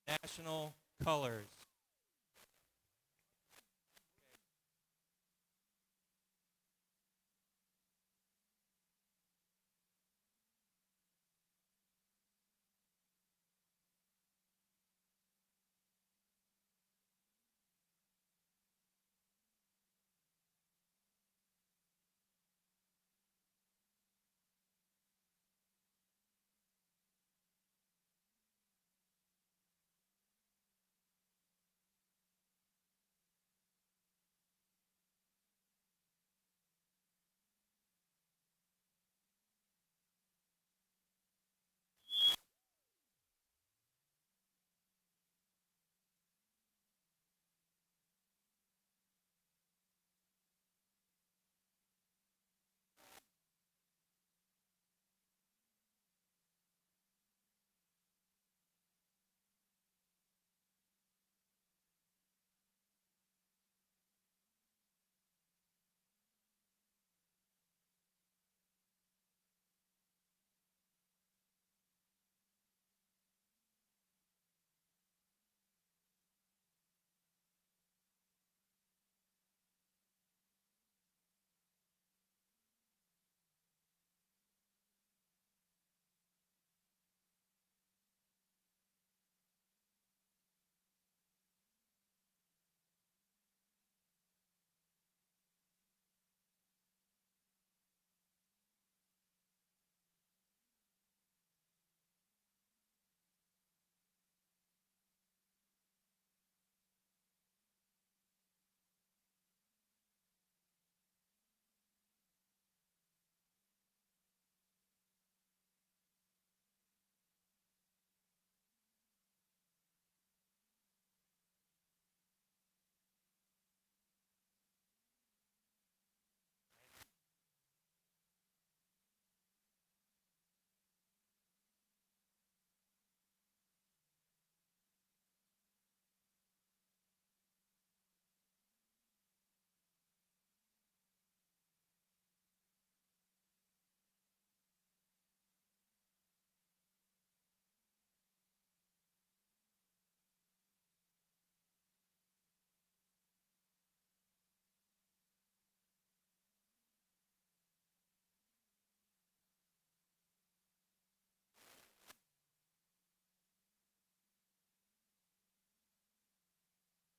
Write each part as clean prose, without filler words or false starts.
national colors.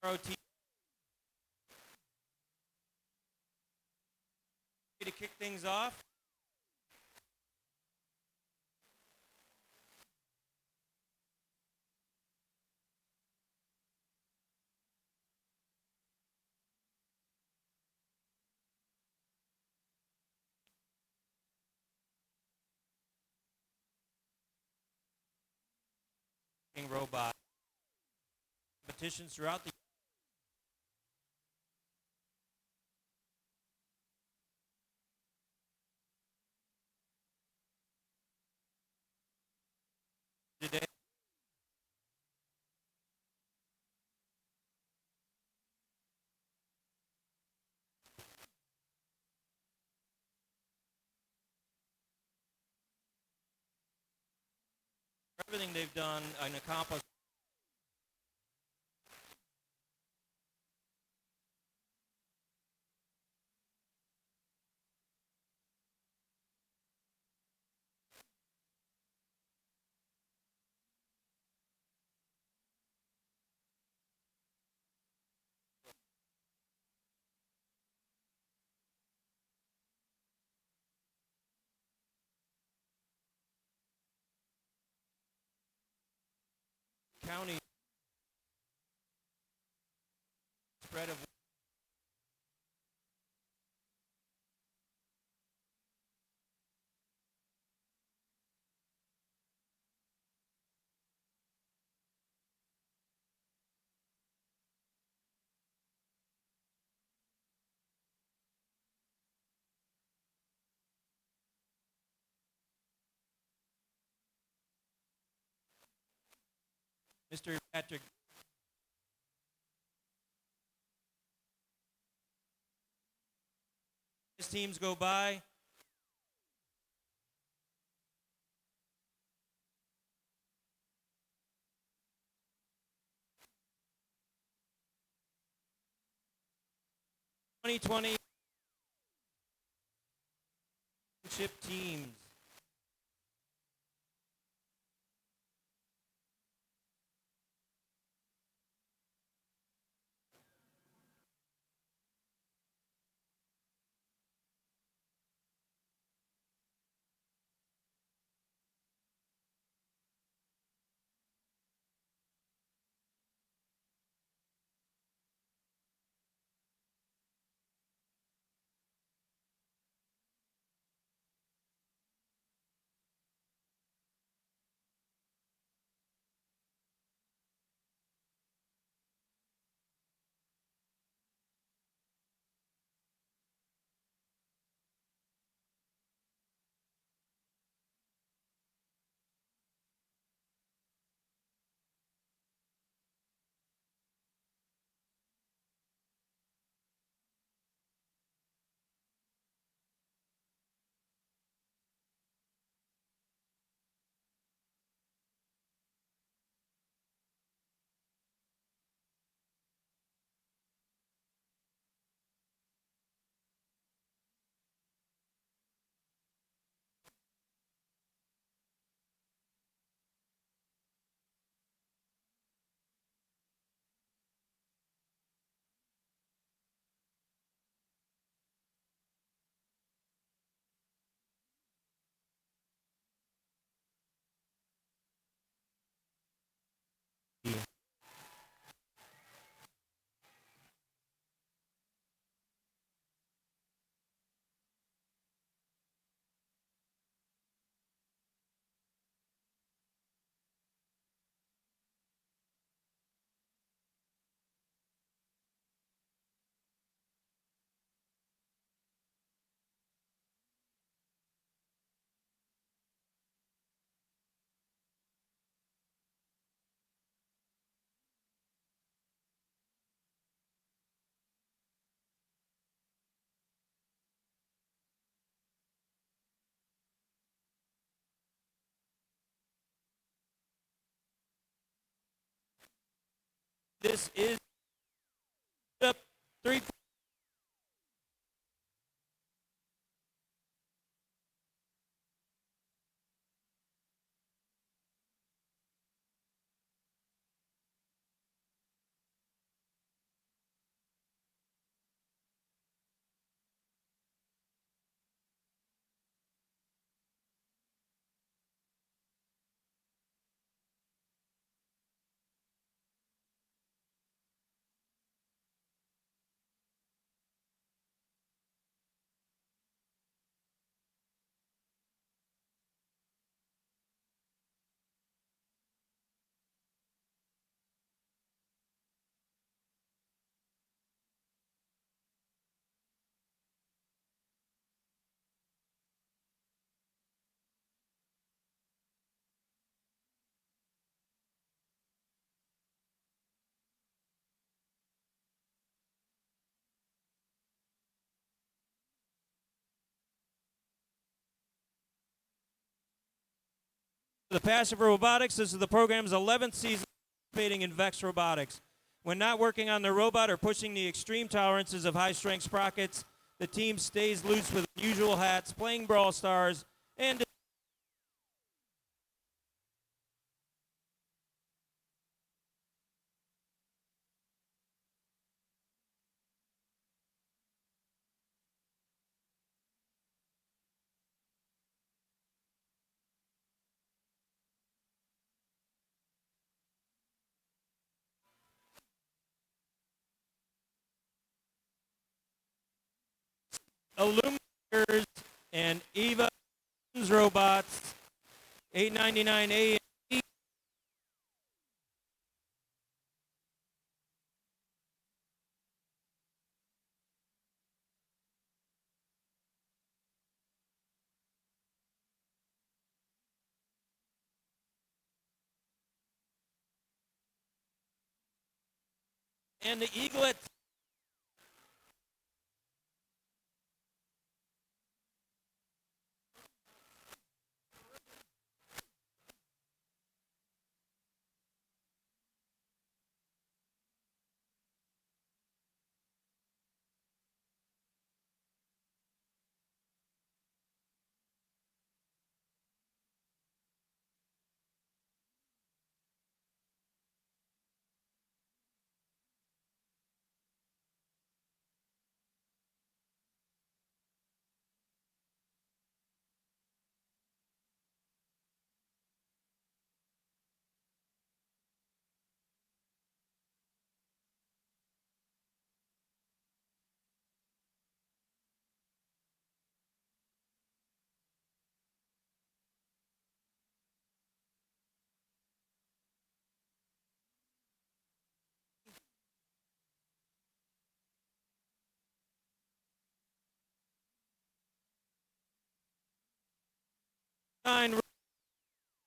ROT to kick things off. Robot competitions throughout the today. Everything they've done and accomplished. County spread of Mr. Patrick. As teams go by, 2020 championship teams. This is the 3. The Passive Robotics. This is the program's 11th season participating in Vex Robotics. When not working on their robot or pushing the extreme tolerances of high-strength sprockets, the team stays loose with unusual hats, playing Brawl Stars, and Illuminators and Eva robots, $8.99 A. And the Eaglet.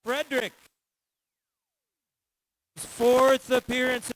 Frederick. His fourth appearance.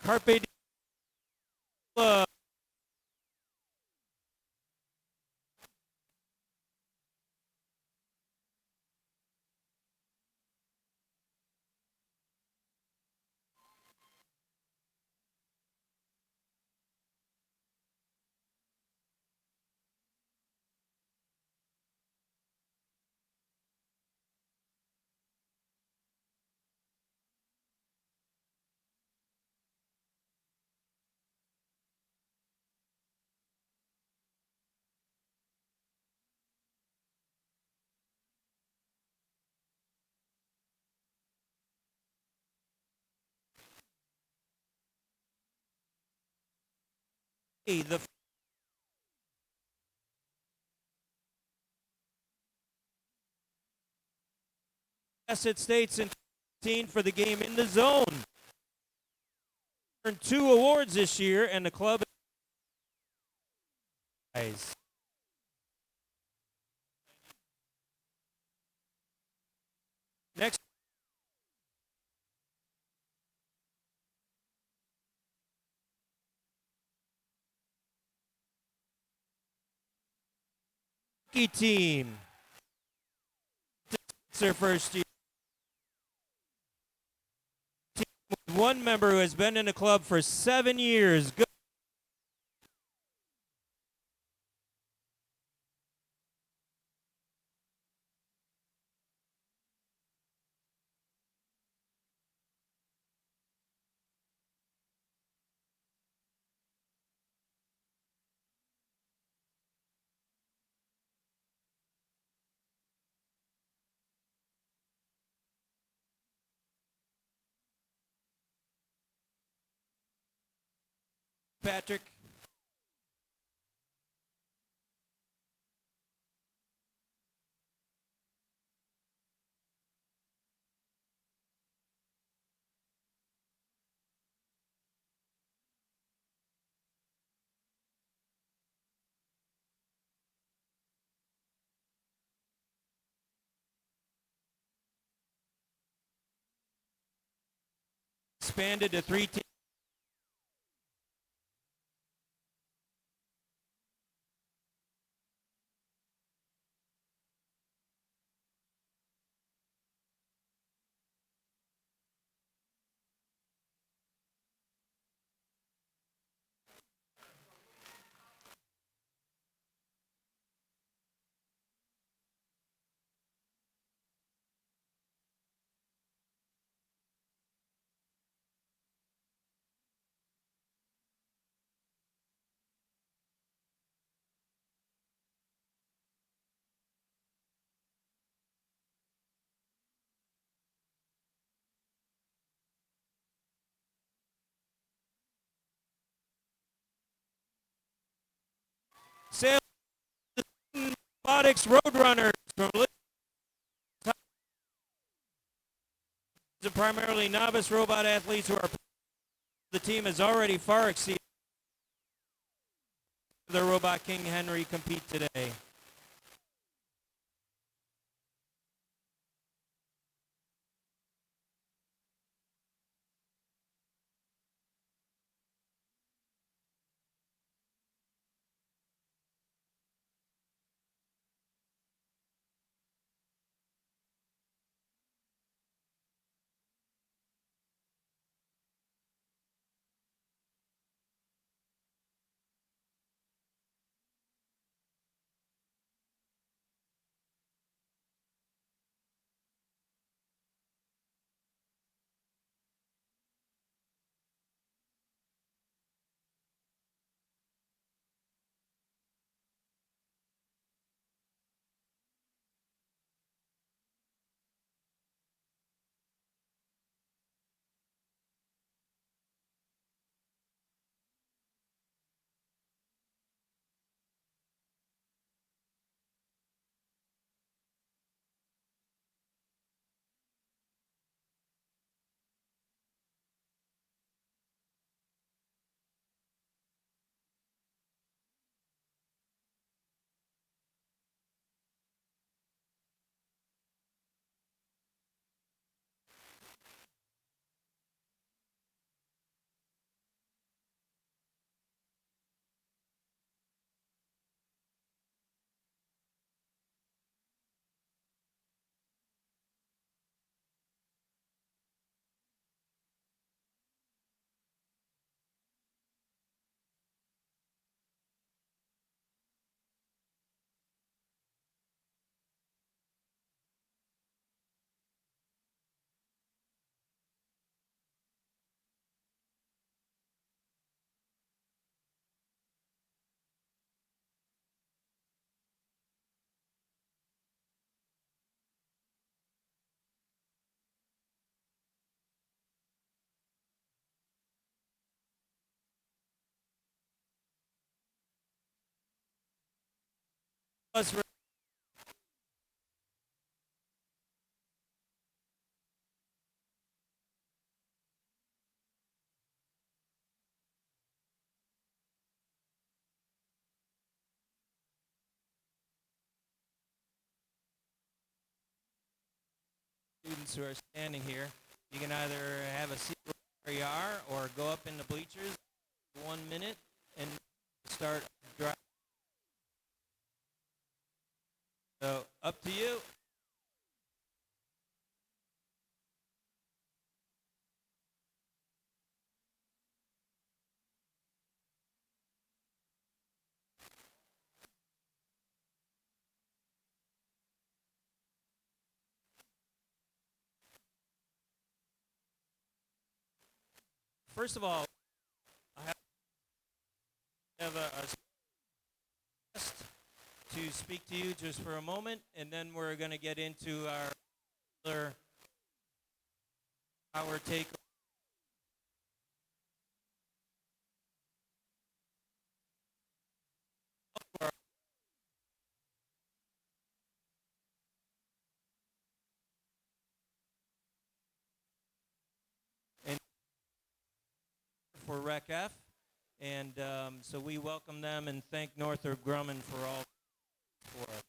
Carpe Diem. The Asset States in 15 for the game in the zone. Earned 2 awards this year, and the club is next. Team. It's their first year. Team with one member who has been in the club for 7 years. Good. Patrick. Expanded to 3 teams. Sales Robotics Roadrunners from primarily novice robot athletes who are the team has already far exceeded the Robot King Henry compete today. Students who are standing here, you can either have a seat where you are or go up in the bleachers 1 minute and start driving. So up to you. First of all, I have a guest to speak to you just for a moment, and then we're going to get into our take. And for Rec F, and so we welcome them and thank Northrop Grumman for all for us.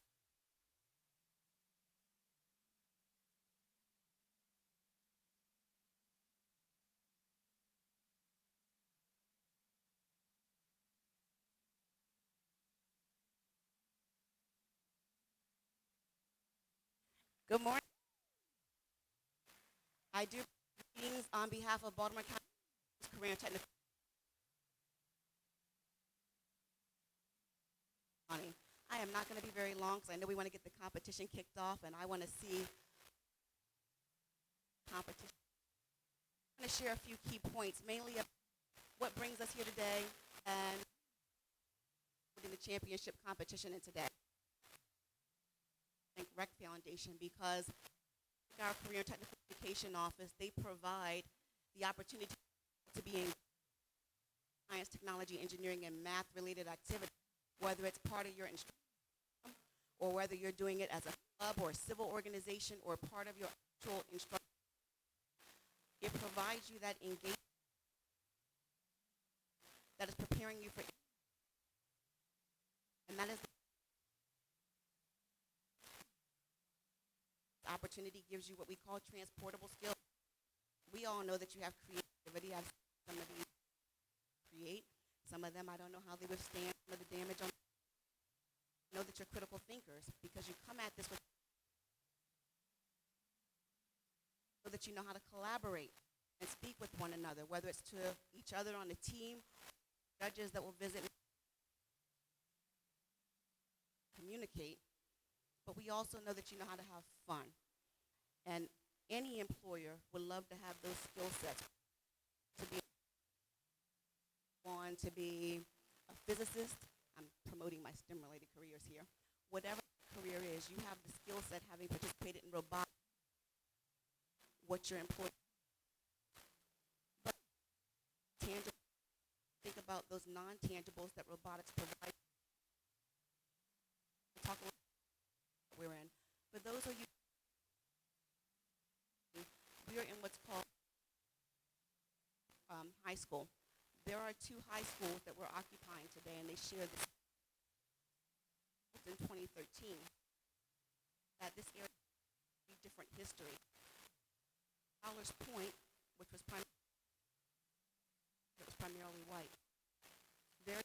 Good morning. I do meetings on behalf of Baltimore County Career and Technical County. I am not going to be very long because I know we want to get the competition kicked off, and I want to see competition. I'm going to share a few key points, mainly of what brings us here today and the championship competition in today. Thank Rec Foundation because our Career and Technical Education Office, they provide the opportunity to be in science, technology, engineering, and math-related activities whether it's part of your instruction or whether you're doing it as a club or a civil organization or part of your actual instruction. It provides you that engagement that is preparing you for, and that is the opportunity gives you what we call transportable skills. We all know that you have creativity. I've seen some of these create. Some of them, I don't know how they withstand some of the damage on. Know that you're critical thinkers because you come at this with, so that you know how to collaborate and speak with one another, whether it's to each other on the team, judges that will visit, communicate, but we also know that you know how to have fun. And any employer would love to have those skill sets, to be to be a physicist. I'm promoting my STEM-related careers here. Whatever career is, you have the skill set having participated in robotics, what your employer. But tangible, think about those non-tangibles that robotics provide. We'll talk a little bit we're in. For those of you, we are in what's called high school. There are 2 high schools that we're occupying today, and they share this in 2013. That this area has a different history. Fowler's Point, which was primarily white. There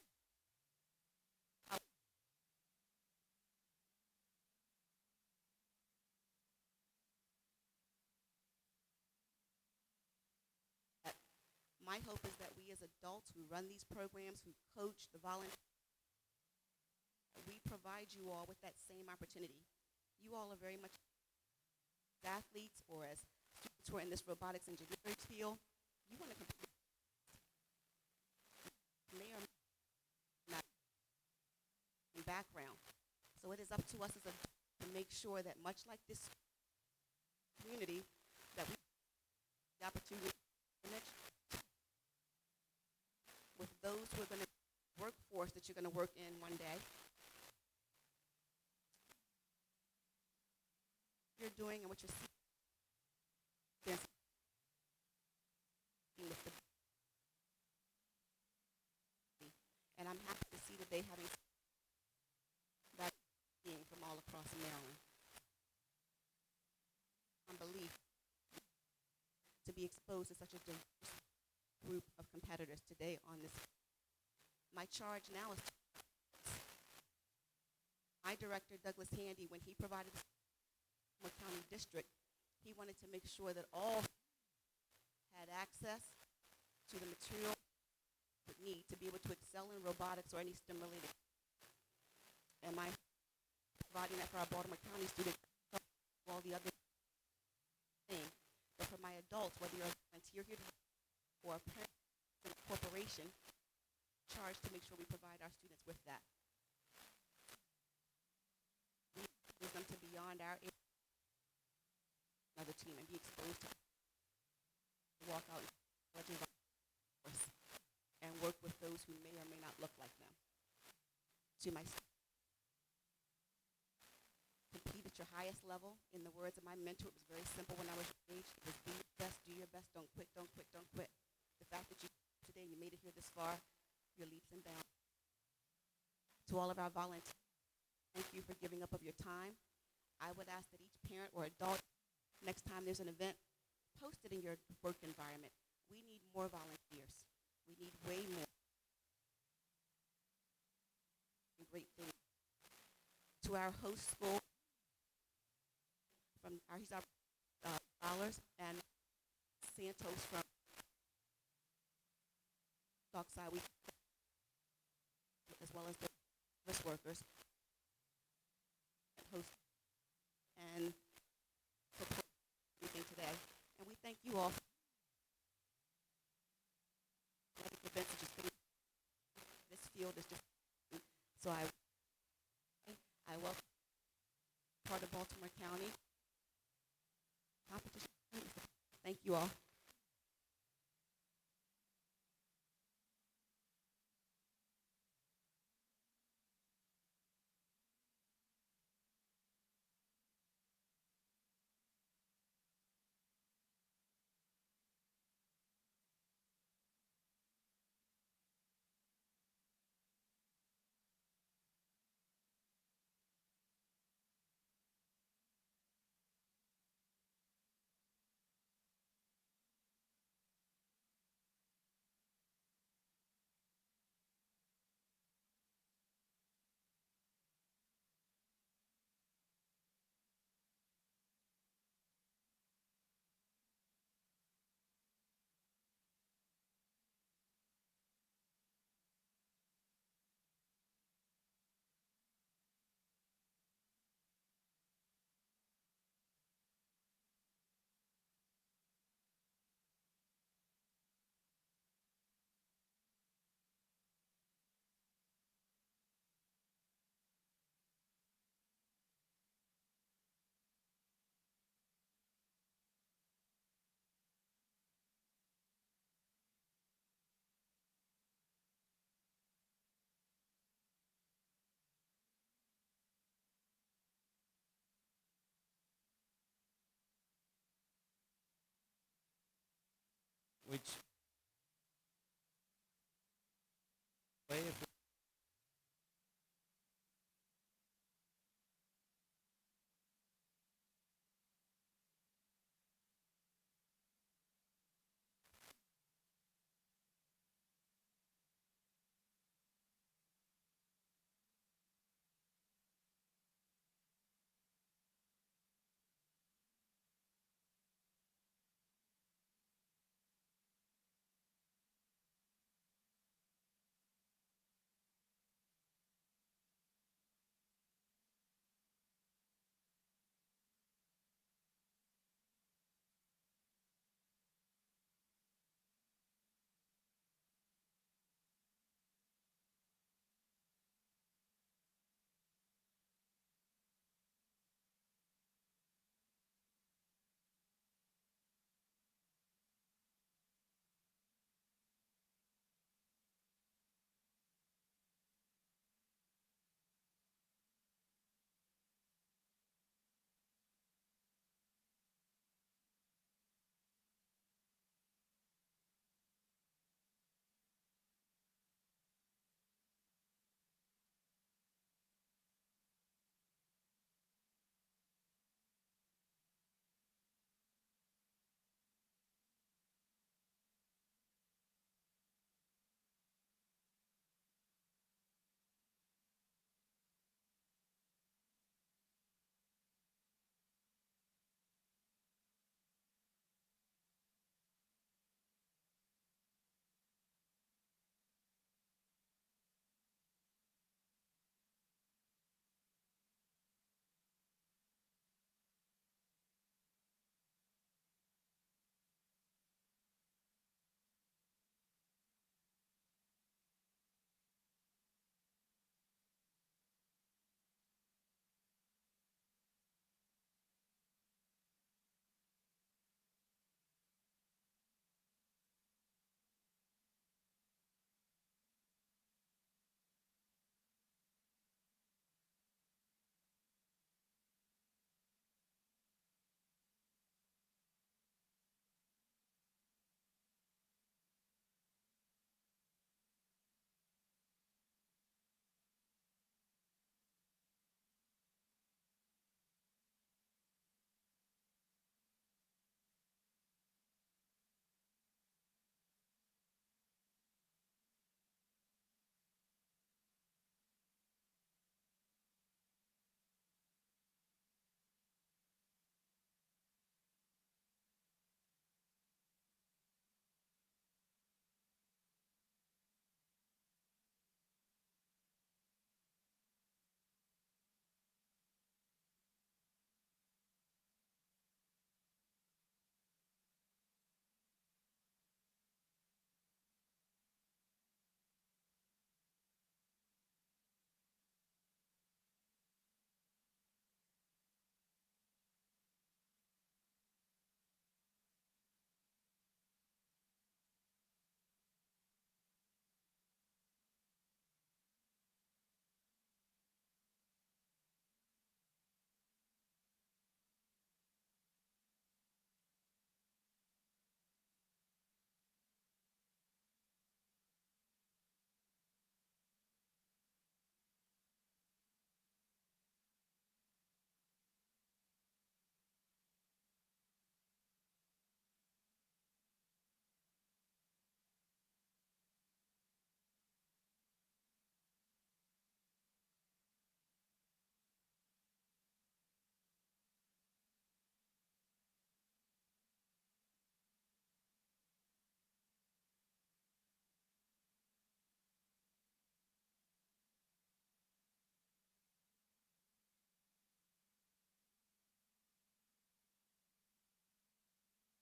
my hope is that we as adults who run these programs, who coach the volunteers, we provide you all with that same opportunity. You all are very much athletes or as students who are in this robotics engineering field. You want to compete. May or may not in background. So it is up to us as to make sure that much like this community, that we have the opportunity with those who are going to workforce that you're going to work in one day. You're doing and what you're seeing. And I'm happy to see that they having that being from all across Maryland. Unbelief to be exposed to such a diverse group of competitors today on this. My charge now is my director, Douglas Handy, when he provided the Baltimore County District, he wanted to make sure that all had access to the material they need to be able to excel in robotics or any STEM-related. And my providing that for our Baltimore County students, all the other things. But for my adults, whether you're a volunteer here or a parent in a corporation, charged to make sure we provide our students with that. We use them to beyond our area, another team, and be exposed to walk out and work with those who may or may not look like them. To my compete at your highest level. In the words of my mentor, it was very simple when I was your age. It was be your best, do your best, don't quit, don't quit, don't quit. The fact that you today, you made it here this far, your leaps and bounds. To all of our volunteers, thank you for giving up of your time. I would ask that each parent or adult, next time there's an event, post it in your work environment. We need more volunteers. We need way more. Great things. To our host school, from our, he's our scholars, and Santos from Dockside, we, as well as the service workers, and host and support everything today. And we thank you all. Events are just getting, this field is just, so I welcome part of Baltimore County competition. Thank you all. which way if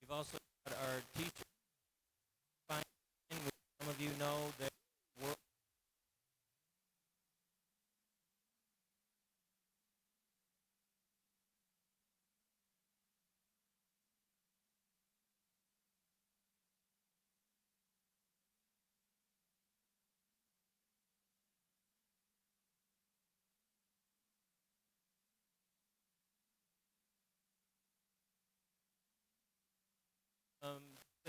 we've also got our teacher finding, which some of you know that world.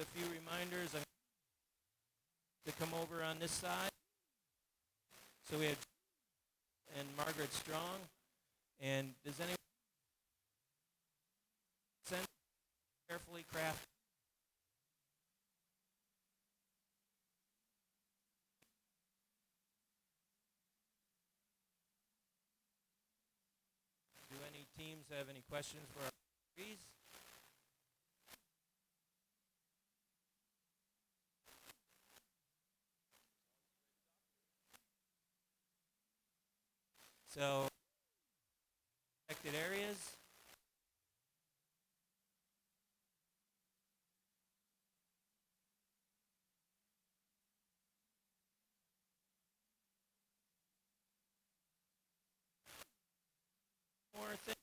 A few reminders to come over on this side. So we have and Margaret Strong. And does anyone sense carefully crafted? Do any teams have any questions for our trees? So, protected areas. More things.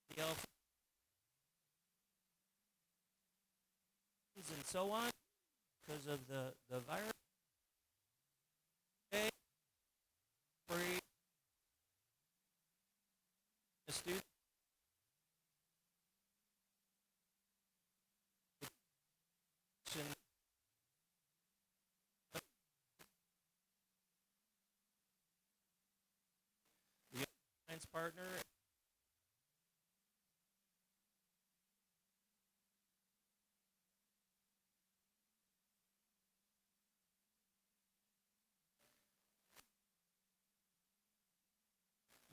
The elephants and so on because of the virus. Okay. Free. The student. The alliance partner.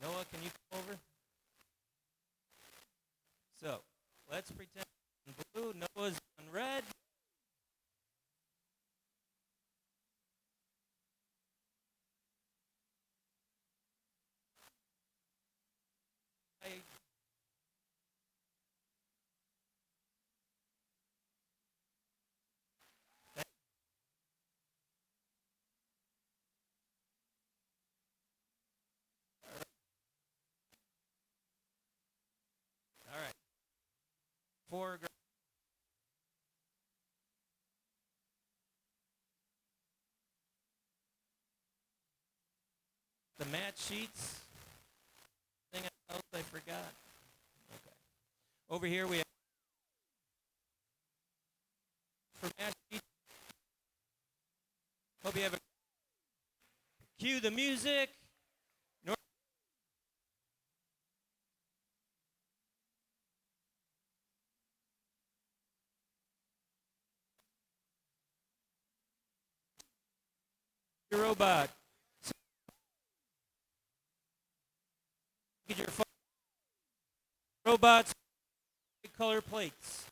Noah, can you come over? So, let's pretend in blue, Noah's on red. All right. Foreground. The match sheets. Anything else I forgot? Okay. Over here we have for match sheets. Hope you have a cue the music. Your robot. Get your robots color plates.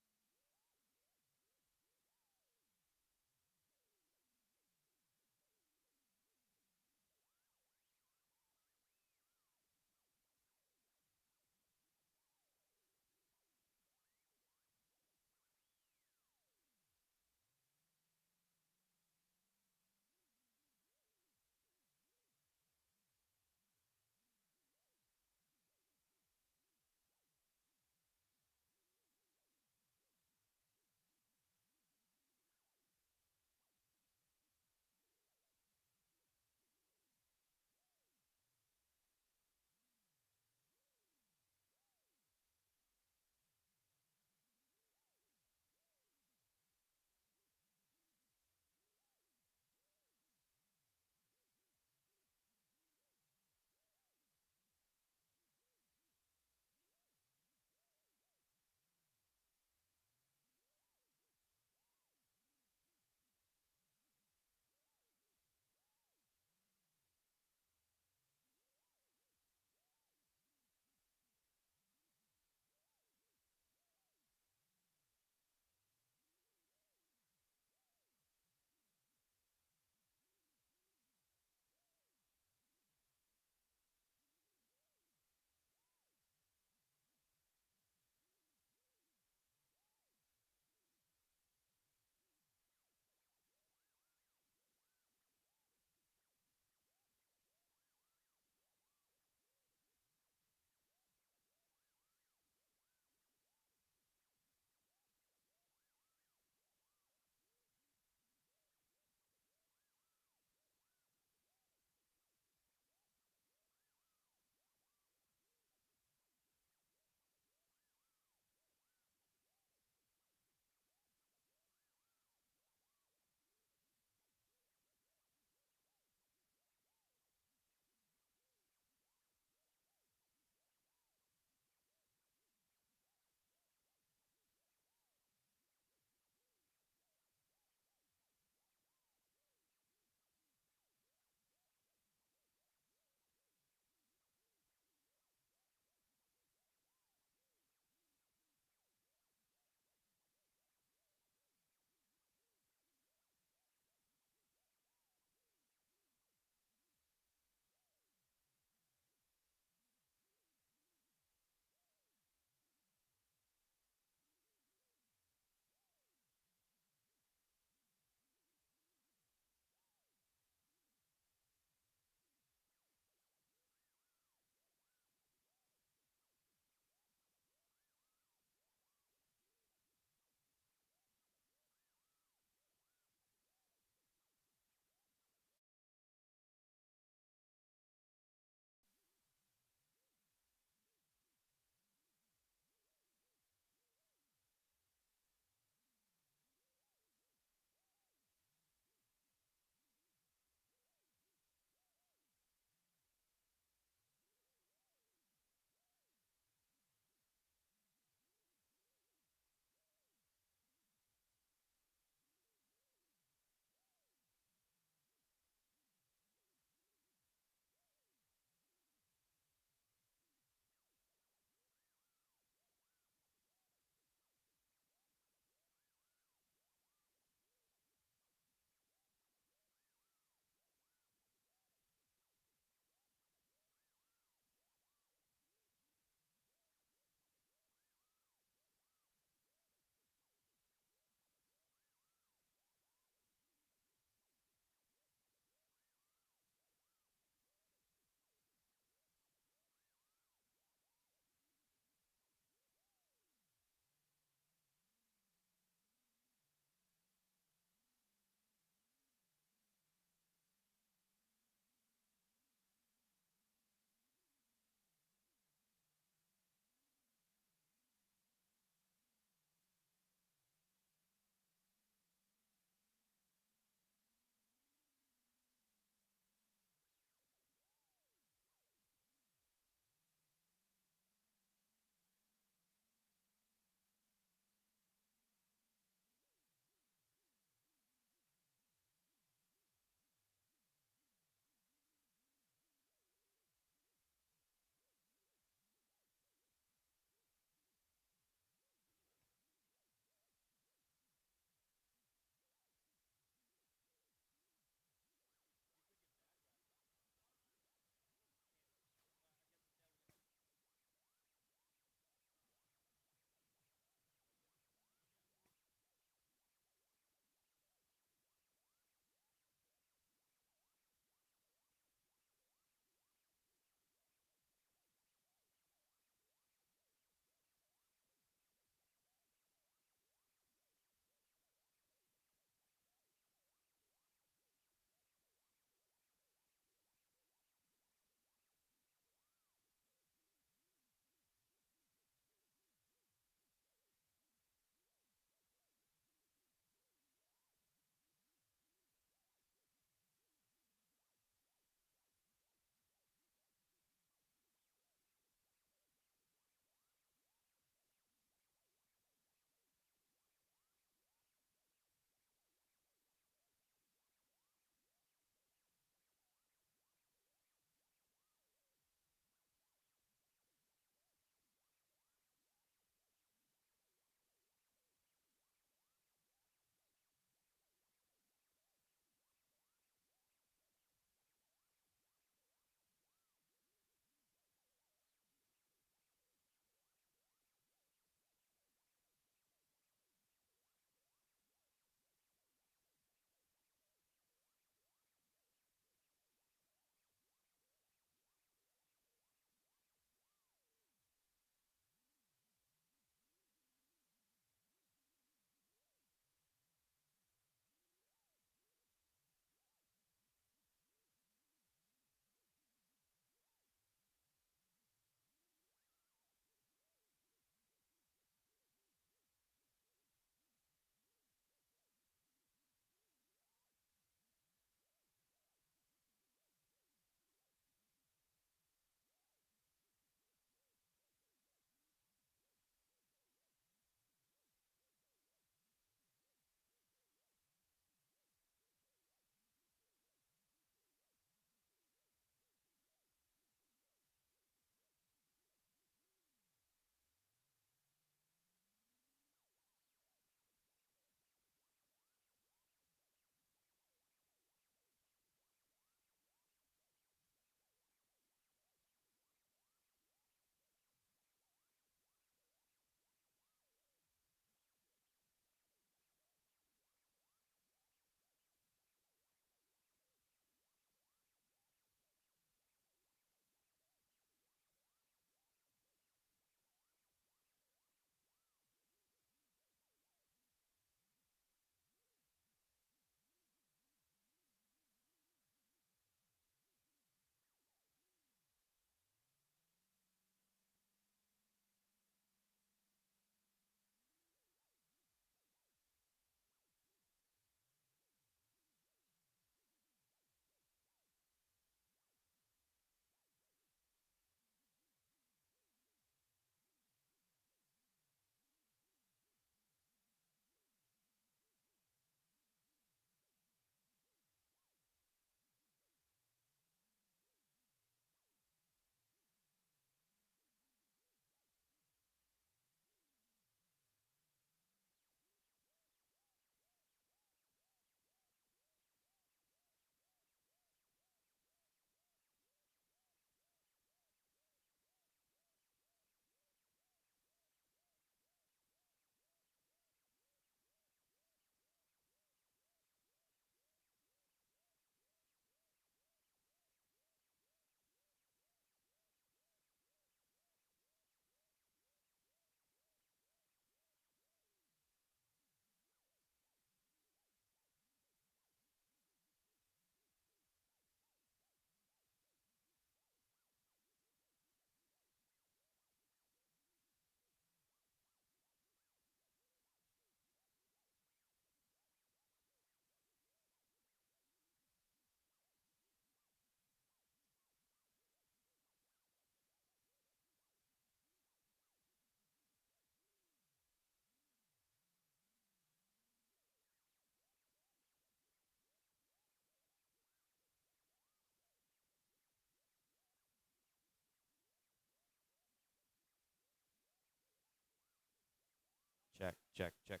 Check, check, check,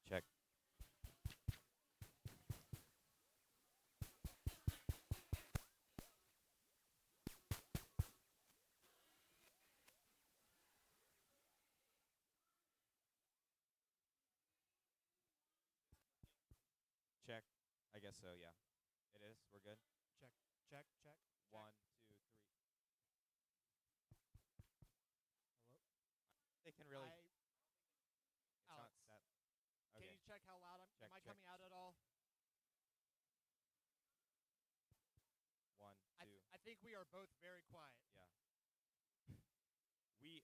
check. Check. I guess so, yeah. It is. We're good. Check, check, check. One, two, three. Hello? They can really. I, It's Alex, not that. can Okay. you check how loud Check, am I check. coming out at all? One, I, two. I think we are both very quiet. Yeah. We. I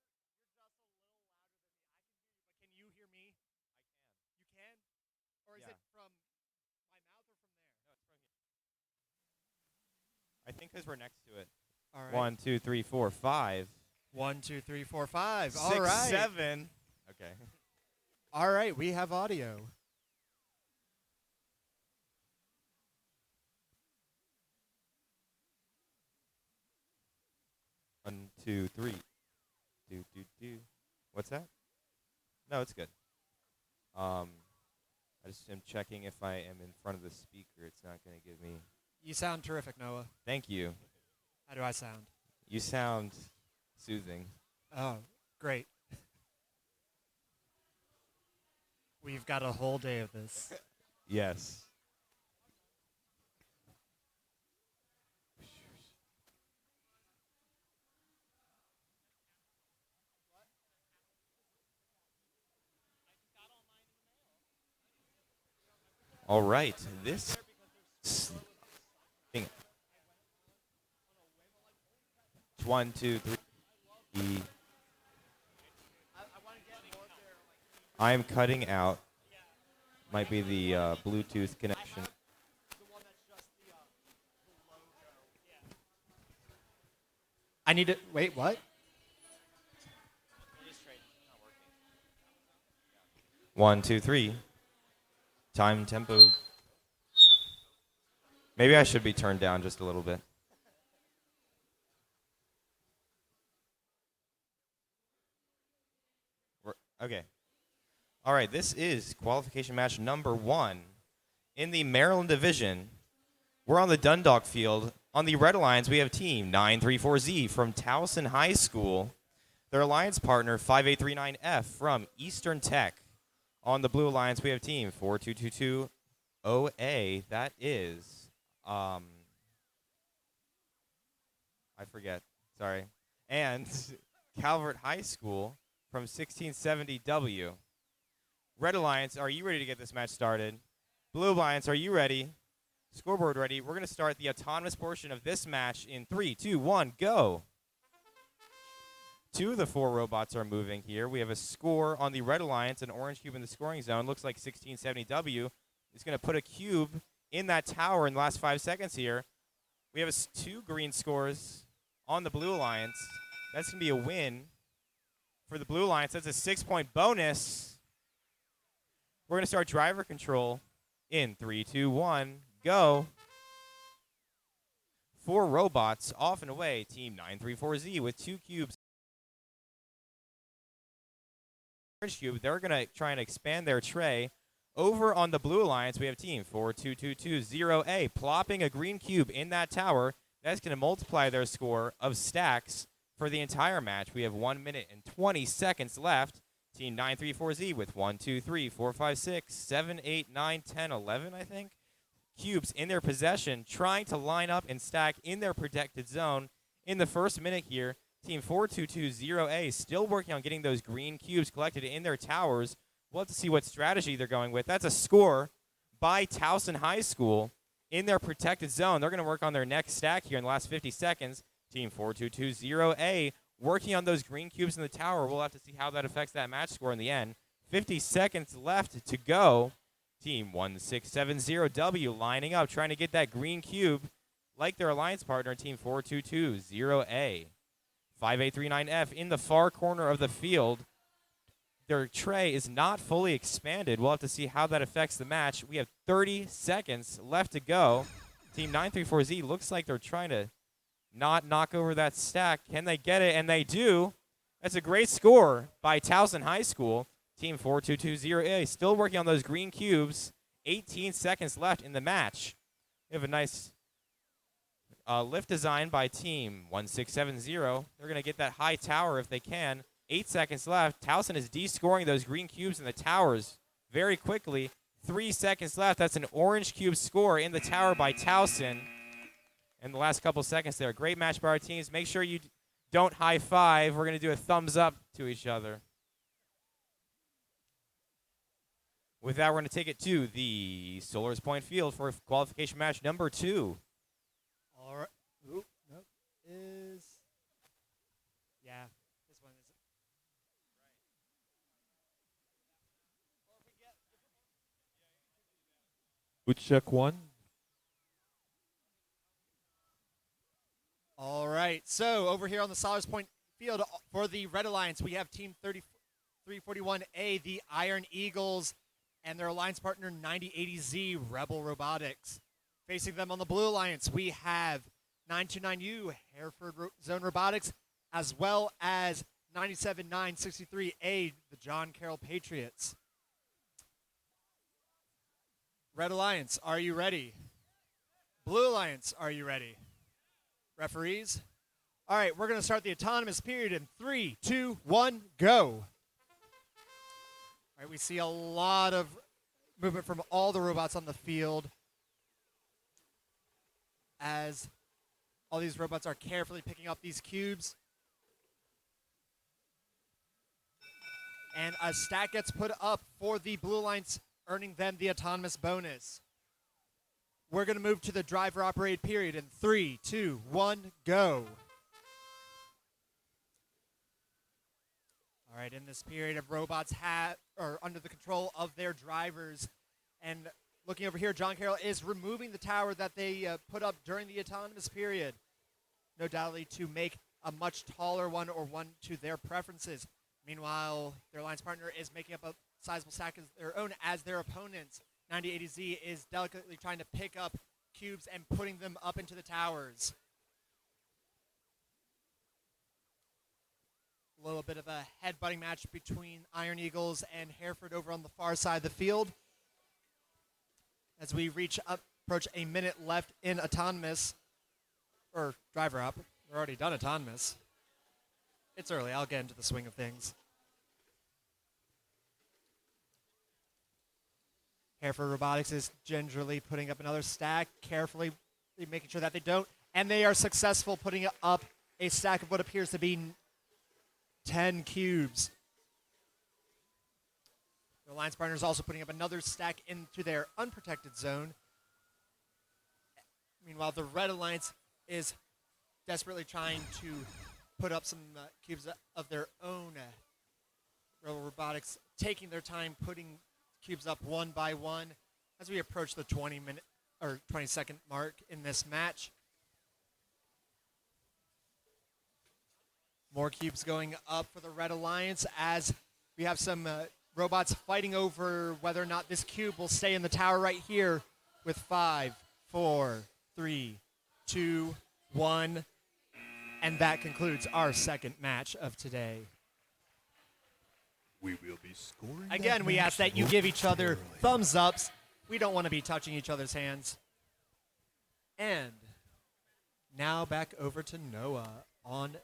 think you're just a little louder than me. I can hear you, but can you hear me? I can. You can? Or is Yeah. it from my mouth or from there? No, it's from here. I think because we're next to it. All right. 1, 2, 3, 4, 5. 1, 2, 3, 4, 5. 6, All right. 7. Okay. All right, we have audio. One, two, three. Do. What's that? No, it's good. I just am checking if I am in front of the speaker. It's not going to give me. You sound terrific, Noah. Thank you. How do I sound? You sound soothing. Oh, great. We've got a whole day of this. Yes. All right. This. Dang it. 1, 2, 3. I'm cutting out. Might be the Bluetooth connection. I need to wait. What? 1, 2, 3. Time tempo. Maybe I should be turned down just a little bit. Okay. All right, this is qualification match number 1 in the Maryland division. We're on the Dundalk field. On the Red Alliance, we have team 934Z from Towson High School. Their alliance partner, 5839F from Eastern Tech. On the Blue Alliance, we have team 4222OA. That is, I forget. Sorry. And Calvert High School from 1670W. Red Alliance, are you ready to get this match started? Blue Alliance, are you ready? Scoreboard ready. We're going to start the autonomous portion of this match in 3, 2, 1, go. 2 of the 4 robots are moving here. We have a score on the Red Alliance, an orange cube in the scoring zone. Looks like 1670W is going to put a cube in that tower in the last 5 seconds here. We have 2 green scores on the Blue Alliance. That's going to be a win for the Blue Alliance. That's a 6-point bonus. We're going to start driver control in 3, 2, 1, go. 4 robots off and away. Team 934Z with 2 cubes. Orange cube, they're going to try and expand their tray. Over on the Blue Alliance, we have team 42220A plopping a green cube in that tower. That's going to multiply their score of stacks for the entire match. We have 1 minute and 20 seconds left. Team 934Z with 1, 2, 3, 4, 5, 6, 7, 8, 9, 10, 11, I think. Cubes in their possession, trying to line up and stack in their protected zone. In the first minute here, Team 4220A still working on getting those green cubes collected in their towers. We'll have to see what strategy they're going with. That's a score by Towson High School in their protected zone. They're going to work on their next stack here in the last 50 seconds. Team 4220A working on those green cubes in the tower. We'll have to see how that affects that match score in the end. 50 seconds left to go. Team 1670W lining up, trying to get that green cube like their alliance partner, Team 4220A. 5839F in the far corner of the field. Their tray is not fully expanded. We'll have to see how that affects the match. We have 30 seconds left to go. Team 934Z looks like they're trying to not knock over that stack. Can they get it? And they do. That's a great score by Towson High School. Team 4220A still working on those green cubes. 18 seconds left in the match. We have a nice lift design by team 1670. They're going to get that high tower if they can. 8 seconds left. Towson is descoring those green cubes in the towers very quickly. 3 seconds left. That's an orange cube score in the tower by Towson. And the last couple seconds there. Great match by our teams. Make sure you don't high five. We're going to do a thumbs up to each other. With that, we're going to take it to the Solars Point Field for qualification match number 2. All right. Oop, nope. Yeah, this one is. Check 1. All right. So over here on the Solars Point field for the Red Alliance, we have Team 3341A, the Iron Eagles, and their alliance partner 9080Z, Rebel Robotics. Facing them on the Blue Alliance, we have 929U, Hereford Zone Robotics, as well as 97963A, the John Carroll Patriots. Red Alliance, are you ready? Blue Alliance, are you ready? Referees? All right, we're going to start the autonomous period in 3, 2, 1, go. All right, we see a lot of movement from all the robots on the field as all these robots are carefully picking up these cubes. And a stack gets put up for the Blue Alliance, earning them the autonomous bonus. We're going to move to the driver-operated period in 3, 2, 1, go. All right, in this period of robots are under the control of their drivers. And looking over here, John Carroll is removing the tower that they put up during the autonomous period. No doubtly to make a much taller one or one to their preferences. Meanwhile, their alliance partner is making up a sizable stack of their own as their opponents. 9080Z is delicately trying to pick up cubes and putting them up into the towers. A little bit of a headbutting match between Iron Eagles and Hereford over on the far side of the field. As we approach a minute left in autonomous, or driver up. We're already done autonomous. It's early. I'll get into the swing of things. Hereford Robotics is gingerly putting up another stack, carefully making sure that they don't. And they are successful putting up a stack of what appears to be 10 cubes. The alliance partner is also putting up another stack into their unprotected zone. Meanwhile, the Red Alliance is desperately trying to put up some cubes of their own. Rebel Robotics taking their time putting cubes up one by one as we approach the 20-minute or 20-second mark in this match. More cubes going up for the Red Alliance as we have some robots fighting over whether or not this cube will stay in the tower right here with 5, 4, 3, 2, 1. And that concludes our second match of today. We will be scoring. Again, we ask that you give each other thumbs ups. We don't want to be touching each other's hands. And now back over to Noah on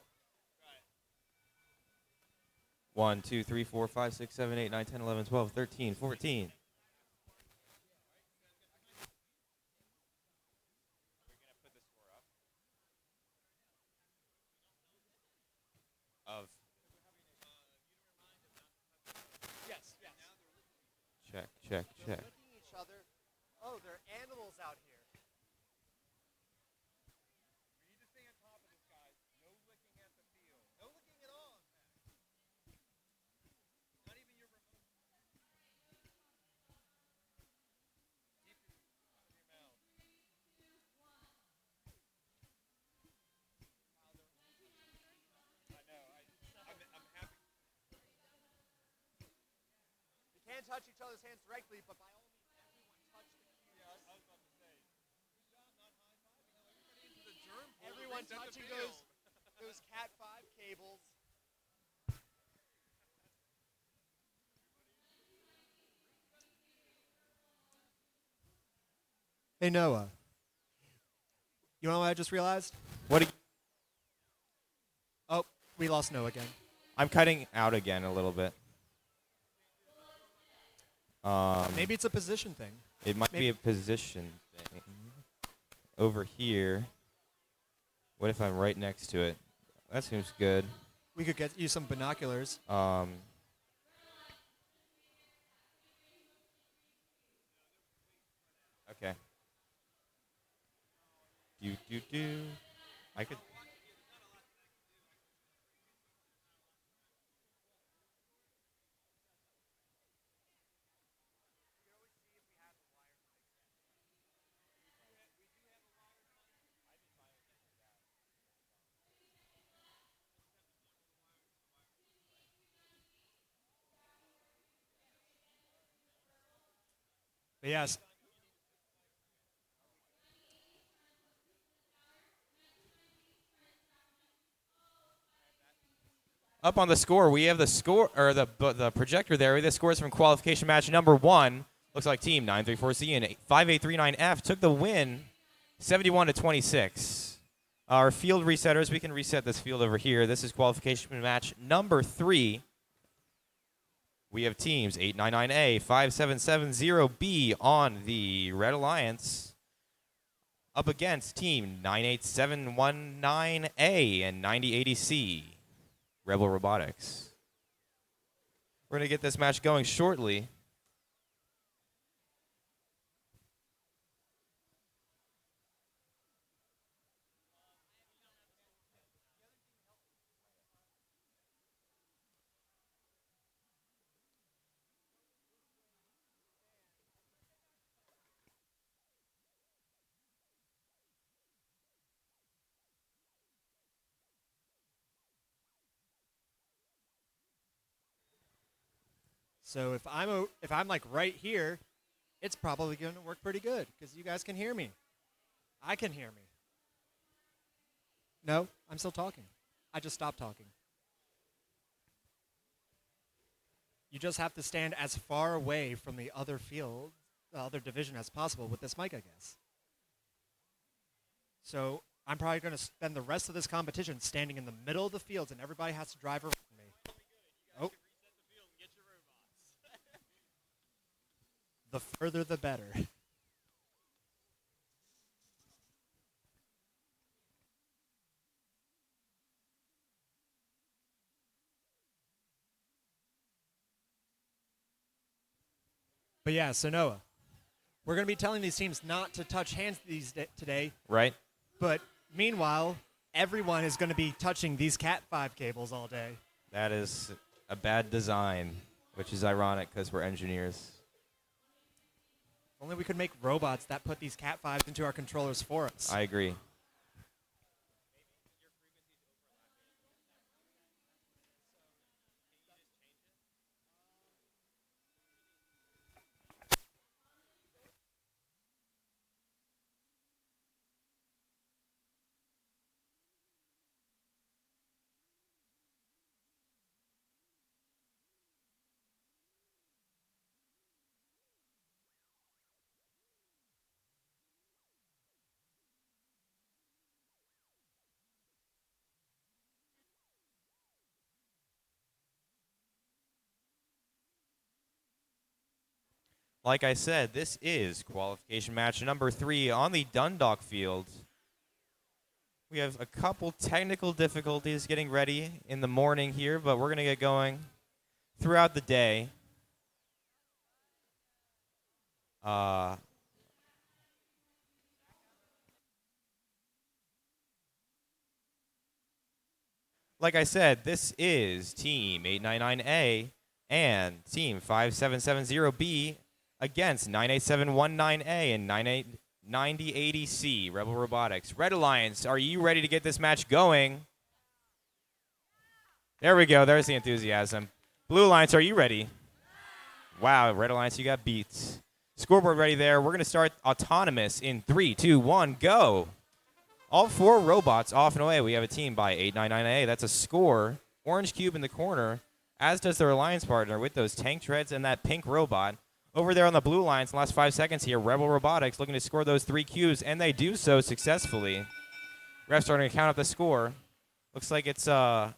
1, 2, 3, 4, 5, 6, 7, 8, 9, 10, 11, 12, 13, 14. Of yes. check. Looking each other. Oh, there are animals out here. We need to stay on top of this, guys. No licking at the field. No licking at all. Not even your remote. Keep your mouth. I know. I'm happy. You can't touch each other's hands directly, but by all means, everyone touch the cubes. Yeah, I was about to say. Good job, not high-fiving. Everybody into the germ. Everyone Everyone touching those Cat 5 cables. Hey, Noah. You know what I just realized? What? Oh, we lost Noah again. I'm cutting out again a little bit. Maybe it's a position thing. It might be a position thing. Over here. What if I'm right next to it? That seems good. We could get you some binoculars. Okay. Do. I could. But yes. Up on the score, we have the score or the projector there. The scores from qualification match number 1. Looks like team 934C and 5839F took the win, 71-26. Our field resetters, we can reset this field over here. This is qualification match number 3. We have teams 899A, 5770B on the Red Alliance up against team 98719A and 9080C. Rebel Robotics. We're going to get this match going shortly. So if I'm like right here, it's probably going to work pretty good because you guys can hear me. I can hear me. No, I'm still talking. I just stopped talking. You just have to stand as far away from the other field, the other division as possible with this mic, I guess. So I'm probably going to spend the rest of this competition standing in the middle of the fields, and everybody has to drive around me. Oh. The further, the better. But yeah, so Noah, we're going to be telling these teams not to touch hands today. Right. But meanwhile, everyone is going to be touching these Cat 5 cables all day. That is a bad design, which is ironic because we're engineers. Only we could make robots that put these Cat 5s into our controllers for us. I agree. Like I said, this is qualification match number 3 on the Dundalk field. We have a couple technical difficulties getting ready in the morning here, but we're going to get going throughout the day. Like I said, this is Team 899A and Team 5770B against 98719A and 9080C, Rebel Robotics. Red Alliance, are you ready to get this match going? There we go. There's the enthusiasm. Blue Alliance, are you ready? Wow, Red Alliance, you got beat. Scoreboard ready there. We're going to start autonomous in 3, 2, 1, go. All 4 robots off and away. We have a team by 899A. That's a score. Orange cube in the corner, as does their alliance partner with those tank treads and that pink robot. Over there on the blue lines, in the last 5 seconds here, Rebel Robotics looking to score those 3 cubes, and they do so successfully. Ref starting to count up the score. Looks like it's Red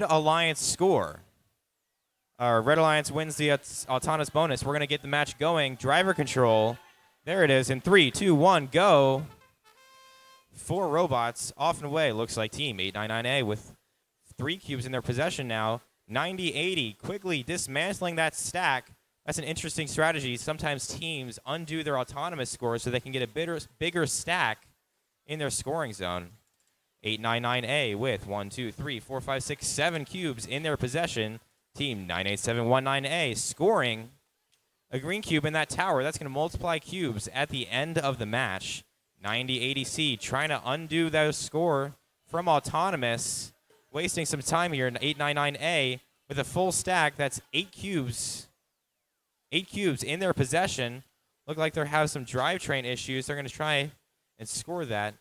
Alliance score. Red Alliance wins the autonomous bonus. We're going to get the match going. Driver control. There it is in 3, 2, 1, go. 4 robots off and away. Looks like Team 899A with 3 cubes in their possession now. 90-80, quickly dismantling that stack. That's an interesting strategy. Sometimes teams undo their autonomous scores so they can get a bigger stack in their scoring zone. 899A with 1, 2, 3, 4, 5, 6, 7 cubes in their possession. Team 98719A scoring a green cube in that tower. That's going to multiply cubes at the end of the match. 90-80C trying to undo that score from autonomous. Wasting some time here in 899A with a full stack. That's 8 cubes. 8 cubes in their possession. Look like they have some drivetrain issues. They're going to try and score that.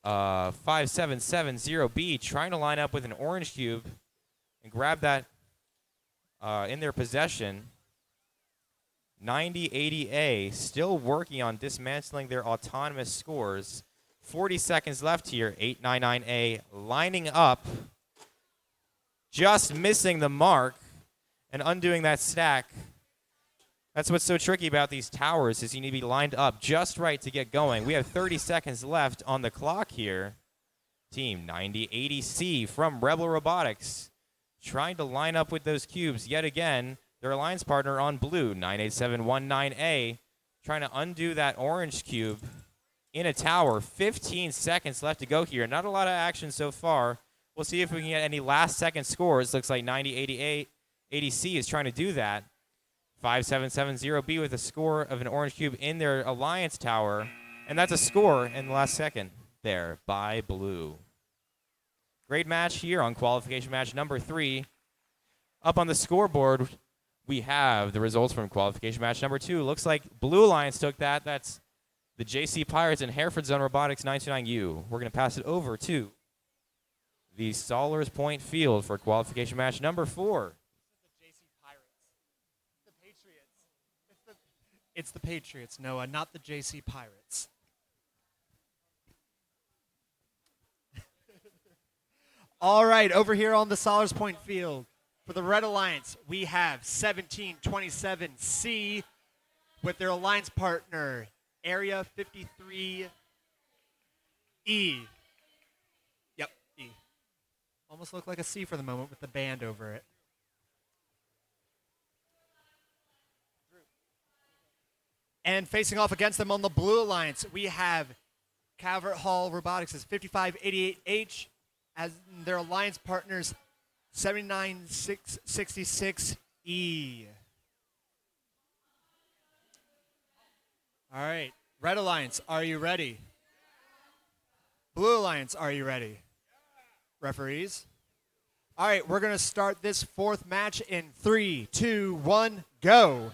5770B trying to line up with an orange cube and grab that in their possession. 90-80A still working on dismantling their autonomous scores. 40 seconds left here. 899A lining up. Just missing the mark and undoing that stack. That's what's so tricky about these towers is you need to be lined up just right to get going. We have 30 seconds left on the clock here. Team 90-80C from Rebel Robotics trying to line up with those cubes yet again. Their alliance partner on blue, 98719A, trying to undo that orange cube in a tower. 15 seconds left to go here. Not a lot of action so far. We'll see if we can get any last-second scores. Looks like 90-80C is trying to do that. 5770B with a score of an orange cube in their alliance tower. And that's a score in the last second there by blue. Great match here on qualification match number 3. Up on the scoreboard, we have the results from qualification match number 2. Looks like Blue Alliance took that. That's the JC Pirates and Hereford Zone Robotics 929U. We're going to pass it over to the Sollers Point Field for qualification match number 4. It's the Patriots, Noah, not the JC Pirates. All right, over here on the Sollers Point Field, for the Red Alliance, we have 1727C with their alliance partner, Area 53E. Yep, E. Almost looked like a C for the moment with the band over it. And facing off against them on the Blue Alliance, we have Calvert Hall Robotics as 5588H as their alliance partners 79666E. All right, Red Alliance, are you ready? Blue Alliance, are you ready? Referees? All right, we're going to start this 4th match in 3, 2, 1, go.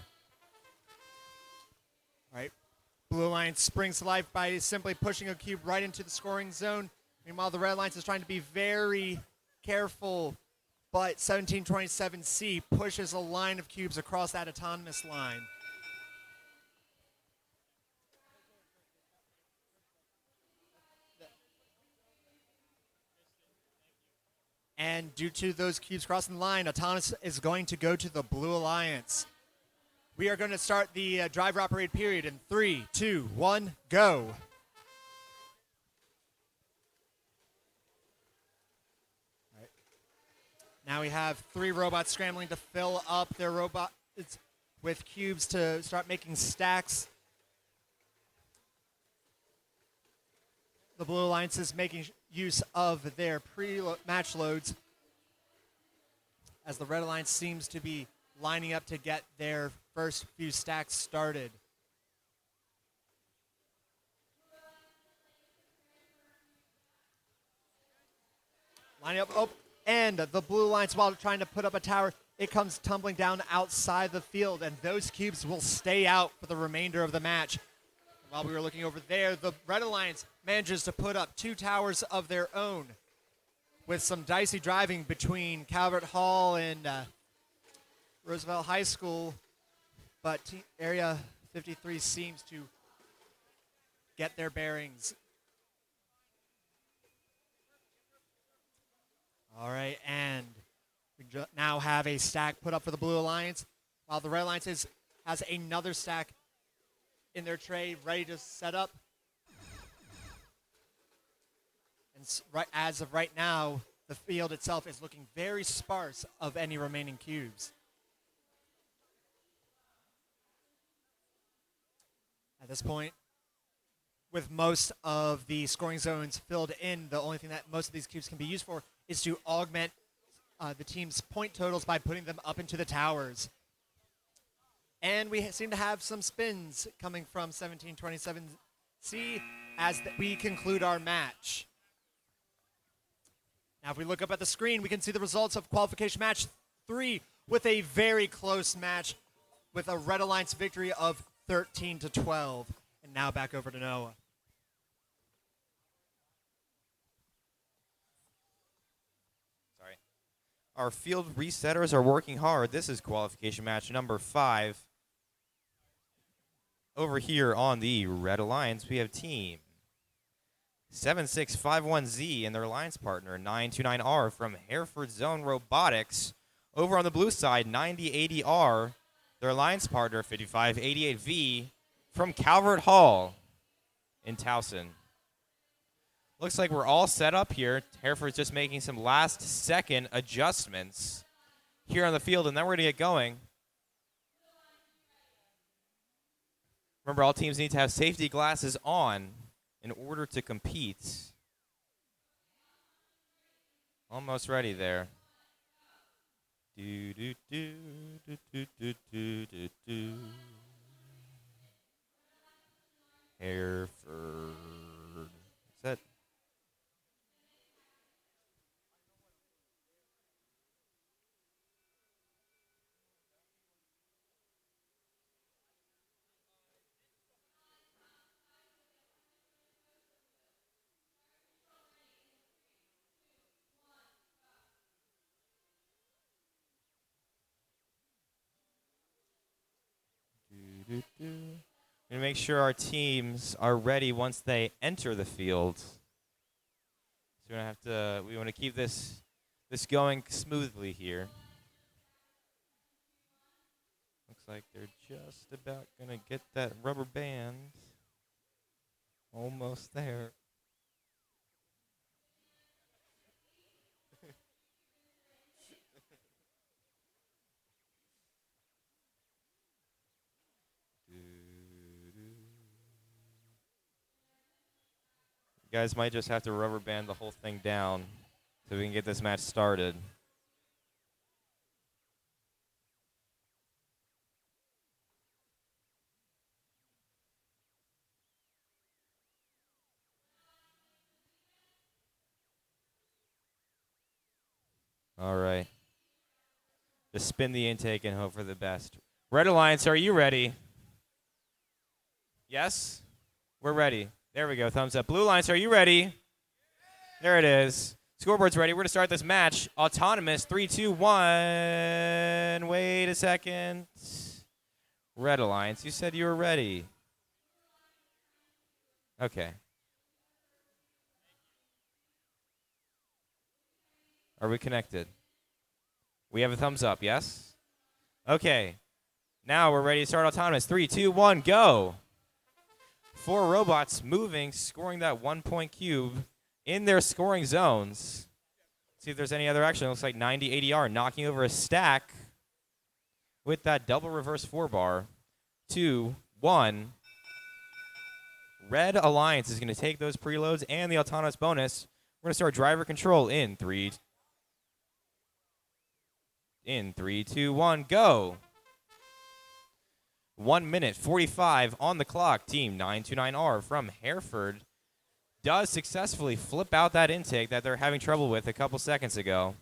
Blue Alliance springs to life by simply pushing a cube right into the scoring zone. Meanwhile, the Red Alliance is trying to be very careful, but 1727C pushes a line of cubes across that autonomous line. And due to those cubes crossing the line, autonomous is going to go to the Blue Alliance. We are going to start the driver-operated period in 3, 2, 1, go. All right. Now we have 3 robots scrambling to fill up their robots with cubes to start making stacks. The Blue Alliance is making use of their pre-match loads as the Red Alliance seems to be lining up to get their first few stacks started. Lining up, oh, and the Blue Alliance, while trying to put up a tower, it comes tumbling down outside the field, and those cubes will stay out for the remainder of the match. While we were looking over there, the Red Alliance manages to put up 2 towers of their own with some dicey driving between Calvert Hall and Roosevelt High School. But Area 53 seems to get their bearings. All right, and we now have a stack put up for the Blue Alliance, while the Red Alliance has another stack in their tray ready to set up. And as of right now, the field itself is looking very sparse of any remaining cubes. At this point, with most of the scoring zones filled in, the only thing that most of these cubes can be used for is to augment the team's point totals by putting them up into the towers. And we seem to have some spins coming from 1727C as we conclude our match. Now, if we look up at the screen, we can see the results of qualification match 3 with a very close match with a Red Alliance victory of 13-12. And now back over to Noah. Sorry. Our field resetters are working hard. This is qualification match number 5. Over here on the Red Alliance, we have team 7651Z and their alliance partner 929R from Hereford Zone Robotics. Over on the blue side, 9080R, their alliance partner 5588V from Calvert Hall in Towson. Looks like we're all set up here. Hereford's just making some last-second adjustments here on the field, and then we're going to get going. Remember, all teams need to have safety glasses on in order to compete. Almost ready there. Do, do, do, do, do, do, do, do, do. Hereford. That's it. And make sure our teams are ready once they enter the field. So we want to keep this going smoothly here. Looks like they're just about gonna get that rubber band. Almost there. You guys might just have to rubber band the whole thing down so we can get this match started. All right. Just spin the intake and hope for the best. Red Alliance, are you ready? Yes? We're ready. There we go. Thumbs up. Blue Alliance, are you ready? There it is. Scoreboard's ready. We're going to start this match. Autonomous, 3, 2, 1. Wait a second. Red Alliance, you said you were ready. Okay. Are we connected? We have a thumbs up, yes? Okay. Now we're ready to start Autonomous. 3, 2, 1, go. 4 robots moving, scoring that 1-point cube in their scoring zones. See if there's any other action. It looks like 9080R knocking over a stack with that double reverse 4-bar. 2, 1. Red Alliance is going to take those preloads and the autonomous bonus. We're going to start driver control in 3, 2, 1, go. 1 minute 45 on the clock. Team 929R from Hereford does successfully flip out that intake that they're having trouble with a couple seconds ago.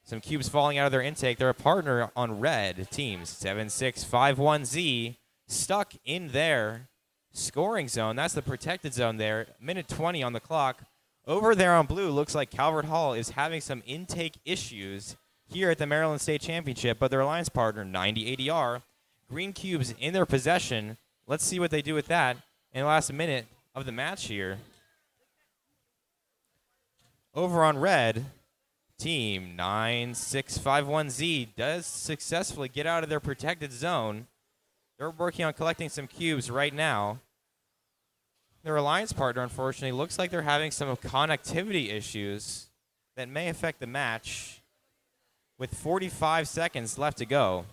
Some cubes falling out of their intake. They're a partner on red. Team 7651Z stuck in there scoring zone. That's the protected zone there. Minute 20 on the clock. Over there on blue, looks like Calvert Hall is having some intake issues here at the Maryland State Championship, but their alliance partner, 90 ADR, green cubes in their possession. Let's see what they do with that in the last minute of the match here. Over on red, team 9651Z does successfully get out of their protected zone. They're working on collecting some cubes right now. Their alliance partner, unfortunately, looks like they're having some connectivity issues that may affect the match. With 45 seconds left to go,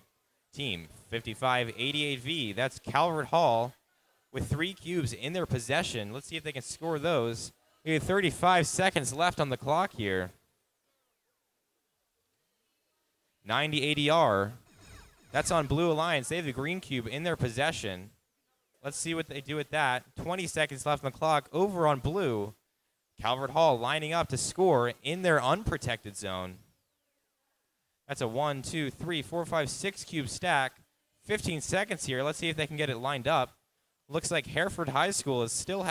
team 5588V, that's Calvert Hall, with 3 cubes in their possession. Let's see if they can score those. We have 35 seconds left on the clock here. 90 ADR. That's on Blue Alliance. They have the green cube in their possession. Let's see what they do with that. 20 seconds left on the clock. Over on blue, Calvert Hall lining up to score in their unprotected zone. That's a 1, 2, 3, 4, 5, 6 cube stack. 15 seconds here. Let's see if they can get it lined up. Looks like Hereford High School is still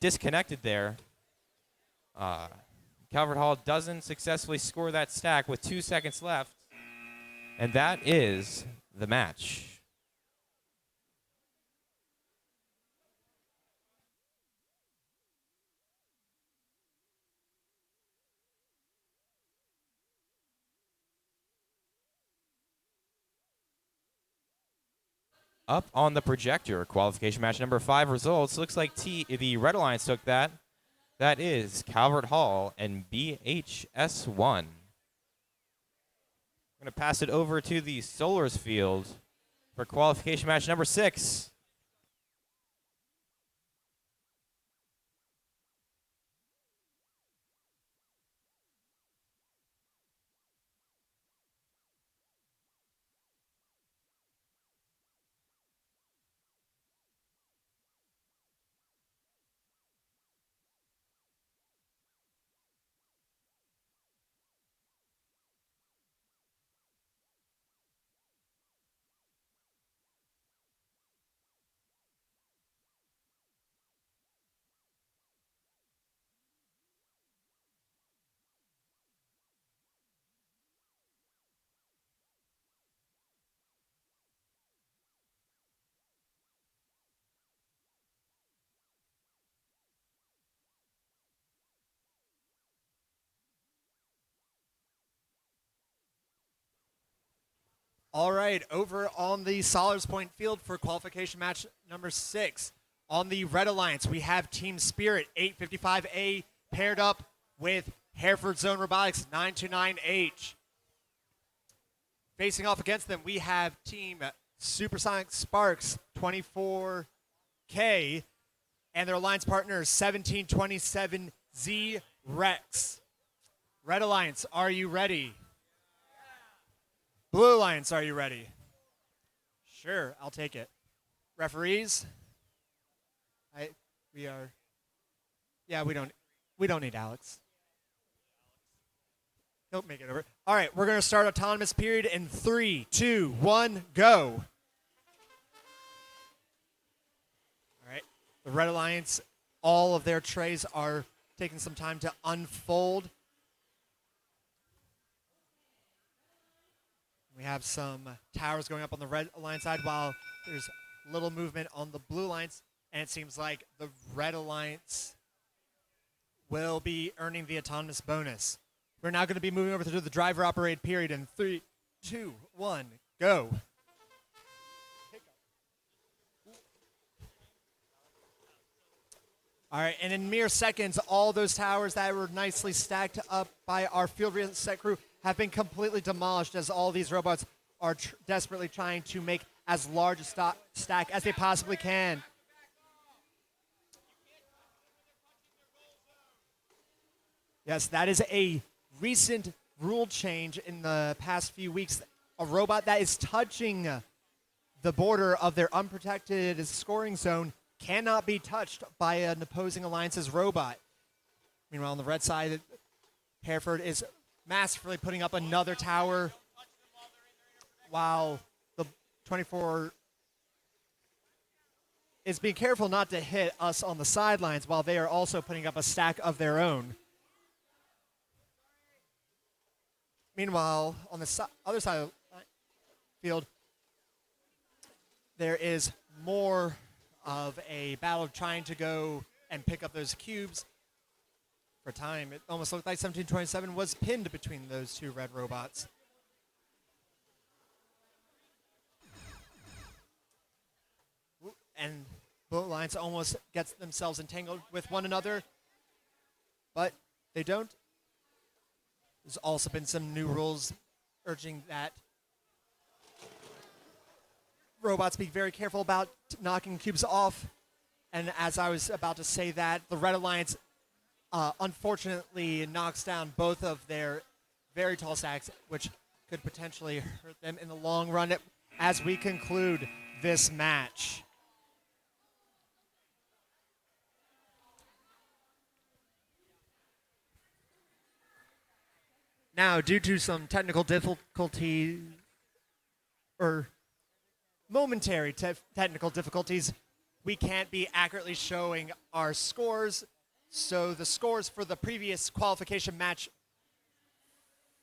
disconnected there. Calvert Hall doesn't successfully score that stack with 2 seconds left. And that is the match. Up on the projector, qualification match number 5 results. Looks like the Red Alliance took that. That is Calvert Hall and BHS1. I'm going to pass it over to the Solars field for qualification match number 6. All right, over on the Solars Point field for qualification match number 6. On the Red Alliance, we have Team Spirit 855A paired up with Hereford Zone Robotics 929H. Facing off against them, we have Team Supersonic Sparks 24K and their alliance partners 1727Z Rex. Red Alliance, are you ready? Blue Alliance, are you ready? Sure, I'll take it. Referees? We don't need Alex. He'll make it over. All right, we're going to start autonomous period in 3, 2, 1, go. All right, the Red Alliance, all of their trays are taking some time to unfold. We have some towers going up on the Red Alliance side while there's little movement on the Blue Alliance, and it seems like the Red Alliance will be earning the autonomous bonus. We're now going to be moving over to the driver operated period in 3, 2, 1, go. All right, and in mere seconds, all those towers that were nicely stacked up by our field reset crew have been completely demolished as all these robots are desperately trying to make as large a stack as they possibly can. Yes, that is a recent rule change in the past few weeks. A robot that is touching the border of their unprotected scoring zone cannot be touched by an opposing alliance's robot. Meanwhile, on the red side, Hereford is masterfully putting up another tower while the 24 is being careful not to hit us on the sidelines while they are also putting up a stack of their own. Meanwhile, on the other side of the field, there is more of a battle of trying to go and pick up those cubes. For time, it almost looked like 1727 was pinned between those two red robots. And both lines almost gets themselves entangled with one another, but they don't. There's also been some new rules urging that robots be very careful about knocking cubes off. And as I was about to say that, the Red Alliance unfortunately knocks down both of their very tall stacks, which could potentially hurt them in the long run as we conclude this match. Now, due to some technical difficulty, or momentary technical difficulties, we can't be accurately showing our scores. So the scores for the previous qualification match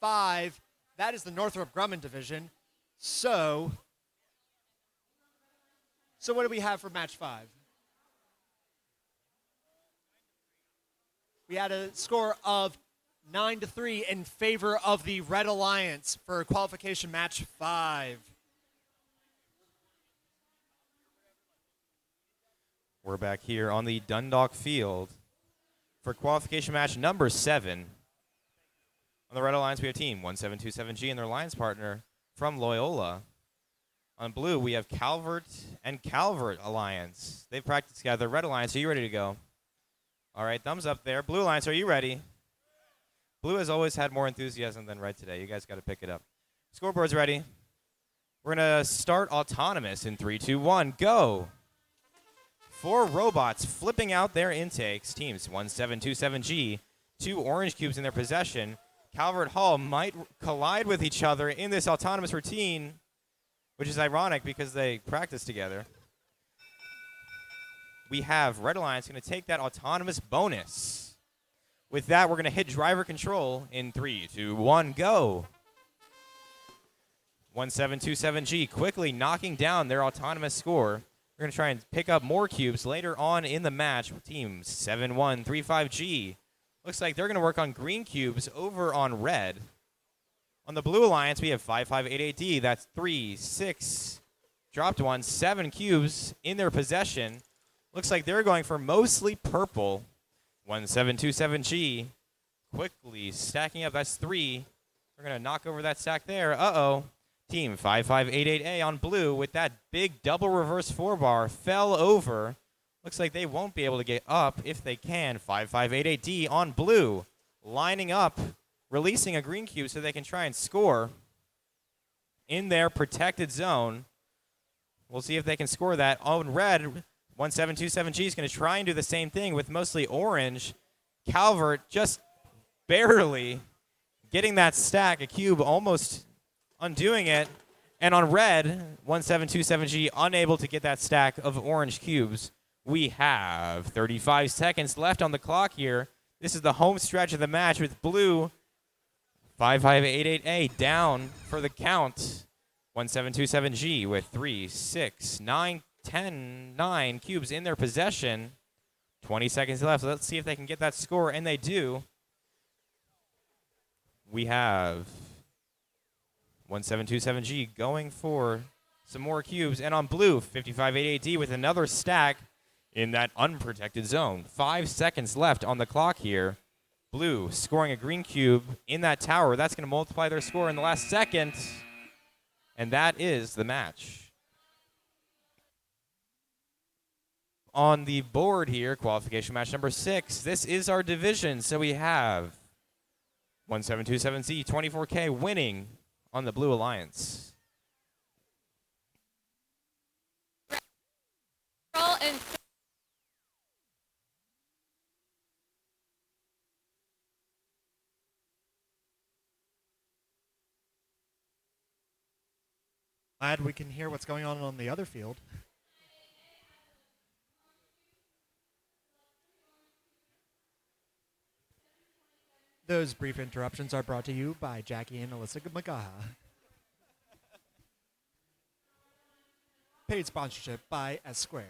5, that is the Northrop Grumman division. So what do we have for match 5? We had a score of 9-3 in favor of the Red Alliance for qualification match 5. We're back here on the Dundalk Field for qualification match number 7. On the Red Alliance, we have team 1727G and their alliance partner from Loyola. On blue, we have Calvert and Calvert Alliance. They've practiced together. Red Alliance, are you ready to go? All right, thumbs up there. Blue Alliance, are you ready? Blue has always had more enthusiasm than red today. You guys got to pick it up. Scoreboard's ready. We're going to start autonomous in 3, 2, 1, go. 4 robots flipping out their intakes. Teams 1727G, 2 orange cubes in their possession. Calvert Hall might collide with each other in this autonomous routine, which is ironic because they practice together. We have Red Alliance going to take that autonomous bonus. With that, we're going to hit driver control in 3, 2, 1, go. 1727G quickly knocking down their autonomous score. We're going to try and pick up more cubes later on in the match with team 7135G. Looks like they're going to work on green cubes over on red. On the Blue Alliance, we have 5588D. That's 3, 6, dropped 1, 7 cubes in their possession. Looks like they're going for mostly purple. 1727G quickly stacking up. That's 3. We're going to knock over that stack there. Uh-oh. Team 5588A on blue with that big double reverse 4-bar fell over. Looks like they won't be able to get up if they can. 5588D on blue lining up, releasing a green cube so they can try and score in their protected zone. We'll see if they can score that. On red, 1727G is going to try and do the same thing with mostly orange. Calvert just barely getting that stack, a cube almost undoing it. And on red, 1727G unable to get that stack of orange cubes. We have 35 seconds left on the clock here. This is the home stretch of the match with blue 5588A down for the count. 1727G with 3, 6, 9, 10, 9 cubes in their possession. 20 seconds left. Let's see if they can get that score, and they do. We have 1727G going for some more cubes. And on blue, 5588D with another stack in that unprotected zone. 5 seconds left on the clock here. Blue scoring a green cube in that tower. That's going to multiply their score in the last second. And that is the match. On the board here, qualification match number 6. This is our division. So we have 1727Z 24K winning on the Blue Alliance. Glad we can hear what's going on the other field. Those brief interruptions are brought to you by Jackie and Alyssa Magaha. Paid sponsorship by S Squared.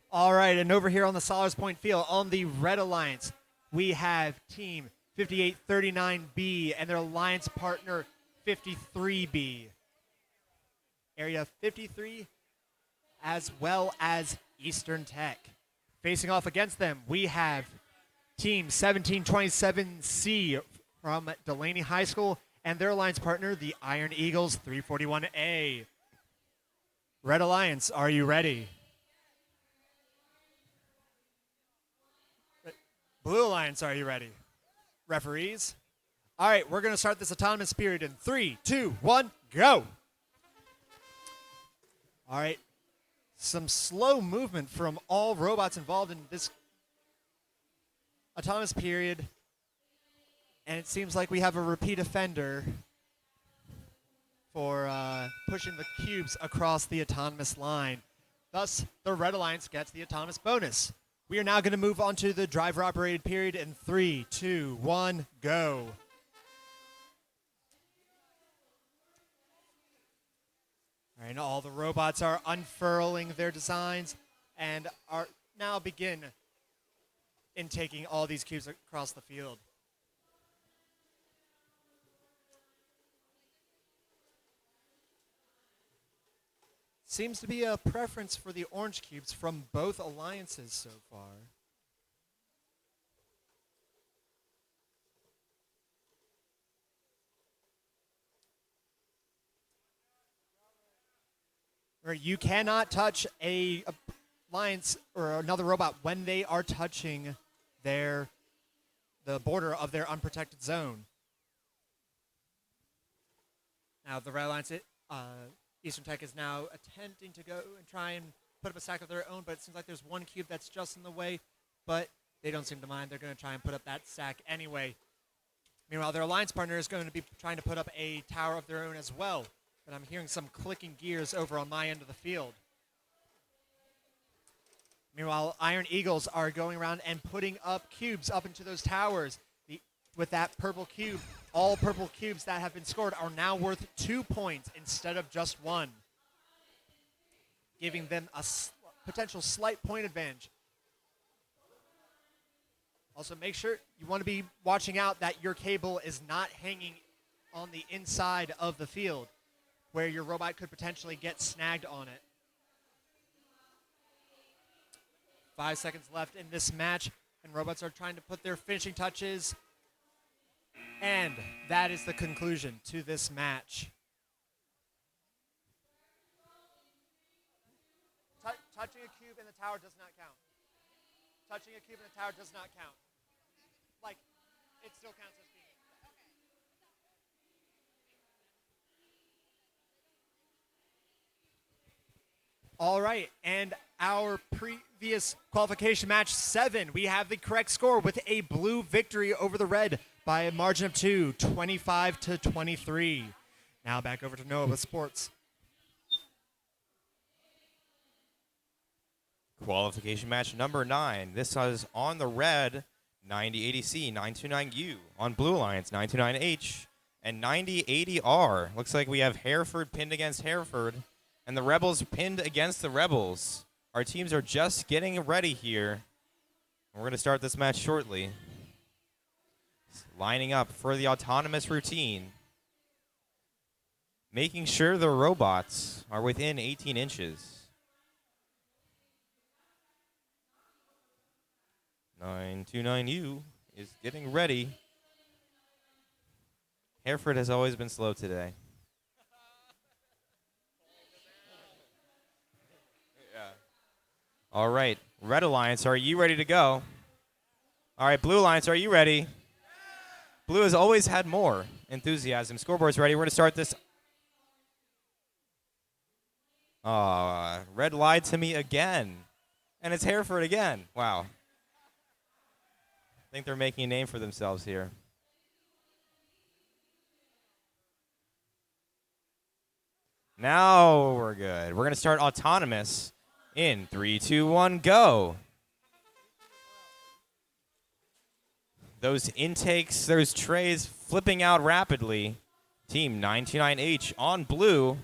All right, and over here on the Solars Point field, on the Red Alliance, we have Team 5839B and their alliance partner 53B. Area 53, as well as Eastern Tech. Facing off against them, we have Team 1727C from Delaney High School and their alliance partner, the Iron Eagles 341A. Red Alliance, are you ready? Blue Alliance, are you ready? Referees? All right, we're going to start this autonomous period in 3, 2, 1, go. All right, some slow movement from all robots involved in this autonomous period. And it seems like we have a repeat offender for pushing the cubes across the autonomous line. Thus, the Red Alliance gets the autonomous bonus. We are now going to move on to the driver-operated period in 3, 2, 1, go. All right, and all the robots are unfurling their designs and are now begin in taking all these cubes across the field. Seems to be a preference for the orange cubes from both alliances so far. Or you cannot touch a alliance or another robot when they are touching the border of their unprotected zone. Now the Red Alliance, Eastern Tech is now attempting to go and try and put up a stack of their own, but it seems like there's one cube that's just in the way, but they don't seem to mind. They're going to try and put up that stack anyway. Meanwhile, their alliance partner is going to be trying to put up a tower of their own as well, but I'm hearing some clicking gears over on my end of the field. Meanwhile, Iron Eagles are going around and putting up cubes up into those towers. With that purple cube, all purple cubes that have been scored are now worth 2 points instead of just 1, giving them a potential slight point advantage. Also, make sure you want to be watching out that your cable is not hanging on the inside of the field, where your robot could potentially get snagged on it. 5 seconds left in this match, and robots are trying to put their finishing touches. And that is the conclusion to this match. Touching a cube in the tower does not count. Touching a cube in the tower does not count. Like, it still counts as being. All right, and our previous qualification match 7, we have the correct score with a blue victory over the red by a margin of 2, 25-23. Now back over to Noah with sports. Qualification match number 9. This is on the red, 9080C, 929U. On blue alliance, 929H, and 9080R. Looks like we have Hereford pinned against Hereford, and the Rebels pinned against the Rebels. Our teams are just getting ready here. We're going to start this match shortly. Lining up for the autonomous routine. Making sure the robots are within 18 inches. 929U is getting ready. Hereford has always been slow today. All right, Red Alliance, are you ready to go? All right, Blue Alliance, are you ready? Blue has always had more enthusiasm. Scoreboard's ready. We're going to start this. Red lied to me again. And it's Hereford again. Wow. I think they're making a name for themselves here. Now we're good. We're going to start autonomous in 3, 2, 1, go. Those intakes, those trays flipping out rapidly. Team 929H on blue.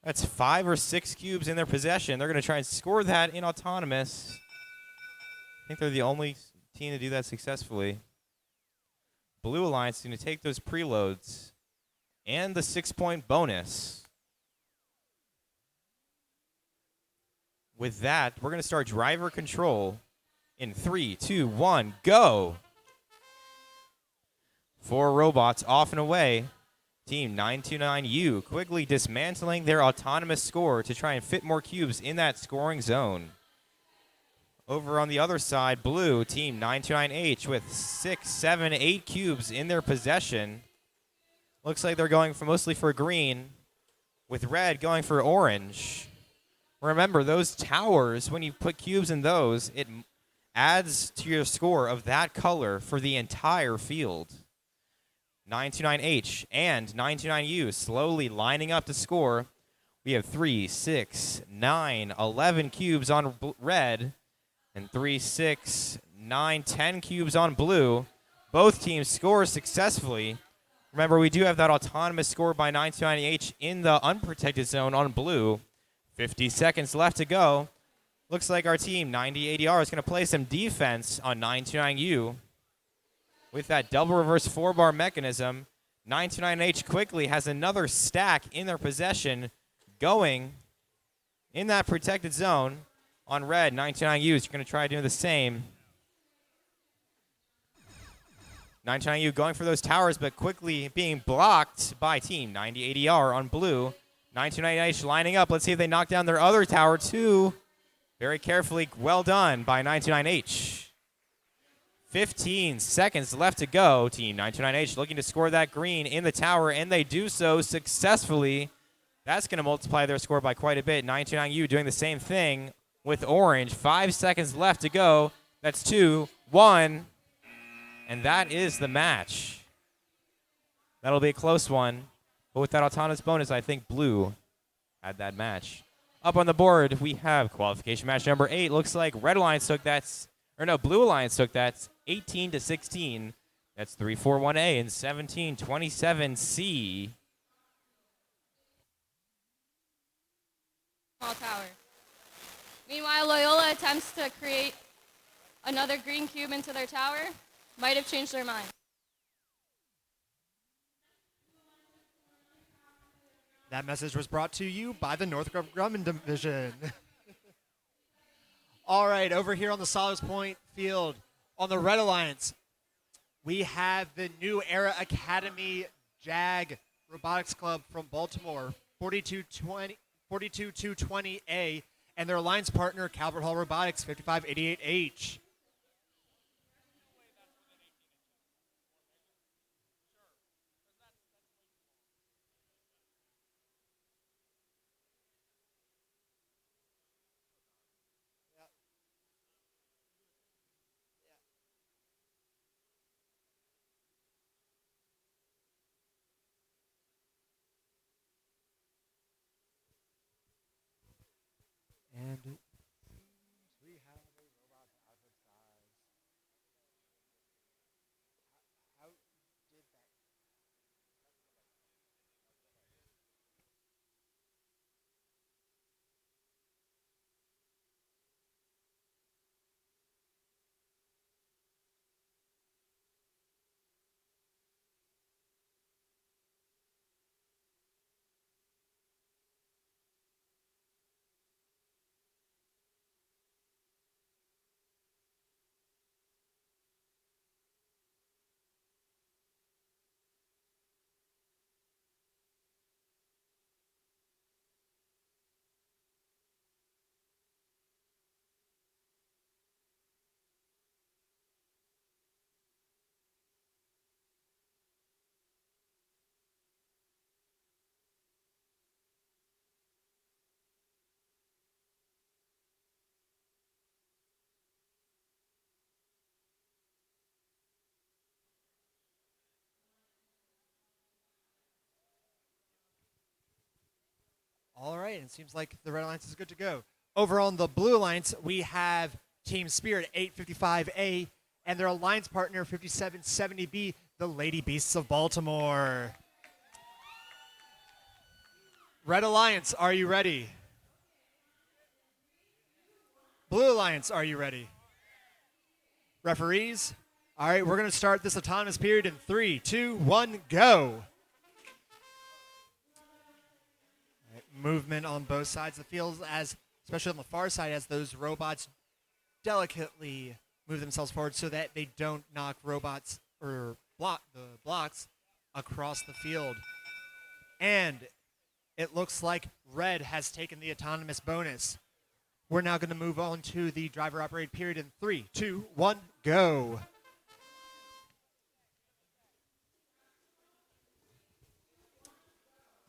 That's 5 or 6 cubes in their possession. They're going to try and score that in autonomous. I think they're the only team to do that successfully. Blue Alliance is going to take those preloads and the 6-point bonus. With that, we're going to start driver control in 3, 2, 1, go. 4 robots off and away. Team 929U quickly dismantling their autonomous score to try and fit more cubes in that scoring zone. Over on the other side, blue, team 929H with 6, 7, 8 cubes in their possession. Looks like they're going mostly for green, with red going for orange. Remember, those towers, when you put cubes in those, it adds to your score of that color for the entire field. 929H and 929U slowly lining up to score. We have 3, 6, 9, 11 cubes on red, and 3, 6, 9, 10 cubes on blue. Both teams score successfully. Remember, we do have that autonomous score by 929H in the unprotected zone on blue. 50 seconds left to go. Looks like our team, 90ADR, is going to play some defense on 929U. With that double reverse 4-bar mechanism, 929H quickly has another stack in their possession going in that protected zone. On red, 929U is going to try doing the same. 929U going for those towers, but quickly being blocked by team 90ADR on blue. 929H lining up. Let's see if they knock down their other tower too. Very carefully, well done by 929H. 15 seconds left to go. Team 929H looking to score that green in the tower, and they do so successfully. That's going to multiply their score by quite a bit. 929U doing the same thing with orange. 5 seconds left to go. That's 2, 1, and that is the match. That'll be a close one, but with that autonomous bonus, I think blue had that match. Up on the board, we have qualification match number 8. Looks like Red Alliance took that, or no, Blue Alliance took that 18-16. That's 341A and 1727C. Small tower. Meanwhile, Loyola attempts to create another green cube into their tower. Might have changed their mind. That message was brought to you by the Northrop Grumman Division. All right, over here on the Solid Point field, on the Red Alliance, we have the New Era Academy JAG Robotics Club from Baltimore, 42220A, and their alliance partner, Calvert Hall Robotics, 5588H. And we have a robot output size. How did that? All right, it seems like the Red Alliance is good to go. Over on the Blue Alliance, we have Team Spirit 855A and their alliance partner 5770B, the Lady Beasts of Baltimore. Red Alliance, are you ready? Blue Alliance, are you ready? Referees? All right, we're going to start this autonomous period in 3, 2, 1, go. All right, movement on both sides of the field, as especially on the far side, as those robots delicately move themselves forward so that they don't knock robots or block the blocks across the field. And it looks like red has taken the autonomous bonus. We're now going to move on to the driver operated period in 3, 2, 1, go.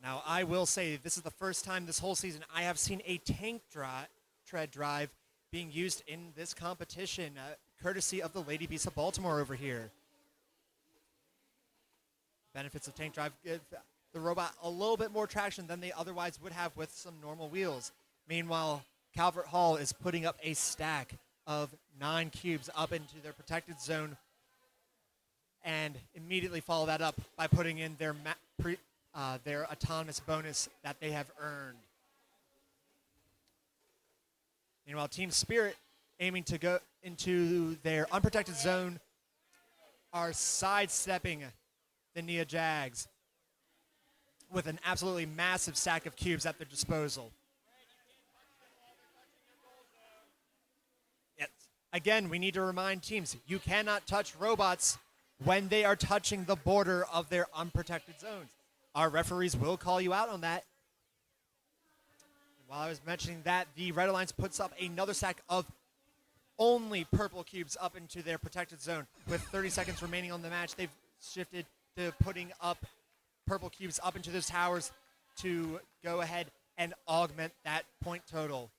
Now, I will say this is the first time this whole season I have seen a tank tread drive being used in this competition, courtesy of the Lady Beasts of Baltimore over here. Benefits of tank drive give the robot a little bit more traction than they otherwise would have with some normal wheels. Meanwhile, Calvert Hall is putting up a stack of 9 cubes up into their protected zone and immediately follow that up by putting in their autonomous bonus that they have earned. Meanwhile, Team Spirit, aiming to go into their unprotected zone, are sidestepping the Nia Jags with an absolutely massive stack of cubes at their disposal. Yes. Again, we need to remind teams, you cannot touch robots when they are touching the border of their unprotected zones. Our referees will call you out on that. And while I was mentioning that, the Red Alliance puts up another stack of only purple cubes up into their protected zone. With 30 seconds remaining on the match, they've shifted to putting up purple cubes up into those towers to go ahead and augment that point total.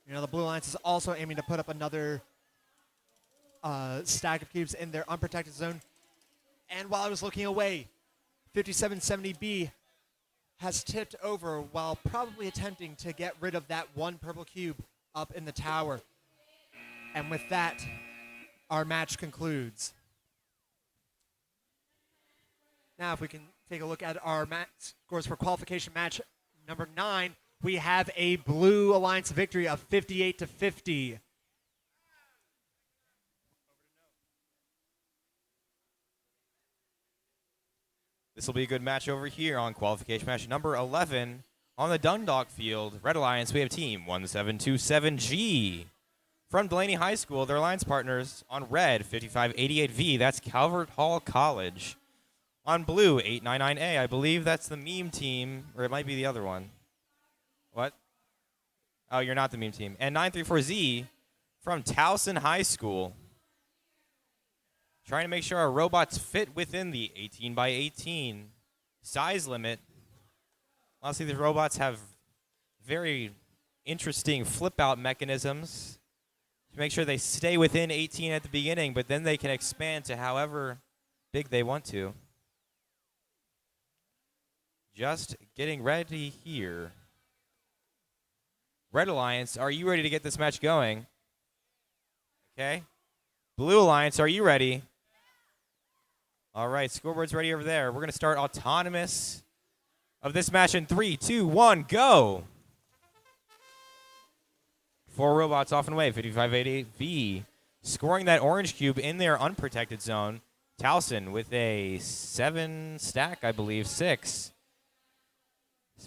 You know, the Blue Alliance is also aiming to put up another stack of cubes in their unprotected zone. And while I was looking away, 5770B has tipped over while probably attempting to get rid of that one purple cube up in the tower. And with that, our match concludes. Now, if we can take a look at our scores for qualification match number 9, we have a Blue Alliance victory of 58-50. This will be a good match over here on qualification match number 11 on the Dundalk field. Red Alliance, we have team 1727G. From Delaney High School, their alliance partners on red, 5588V. That's Calvert Hall College. On blue, 899A. I believe that's the meme team, or it might be the other one. What? Oh, you're not the meme team. And 934Z from Towson High School. Trying to make sure our robots fit within the 18 by 18 size limit. Honestly, the robots have very interesting flip-out mechanisms to make sure they stay within 18 at the beginning, but then they can expand to however big they want to. Just getting ready here. Red Alliance, are you ready to get this match going? Okay. Blue Alliance, are you ready? All right, scoreboard's ready over there. We're going to start autonomous of this match in 3, 2, 1, go. 4 robots off and away, 5588V. Scoring that orange cube in their unprotected zone. Towson with a 7 stack, I believe, 6.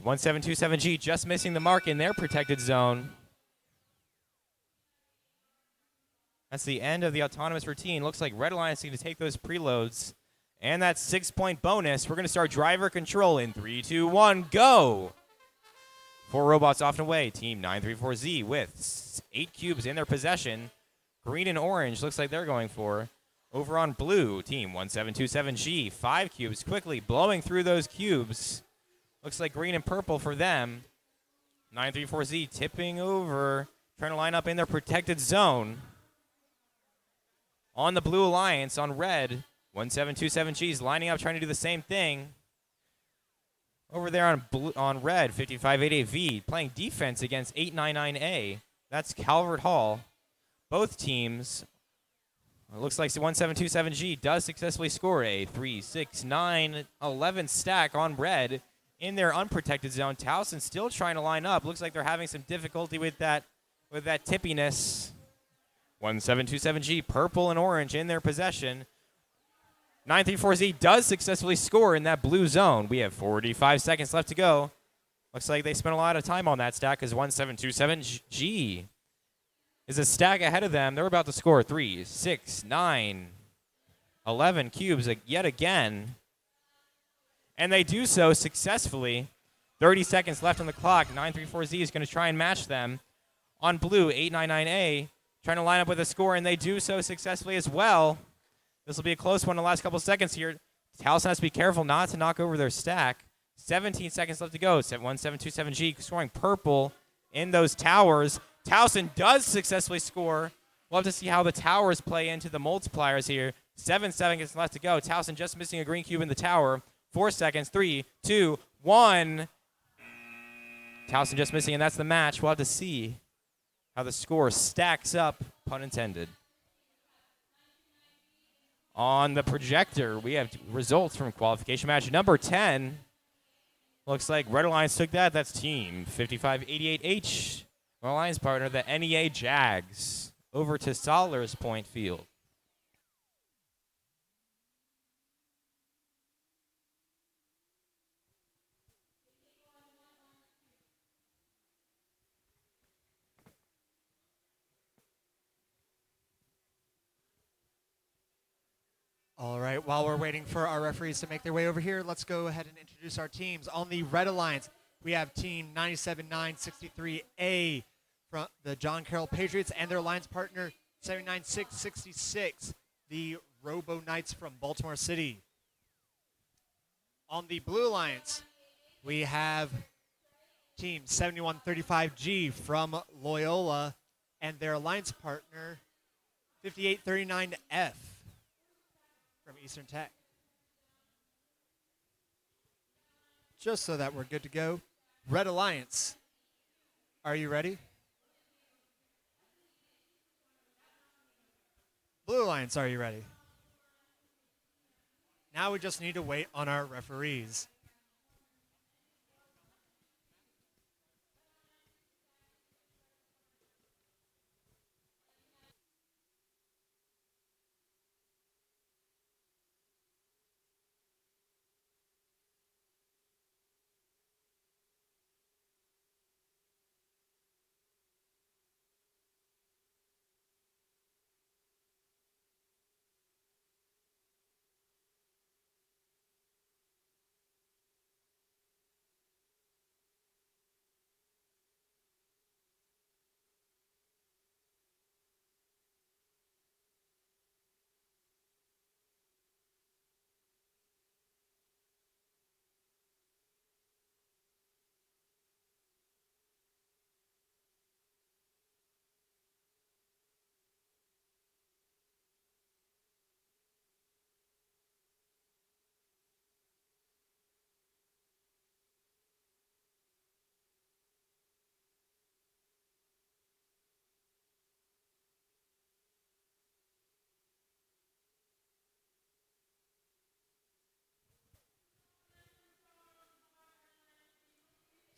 1727G just missing the mark in their protected zone. That's the end of the autonomous routine. Looks like Red Alliance is going to take those preloads. And that 6-point bonus. We're going to start driver control in 3, 2, 1, go. 4 robots off and away. Team 934Z with 8 cubes in their possession. Green and orange looks like they're going for. Over on blue, team 1727G. 5 cubes quickly blowing through those cubes. Looks like green and purple for them. 934Z tipping over. Trying to line up in their protected zone. On the Blue Alliance, on red, 1727G is lining up, trying to do the same thing. Over there on red, 5588V, playing defense against 899A. That's Calvert Hall. both teams. It looks like 1727G does successfully score a 3, 6, 9, 11 stack on red in their unprotected zone. Towson still trying to line up. Looks like they're having some difficulty with that tippiness. 1727G, purple and orange in their possession. 934Z does successfully score in that blue zone. We have 45 seconds left to go. Looks like they spent a lot of time on that stack because 1727G is a stack ahead of them. They're about to score 3, 6, 9, 11 cubes yet again. And they do so successfully. 30 seconds left on the clock. 934Z is going to try and match them. On blue, 899A, trying to line up with a score, and they do so successfully as well. This will be a close one in the last couple seconds here. Towson has to be careful not to knock over their stack. 17 seconds left to go. 1727G scoring purple in those towers. Towson does successfully score. We'll have to see how the towers play into the multipliers here. 7 seconds left to go. Towson just missing a green cube in the tower. 4 seconds. 3, 2, 1. Towson just missing, and that's the match. We'll have to see how the score stacks up, pun intended. On the projector, we have results from qualification match number 10. Looks like Red Alliance took that. That's team 5588H. Red Alliance partner, the NEA Jags, over to Solars Point Field. All right, while we're waiting for our referees to make their way over here, let's go ahead and introduce our teams. On the Red Alliance, we have team 97963A from the John Carroll Patriots and their alliance partner 79666, the Robo Knights from Baltimore City. On the Blue Alliance, we have team 7135G from Loyola and their alliance partner 5839F. From Eastern Tech. Just so that we're good to go, Red Alliance, are you ready? Blue Alliance, are you ready? Now we just need to wait on our referees.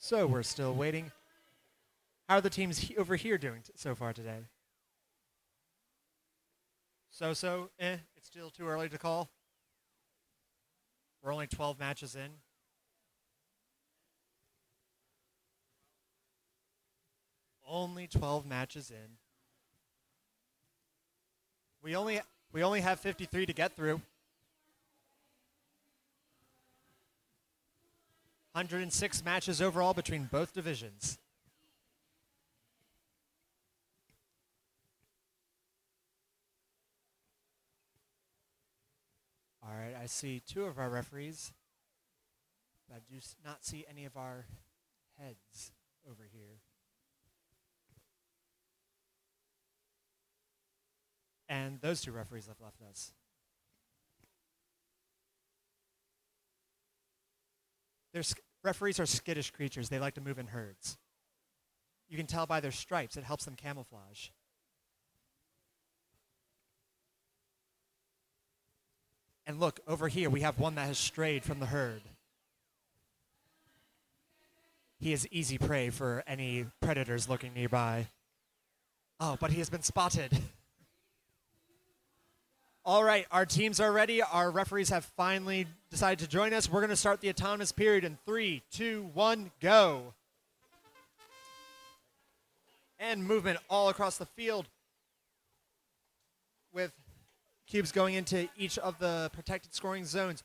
So we're still waiting. How are the teams over here doing so far today? So, it's still too early to call. We're only 12 matches in. Only 12 matches in. We only have 53 to get through. 106 matches overall between both divisions. All right, I see two of our referees, but I do not see any of our heads over here. And those two referees have left us. Referees are skittish creatures. They like to move in herds. You can tell by their stripes. It helps them camouflage. And look, over here we have one that has strayed from the herd. He is easy prey for any predators lurking nearby. Oh, but he has been spotted. All right, our teams are ready. Our referees have finally decided to join us. We're going to start the autonomous period in 3, 2, 1, go. And movement all across the field with cubes going into each of the protected scoring zones.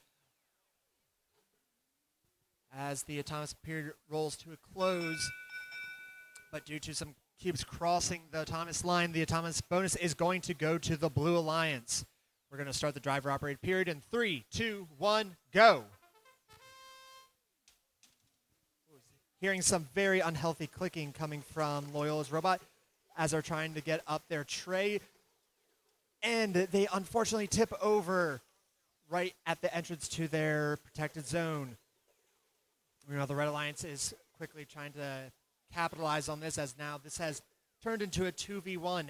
As the autonomous period rolls to a close, but due to some cubes crossing the autonomous line, the autonomous bonus is going to go to the Blue Alliance. We're going to start the driver-operated period in 3, 2, 1, go. Hearing some very unhealthy clicking coming from Loyola's robot as they're trying to get up their tray. And they unfortunately tip over right at the entrance to their protected zone. You know, the Red Alliance is quickly trying to capitalize on this, as now this has turned into a 2v1.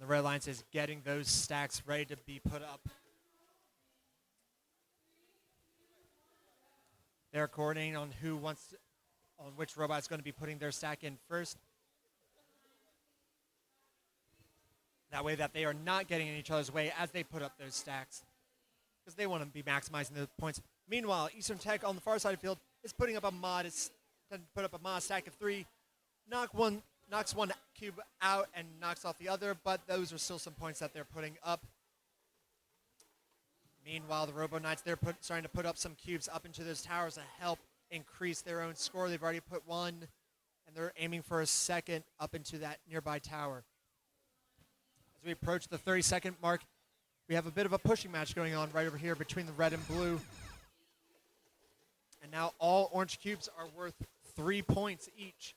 The Red Alliance is getting those stacks ready to be put up. They're coordinating on on which robot's going to be putting their stack in first. That way that they are not getting in each other's way as they put up those stacks, because they want to be maximizing the points. Meanwhile, Eastern Tech on the far side of the field is putting up a mod. It's going to put up a mod stack of 3. Knocks one cube out and knocks off the other, but those are still some points that they're putting up. Meanwhile, the Robo Knights, they're starting to put up some cubes up into those towers to help increase their own score. They've already put 1, and they're aiming for a second up into that nearby tower. As we approach the 30-second mark, we have a bit of a pushing match going on right over here between the red and blue. And now all orange cubes are worth 3 points each.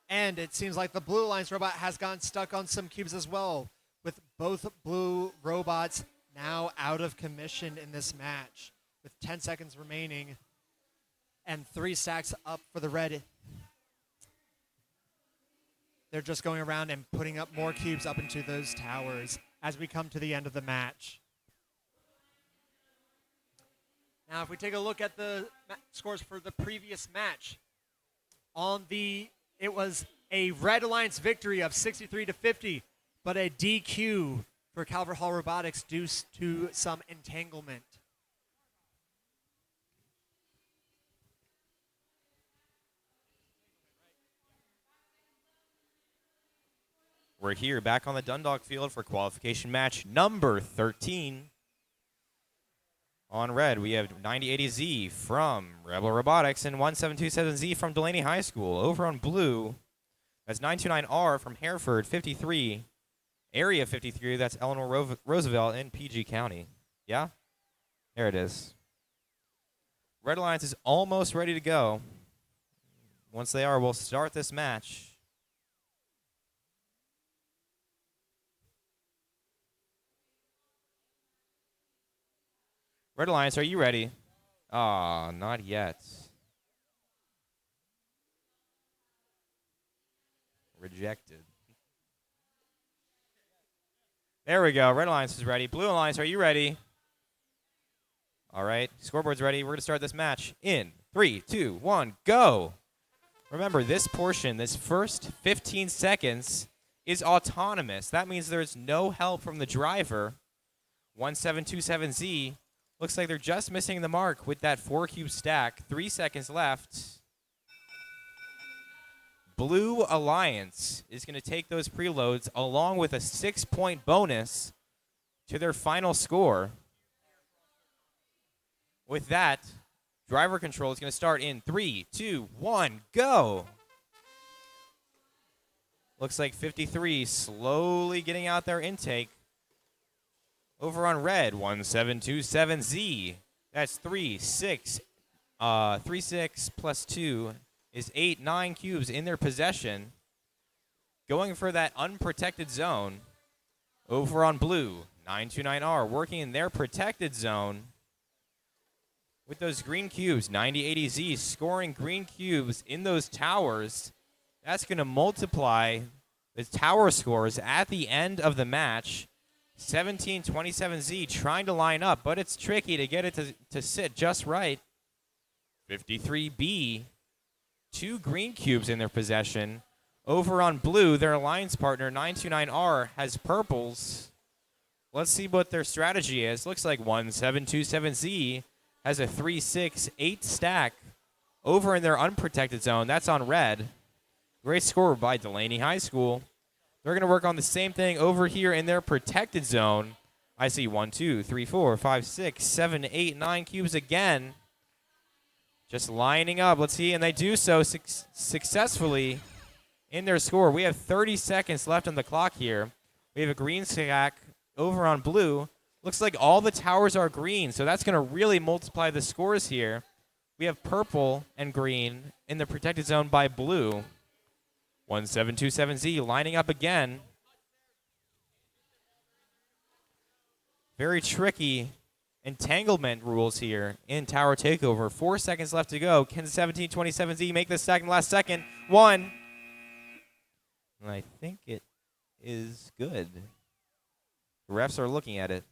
And it seems like the Blue Alliance robot has gotten stuck on some cubes as well, with both blue robots now out of commission in this match, with 10 seconds remaining and 3 stacks up for the red. They're just going around and putting up more cubes up into those towers as we come to the end of the match. Now, if we take a look at the scores for the previous match, it was a Red Alliance victory of 63-50, but a DQ for Calvert Hall Robotics due to some entanglement. We're here back on the Dundalk field for qualification match number 13. On red, we have 9080Z from Rebel Robotics and 1727Z from Delaney High School. Over on blue, that's 929R from Hereford, 53. Area 53, that's Eleanor Roosevelt in PG County. Yeah? There it is. Red Alliance is almost ready to go. Once they are, we'll start this match. Red Alliance, are you ready? Ah, not yet. Rejected. There we go. Red Alliance is ready. Blue Alliance, are you ready? All right. Scoreboard's ready. We're going to start this match in 3, 2, 1, go. Remember, this portion, this first 15 seconds, is autonomous. That means there's no help from the driver. 1727Z. Looks like they're just missing the mark with that 4-cube stack. 3 seconds left. Blue Alliance is going to take those preloads along with a 6-point bonus to their final score. With that, driver control is going to start in 3, 2, 1, go. Looks like 53 slowly getting out their intake. Over on red, 1727Z. That's 3, 6 plus 2 is 8, 9 cubes in their possession. Going for that unprotected zone. Over on blue, 929R working in their protected zone. With those green cubes, 9080Z scoring green cubes in those towers. That's going to multiply the tower scores at the end of the match. 17-27Z trying to line up, but it's tricky to get it to sit just right. 53B, 2 green cubes in their possession. Over on blue, their alliance partner, 929R, has purples. Let's see what their strategy is. Looks like 1727Z has a 3-6-8 stack over in their unprotected zone. That's on red. Great score by Delaney High School. They're going to work on the same thing over here in their protected zone. I see 1, 2, 3, 4, 5, 6, 7, 8, 9 cubes again. Just lining up. Let's see. And they do so successfully in their score. We have 30 seconds left on the clock here. We have a green stack over on blue. Looks like all the towers are green, so that's going to really multiply the scores here. We have purple and green in the protected zone by blue. 1727Z lining up again. Very tricky entanglement rules here in Tower Takeover. 4 seconds left to go. Can 1727Z make this second last second? 1. And I think it is good. The refs are looking at it.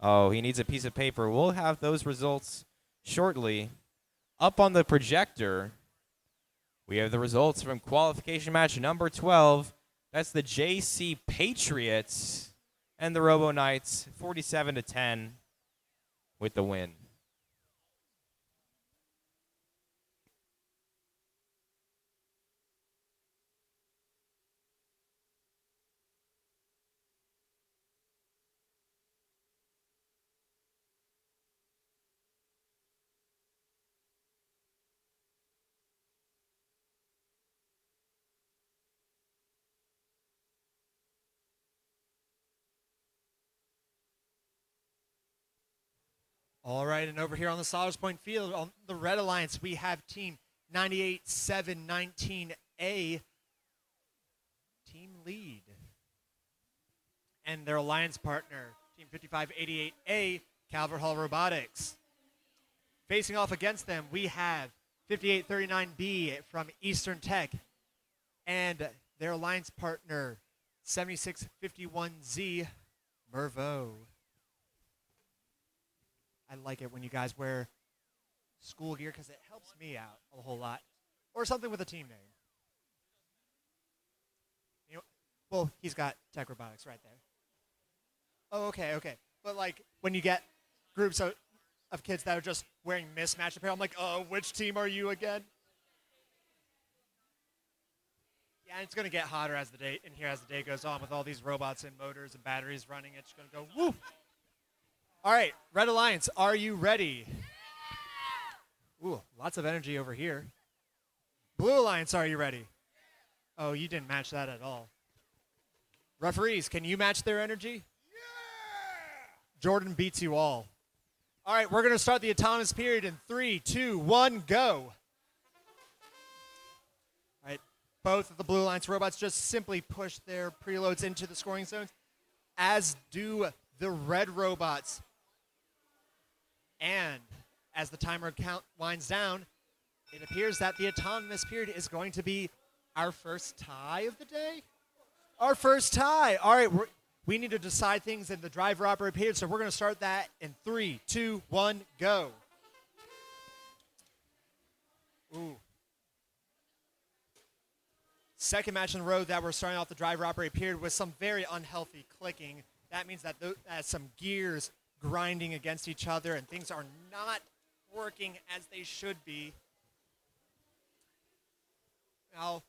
Oh, he needs a piece of paper. We'll have those results shortly. Up on the projector, we have the results from qualification match number 12. That's the JC Patriots and the Robo Knights, 47-10 with the win. All right, and over here on the Soldiers Point field, on the Red Alliance, we have Team 98-7-19A, team lead. And their alliance partner, Team 5588A, Calvert Hall Robotics. Facing off against them, we have 5839B from Eastern Tech and their alliance partner, 7651Z, Mervo. I like it when you guys wear school gear because it helps me out a whole lot. Or something with a team name. You know, well, he's got Tech Robotics right there. Oh, okay. But like when you get groups of kids that are just wearing mismatched apparel, I'm like, oh, which team are you again? Yeah, it's going to get hotter as the day goes on with all these robots and motors and batteries running. It's going to go woo. All right, Red Alliance, are you ready? Ooh, lots of energy over here. Blue Alliance, are you ready? Oh, you didn't match that at all. Referees, can you match their energy? Yeah! Jordan beats you all. All right, we're going to start the autonomous period in 3, 2, 1, go. All right, both of the Blue Alliance robots just simply push their preloads into the scoring zones, as do the red robots. And as the timer count winds down, it appears that the autonomous period is going to be our first tie of the day. Our first tie. All right, we need to decide things in the driver operator period, so we're going to start that in 3, 2, 1, go. Ooh. Second match in a row that we're starting off the driver operator period with some very unhealthy clicking. That means that some gears grinding against each other and things are not working as they should be. Now,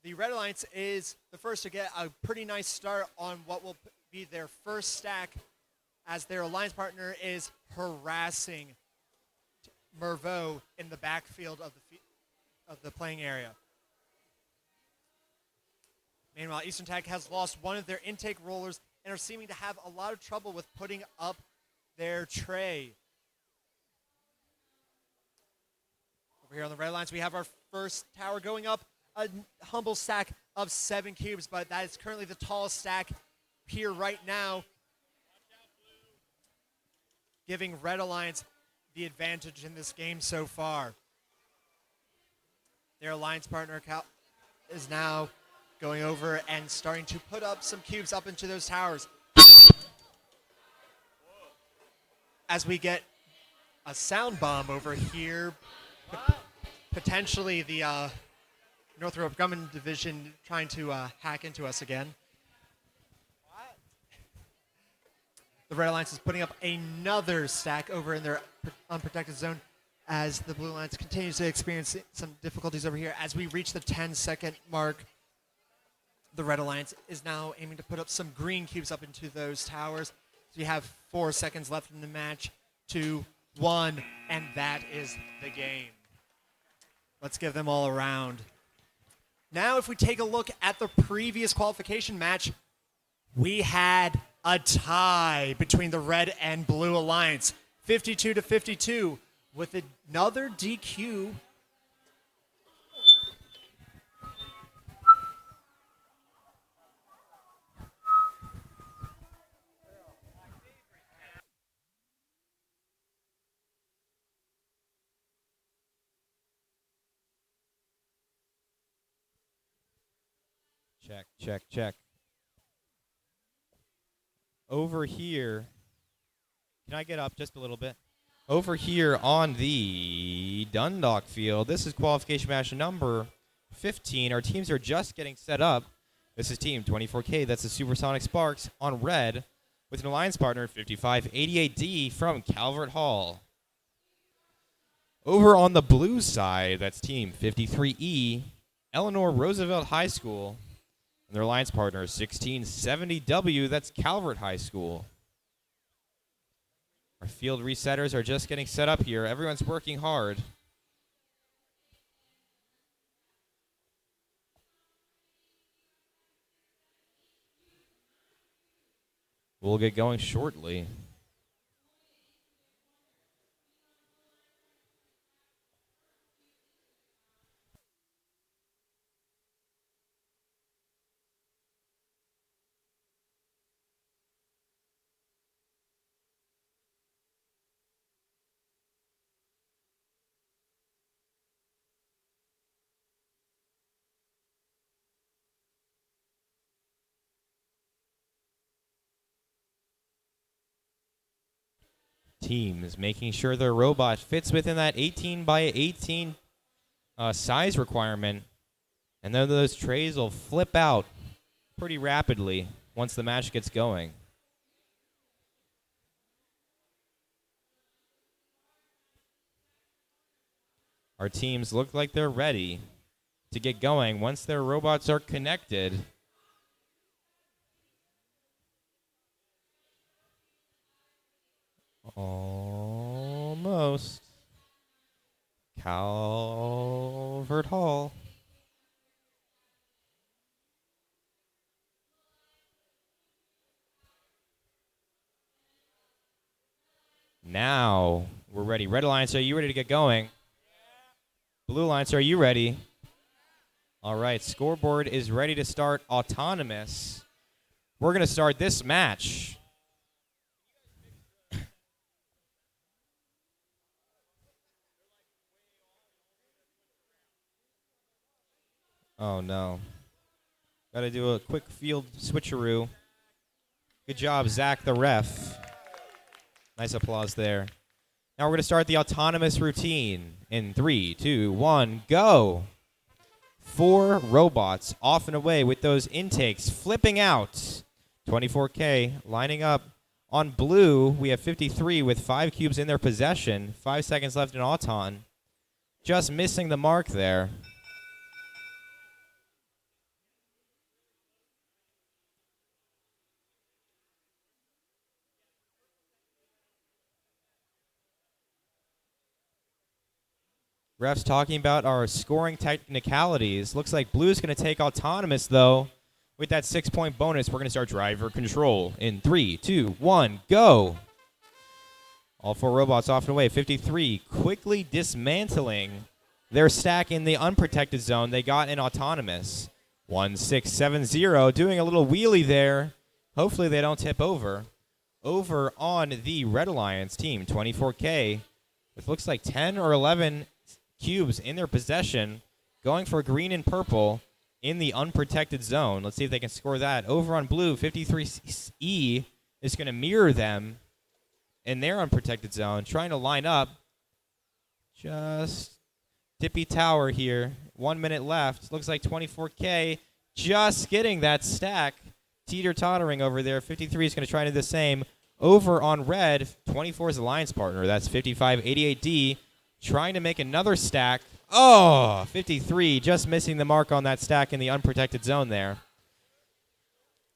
the Red Alliance is the first to get a pretty nice start on what will be their first stack, as their alliance partner is harassing Mervo in the backfield of the playing area. Meanwhile, Eastern Tech has lost one of their intake rollers and are seeming to have a lot of trouble with putting up their tray. Over here on the Red Alliance, we have our first tower going up, a humble stack of 7 cubes, but that is currently the tallest stack here right now, giving Red Alliance the advantage in this game so far. Their alliance partner is now going over and starting to put up some cubes up into those towers. As we get a sound bomb over here, potentially the Northrop Grumman division trying to hack into us again. The Red Alliance is putting up another stack over in their unprotected zone as the Blue Alliance continues to experience some difficulties over here. As we reach the 10-second mark, the Red Alliance is now aiming to put up some green cubes up into those towers. So we have 4 seconds left in the match, 2, 1, and that is the game. Let's give them all a round. Now, if we take a look at the previous qualification match, we had a tie between the Red and Blue Alliance, 52-52, with another DQ. Check, check, check. Over here, can I get up just a little bit? Over here on the Dundalk field, this is qualification match number 15. Our teams are just getting set up. This is Team 24K, that's the Supersonic Sparks on red, with an alliance partner 5588D from Calvert Hall. Over on the blue side, that's Team 53E, Eleanor Roosevelt High School. And their alliance partner is 1670W, that's Calvert High School. Our field resetters are just getting set up here. Everyone's working hard. We'll get going shortly. Team is making sure their robot fits within that 18 by 18 size requirement. And then those trays will flip out pretty rapidly once the match gets going. Our teams look like they're ready to get going once their robots are connected. Almost. Calvert Hall. Now we're ready. Red Alliance, are you ready to get going? Blue Alliance, are you ready? All right, scoreboard is ready to start autonomous. We're going to start this match. Oh, no. Got to do a quick field switcheroo. Good job, Zach, the ref. Nice applause there. Now we're going to start the autonomous routine in 3, 2, 1, go. 4 robots off and away with those intakes flipping out. 24K lining up. On blue, we have 53 with 5 cubes in their possession. 5 seconds left in Auton. Just missing the mark there. Refs talking about our scoring technicalities. Looks like Blue's going to take autonomous, though. With that 6-point bonus, we're going to start driver control in 3, 2, 1, go. All 4 robots off and away. 53 quickly dismantling their stack in the unprotected zone they got in autonomous. 1670 doing a little wheelie there. Hopefully they don't tip over. Over on the Red Alliance team, 24K. with looks like 10 or 11 cubes in their possession, going for green and purple in the unprotected zone. Let's see if they can score that. Over on blue, 53E is going to mirror them in their unprotected zone, trying to line up. Just Tippy Tower here. 1 minute left. Looks like 24K just getting that stack. Teeter-tottering over there. 53 is going to try to do the same. Over on red, 24's alliance partner. That's 5588D trying to make another stack. Oh, 53 just missing the mark on that stack in the unprotected zone there.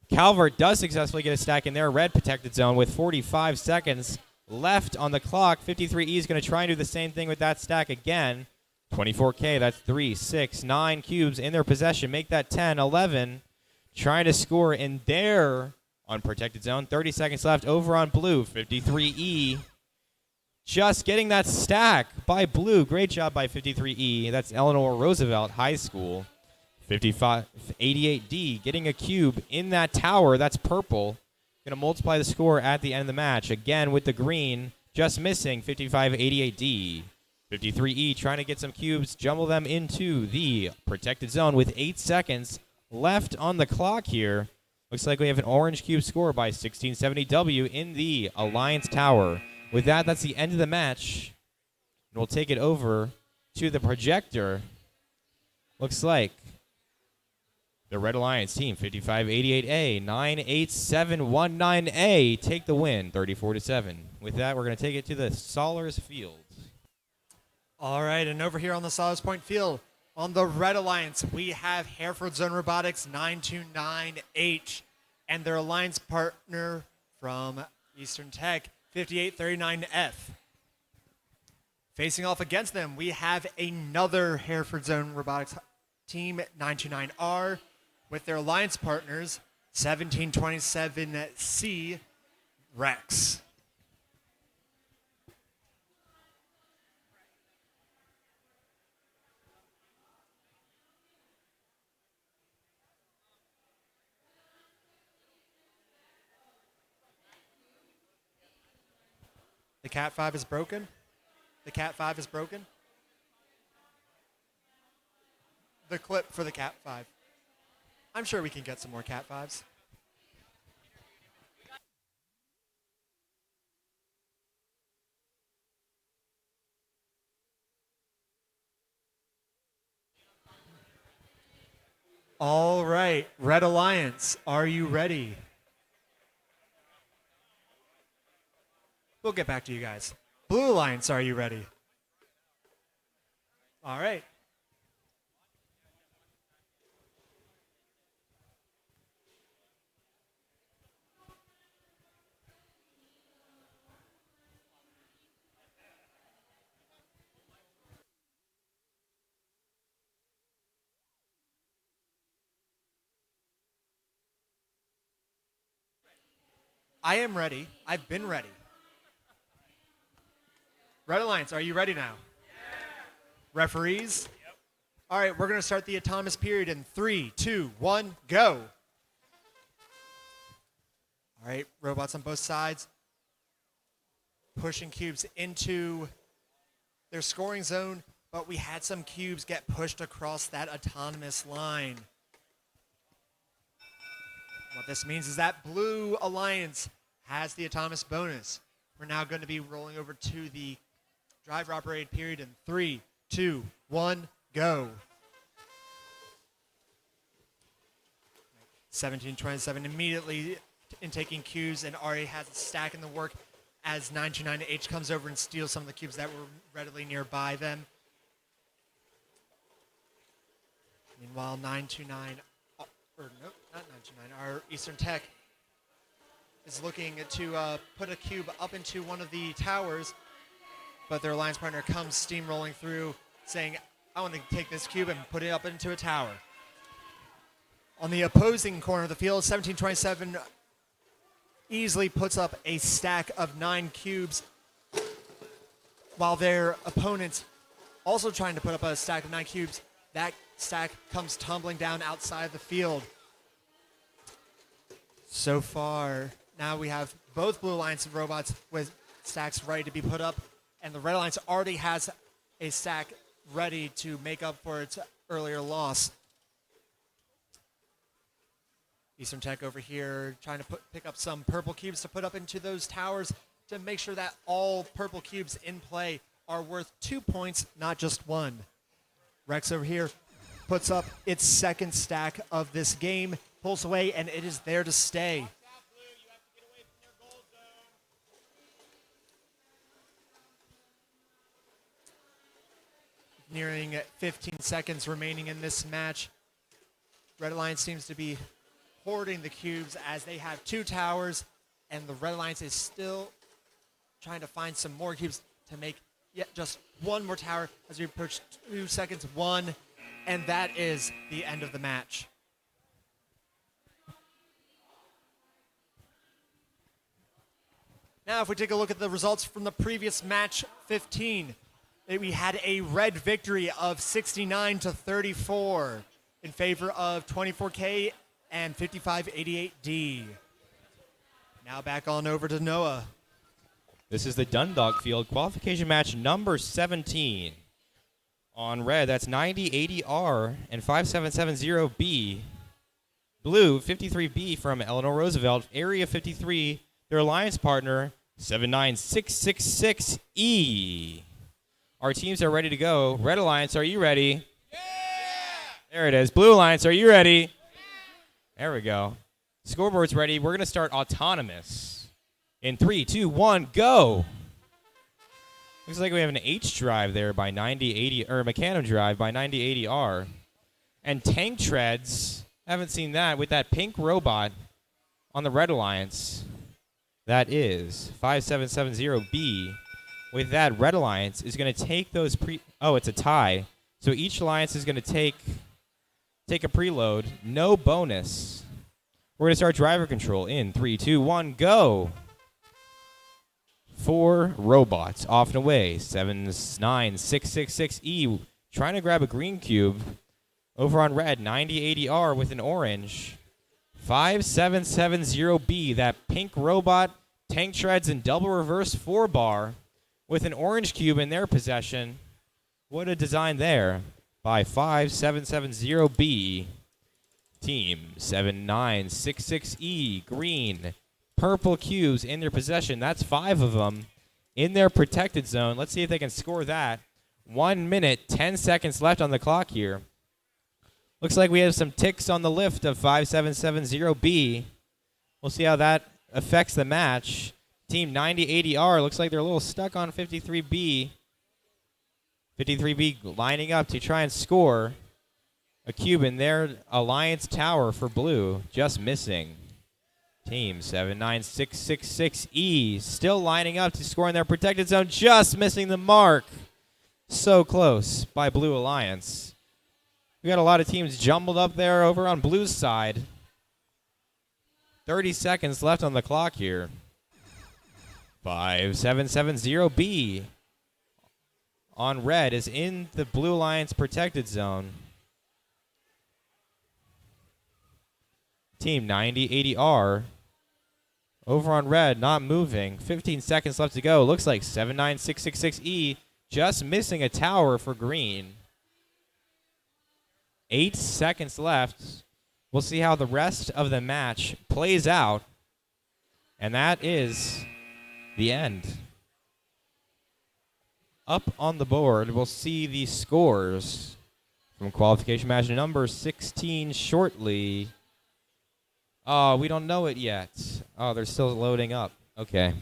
Calvert does successfully get a stack in their red protected zone with 45 seconds left on the clock. 53E is going to try and do the same thing with that stack again. 24K, that's 3, 6, 9 cubes in their possession. Make that 10, 11. Trying to score in their unprotected zone. 30 seconds left over on blue. 53E just getting that stack by blue. Great job by 53E. That's Eleanor Roosevelt High School. 5588D getting a cube in that tower. That's purple. Going to multiply the score at the end of the match. Again with the green. Just missing 5588D. 53E trying to get some cubes. Jumble them into the protected zone with 8 seconds left on the clock here. Looks like we have an orange cube score by 1670W in the Alliance Tower. With that, that's the end of the match. And we'll take it over to the projector. Looks like the Red Alliance team, 5588A, 98719A, take the win, 34-7. With that, we're going to take it to the Solars Field. All right, and over here on the Solars Point field, on the Red Alliance, we have Hereford Zone Robotics 929H and their alliance partner from Eastern Tech, 5839F. Facing off against them, we have another Hereford Zone Robotics team, 929R, with their alliance partners, 1727C Rex. The Cat 5 is broken. The Cat 5 is broken. The clip for the Cat 5. I'm sure we can get some more Cat 5s. All right, Red Alliance, are you ready? We'll get back to you guys. Blue Alliance, are you ready? All right. I am ready. I've been ready. Red Alliance, are you ready now? Yeah. Referees? Yep. All right, we're going to start the autonomous period in 3, 2, 1, go. All right, robots on both sides. Pushing cubes into their scoring zone, but we had some cubes get pushed across that autonomous line. What this means is that Blue Alliance has the autonomous bonus. We're now going to be rolling over to the driver operated period in 3, 2, 1, go. 1727 immediately taking cubes and already has a stack in the work as 929H comes over and steals some of the cubes that were readily nearby them. Meanwhile, 929, or nope, not 929, our Eastern Tech is looking to put a cube up into one of the towers, but their alliance partner comes steamrolling through saying, I want to take this cube and put it up into a tower. On the opposing corner of the field, 1727 easily puts up a stack of 9 cubes, while their opponents also trying to put up a stack of 9 cubes. That stack comes tumbling down outside the field. So far, now we have both Blue Alliance robots with stacks ready to be put up, and the Red Alliance already has a stack ready to make up for its earlier loss. Eastern Tech over here trying to pick up some purple cubes to put up into those towers to make sure that all purple cubes in play are worth 2 points, not just 1. Rex over here puts up its second stack of this game, pulls away, and it is there to stay. Nearing 15 seconds remaining in this match. Red Alliance seems to be hoarding the cubes as they have 2 towers, and the Red Alliance is still trying to find some more cubes to make yet just 1 more tower as we approach 2 seconds, 1, and that is the end of the match. Now, if we take a look at the results from the previous match 15, we had a red victory of 69-34 in favor of 24K and 5588D. Now back on over to Noah. This is the Dundalk Field qualification match number 17. On red, that's 9080R and 5770B. Blue, 53B from Eleanor Roosevelt. Area 53, their alliance partner, 79666E. Our teams are ready to go. Red Alliance, are you ready? Yeah! There it is. Blue Alliance, are you ready? Yeah! There we go. Scoreboard's ready. We're going to start autonomous. In 3, 2, 1, go! Looks like we have an H drive there by 9080, or Mechanim drive by 9080R. And tank treads, haven't seen that, with that pink robot on the Red Alliance. That is 5770B. With that, Red Alliance is going to take those oh, it's a tie. So each alliance is going to take a preload. No bonus. We're going to start driver control in 3, 2, 1, go! 4 robots off and away. 79666E trying to grab a green cube. Over on red, 9080R with an orange. 5770B, that pink robot, tank treads, and double reverse 4-bar with an orange cube in their possession. What a design there by 5770B. Team 7966E, green. Purple cubes in their possession. That's 5 of them in their protected zone. Let's see if they can score that. 1 minute, 10 seconds left on the clock here. Looks like we have some ticks on the lift of 5770B. We'll see how that affects the match. Team 9080R looks like they're a little stuck on 53B. 53B lining up to try and score a cube in their alliance tower for blue. Just missing. Team 79666E still lining up to score in their protected zone. Just missing the mark. So close by Blue Alliance. We got a lot of teams jumbled up there over on Blue's side. 30 seconds left on the clock here. 5770B on red is in the Blue Alliance protected zone. Team 9080R over on red, not moving. 15 seconds left to go. Looks like 79666E just missing a tower for green. 8 seconds left. We'll see how the rest of the match plays out. And that is the end. Up on the board, we'll see the scores from qualification match number 16 shortly. Oh, we don't know it yet. Oh, they're still loading up. Okay.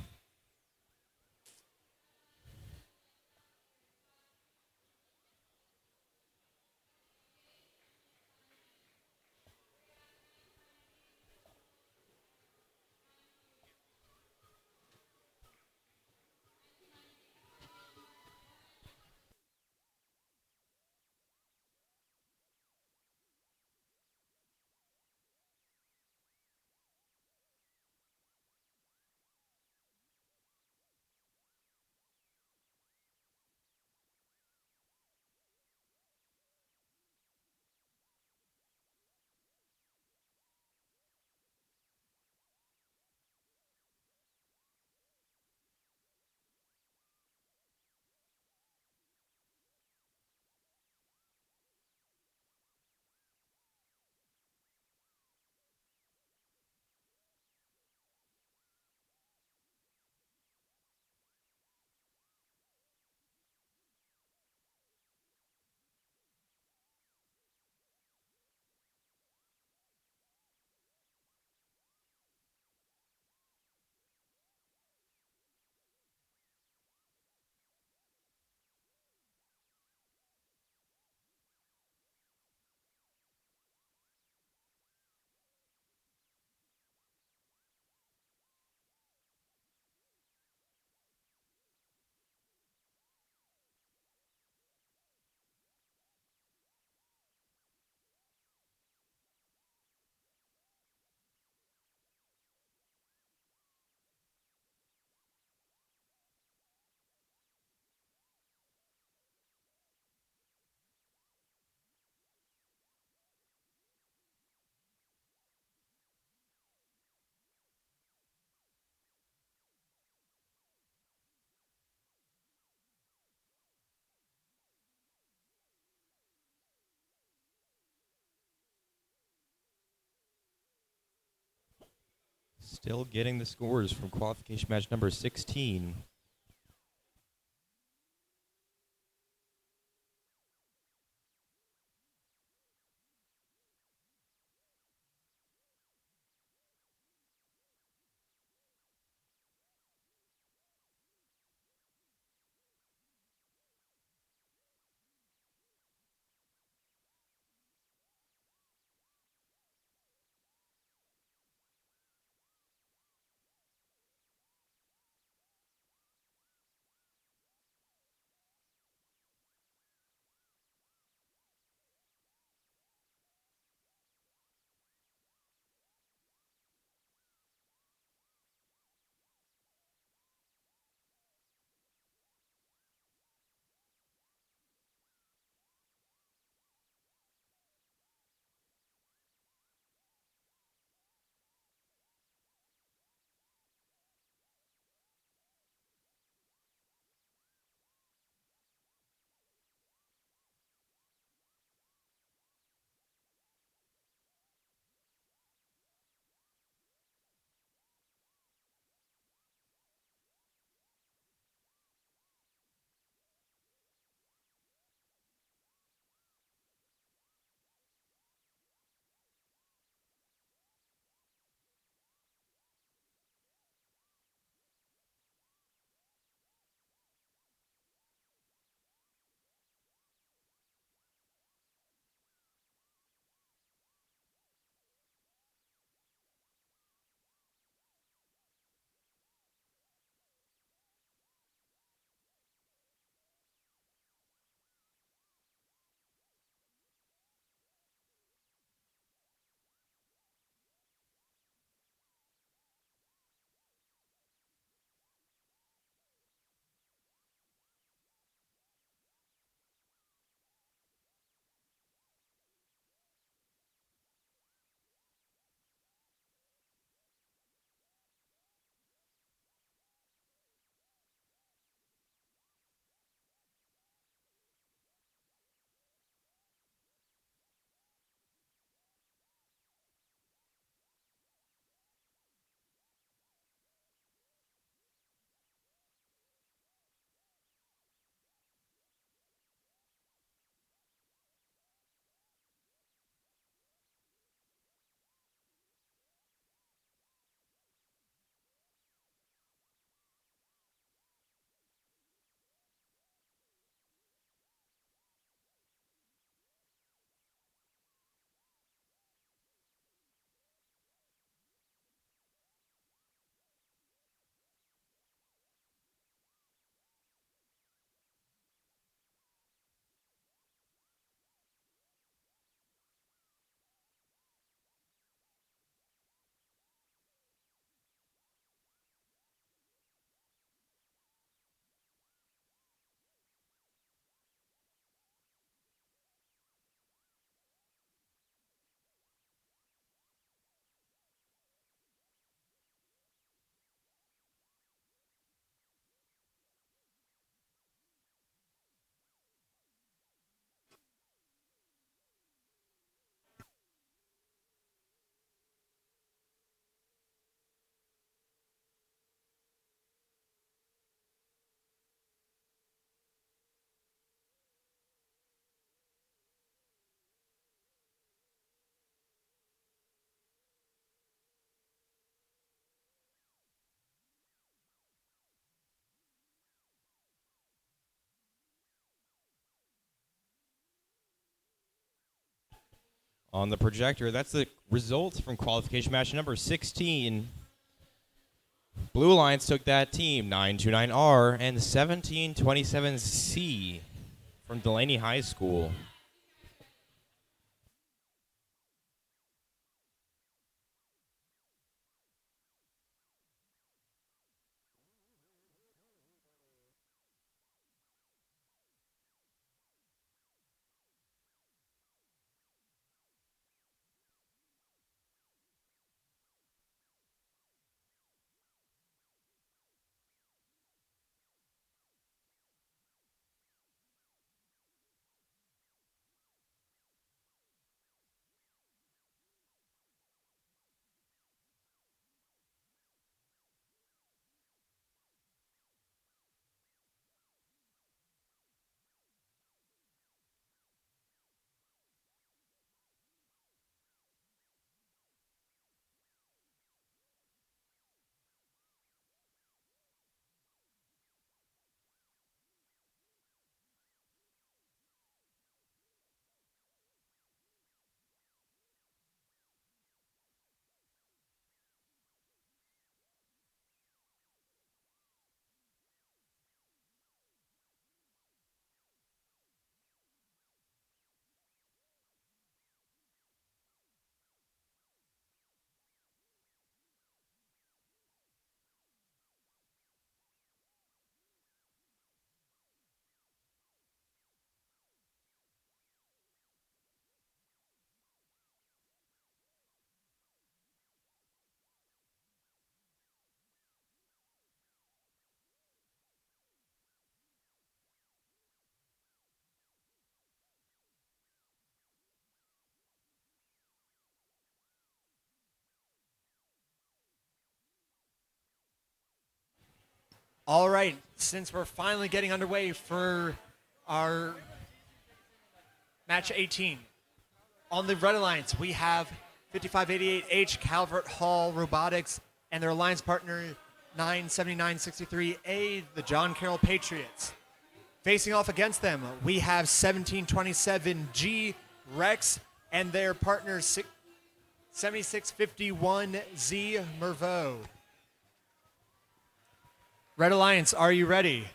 Still getting the scores from qualification match number 16. On the projector, that's the results from qualification match number 16. Blue Lions took that team, 929R and 1727C from Delaney High School. All right, since we're finally getting underway for our match 18, on the Red Alliance, we have 5588H Calvert Hall Robotics and their alliance partner 97963A, the John Carroll Patriots. Facing off against them, we have 1727G Rex and their partner 7651Z Mervo. Red Alliance, are you ready?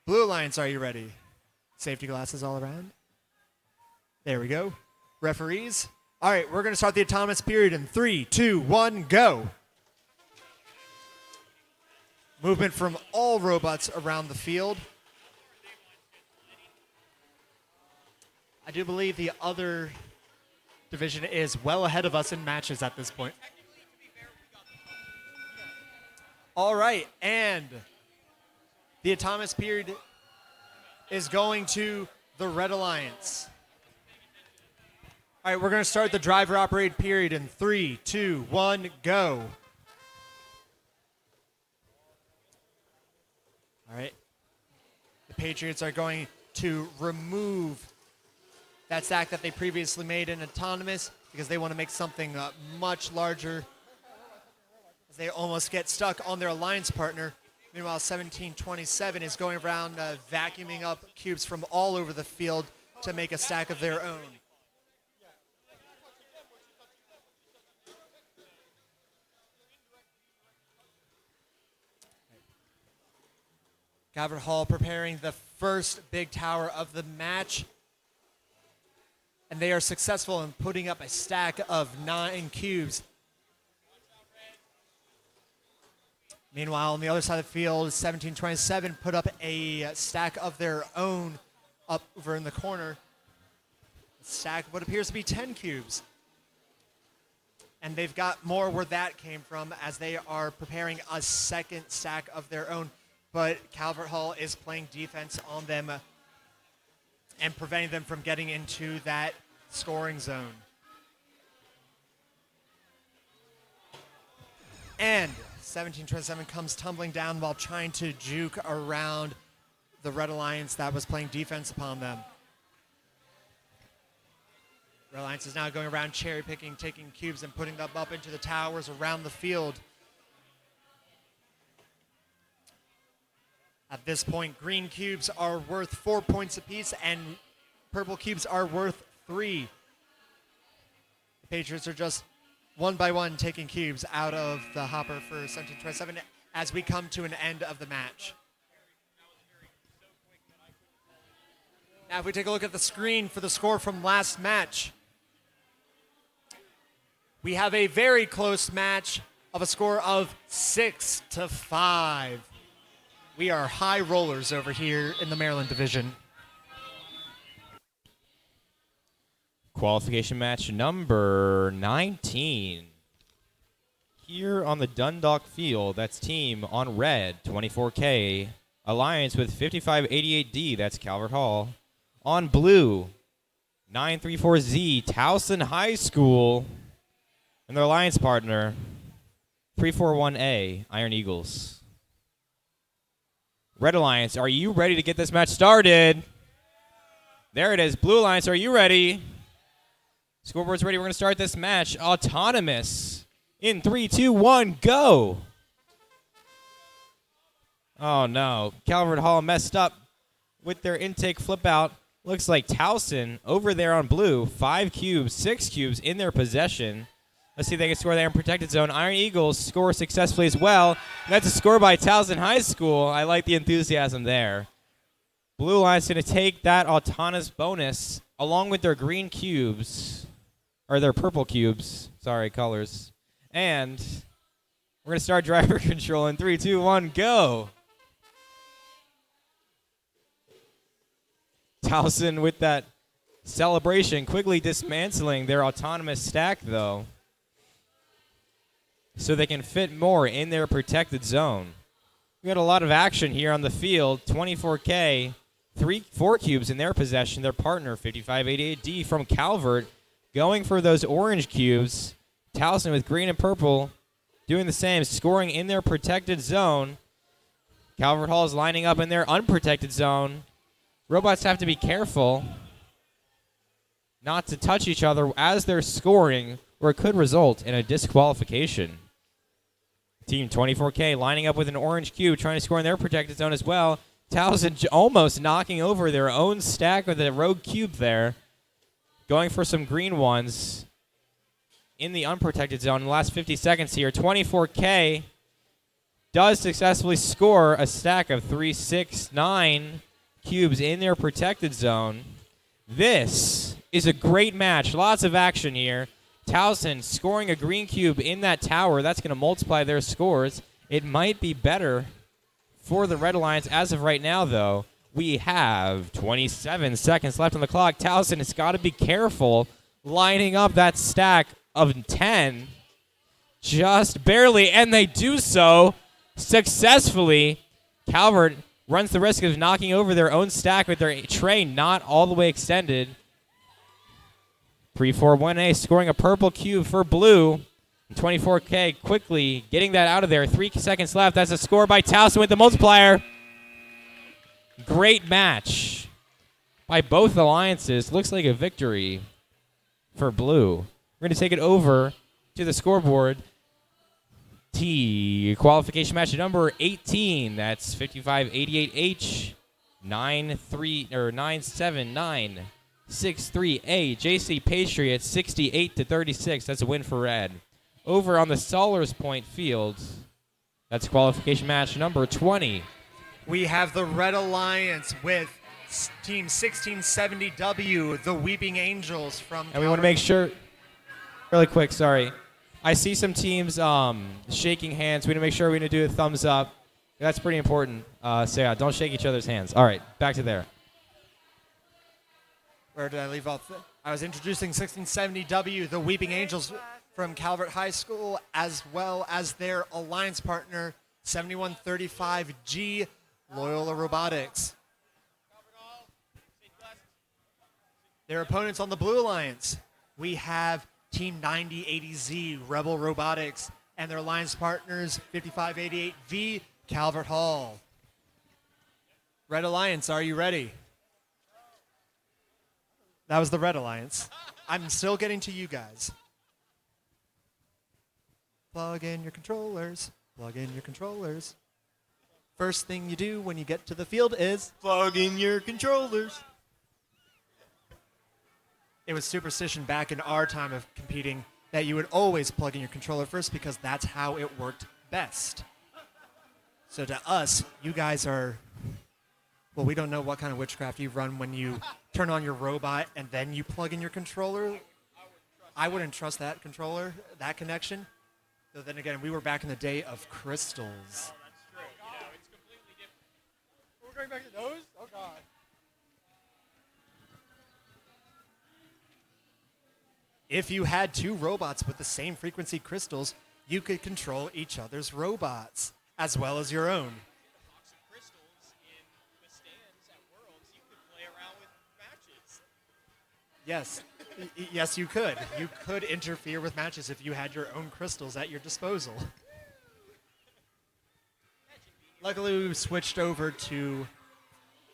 Blue Alliance, are you ready? Safety glasses all around. There we go. Referees. All right, we're going to start the autonomous period in 3, 2, 1, go. Movement from all robots around the field. I do believe the other division is well ahead of us in matches at this point. All right, and the autonomous period is going to the Red Alliance. All right, we're going to start the driver operated period in 3, 2, 1, go. All right. The Patriots are going to remove that stack that they previously made in autonomous because they want to make something much larger as they almost get stuck on their alliance partner. Meanwhile, 1727 is going around vacuuming up cubes from all over the field to make a stack of their own. Calvert Hall preparing the first big tower of the match. And they are successful in putting up a stack of 9 cubes. Meanwhile, on the other side of the field, 1727 put up a stack of their own up over in the corner. A stack of what appears to be 10 cubes. And they've got more where that came from as they are preparing a second stack of their own. But Calvert Hall is playing defense on them and preventing them from getting into that scoring zone. And 1727 comes tumbling down while trying to juke around the Red Alliance that was playing defense upon them. Red Alliance is now going around cherry picking, taking cubes and putting them up into the towers around the field. At this point, green cubes are worth 4 points apiece, and purple cubes are worth 3. The Patriots are just one by one taking cubes out of the hopper for 1727 as we come to an end of the match. Now, if we take a look at the screen for the score from last match, we have a very close match of a score of 6-5. We are high rollers over here in the Maryland division. Qualification match number 19. Here on the Dundalk field, that's team on red, 24K. Alliance with 5588D, that's Calvert Hall. On blue, 934Z, Towson High School. And their alliance partner, 341A, Iron Eagles. Red Alliance, are you ready to get this match started? There it is. Blue Alliance, are you ready? Scoreboard's ready. We're going to start this match. Autonomous. In 3, 2, 1, go. Oh, no. Calvert Hall messed up with their intake flip out. Looks like Towson over there on blue. 5 cubes, 6 cubes in their possession. Let's see if they can score there in protected zone. Iron Eagles score successfully as well. That's a score by Towson High School. I like the enthusiasm there. Blue Alliance going to take that autonomous bonus along with their green cubes. Or their purple cubes. Sorry, colors. And we're going to start driver control in 3, 2, 1, go. Towson with that celebration, quickly dismantling their autonomous stack, though, so they can fit more in their protected zone. We got a lot of action here on the field. 24K, 4 cubes in their possession. Their partner, 5588D from Calvert, going for those orange cubes. Towson with green and purple doing the same, scoring in their protected zone. Calvert Hall is lining up in their unprotected zone. Robots have to be careful not to touch each other as they're scoring, or it could result in a disqualification. Team 24K lining up with an orange cube, trying to score in their protected zone as well. Towson almost knocking over their own stack with a rogue cube there. Going for some green ones in the unprotected zone in the last 50 seconds here. 24K does successfully score a stack of 3, 6, 9 cubes in their protected zone. This is a great match. Lots of action here. Towson scoring a green cube in that tower. That's going to multiply their scores. It might be better for the Red Alliance as of right now, though. We have 27 seconds left on the clock. Towson has got to be careful lining up that stack of 10 just barely, and they do so successfully. Calvert runs the risk of knocking over their own stack with their tray not all the way extended. Pre-4-1A scoring a purple cube for blue. 24K quickly getting that out of there. 3 seconds left. That's a score by Towson with the multiplier. Great match by both alliances. Looks like a victory for blue. We're going to take it over to the scoreboard. Qualification match number 18. That's 5588H 97963A. JC Patriots 68-36. That's a win for red. Over on the Solars Point field, that's qualification match number 20. We have the Red Alliance with Team 1670W, the Weeping Angels from. And we want to make sure, really quick, sorry. I see some teams shaking hands. We need to make sure we need to do a thumbs up. That's pretty important. So yeah, don't shake each other's hands. All right, back to there. Where did I leave off? I was introducing 1670W, the Weeping Angels from Calvert High School, as well as their alliance partner, 7135G, Loyola Robotics. Their opponents on the Blue Alliance, we have Team 9080Z, Rebel Robotics, and their alliance partners, 5588V, Calvert Hall. Red Alliance, are you ready? That was the Red Alliance. I'm still getting to you guys. Plug in your controllers. Plug in your controllers. First thing you do when you get to the field is plug in your controllers. It was superstition back in our time of competing that you would always plug in your controller first because that's how it worked best. So to us, you guys are, well, we don't know what kind of witchcraft you run when you turn on your robot and then you plug in your controller. I wouldn't trust that controller, that connection. So then again, we were back in the day of crystals. Oh, that's true. You know, it's completely different. We're going back to those? Oh, God. If you had two robots with the same frequency crystals, you could control each other's robots, as well as your own. Yes. Yes, you could. You could interfere with matches if you had your own crystals at your disposal. Luckily, we switched over to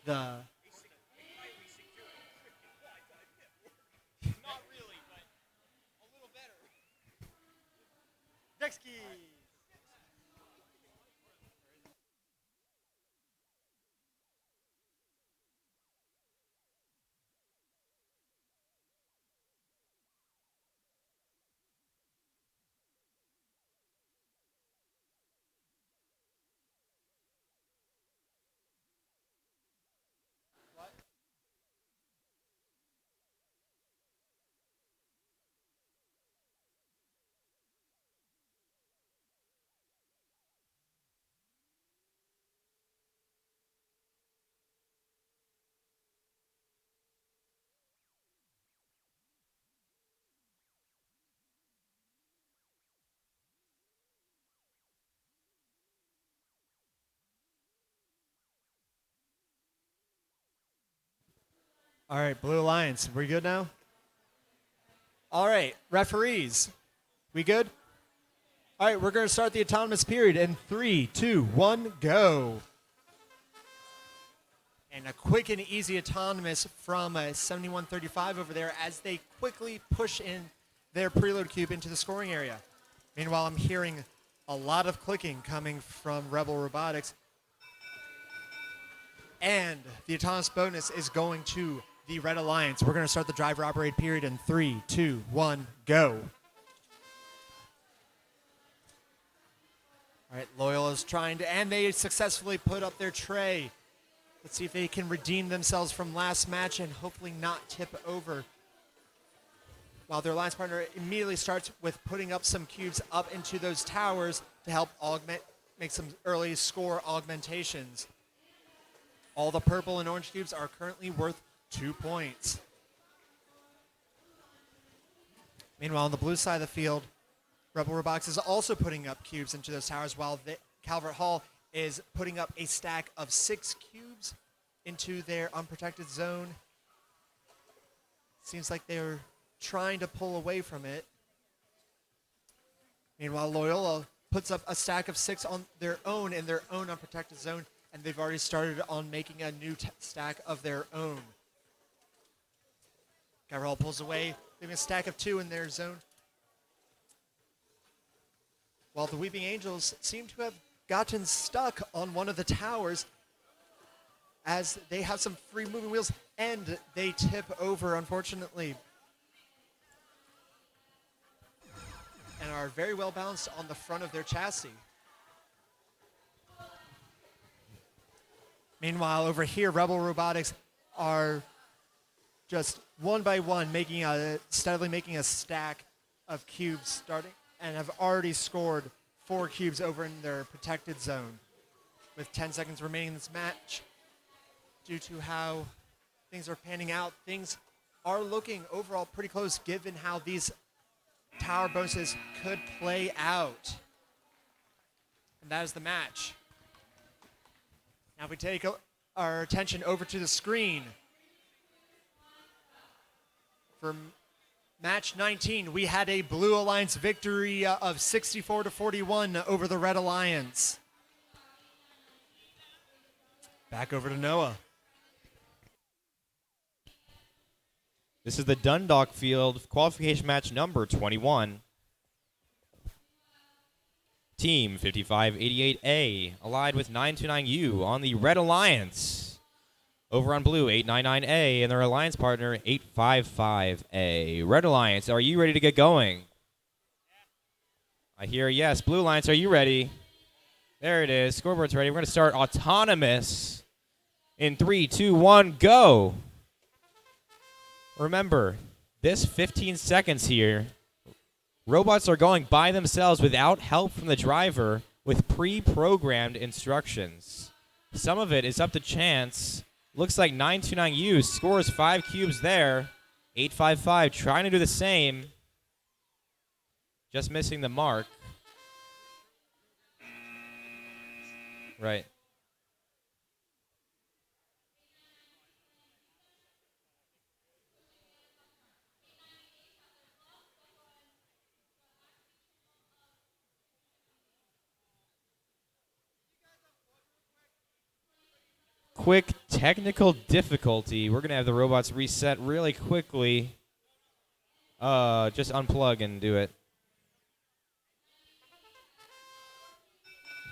the... Not really, but a little better. Next key. All right, Blue Alliance, we good now? All right, referees, we good? All right, we're going to start the autonomous period in 3, 2, 1, go. And a quick and easy autonomous from 7135 over there as they quickly push in their preload cube into the scoring area. Meanwhile, I'm hearing a lot of clicking coming from Rebel Robotics. And the autonomous bonus is going to the Red Alliance. We're going to start the driver operate period in 3, 2, 1, go. All right, Loyola's trying to, and they successfully put up their tray. Let's see if they can redeem themselves from last match and hopefully not tip over. While their alliance partner immediately starts with putting up some cubes up into those towers to help make some early score augmentations. All the purple and orange cubes are currently worth 2 points. Meanwhile, on the blue side of the field, Rebel Robotics is also putting up cubes into those towers while Calvert Hall is putting up a stack of 6 cubes into their unprotected zone. Seems like they're trying to pull away from it. Meanwhile, Loyola puts up a stack of 6 on their own in their own unprotected zone, and they've already started on making a new stack of their own. Calvert Hall pulls away, leaving a stack of 2 in their zone. While the Weeping Angels seem to have gotten stuck on one of the towers as they have some free moving wheels and they tip over, unfortunately, and are very well balanced on the front of their chassis. Meanwhile, over here, Rebel Robotics are just one by one steadily making a stack of cubes starting and have already scored 4 cubes over in their protected zone with 10 seconds remaining in this match. Due to how things are panning out, things are looking overall pretty close given how these tower bonuses could play out. And that is the match. Now we take our attention over to the screen. For match 19, we had a Blue Alliance victory of 64-41 over the Red Alliance. Back over to Noah. This is the Dundalk Field qualification match number 21. Team 5588A allied with 929U on the Red Alliance. Over on blue, 899A and their alliance partner, 855A. Red Alliance, are you ready to get going? I hear a yes. Blue Alliance, are you ready? There it is. Scoreboard's ready. We're going to start autonomous in 3, 2, 1, go. Remember, this 15 seconds here, robots are going by themselves without help from the driver with pre-programmed instructions. Some of it is up to chance. Looks like 929U scores 5 cubes there. 855 trying to do the same. Just missing the mark. Right. Quick technical difficulty. We're going to have the robots reset really quickly. Just unplug and do it.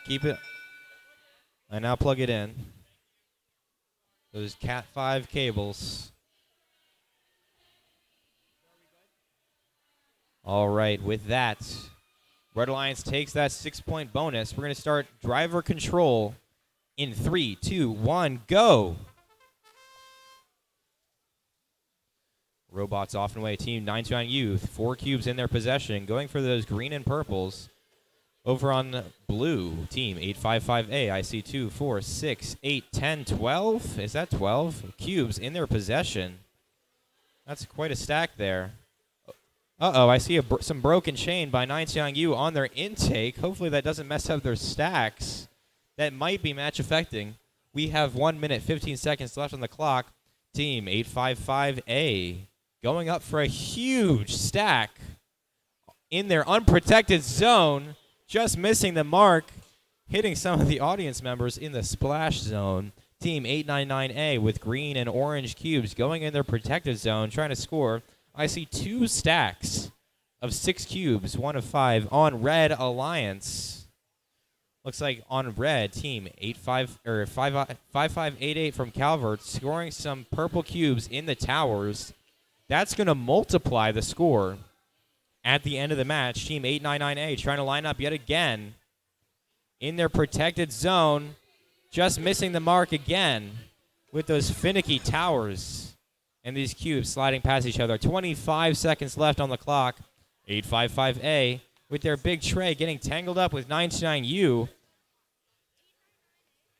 Keep it. And now plug it in. Those Cat 5 cables. All right, with that, Red Alliance takes that 6-point bonus. We're going to start driver control in 3, 2, 1, go. Robots off and away. Team 929U, 4 cubes in their possession, going for those green and purples. Over on blue, team 855A, I see 2, 4, 6, 8, 10, 12. Is that 12? Cubes in their possession. That's quite a stack there. Uh-oh, I see some broken chain by 929U on their intake. Hopefully that doesn't mess up their stacks. That might be match affecting. We have 1 minute, 15 seconds left on the clock. Team 855A going up for a huge stack in their unprotected zone. Just missing the mark, hitting some of the audience members in the splash zone. Team 899A with green and orange cubes going in their protected zone, trying to score. I see 2 stacks of 6 cubes, 1 of 5 on Red Alliance. Looks like on Red, Team 5588 from Calvert scoring some purple cubes in the towers. That's going to multiply the score at the end of the match. Team 899A trying to line up yet again in their protected zone. Just missing the mark again with those finicky towers and these cubes sliding past each other. 25 seconds left on the clock. 855A with their big tray getting tangled up with 99U.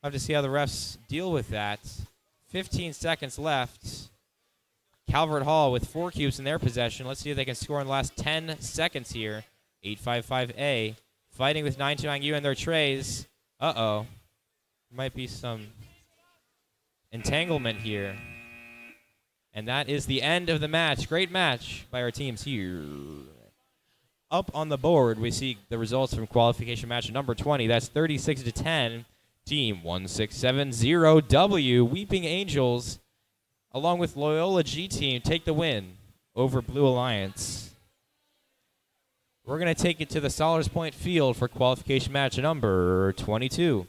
I'll have to see how the refs deal with that. 15 seconds left. Calvert Hall with 4 cubes in their possession. Let's see if they can score in the last 10 seconds here. 855A fighting with 99U and their trays. Uh-oh. Might be some entanglement here. And that is the end of the match. Great match by our teams here. Up on the board, we see the results from qualification match number 20. That's 36-10. Team 1670W, Weeping Angels, along with Loyola G Team, take the win over Blue Alliance. We're going to take it to the Solars Point field for qualification match number 22.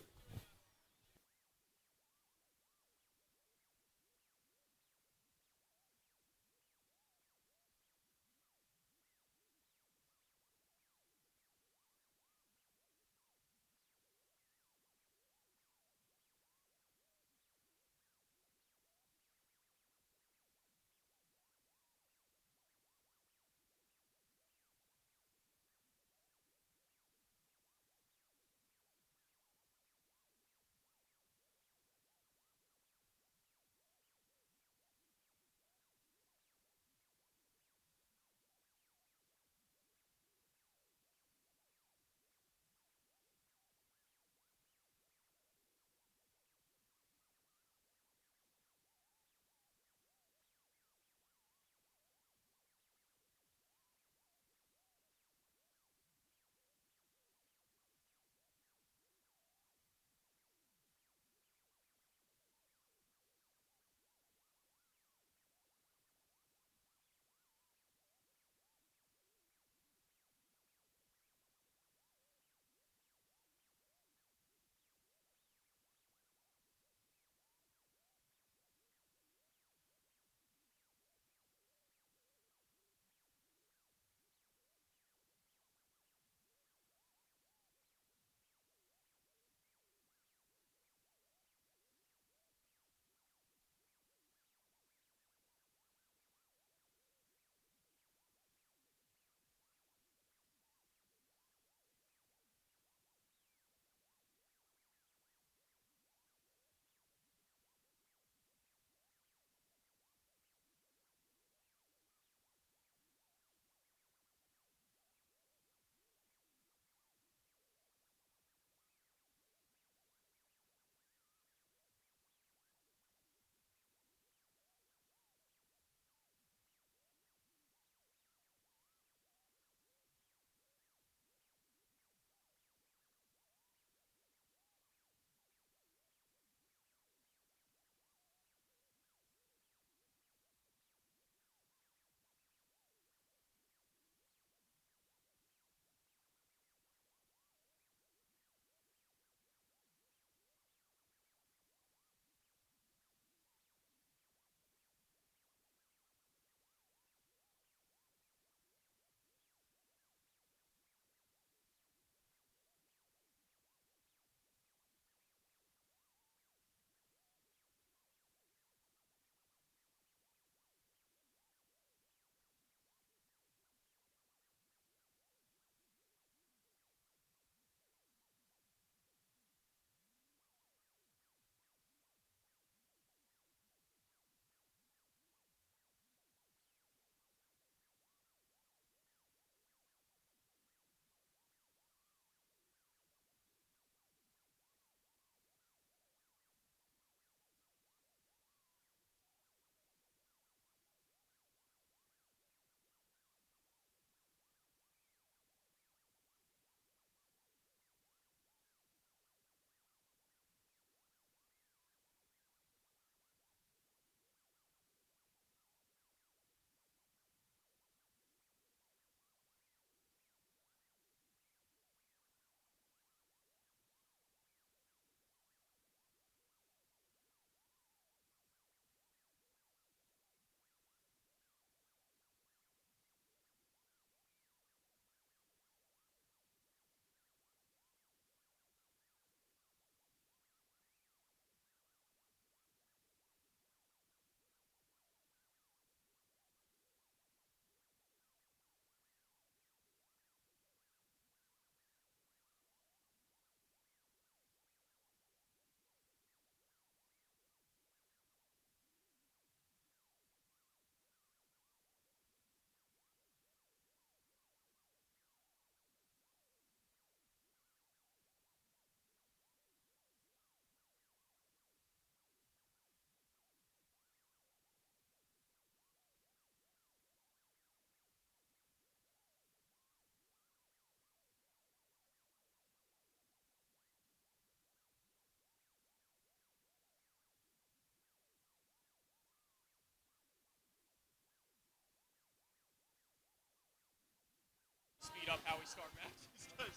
speed up how we start matches. 'Cause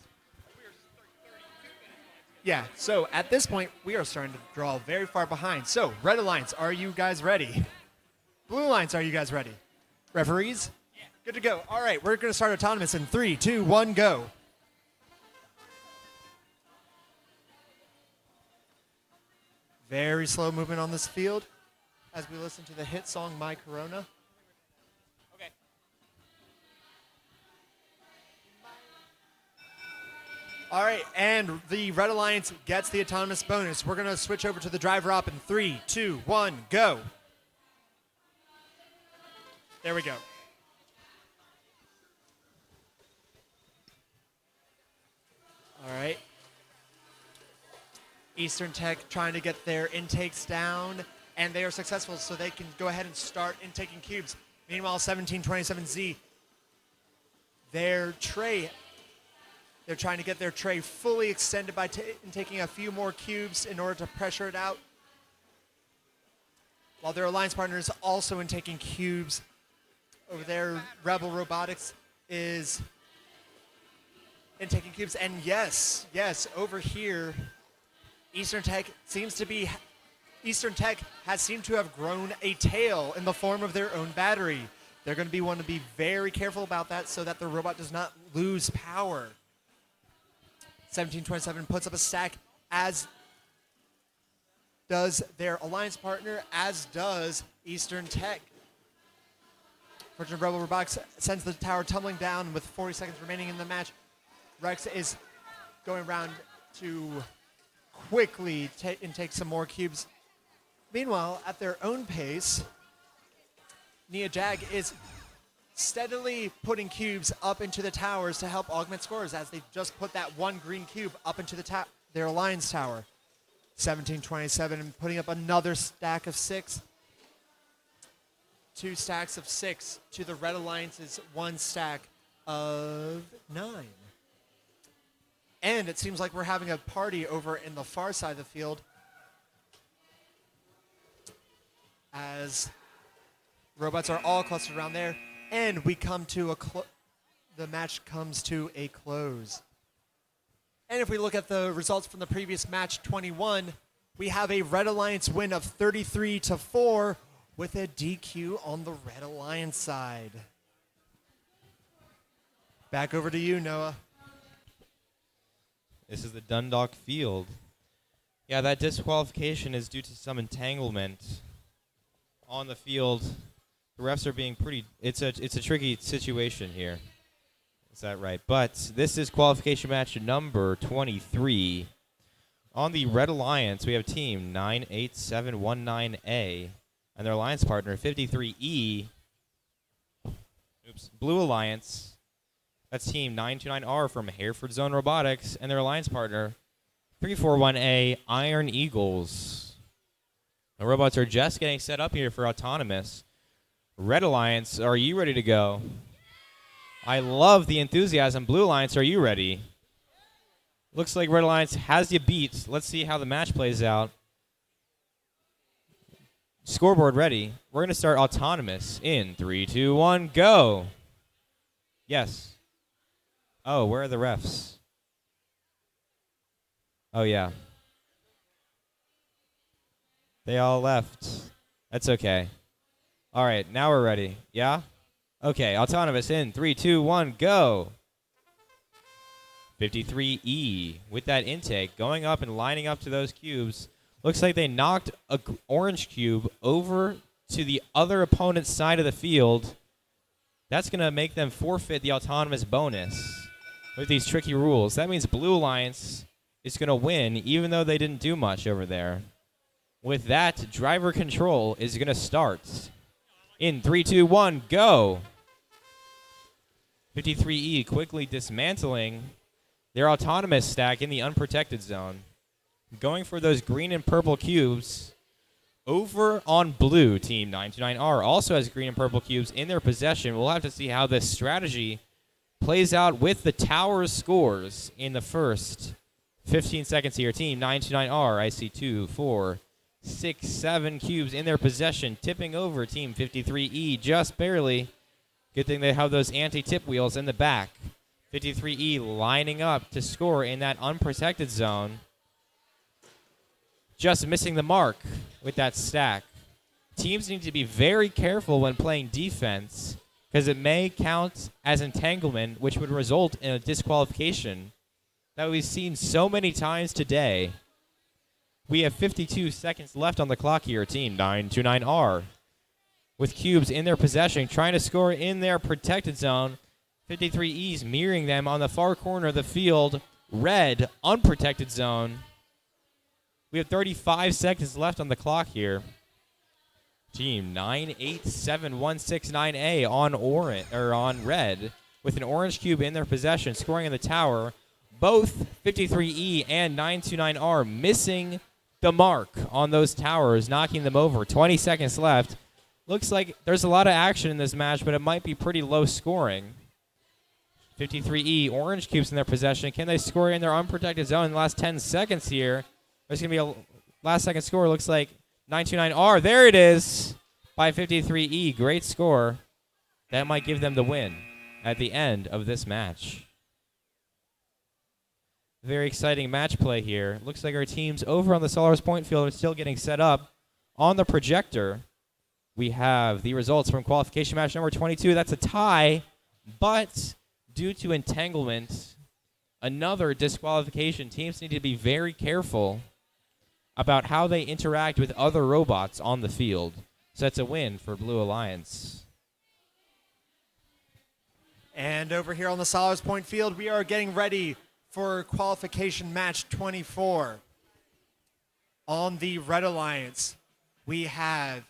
we are 32 minutes. Yeah, so at this point, we are starting to draw very far behind. So, Red Alliance, are you guys ready? Blue Alliance, are you guys ready? Referees? Yeah. Good to go. All right, we're going to start autonomous in 3, 2, 1, go. Very slow movement on this field as we listen to the hit song My Corona. Okay. All right, and the Red Alliance gets the autonomous bonus. We're going to switch over to the driver op in 3, 2, 1, go. There we go. All right. Eastern Tech trying to get their intakes down, and they are successful, so they can go ahead and start intaking cubes. Meanwhile, 1727Z, their tray, they're trying to get their tray fully extended by taking a few more cubes in order to pressure it out, while their alliance partner is also intaking cubes. Over there, Rebel Robotics is intaking cubes, and yes, over here, Eastern Tech has seemed to have grown a tail in the form of their own battery. They're going to want to be very careful about that so that the robot does not lose power. 1727 puts up a stack, as does their alliance partner, as does Eastern Tech. Fortune Rebel Robotics sends the tower tumbling down with 40 seconds remaining in the match. Rex is going around to quickly intake some more cubes. Meanwhile, at their own pace, Nia Jag is steadily putting cubes up into the towers to help augment scores, as they just put that one green cube up into their alliance tower. 1727 putting up another stack of 6. 2 stacks of 6 to the Red Alliance's 1 stack of 9. And it seems like we're having a party over in the far side of the field, as robots are all clustered around there, and we come to the match comes to a close. And if we look at the results from the previous match 21, we have a Red Alliance win of 33-4 with a DQ on the Red Alliance side. Back over to you, Noah. This is the Dundalk Field. Yeah, that disqualification is due to some entanglement on the field. The refs are being pretty. It's a tricky situation here. Is that right? But this is qualification match number 23. On the Red Alliance, we have team 98719A and their alliance partner 53E. Blue Alliance. That's team 929R from Hereford Zone Robotics and their alliance partner 341A Iron Eagles. The robots are just getting set up here for autonomous. Red Alliance, are you ready to go? I love the enthusiasm. Blue Alliance, are you ready? Looks like Red Alliance has you beat. Let's see how the match plays out. Scoreboard ready. We're going to start autonomous in 3, 2, 1, go. Yes. Oh, where are the refs? Oh, yeah. They all left. That's okay. All right, now we're ready. Yeah? Okay, autonomous in 3, 2, 1, go. 53E with that intake going up and lining up to those cubes. Looks like they knocked a orange cube over to the other opponent's side of the field. That's going to make them forfeit the autonomous bonus with these tricky rules. That means Blue Alliance is going to win even though they didn't do much over there. With that, driver control is going to start. In 3, 2, 1, go. 53E quickly dismantling their autonomous stack in the unprotected zone. Going for those green and purple cubes. Over on blue, team 929R also has green and purple cubes in their possession. We'll have to see how this strategy plays out with the tower scores in the first 15 seconds here. Team 929R, I see 2, 4, 6, 7 cubes in their possession, tipping over team 53E just barely. Good thing they have those anti-tip wheels in the back. 53E lining up to score in that unprotected zone. Just missing the mark with that stack. Teams need to be very careful when playing defense because it may count as entanglement, which would result in a disqualification that we've seen so many times today. We have 52 seconds left on the clock here, Team 929R. With cubes in their possession, trying to score in their protected zone. 53E's mirroring them on the far corner of the field. Red, unprotected zone. We have 35 seconds left on the clock here. Team 98769A on red with an orange cube in their possession, scoring in the tower. Both 53E and 929R missing the mark on those towers, knocking them over. 20 seconds left. Looks like there's a lot of action in this match, but it might be pretty low scoring. 53E, orange cubes in their possession. Can they score in their unprotected zone in the last 10 seconds here? There's going to be a last second score. Looks like 929R. There it is by 53E. Great score. That might give them the win at the end of this match. Very exciting match play here. Looks like our teams over on the Solaris Point field are still getting set up. On the projector, we have the results from qualification match number 22. That's a tie, but due to entanglement, another disqualification. Teams need to be very careful about how they interact with other robots on the field. So that's a win for Blue Alliance. And over here on the Solaris Point field, we are getting ready for qualification match 24. On the Red Alliance, we have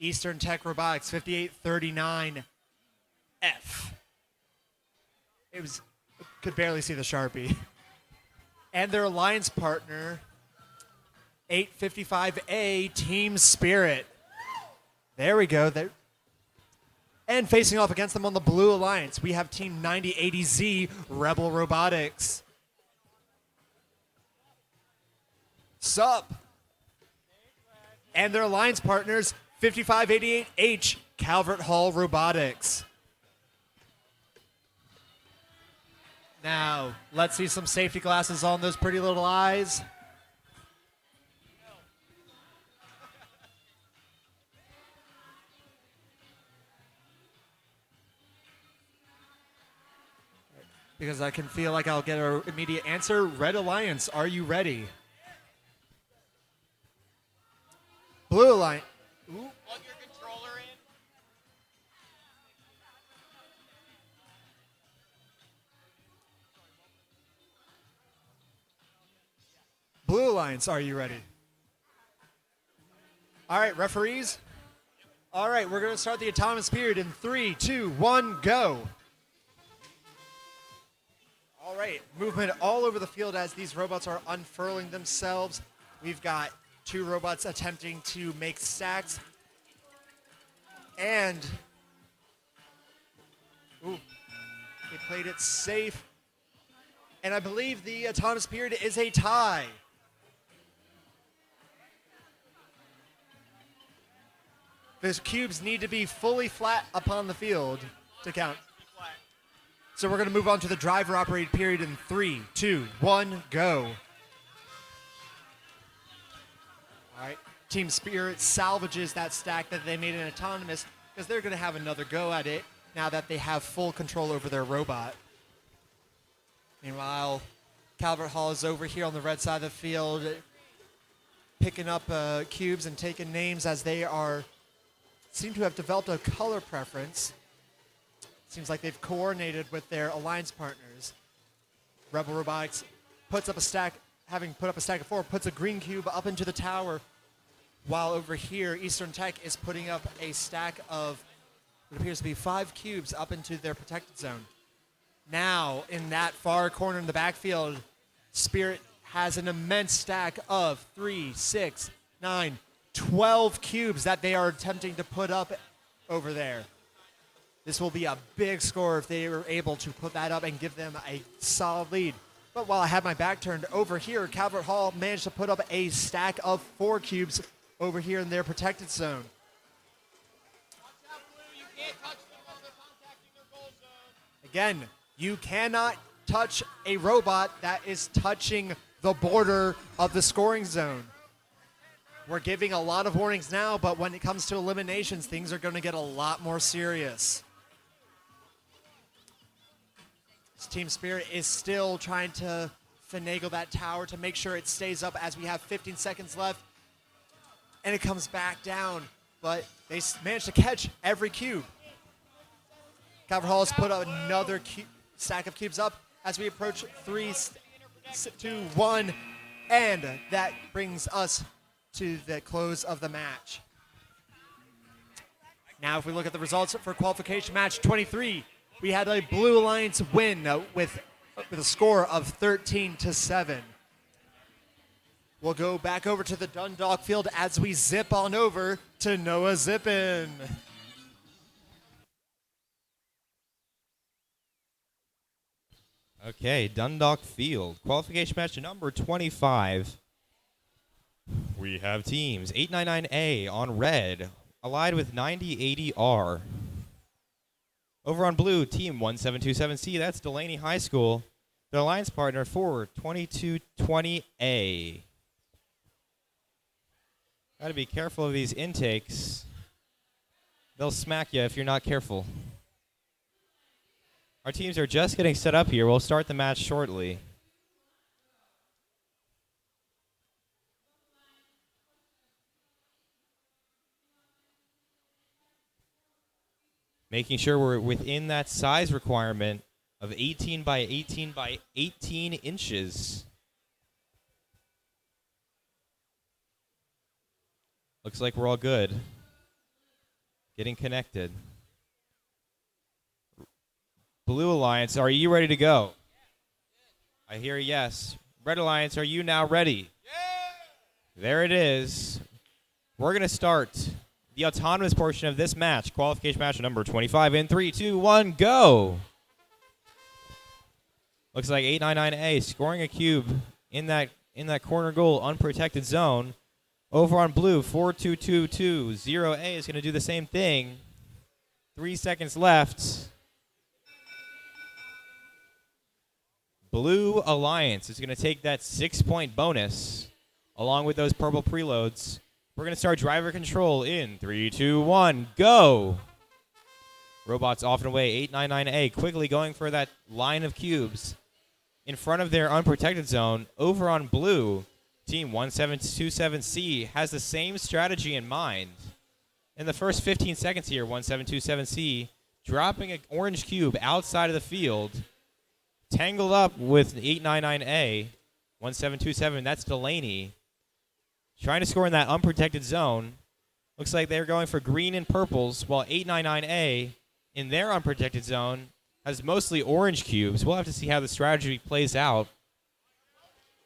Eastern Tech Robotics 5839F. Could barely see the Sharpie. And their alliance partner, 855A Team Spirit. There we go. And facing off against them on the Blue Alliance, we have Team 9080Z Rebel Robotics. Sup. And their alliance partners, 5588H Calvert Hall Robotics. Now, let's see some safety glasses on those pretty little eyes. Because I can feel like I'll get an immediate answer. Red Alliance, are you ready? Blue Alliance. Ooh. Plug your controller in. Blue Alliance, are you ready? All right, referees. All right, we're going to start the autonomous period in 3, 2, 1, go. All right, movement all over the field as these robots are unfurling themselves. We've got 2 robots attempting to make stacks. And, ooh, they played it safe. And I believe the autonomous period is a tie. The cubes need to be fully flat upon the field to count. So we're going to move on to the driver-operated period in 3, 2, 1, go. All right. Team Spirit salvages that stack that they made in autonomous because they're going to have another go at it now that they have full control over their robot. Meanwhile, Calvert Hall is over here on the red side of the field picking up cubes and taking names as they seem to have developed a color preference. Seems like they've coordinated with their alliance partners. Rebel Robotics puts up a stack, having put up a stack of 4, puts a green cube up into the tower, while over here, Eastern Tech is putting up a stack of what appears to be 5 cubes up into their protected zone. Now, in that far corner in the backfield, Spirit has an immense stack of 3, 6, 9, 12 cubes that they are attempting to put up over there. This will be a big score if they were able to put that up and give them a solid lead. But while I had my back turned over here, Calvert Hall managed to put up a stack of 4 cubes over here in their protected zone. Again, You cannot touch a robot that is touching the border of the scoring zone. We're giving a lot of warnings now, but when it comes to eliminations, things are going to get a lot more serious. Team Spirit is still trying to finagle that tower to make sure it stays up as we have 15 seconds left. And it comes back down, but they managed to catch every cube. Calvert Hall has put another stack of cubes up as we approach 3, 2, 1, and that brings us to the close of the match. Now, if we look at the results for qualification match 23, we had a Blue Alliance win with a score of 13-7. We'll go back over to the Dundalk field as we zip on over to Noah Zippin. Okay, Dundalk Field. Qualification match number 25. We have teams 899A on red, allied with 9080R. Over on blue, team 1727C, that's Delaney High School. Their alliance partner for 2220A. Got to be careful of these intakes. They'll smack you if you're not careful. Our teams are just getting set up here. We'll start the match shortly. Making sure we're within that size requirement of 18 by 18 by 18 inches. Looks like we're all good. Getting connected. Blue Alliance, are you ready to go? I hear yes. Red Alliance, are you now ready? There it is. We're going to start the autonomous portion of this match, qualification match number 25 in 3, 2, 1, go. Looks like 899A scoring a cube in that corner goal unprotected zone. Over on blue, 4222-0A is going to do the same thing. 3 seconds left. Blue Alliance is going to take that 6-point bonus along with those purple preloads. We're going to start driver control in 3, 2, 1, go. Robots off and away, 899A quickly going for that line of cubes in front of their unprotected zone. Over on blue, team 1727C has the same strategy in mind. In the first 15 seconds here, 1727C dropping an orange cube outside of the field, tangled up with 899A, 1727, that's Delaney. Trying to score in that unprotected zone. Looks like they're going for green and purples, while 899A in their unprotected zone has mostly orange cubes. We'll have to see how the strategy plays out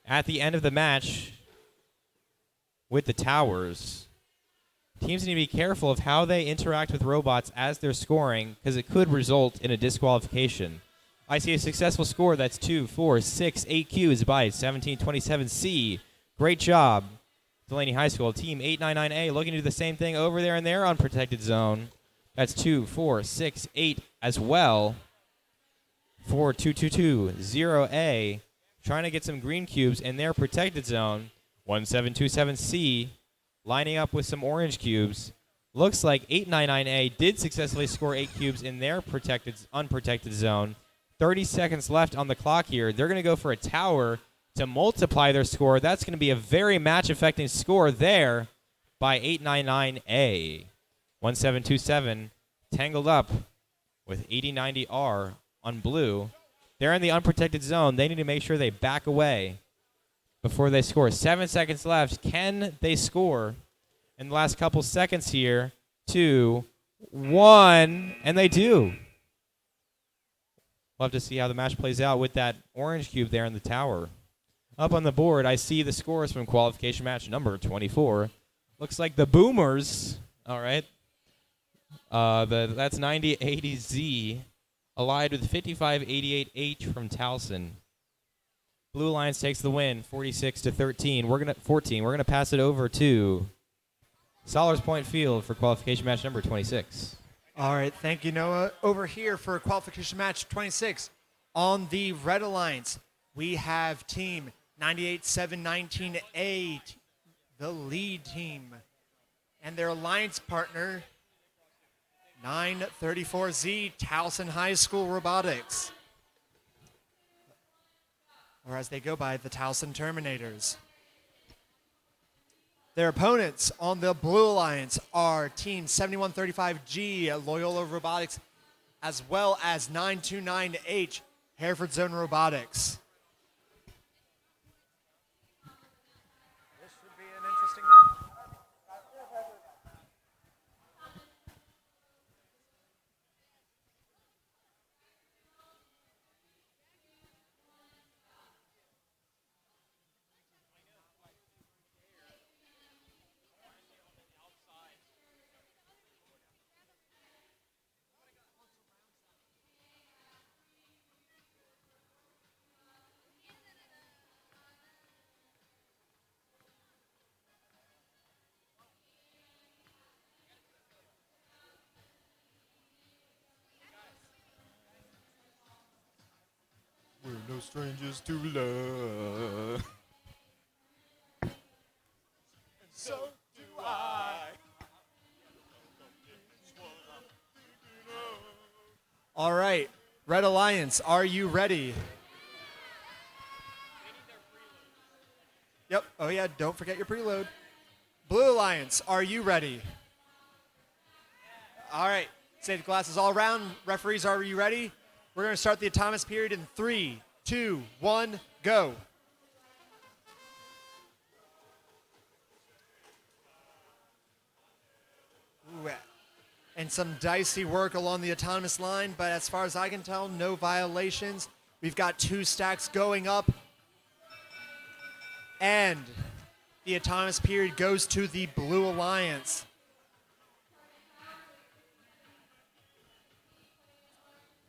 at the end of the match with the towers. Teams need to be careful of how they interact with robots as they're scoring, because it could result in a disqualification. I see a successful score. That's 2, 4, 6, 8 cubes by 1727C. Great job, Delaney High School. Team 899A looking to do the same thing over there in their unprotected zone. That's 2, 4, 6, 8 as well. 4222-0A trying to get some green cubes in their protected zone. 1727C lining up with some orange cubes. Looks like 899A did successfully score 8 cubes in their unprotected zone. 30 seconds left on the clock here. They're going to go for a tower to multiply their score. That's going to be a very match-affecting score there by 899A. 1727 tangled up with 8090R on blue. They're in the unprotected zone. They need to make sure they back away before they score. 7 seconds left. Can they score in the last couple seconds here? 2, 1, and they do. We'll have to see how the match plays out with that orange cube there in the tower. Up on the board, I see the scores from qualification match number 24. Looks like the Boomers, all right. That's 9080Z, allied with 5588H from Towson. Blue Alliance takes the win, 46-13. We're gonna pass it over to Solars Point Field for qualification match number 26. All right, thank you, Noah. Over here for qualification match 26, On the Red Alliance, we have team 98719A, the lead team, and their alliance partner, 934Z, Towson High School Robotics, or as they go by, the Towson Terminators. Their opponents on the Blue Alliance are Team 7135G at Loyola Robotics, as well as 929H, Hereford Zone Robotics. This should be an interesting match. We're no strangers to love. So do I. All right, Red Alliance, are you ready? Yep. Oh, yeah, don't forget your preload. Blue Alliance, are you ready? All right, save the glasses all around. Referees, are you ready? We're going to start the autonomous period in 3, 2, 1, go. Ooh, and some dicey work along the autonomous line, but as far as I can tell, no violations. We've got 2 stacks going up. And the autonomous period goes to the Blue Alliance.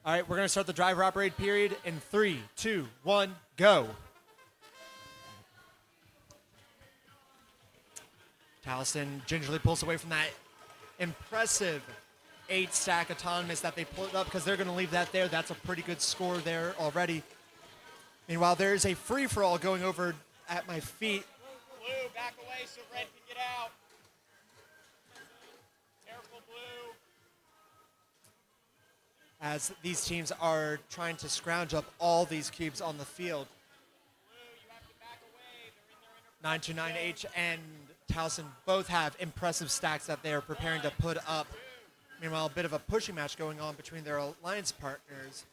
All right, we're going to start the driver operated period in 3, 2, 1, go. Towson gingerly pulls away from that impressive 8-stack autonomous that they pulled up because they're going to leave that there. That's a pretty good score there already. Meanwhile, there's a free-for-all going over at my feet. Blue, back away so red can get out. Careful, blue. As these teams are trying to scrounge up all these cubes on the field. Blue, you have to back away. They're in their 929H and Towson both have impressive stacks that they are preparing to put up. Meanwhile, a bit of a pushing match going on between their alliance partners.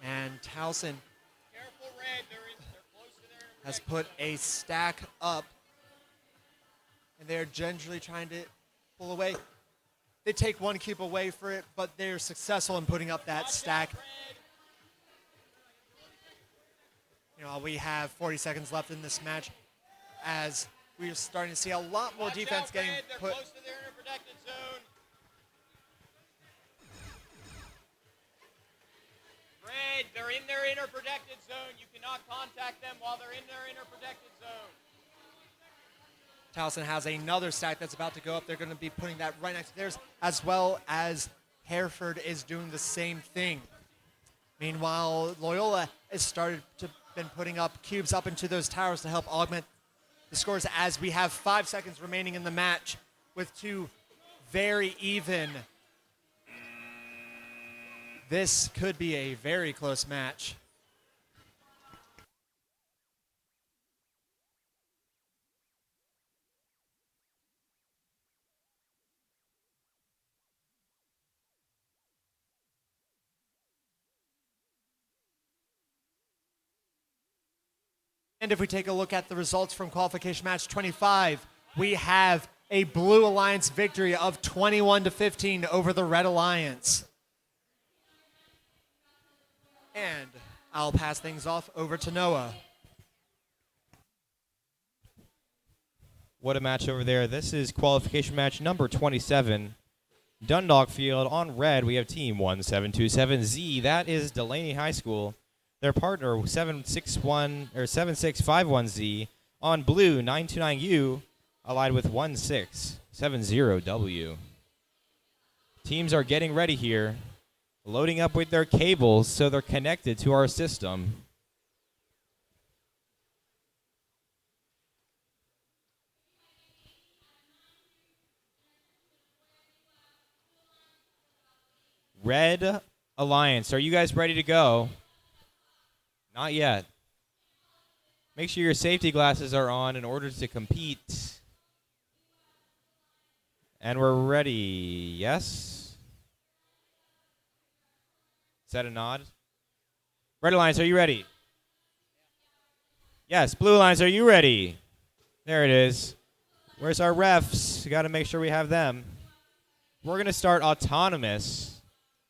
And Towson Careful, red. They're close to their has put a stack up. And they're gingerly trying to pull away. They take one cube away for it, but they're successful in putting up that stack. You know, we have 40 seconds left in this match as we're starting to see a lot more defense out, getting red. They're put. close to their inner protected zone. Red, they're in their inner protected zone. You cannot contact them while they're in their inner protected zone. Towson has another stack that's about to go up. They're going to be putting that right next to theirs, as well as Hereford is doing the same thing. Meanwhile, Loyola has started to been putting up cubes up into those towers to help augment the scores as we have 5 seconds remaining in the match with 2 very even. This could be a very close match. And if we take a look at the results from qualification match 25, we have a Blue Alliance victory of 21-15 over the Red Alliance. And I'll pass things off over to Noah. What a match over there. This is qualification match number 27. Dundalk Field on red, we have team 1727Z. That is Delaney High School. Their partner 761 or 7651Z on blue 929U. allied with 1670W. Teams are getting ready here, loading up with their cables so they're connected to our system. Red Alliance, are you guys ready to go? Not yet. Make sure your safety glasses are on in order to compete. And we're ready. Yes? Is that a nod? Red Alliance, are you ready? Yes. Blue Alliance, are you ready? There it is. Where's our refs? We got to make sure we have them. We're going to start autonomous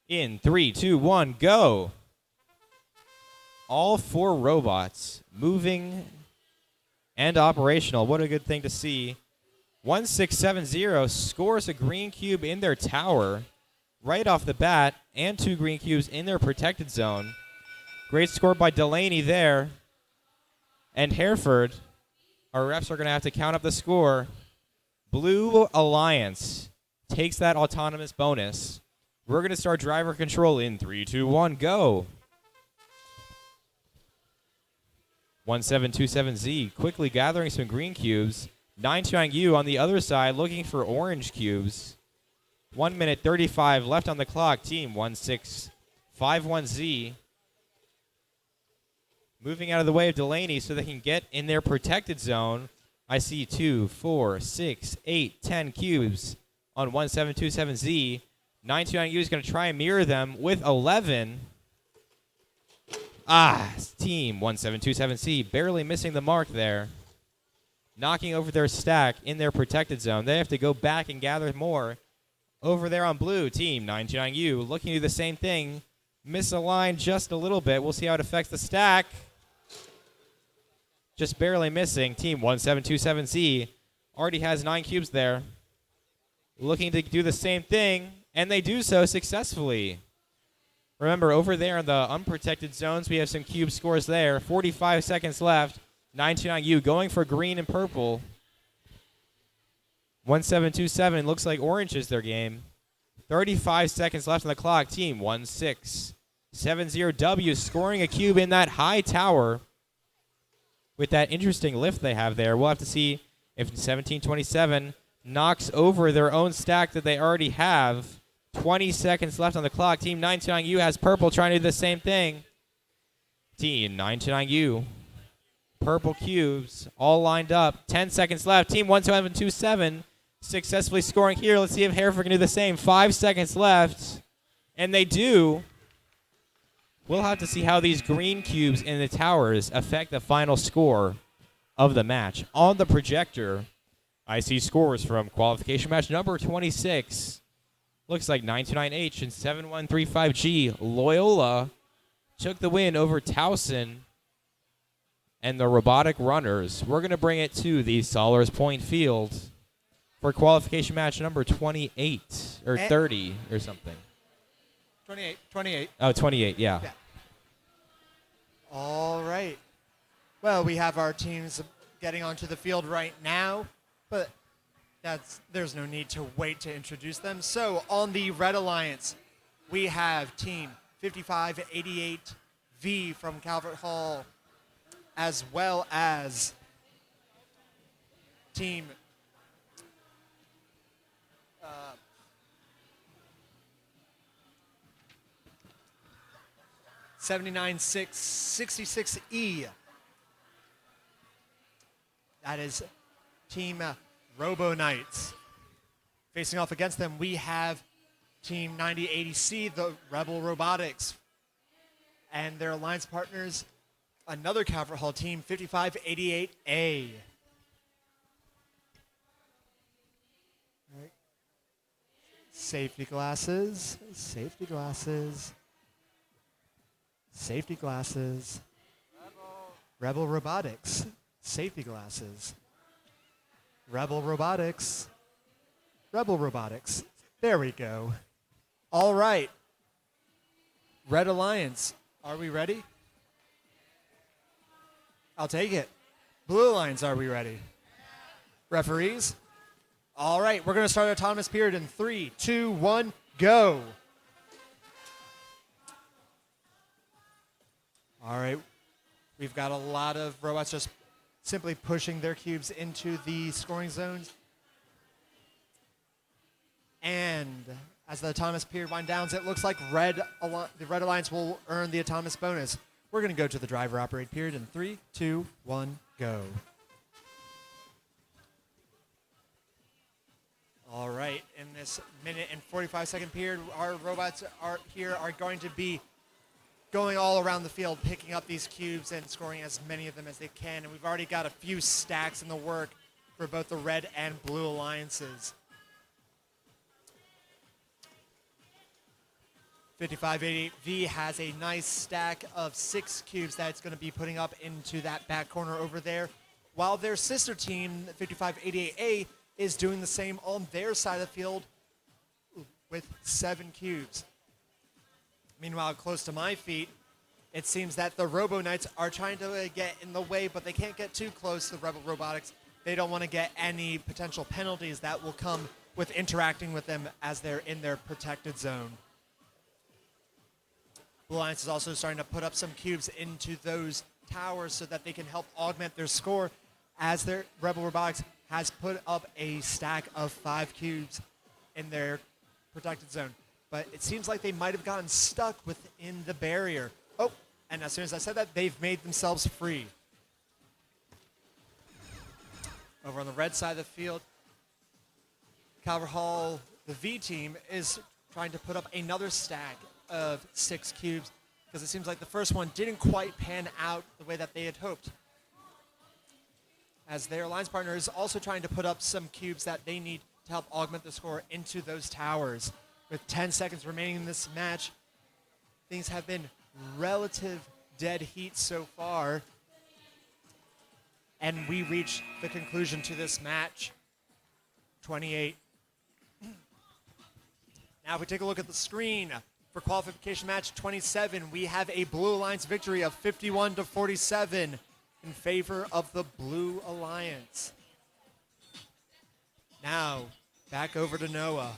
in 3, 2, 1, go. All 4 robots moving and operational. What a good thing to see. 1670 scores a green cube in their tower right off the bat and 2 green cubes in their protected zone. Great score by Delaney there. And Hereford, our refs are going to have to count up the score. Blue Alliance takes that autonomous bonus. We're going to start driver control in 3, 2, 1, go. 1727Z quickly gathering some green cubes. 929U on the other side looking for orange cubes. 1 minute 35 left on the clock. Team 1651Z moving out of the way of Delaney so they can get in their protected zone. I see 2, 4, 6, 8, 10 cubes on 1727Z. 929U is going to try and mirror them with 11. Team 1727C barely missing the mark there. Knocking over their stack in their protected zone. They have to go back and gather more. Over there on blue, Team 929U looking to do the same thing. Misaligned just a little bit. We'll see how it affects the stack. Just barely missing. Team 1727C already has 9 cubes there. Looking to do the same thing. And they do so successfully. Remember, over there in the unprotected zones, we have some cube scores there. 45 seconds left. 929U going for green and purple. 1727 looks like orange is their game. 35 seconds left on the clock. Team 1670W scoring a cube in that high tower with that interesting lift they have there. We'll have to see if 1727 knocks over their own stack that they already have. 20 seconds left on the clock. Team 929U has purple trying to do the same thing. Team 929U. Purple cubes all lined up. 10 seconds left. Team 1727 successfully scoring here. Let's see if Hereford can do the same. 5 seconds left. And they do. We'll have to see how these green cubes in the towers affect the final score of the match. On the projector, I see scores from qualification match number 26. Looks like 929H and 7135G. Loyola took the win over Towson and the Robotic Runners. We're going to bring it to the Solars Point Field for qualification match number 28 or 30 or something. 28. Oh, 28, yeah. All right. Well, we have our teams getting onto the field right now, but there's no need to wait to introduce them. So on the Red Alliance, we have Team 5588V from Calvert Hall, as well as Team 79666E. That is Team Robo Knights. Facing off against them, we have Team 9080C, the Rebel Robotics, and their alliance partners, another Calvert Hall team, 5588A. Right. Safety glasses, safety glasses, safety glasses. Rebel Robotics, safety glasses. Rebel Robotics. Rebel Robotics. There we go. All right. Red Alliance, are we ready? I'll take it. Blue Alliance, are we ready? referees. All right, we're going to start our autonomous period in 3, 2, 1, go. All right, we've got a lot of robots just simply pushing their cubes into the scoring zones. And as the autonomous period winds down, it looks like the Red Alliance will earn the autonomous bonus. We're going to go to the driver operate period in 3, 2, 1, go. All right, in this minute and 45-second period, our robots are going to be going all around the field, picking up these cubes and scoring as many of them as they can. And we've already got a few stacks in the work for both the red and blue alliances. 5588V has a nice stack of 6 cubes that it's going to be putting up into that back corner over there, while their sister team, 5588A, is doing the same on their side of the field with 7 cubes. Meanwhile, close to my feet, it seems that the Robo Knights are trying to get in the way, but they can't get too close to the Rebel Robotics. They don't want to get any potential penalties that will come with interacting with them as they're in their protected zone. Blue Alliance is also starting to put up some cubes into those towers so that they can help augment their score, as their Rebel Robotics has put up a stack of 5 cubes in their protected zone. But it seems like they might have gotten stuck within the barrier. Oh, and as soon as I said that, they've made themselves free. Over on the red side of the field, Calvert Hall, the V team, is trying to put up another stack of 6 cubes, because it seems like the first one didn't quite pan out the way that they had hoped, as their alliance partner is also trying to put up some cubes that they need to help augment the score into those towers. With 10 seconds remaining in this match, things have been relative dead heat so far, and we reach the conclusion to this match, 28. Now if we take a look at the screen for qualification match 27, we have a Blue Alliance victory of 51-47 in favor of the Blue Alliance. Now, back over to Noah.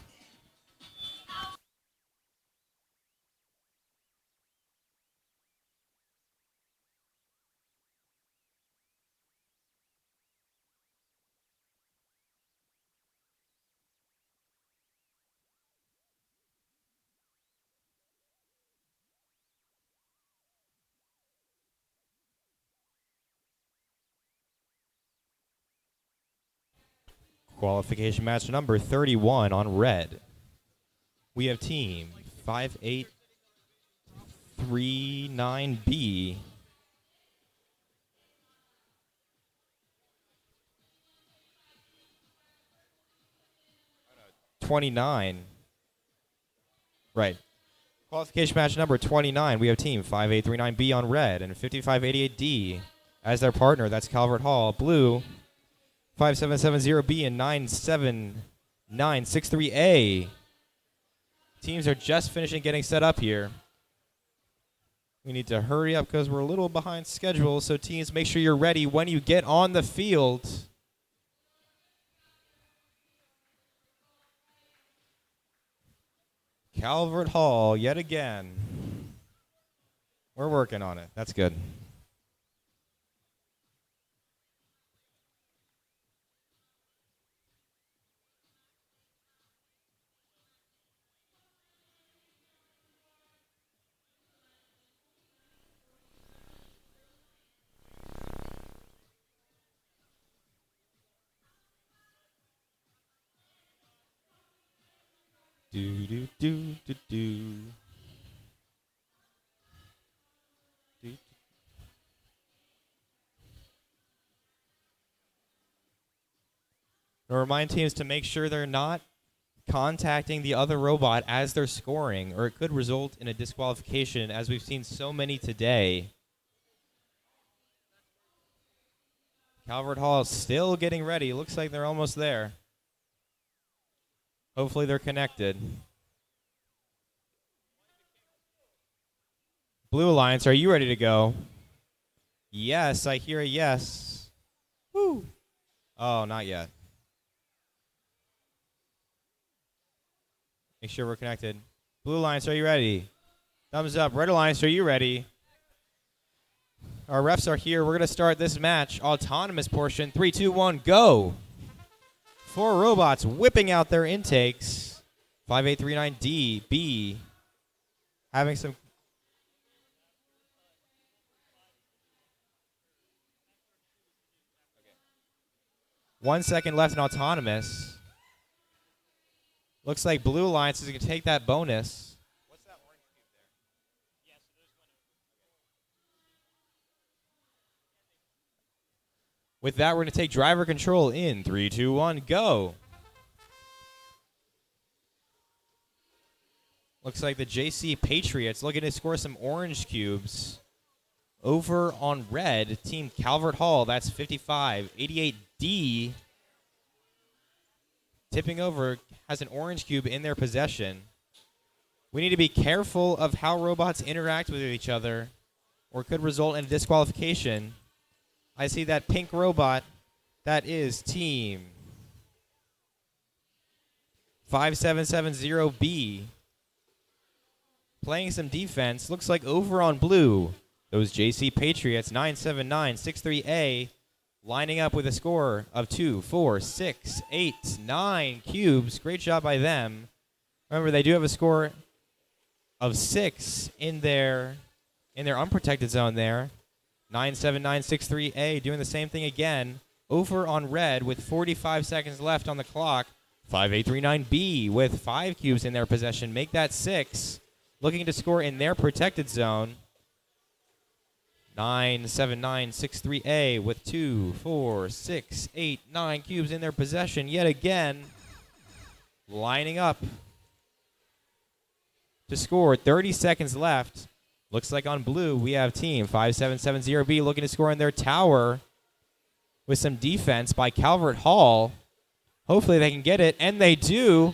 Qualification match number 31 on red. We have team 5839B. Right. Qualification match number 29. We have team 5839B on red and 5588D as their partner. That's Calvert Hall. Blue 5770B and 97963A. Teams are just finishing getting set up here. We need to hurry up because we're a little behind schedule, so teams, make sure you're ready when you get on the field. Calvert Hall, yet again. We're working on it. That's good. Do do do do do. Do. To remind teams to make sure they're not contacting the other robot as they're scoring, or it could result in a disqualification, as we've seen so many today. Calvert Hall is still getting ready. Looks like they're almost there. Hopefully they're connected. Blue Alliance, are you ready to go? Yes, I hear a yes. Woo. Oh, not yet. Make sure we're connected. Blue Alliance, are you ready? Thumbs up. Red Alliance, are you ready? Our refs are here. We're going to start this match. Autonomous portion. 3, 2, 1, go. 4 robots whipping out their intakes. 5839D, B. Having some... 1 second left in autonomous. Looks like Blue Alliance is going to take that bonus. What's that orange cube there? Yeah, so there's one. With that, we're going to take driver control in 3, 2, 1, go. Looks like the JC Patriots looking to score some orange cubes. Over on red, Team Calvert Hall, that's 5588D. Tipping over, has an orange cube in their possession. We need to be careful of how robots interact with each other, or could result in a disqualification. I see that pink robot. That is Team 5770B. Playing some defense. Looks like over on blue, those JC Patriots, 97963A, lining up with a score of 2, 4, 6, 8, 9 cubes. Great job by them. Remember, they do have a score of 6 in their unprotected zone there. 97963A doing the same thing again. Over on red with 45 seconds left on the clock. 5839B with 5 cubes in their possession. Make that 6. Looking to score in their protected zone. 97963A with 2, 4, 6, 8, 9 cubes in their possession. Yet again, lining up to score. 30 seconds left. Looks like on blue, we have Team 5770B looking to score in their tower with some defense by Calvert Hall. Hopefully they can get it, and they do.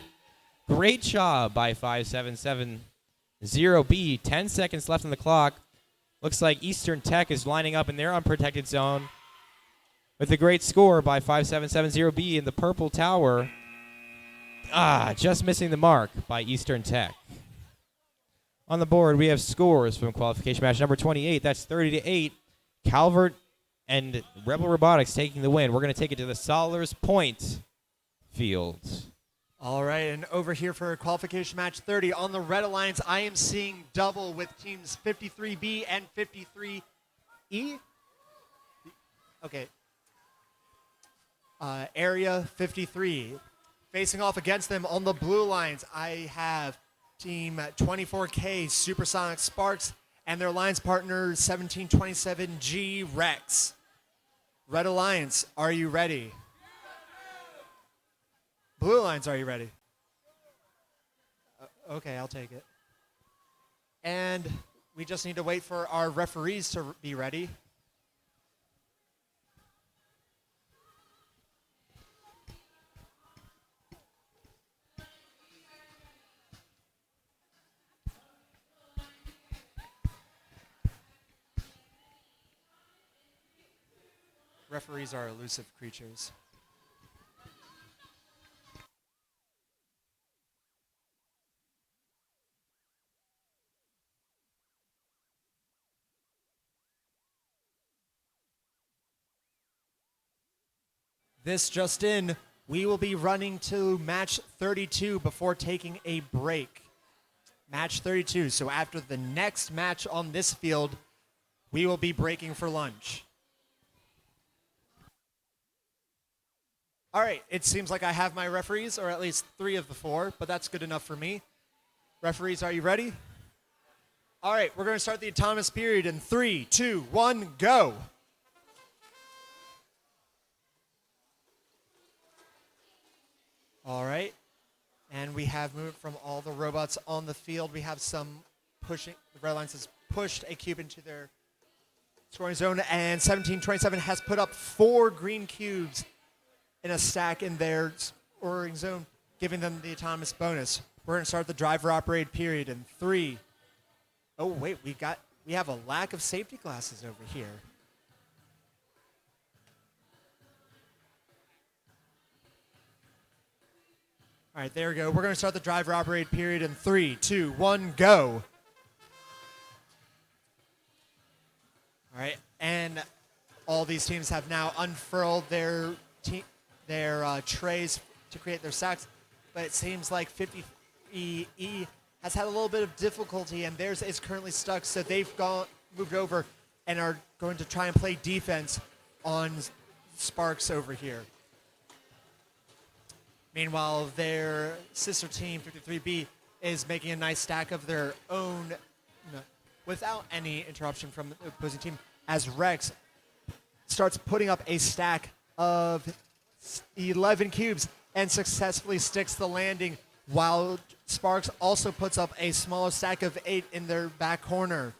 Great job by 5770B. 10 seconds left on the clock. Looks like Eastern Tech is lining up in their unprotected zone with a great score by 5770B in the purple tower. Just missing the mark by Eastern Tech. On the board, we have scores from qualification match number 28. That's 30-8. Calvert and Rebel Robotics taking the win. We're going to take it to the Solars Point field. All right, and over here for qualification match 30 on the Red Alliance, I am seeing double with teams 53B and 53E. Okay. Area 53. Facing off against them on the Blue Alliance, I have Team 24K Supersonic Sparks and their alliance partner 1727G Rex. Red Alliance, are you ready? Blue Alliance, are you ready? Okay, I'll take it. And we just need to wait for our referees to be ready. Referees are elusive creatures. This just in, we will be running to match 32 before taking a break. Match 32. So after the next match on this field, we will be breaking for lunch. All right, it seems like I have my referees, or at least 3 of the 4, but that's good enough for me. Referees, are you ready? All right, we're going to start the autonomous period in 3, 2, 1, go. All right, and we have moved from all the robots on the field. We have some pushing. The Red Alliance has pushed a cube into their scoring zone, and 1727 has put up 4 green cubes in a stack in their scoring zone, giving them the autonomous bonus. We're going to start the driver-operated period in 3. Oh, wait, we have a lack of safety glasses over here. All right, there we go. We're going to start the driver operated period in 3, 2, 1, go. All right, and all these teams have now unfurled their trays to create their sacks, but it seems like 50E has had a little bit of difficulty, and theirs is currently stuck, so they've moved over and are going to try and play defense on Sparks over here. Meanwhile, their sister team, 53B, is making a nice stack of their own without any interruption from the opposing team, as Rex starts putting up a stack of 11 cubes and successfully sticks the landing, while Sparks also puts up a smaller stack of 8 in their back corner.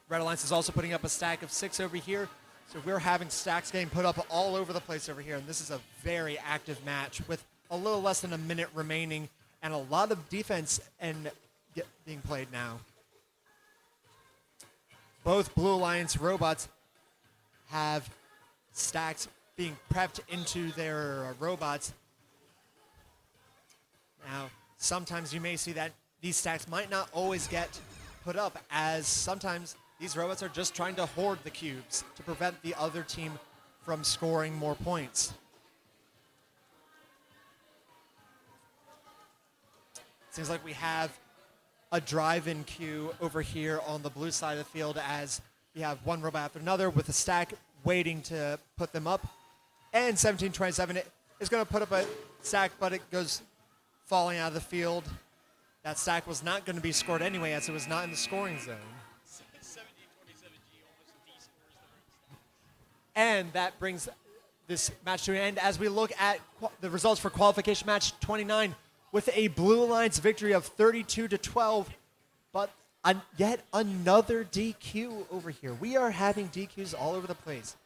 Red Alliance is also putting up a stack of 6 over here. So we're having stacks getting put up all over the place over here, and this is a very active match with a little less than a minute remaining and a lot of defense being played now. Both Blue Alliance robots have stacks being prepped into their robots. Now, sometimes you may see that these stacks might not always get put up, as sometimes these robots are just trying to hoard the cubes to prevent the other team from scoring more points. Seems like we have a drive-in queue over here on the blue side of the field, as we have one robot after another with a stack waiting to put them up. And 1727 is going to put up a stack, but it goes falling out of the field. That stack was not going to be scored anyway, as it was not in the scoring zone. And that brings this match to an end as we look at the results for qualification match 29 with a Blue Alliance victory of 32-12, but yet another DQ over here. We are having DQs all over the place.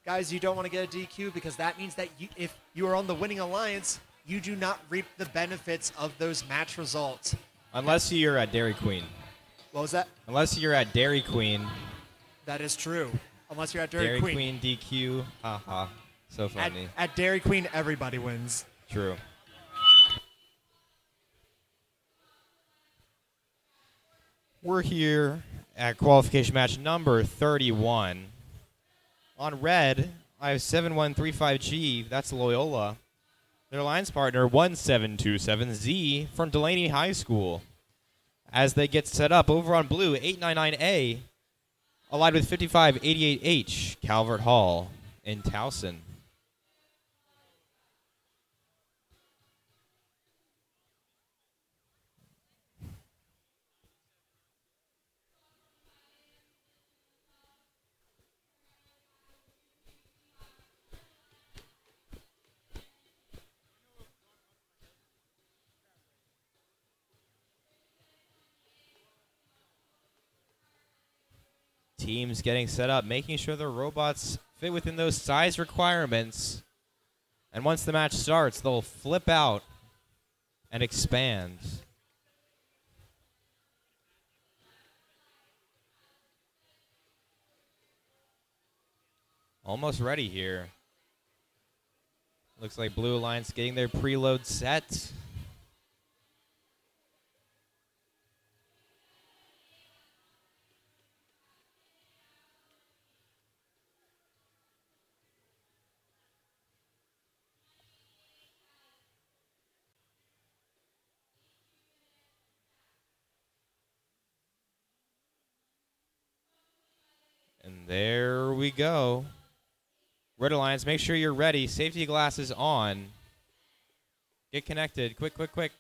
Guys, you don't want to get a DQ because that means that if you are on the winning alliance, you do not reap the benefits of those match results. Unless you're at Dairy Queen. What was that? Unless you're at Dairy Queen. That is true. Unless you're at Dairy Dairy Queen. Queen DQ. Haha. So funny. At Dairy Queen, everybody wins. True. We're here at qualification match number 31. On red, I have 7135G. That's Loyola. Their alliance partner, 1727Z from Delaney High School. As they get set up over on blue, 899A, allied with 5588H, Calvert Hall in Towson. Teams getting set up, making sure their robots fit within those size requirements. And once the match starts, they'll flip out and expand. Almost ready here. Looks like Blue Alliance getting their preload set. And there we go. Red Alliance, make sure you're ready. Safety glasses on. Get connected. Quick, quick, quick.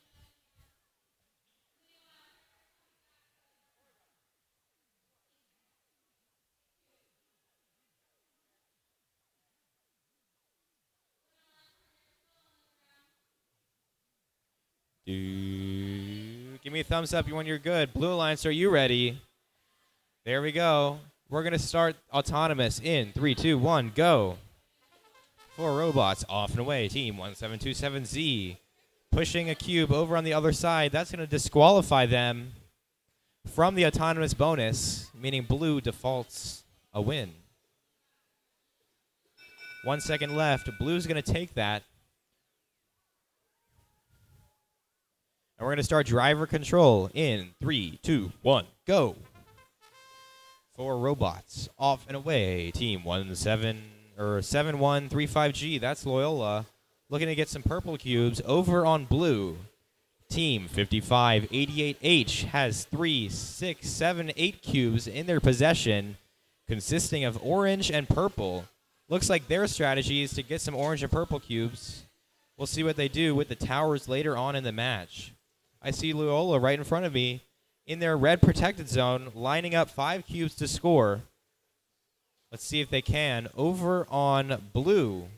Give me a thumbs up when you're good. Blue Alliance, are you ready? There we go. We're going to start autonomous in 3, 2, 1, go. 4 robots off and away. Team 1727Z pushing a cube over on the other side. That's going to disqualify them from the autonomous bonus, meaning blue defaults a win. 1 second left. Blue's going to take that. going to start driver control in 3, 2, 1, go. 4 robots off and away. Team 7135G. That's Loyola. Looking to get some purple cubes over on blue. Team 5588H has 3, 6, 7, 8 cubes in their possession, consisting of orange and purple. Looks like their strategy is to get some orange and purple cubes. We'll see what they do with the towers later on in the match. I see Loyola right in front of me in their red protected zone, lining up 5 cubes to score. Let's see if they can. Over on blue,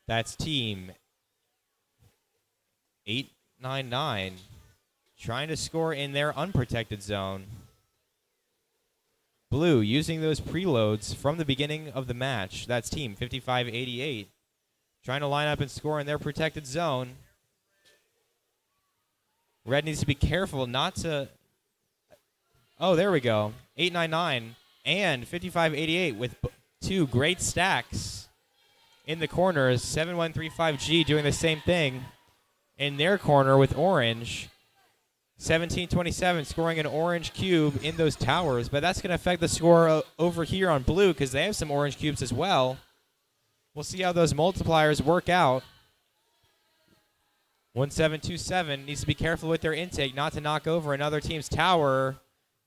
that's team 899, trying to score in their unprotected zone. Blue using those preloads from the beginning of the match. That's team 5588, trying to line up and score in their protected zone. Red needs to be careful not to... Oh, there we go. 899 and 5588 with 2 great stacks in the corners. 7135G doing the same thing in their corner with orange. 1727 scoring an orange cube in those towers, but that's going to affect the score over here on blue because they have some orange cubes as well. We'll see how those multipliers work out. 1727 needs to be careful with their intake, not to knock over another team's tower.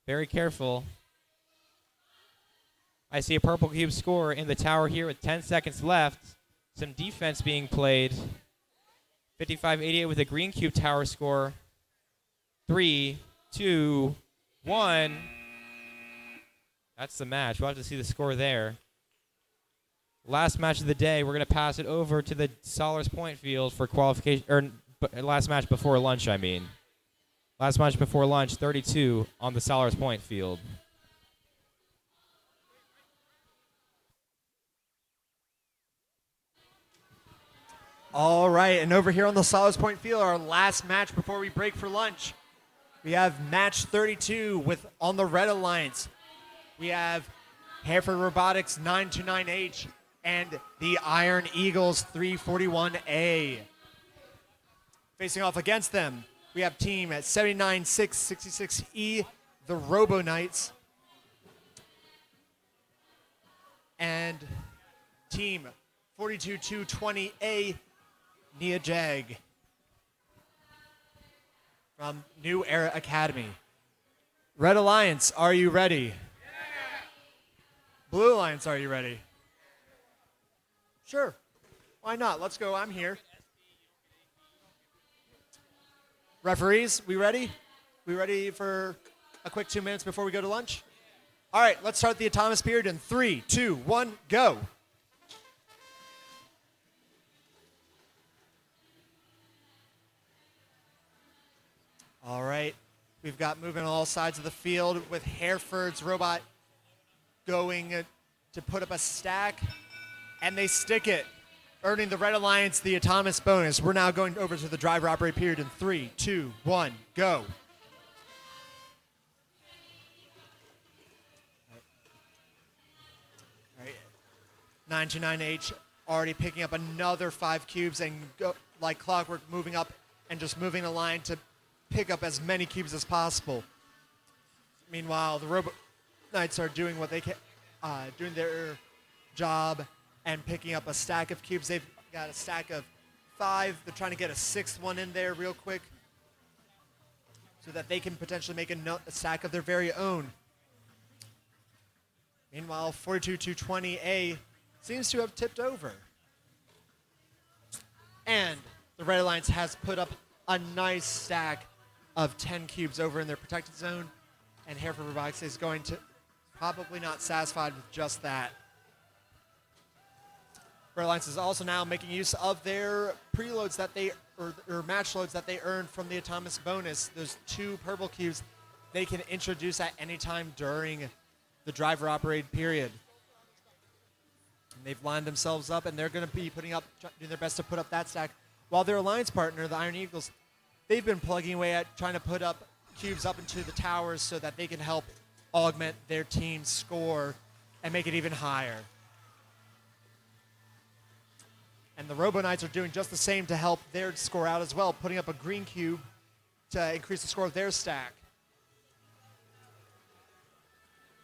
Very careful. I see a purple cube score in the tower here with 10 seconds left. Some defense being played. 5588 with a green cube tower score. 3, 2, 1. That's the match. We'll have to see the score there. Last match of the day, we're going to pass it over to the Solars Point field for qualification, or last match before lunch, I mean. Last match before lunch, 32 on the Solars Point field. All right, and over here on the Solars Point field, our last match before we break for lunch. We have match 32 with on the Red Alliance. We have Hereford Robotics 929H and the Iron Eagles 341A. Facing off against them, we have team at 79666E, the Robo Knights, and team 42220A, Nia Jag from New Era Academy. Red Alliance, are you ready? Blue Alliance, are you ready? Sure. Why not? Let's go. I'm here. Referees, we ready? We ready for a quick 2 minutes before we go to lunch? All right, let's start the autonomous period in 3, 2, 1, go. All right, we've got moving on all sides of the field with Hereford's robot going to put up a stack, and they stick it, earning the Red Alliance the autonomous bonus. We're now going over to the driver operate period in 3, 2, 1, go. All right. 929H already picking up another 5 cubes and go, like clockwork, moving up and just moving the line to pick up as many cubes as possible. Meanwhile, the Robo Knights are doing what they can, doing their job and picking up a stack of cubes. They've got a stack of 5. They're trying to get a 6th one in there real quick so that they can potentially make a stack of their very own. Meanwhile, 42220A seems to have tipped over. And the Red Alliance has put up a nice stack of 10 cubes over in their protected zone, and Hereford Robotics is going to probably not satisfied with just that. Red Alliance is also now making use of their preloads that they, or match loads that they earned from the autonomous bonus. Those 2 purple cubes they can introduce at any time during the driver operated period. And they've lined themselves up, and they're going to be doing their best to put up that stack. While their alliance partner, the Iron Eagles, they've been plugging away at trying to put up cubes up into the towers so that they can help augment their team's score and make it even higher. And the Robo Knights are doing just the same to help their score out as well, putting up a green cube to increase the score of their stack.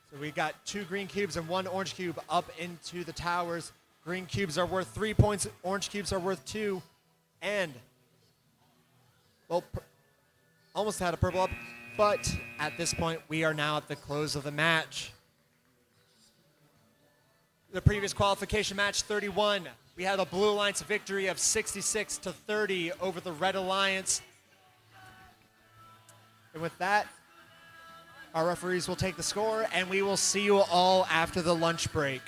So we got 2 green cubes and 1 orange cube up into the towers. Green cubes are worth 3 points. Orange cubes are worth 2. And, well, almost had a purple up. But at this point, we are now at the close of the match. The previous qualification match, 31. We had a Blue Alliance victory of 66-30 over the Red Alliance. And with that, our referees will take the score, and we will see you all after the lunch break.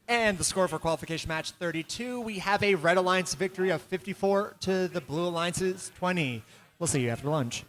And the score for qualification match 32, we have a Red Alliance victory of 54 to the Blue Alliance's 20. We'll see you after lunch.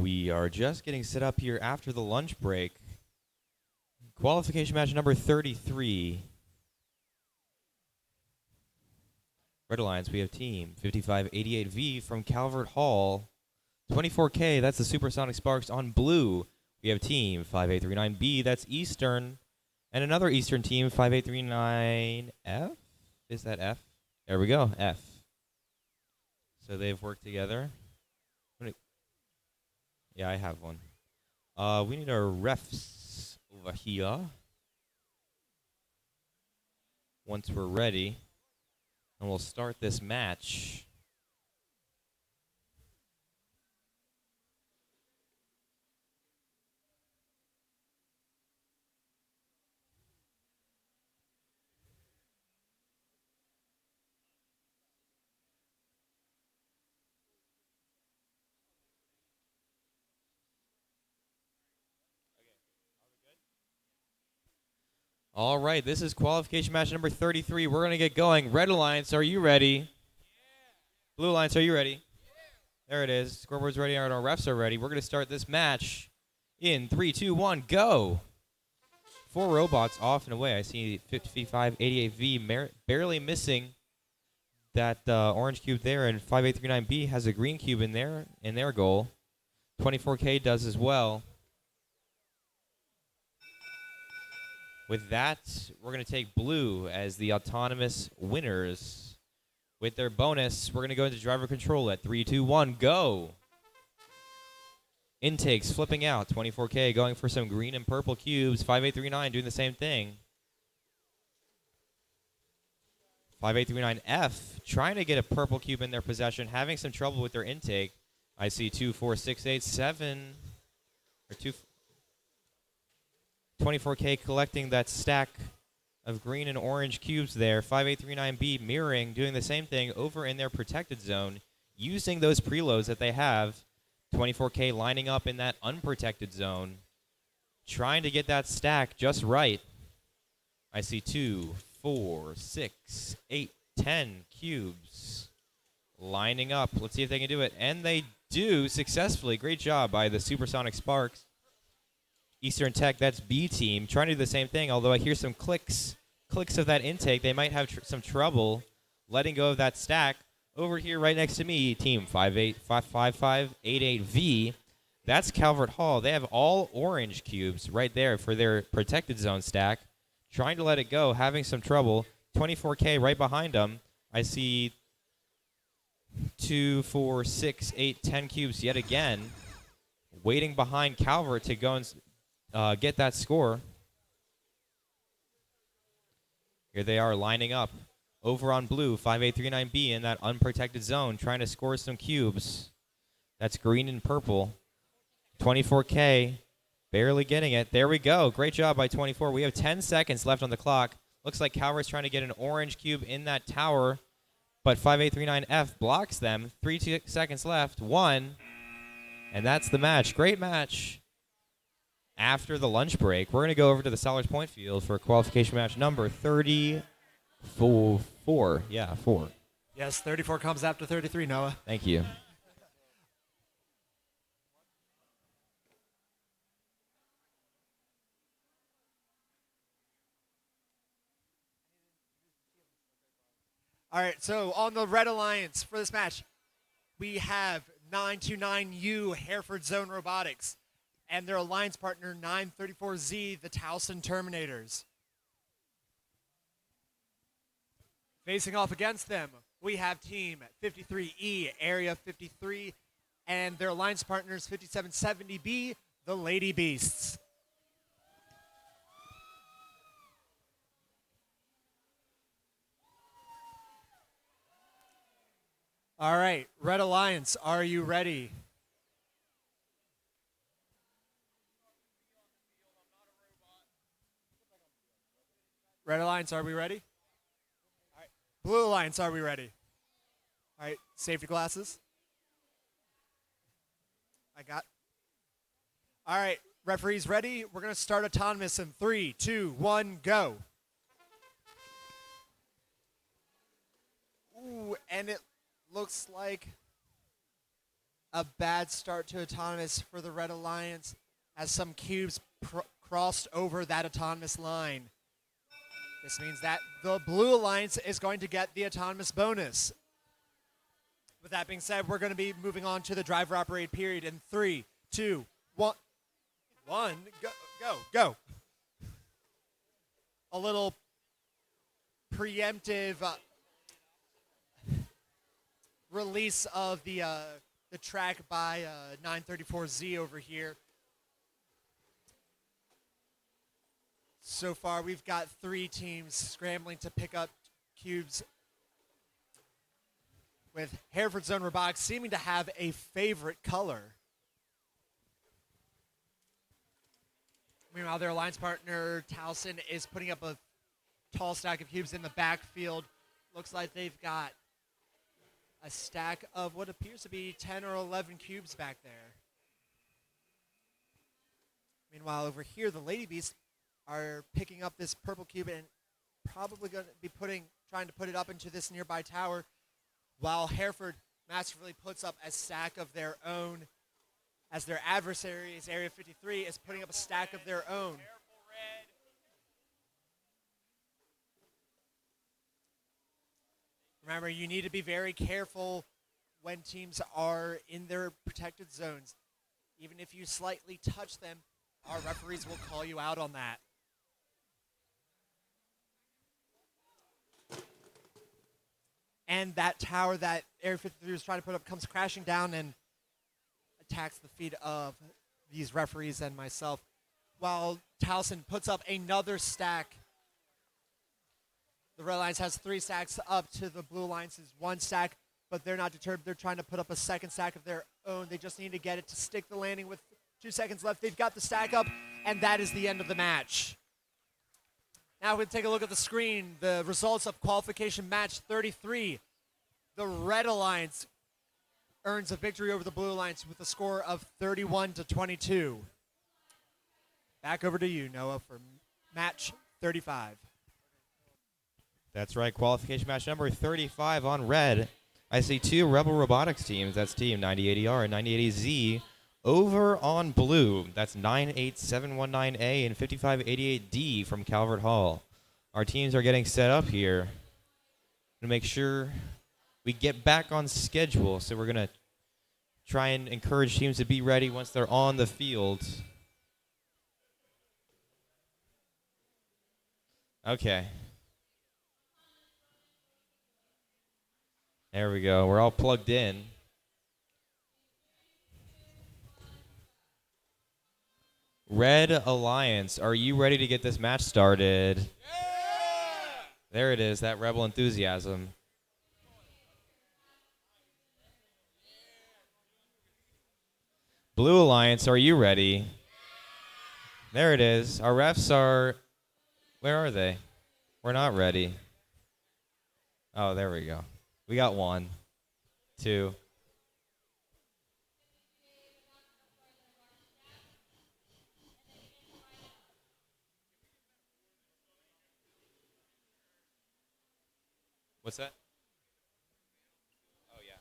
We are just getting set up here after the lunch break. Qualification match number 33. Red Alliance, we have team 5588V from Calvert Hall. 24K, that's the Supersonic Sparks. On blue, we have team 5839B, that's Eastern. And another Eastern team, 5839F? Is that F? There we go, F. So they've worked together. Yeah, I have one. We need our refs over here. Once we're ready, and we'll start this match. All right, this is qualification match number 33. We're going to get going. Red Alliance, are you ready? Yeah. Blue Alliance, are you ready? Yeah. There it is. Scoreboard's ready. Our refs are ready. We're going to start this match in 3, 2, 1, go. 4 robots off and away. I see 5588V barely missing that orange cube there, and 5839B has a green cube in their goal. 24K does as well. With that, we're going to take blue as the autonomous winners. With their bonus, we're going to go into driver control at 3, 2, 1, go. Intakes flipping out. 24K going for some green and purple cubes. 5839 doing the same thing. 5839F trying to get a purple cube in their possession, having some trouble with their intake. I see 2, 4, 6, 8, 7. Or 24K collecting that stack of green and orange cubes there. 5839B mirroring, doing the same thing over in their protected zone, using those preloads that they have. 24K lining up in that unprotected zone, trying to get that stack just right. I see 2, 4, 6, 8, 10 cubes lining up. Let's see if they can do it. And they do successfully. Great job by the Supersonic Sparks. Eastern Tech, that's B team, trying to do the same thing, although I hear some clicks of that intake. They might have some trouble letting go of that stack. Over here right next to me, team 5588V, that's Calvert Hall. They have all orange cubes right there for their protected zone stack. Trying to let it go, having some trouble. 24K right behind them. I see 2, 4, 6, 8, 10 cubes yet again, waiting behind Calvert to go and get that score. Here they are lining up over on blue, 5839B in that unprotected zone, trying to score some cubes. That's green and purple. 24K barely getting it. There we go. Great job by 24. We have 10 seconds left on the clock. Looks like Calvert's trying to get an orange cube in that tower, but 5839F blocks them. 3 seconds left. 1. And that's the match. Great match. After the lunch break, we're going to go over to the Sollers Point field for qualification match number 34. Yeah, 4. Yes, 34 comes after 33, Noah. Thank you. All right, so on the Red Alliance for this match, we have 929U Hereford Zone Robotics and their alliance partner 934Z, the Towson Terminators. Facing off against them, we have team 53E, Area 53, and their alliance partners 5770B, the Lady Beasts. All right, Red Alliance, are you ready? Red Alliance, are we ready? All right. Blue Alliance, are we ready? All right, safety glasses. I got. All right, referees ready. We're going to start autonomous in 3, 2, 1, go. Ooh, and it looks like a bad start to Autonomous for the Red Alliance as some cubes crossed over that Autonomous line. This means that the Blue Alliance is going to get the Autonomous bonus. With that being said, we're going to be moving on to the driver operated period in 3, 2, 1. Go. A little preemptive release of the track by 934Z over here. So far, we've got 3 teams scrambling to pick up cubes, with Hereford Zone Robotics seeming to have a favorite color. Meanwhile, their alliance partner, Towson, is putting up a tall stack of cubes in the backfield. Looks like they've got a stack of what appears to be 10 or 11 cubes back there. Meanwhile, over here, the Lady Beasts are picking up this purple cube and probably going to be trying to put it up into this nearby tower, while Hereford masterfully puts up a stack of their own, as their adversaries, Area 53, is putting up a stack of their own. Remember, you need to be very careful when teams are in their protected zones. Even if you slightly touch them, our referees will call you out on that. And that tower that Area 53 was trying to put up comes crashing down and attacks the feet of these referees and myself, while Towson puts up another stack. The Red Alliance has 3 stacks up to the Blue Alliance's 1 stack, but they're not deterred. They're trying to put up a second stack of their own. They just need to get it to stick the landing with 2 seconds left. They've got the stack up, and that is the end of the match. Now we'll take a look at the screen. The results of qualification match 33. The Red Alliance earns a victory over the Blue Alliance with a score of 31-22. Back over to you, Noah, for match 35. That's right, qualification match number 35 on red. I see 2 Rebel Robotics teams. That's team 9080R and 9080Z. Over on blue, that's 98719A and 5588D from Calvert Hall. Our teams are getting set up here to make sure we get back on schedule. So we're going to try and encourage teams to be ready once they're on the field. Okay. There we go. We're all plugged in. Red Alliance, are you ready to get this match started? Yeah! There it is, that Rebel enthusiasm. Blue Alliance, are you ready? There it is. Our refs are... Where are they? We're not ready. Oh, there we go. We got 1, 2. What's that? Oh, yeah.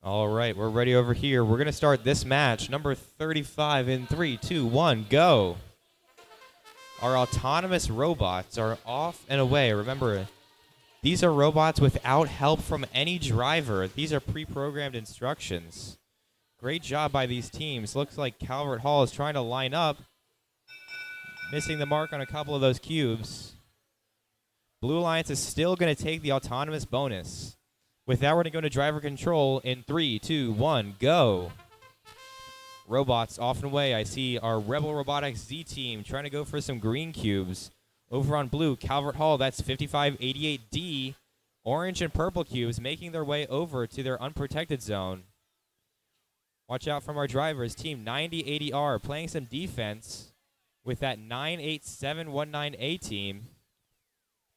All right, we're ready over here. We're going to start this match, number 35 in 3, 2, 1, go. Our autonomous robots are off and away. Remember, these are robots without help from any driver. These are pre-programmed instructions. Great job by these teams. Looks like Calvert Hall is trying to line up, missing the mark on a couple of those cubes. Blue Alliance is still going to take the autonomous bonus. With that, we're going to go to driver control in 3, 2, 1, go. Robots off and away. I see our Rebel Robotics Z team trying to go for some green cubes. Over on blue, Calvert Hall, that's 5588D. Orange and purple cubes making their way over to their unprotected zone. Watch out from our drivers. Team 9080R playing some defense with that 98719A team.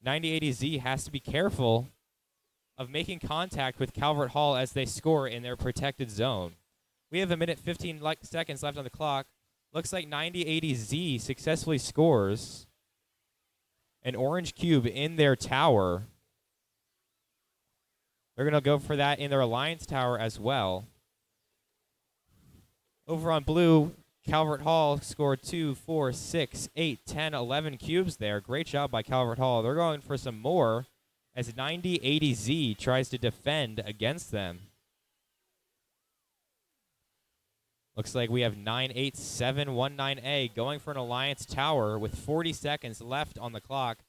9080Z has to be careful of making contact with Calvert Hall as they score in their protected zone. We have 1:15 seconds left on the clock. Looks like 9080Z successfully scores. an orange cube in their tower. They're going to go for that in their Alliance tower as well. Over on blue, Calvert Hall scored 2, 4, 6, 8, 10, 11 cubes there. Great job by Calvert Hall. They're going for some more as 9080Z tries to defend against them. Looks like we have 98719A going for an Alliance tower with 40 seconds left on the clock.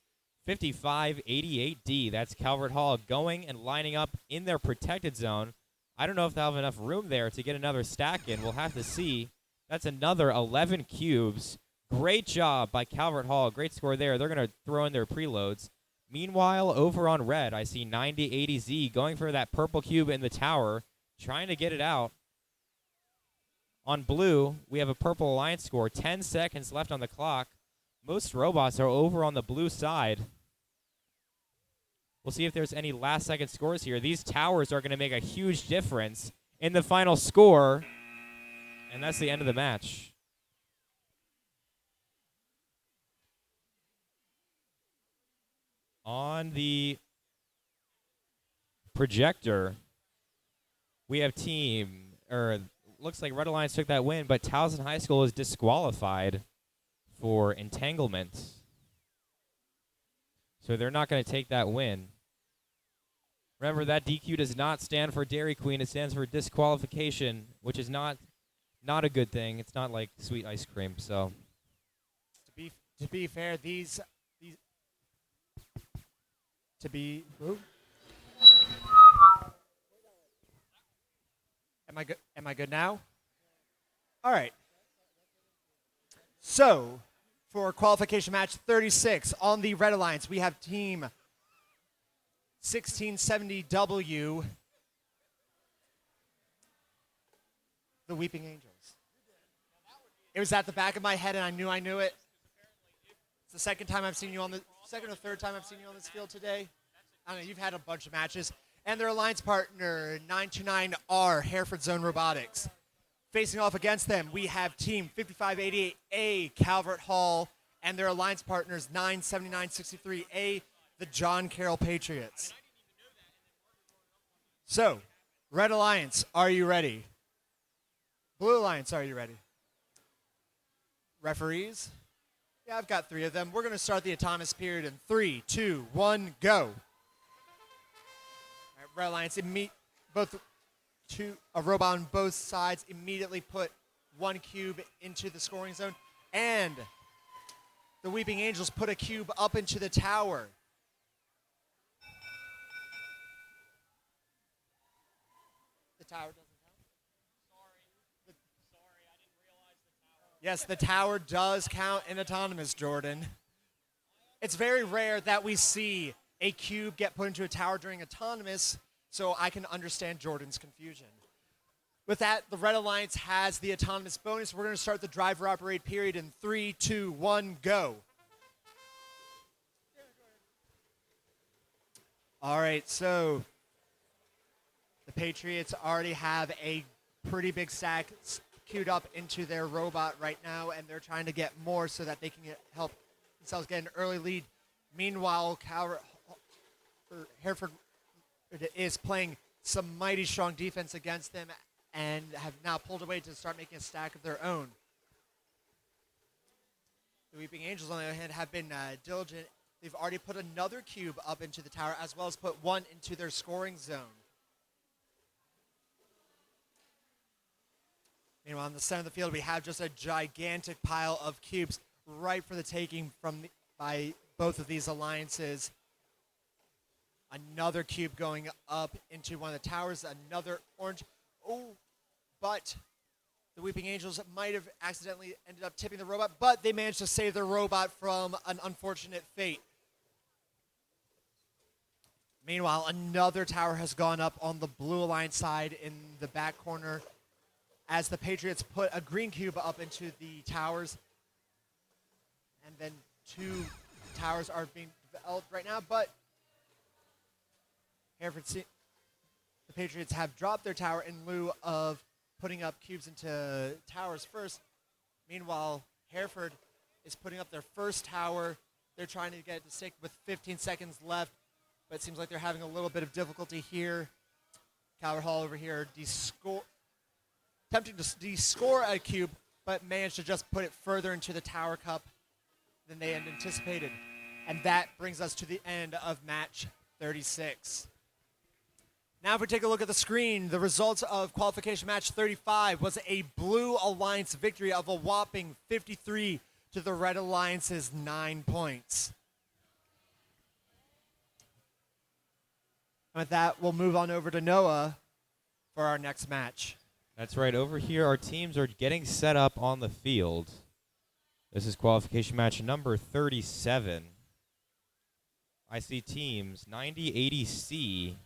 5588D. That's Calvert Hall going and lining up in their protected zone. I don't know if they'll have enough room there to get another stack in. We'll have to see. That's another 11 cubes. Great job by Calvert Hall. Great score there. They're going to throw in their preloads. Meanwhile, over on red, I see 9080Z going for that purple cube in the tower, trying to get it out. On blue, we have a purple Alliance score. 10 seconds left on the clock. Most robots are over on the blue side. We'll see if there's any last-second scores here. These towers are going to make a huge difference in the final score. And that's the end of the match. On the projector, we have looks like Red Alliance took that win, but Towson High School is disqualified for entanglement. So they're not going to take that win. Remember, that DQ does not stand for Dairy Queen. It stands for disqualification, which is not a good thing. It's not like sweet ice cream. So To be fair, these to be. Ooh. Am I good now? All right. So, for qualification match 36 on the Red Alliance, we have team 1670W, the Weeping Angels. It was at the back of my head, and I knew it. It's the second or third time I've seen you on this field today. I don't know, you've had a bunch of matches. And their alliance partner, 929R, Hereford Zone Robotics. Facing off against them, we have team 5588A, Calvert Hall, and their alliance partners, 97963A, the John Carroll Patriots. So, Red Alliance, are you ready? Blue Alliance, are you ready? Referees? Yeah, I've got 3 of them. We're going to start the autonomous period in 3, 2, 1, go. All right, Red Alliance, a robot on both sides immediately put 1 cube into the scoring zone, and the Weeping Angels put a cube up into the tower. The tower doesn't count? Sorry, I didn't realize the tower. Yes, the tower does count in autonomous, Jordan. It's very rare that we see a cube get put into a tower during autonomous, so I can understand Jordan's confusion. With that, the Red Alliance has the autonomous bonus. We're going to start the driver operate period in 3, 2, 1, go. All right, so the Patriots already have a pretty big stack queued up into their robot right now, and they're trying to get more so that they can help themselves get an early lead. Meanwhile, Hereford is playing some mighty strong defense against them and have now pulled away to start making a stack of their own. The Weeping Angels, on the other hand, have been diligent. They've already put another cube up into the tower, as well as put 1 into their scoring zone. Meanwhile, in the center of the field, we have just a gigantic pile of cubes right for the taking by both of these alliances. Another cube going up into one of the towers, another orange. Oh, but the Weeping Angels might have accidentally ended up tipping the robot, but they managed to save their robot from an unfortunate fate. Meanwhile, another tower has gone up on the Blue Alliance side in the back corner as the Patriots put a green cube up into the towers. And then 2 towers are being developed right now, but the Patriots have dropped their tower in lieu of putting up cubes into towers first. Meanwhile, Hereford is putting up their first tower They're trying to get it to stick with 15 seconds left, but it seems like they're having a little bit of difficulty here. Calvert Hall over here attempting to de-score a cube, but managed to just put it further into the Tower Cup than they had anticipated. And that brings us to the end of match 36. Now if we take a look at the screen, the results of qualification match 35 was a Blue Alliance victory of a whopping 53 to the Red Alliance's 9 points. With that, we'll move on over to Noah for our next match. That's right. Over here, our teams are getting set up on the field. This is qualification match number 37. I see teams 9080C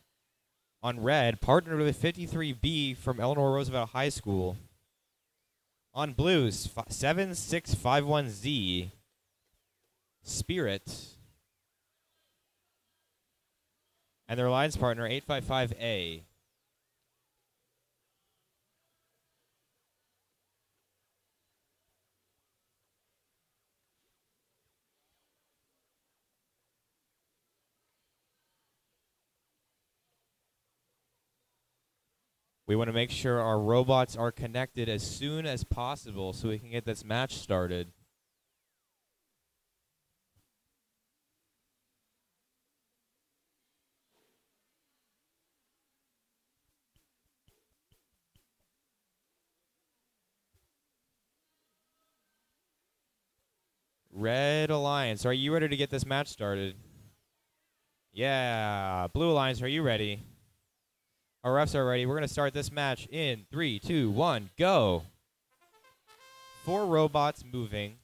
on red, partnered with 53B from Eleanor Roosevelt High School. On blues, 7651Z, Spirit, and their alliance partner 855A. We want to make sure our robots are connected as soon as possible so we can get this match started. Red Alliance, are you ready to get this match started? Yeah. Blue Alliance, are you ready? Our refs are ready. We're going to start this match in 3, 2, 1, go. 4 robots moving.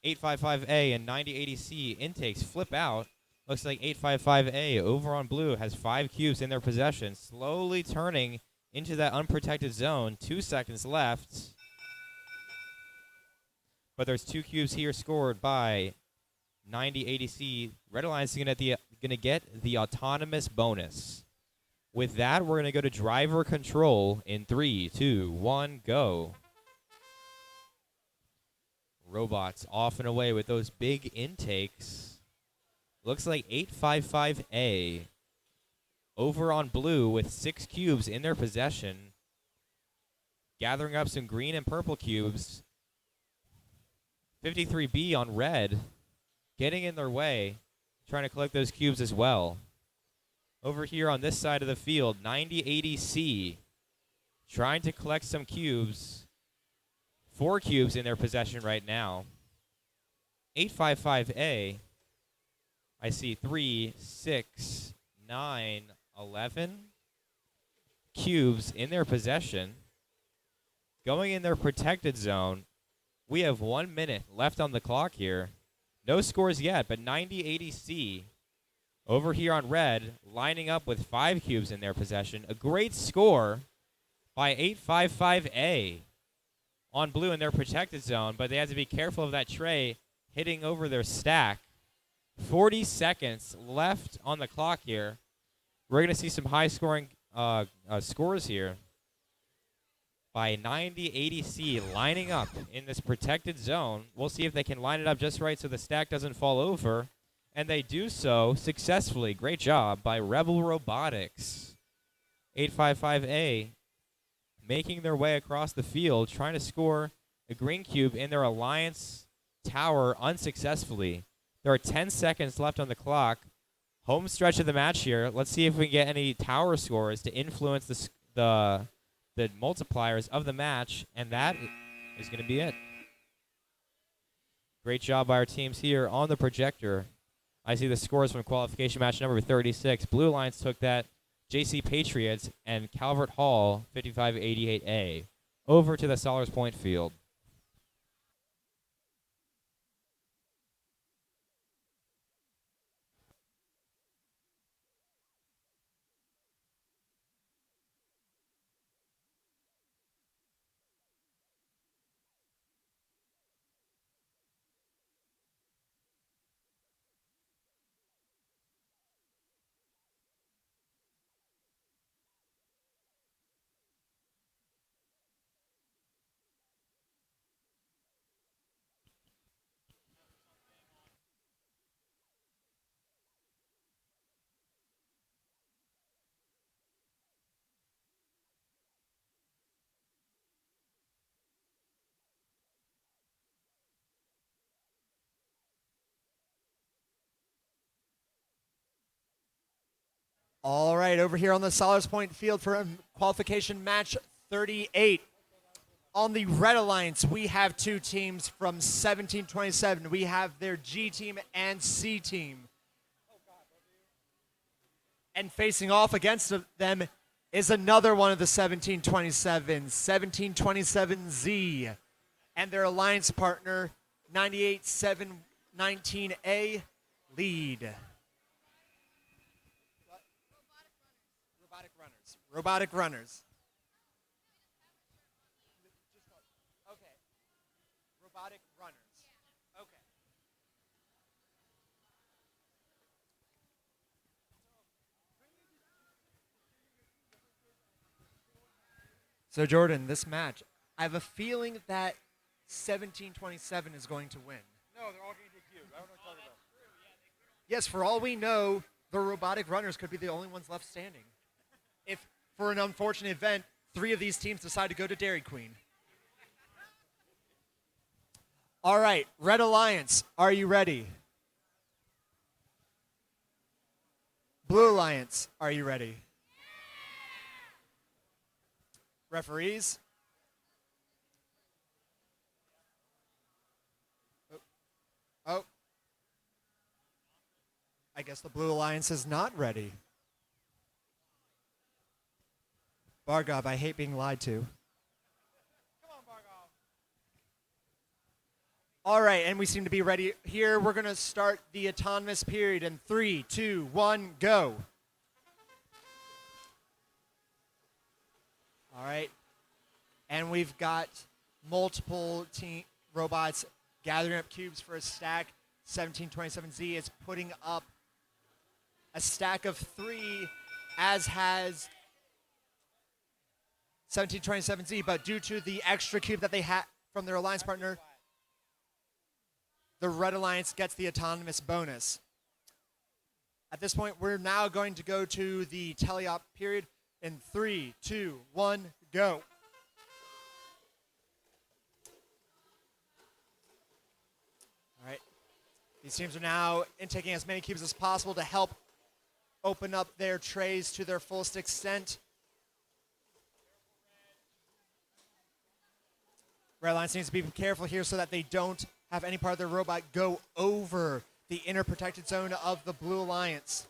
855A and 9080C intakes flip out. Looks like 855A over on blue has 5 cubes in their possession, slowly turning into that unprotected zone. 2 seconds left. But there's 2 cubes here scored by 9080C. Red Alliance is going to get the autonomous bonus. With that, we're going to go to driver control in 3, 2, 1, go. Robots off and away with those big intakes. Looks like 855A over on blue with 6 cubes in their possession. Gathering up some green and purple cubes. 53B on red, getting in their way, trying to collect those cubes as well. Over here on this side of the field, 9080C trying to collect some cubes. 4 cubes in their possession right now. 855A, I see 3, 6, 9, 11 cubes in their possession. Going in their protected zone. We have 1 minute left on the clock here. No scores yet, but 9080C over here on red, lining up with 5 cubes in their possession. A great score by 855A on blue in their protected zone, but they have to be careful of that tray hitting over their stack. 40 seconds left on the clock here. We're going to see some high-scoring scores here by 9080C lining up in this protected zone. We'll see if they can line it up just right so the stack doesn't fall over. And they do so successfully. Great job by Rebel Robotics. 855A making their way across the field, trying to score a green cube in their alliance tower unsuccessfully. There are 10 seconds left on the clock. Home stretch of the match here. Let's see if we can get any tower scores to influence the multipliers of the match, and that is going to be it. Great job by our teams here on the projector. I see the scores from qualification match number 36. Blue Alliance took that. JC Patriots and Calvert Hall 5588A over to the Sollers Point field. All right, over here on the Solars Point field for qualification match 38. On the Red Alliance, we have two teams from 1727. We have their G team and C team. And facing off against them is another one of the 1727s, 1727Z, and their alliance partner, 98719A, Lead. Robotic runners. Okay. Robotic runners. Okay. So Jordan, this match, I have a feeling that 1727 is going to win. No, they're all going to get cubed. I don't know what you're talking about. Yes, for all we know, the robotic runners could be the only ones left standing. If, for an unfortunate event, 3 of these teams decide to go to Dairy Queen. All right, Red Alliance, are you ready? Blue Alliance, are you ready? Referees? Oh. I guess the Blue Alliance is not ready. Bargov, I hate being lied to. Come on, Bargov. All right, and we seem to be ready here. We're going to start the autonomous period in 3, 2, 1, go. All right, and we've got multiple team robots gathering up cubes for a stack. 1727Z is putting up a stack of 3, as has 1727Z, but due to the extra cube that they had from their alliance partner, the Red Alliance gets the autonomous bonus. At this point, we're now going to go to the teleop period in 3, 2, 1, go. All right. These teams are now intaking as many cubes as possible to help open up their trays to their fullest extent. Red Alliance needs to be careful here so that they don't have any part of their robot go over the inner protected zone of the Blue Alliance.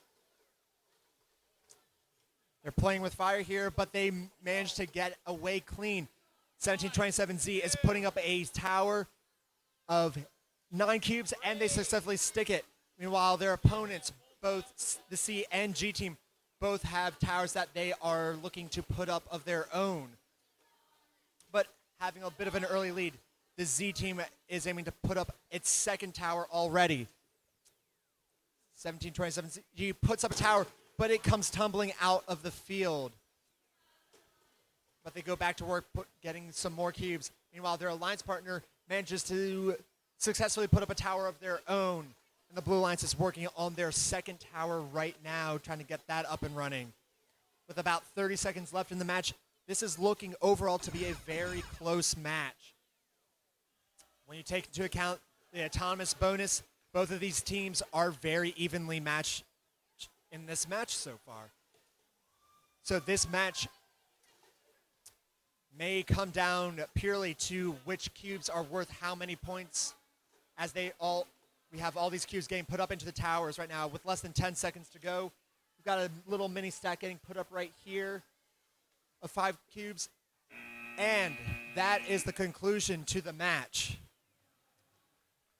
They're playing with fire here, but they managed to get away clean. 1727Z is putting up a tower of 9 cubes, and they successfully stick it. Meanwhile, their opponents, both the C and G team, both have towers that they are looking to put up of their own. But having a bit of an early lead, the Z team is aiming to put up its second tower already. 1727Z puts up a tower, but it comes tumbling out of the field. But they go back to work getting some more cubes. Meanwhile, their alliance partner manages to successfully put up a tower of their own. And the Blue Alliance is working on their second tower right now, trying to get that up and running. With about 30 seconds left in the match, this is looking overall to be a very close match. When you take into account the autonomous bonus, both of these teams are very evenly matched in this match so far. So this match may come down purely to which cubes are worth how many points, as we have all these cubes getting put up into the towers right now with less than 10 seconds to go. We've got a little mini stack getting put up right here of 5 cubes. And that is the conclusion to the match.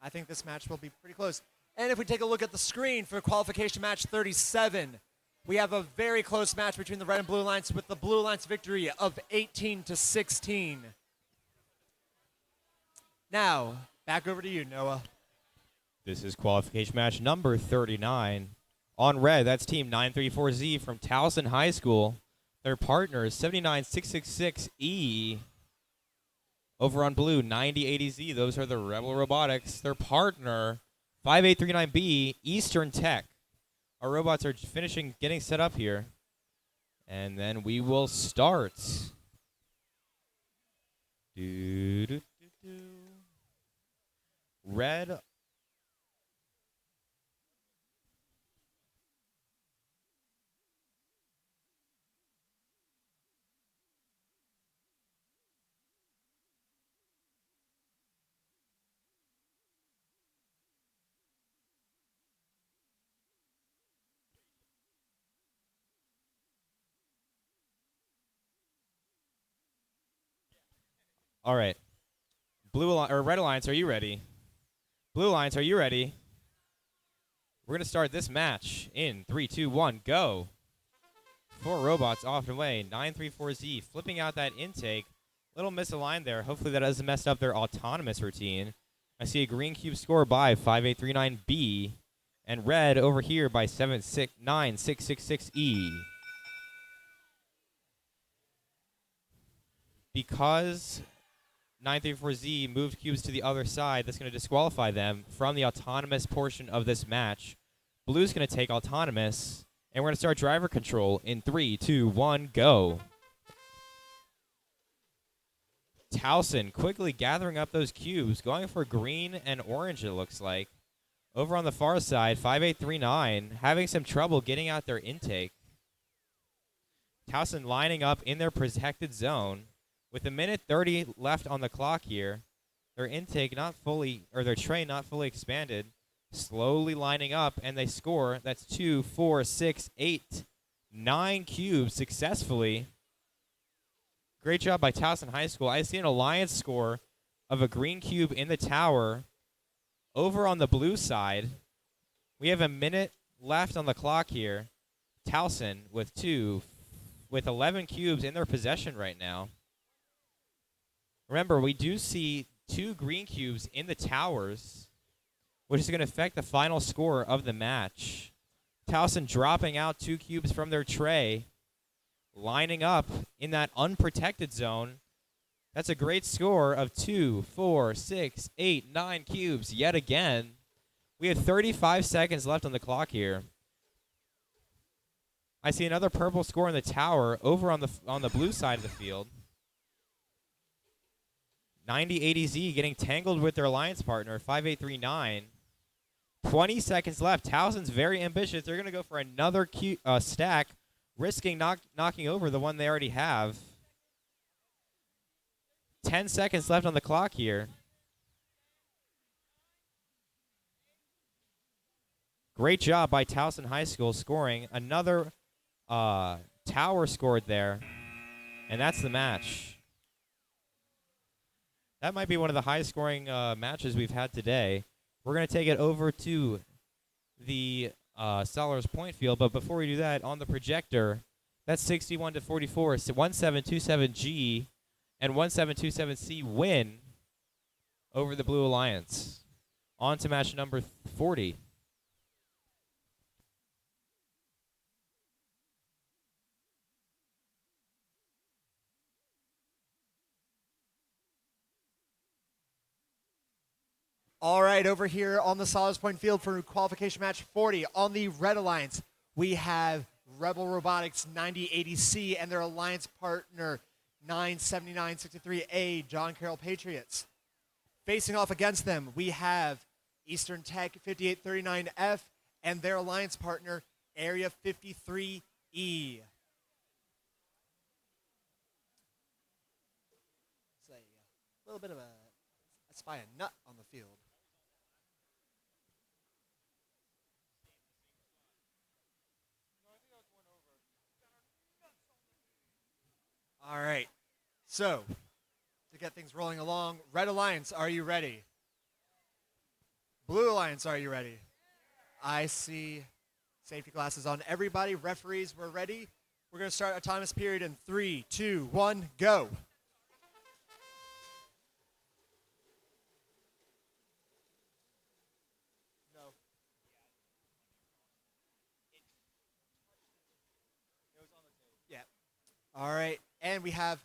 I think this match will be pretty close. And if we take a look at the screen for qualification match 37, we have a very close match between the Red and Blue Alliance, with the Blue Alliance victory of 18-16. Now, back over to you, Noah. This is qualification match number 39. On red, that's team 934Z from Towson High School. Their partner is 79666E. Over on blue, 9080Z. Those are the Rebel Robotics. Their partner, 5839B, Eastern Tech. Our robots are getting set up here. And then we will start. Red. All right. Red Alliance, are you ready? Blue Alliance, are you ready? We're going to start this match in 3, 2, 1, go. 4 robots off and away. 934Z flipping out that intake. Little misaligned there. Hopefully that doesn't mess up their autonomous routine. I see a green cube score by 5839B. And red over here by 9666E. Because 934Z moved cubes to the other side, that's going to disqualify them from the autonomous portion of this match. Blue's going to take autonomous, and we're going to start driver control in 3, 2, 1, go. Towson quickly gathering up those cubes, going for green and orange, it looks like. Over on the far side, 5839 having some trouble getting out their intake. Towson lining up in their protected zone. With a minute 30 left on the clock here, their intake not fully, or their tray not fully expanded, slowly lining up, and they score. That's 2, 4, 6, 8, 9 cubes successfully. Great job by Towson High School. I see an alliance score of a green cube in the tower. Over on the blue side, we have a minute left on the clock here. Towson with 11 cubes in their possession right now. Remember, we do see 2 green cubes in the towers, which is going to affect the final score of the match. Towson dropping out 2 cubes from their tray, lining up in that unprotected zone. That's a great score of 2, 4, 6, 8, 9 cubes yet again. We have 35 seconds left on the clock here. I see another purple score in the tower over on the blue side of the field. 9080Z getting tangled with their alliance partner, 5839. 20 seconds left. Towson's very ambitious. They're going to go for another stack, risking knocking over the one they already have. 10 seconds left on the clock here. Great job by Towson High School scoring. Another tower scored there, and that's the match. That might be one of the highest-scoring matches we've had today. We're going to take it over to the Sellers Point field, but before we do that, on the projector, that's 61-44. So 1727G and 1727C win over the Blue Alliance. On to match number 40. All right, over here on the Sellers Point field for qualification match 40, on the Red Alliance, we have Rebel Robotics 9080C and their alliance partner 97963A, John Carroll Patriots. Facing off against them, we have Eastern Tech 5839F and their alliance partner Area 53E. It's a little bit of I spy a nut on the field. All right, so to get things rolling along, Red Alliance, are you ready? Blue Alliance, are you ready? I see safety glasses on everybody. Referees, we're ready. We're going to start autonomous period in 3, 2, 1, go. No. Yeah. All right. And we have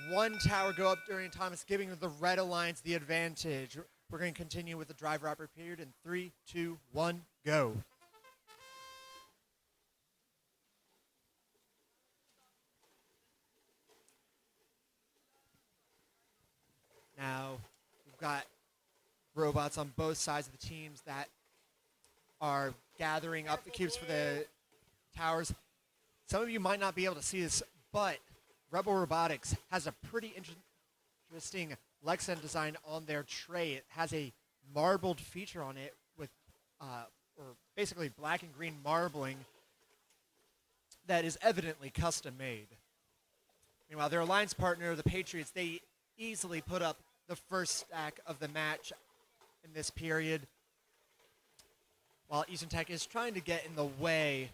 one tower go up during autonomous, giving the Red Alliance the advantage. We're going to continue with the driver operator period in 3, 2, 1, go. Now, we've got robots on both sides of the teams that are gathering up the cubes for the towers. Some of you might not be able to see this, but Rebel Robotics has a pretty interesting Lexan design on their tray. It has a marbled feature on it with, or basically black and green marbling that is evidently custom made. Meanwhile, their alliance partner, the Patriots, they easily put up the first stack of the match in this period. While Eastern Tech is trying to get in the way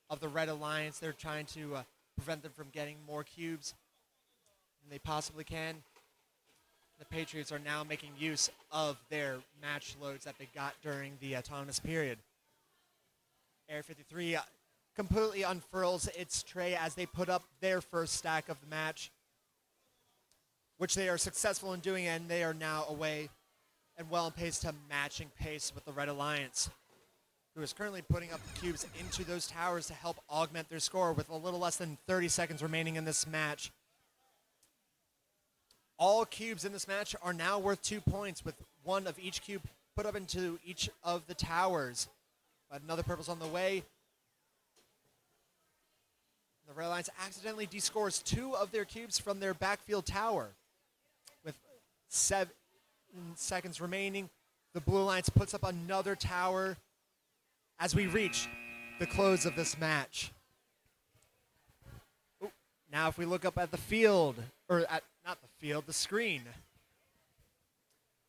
of the Red Alliance, they're trying to prevent them from getting more cubes than they possibly can. The Patriots are now making use of their match loads that they got during the autonomous period. Area 53 completely unfurls its tray as they put up their first stack of the match, which they are successful in doing, and they are now away and well on pace to matching pace with the Red Alliance, who is currently putting up cubes into those towers to help augment their score with a little less than 30 seconds remaining in this match. All cubes in this match are now worth 2 points, with one of each cube put up into each of the towers. But another purple's on the way. The Red Alliance accidentally descores 2 of their cubes from their backfield tower. With 7 seconds remaining, the Blue Alliance puts up another tower as we reach the close of this match. Ooh, now if we look up at the field, or at, not the field, the screen,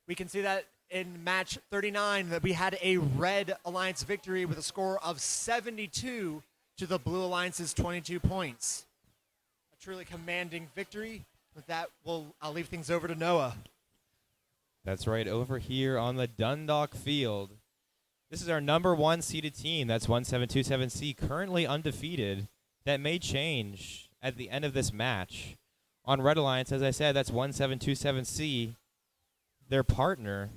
we can see that in match 39 that we had a Red Alliance victory with a score of 72 to the Blue Alliance's 22 points. A truly commanding victory. With that, I'll leave things over to Noah. That's right, over here on the Dundalk Field. This is our number 1 seeded team. That's 1727C, currently undefeated. That may change at the end of this match. On Red Alliance, as I said, that's 1727C. Their partner,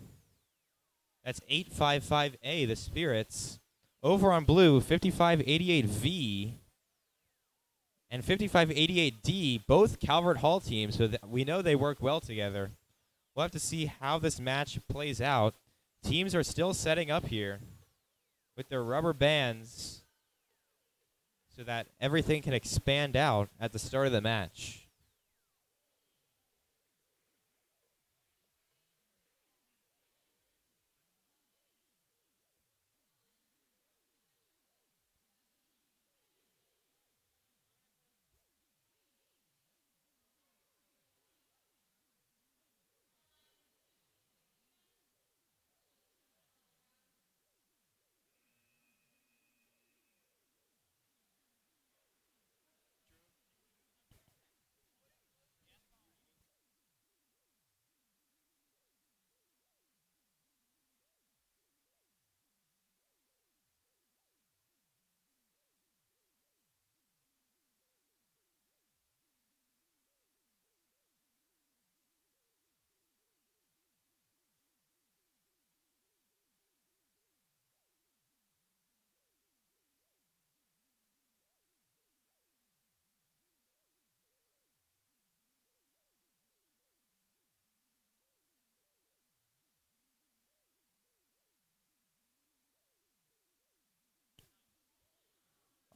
that's 855A, the Spirits. Over on Blue, 5588V and 5588D, both Calvert Hall teams, so we know they work well together. We'll have to see how this match plays out. Teams are still setting up here with their rubber bands so that everything can expand out at the start of the match.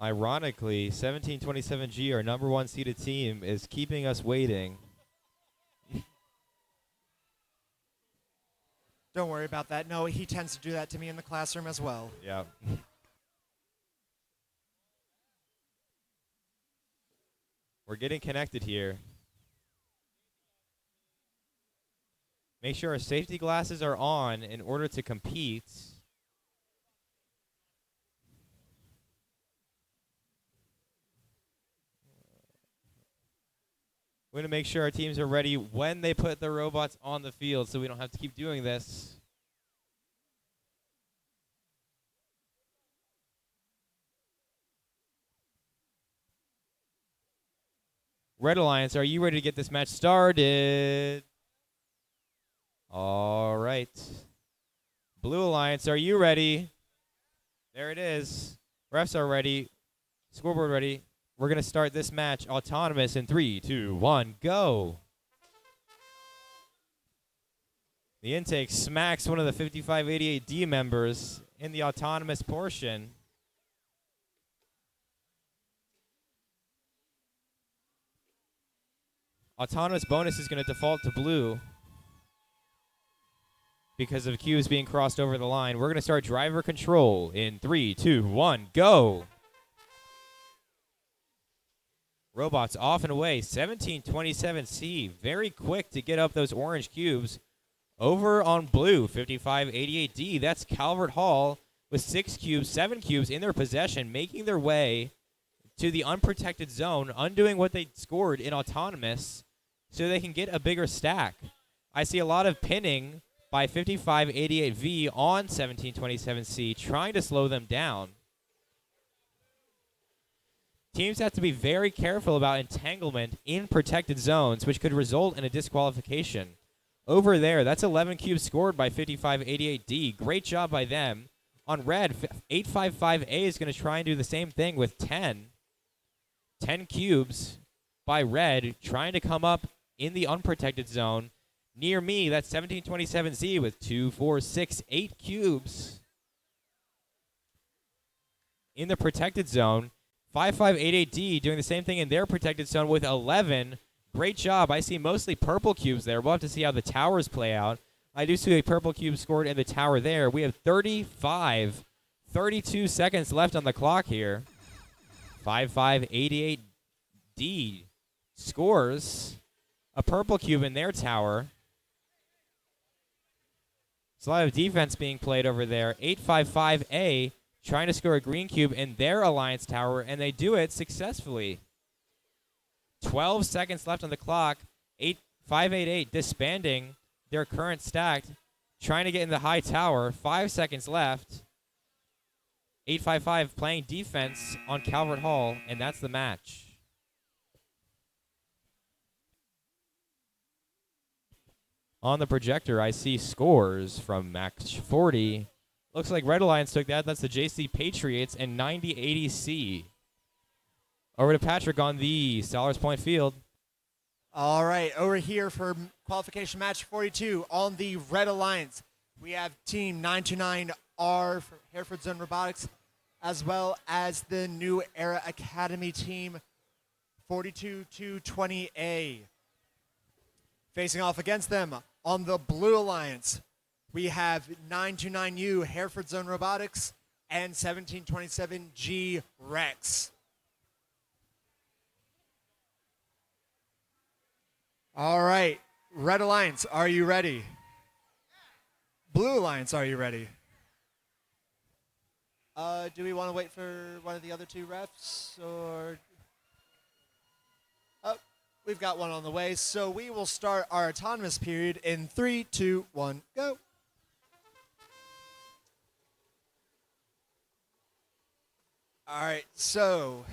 Ironically, 1727G, our number 1 seeded team, is keeping us waiting. Don't worry about that. No, he tends to do that to me in the classroom as well. Yeah. We're getting connected here. Make sure our safety glasses are on in order to compete. We're going to make sure our teams are ready when they put the robots on the field so we don't have to keep doing this. Red Alliance, are you ready to get this match started? All right. Blue Alliance, are you ready? There it is. Refs are ready. Scoreboard ready. We're going to start this match autonomous in 3, 2, 1, go. The intake smacks one of the 5588D members in the autonomous portion. Autonomous bonus is going to default to blue because of cubes being crossed over the line. We're going to start driver control in 3, 2, 1, go. Robots off and away. 1727C. Very quick to get up those orange cubes. Over on blue, 5588D. That's Calvert Hall with 7 cubes in their possession, making their way to the unprotected zone, undoing what they scored in autonomous so they can get a bigger stack. I see a lot of pinning by 5588V on 1727C, trying to slow them down. Teams have to be very careful about entanglement in protected zones, which could result in a disqualification. Over there, that's 11 cubes scored by 5588D. Great job by them. On red, 855A is going to try and do the same thing with 10. 10 cubes by red, trying to come up in the unprotected zone. Near me, that's 1727Z with 2, 4, 6, 8 cubes in the protected zone. 5588D doing the same thing in their protected zone with 11. Great job. I see mostly purple cubes there. We'll have to see how the towers play out. I do see a purple cube scored in the tower there. We have 32 seconds left on the clock here. 5588D scores a purple cube in their tower. There's a lot of defense being played over there. 855A trying to score a green cube in their alliance tower, and they do it successfully. 12 seconds left on the clock. 588 disbanding their current stack, trying to get in the high tower. 5 seconds left. 855 playing defense on Calvert Hall, and that's the match. On the projector, I see scores from Max 40. Looks like Red Alliance took that. That's the JC Patriots and 9080C. Over to Patrick on the Stallers Point field. All right, over here for qualification match 42 on the Red Alliance, we have Team 929R for Hereford Zone Robotics, as well as the New Era Academy Team 42220A. Facing off against them on the Blue Alliance, we have 929U Hereford Zone Robotics and 1727G Rex. All right, Red Alliance, are you ready? Blue Alliance, are you ready? Do we want to wait for one of the other two refs, or? Oh, we've got one on the way, so we will start our autonomous period in 3, 2, 1, go. All right, so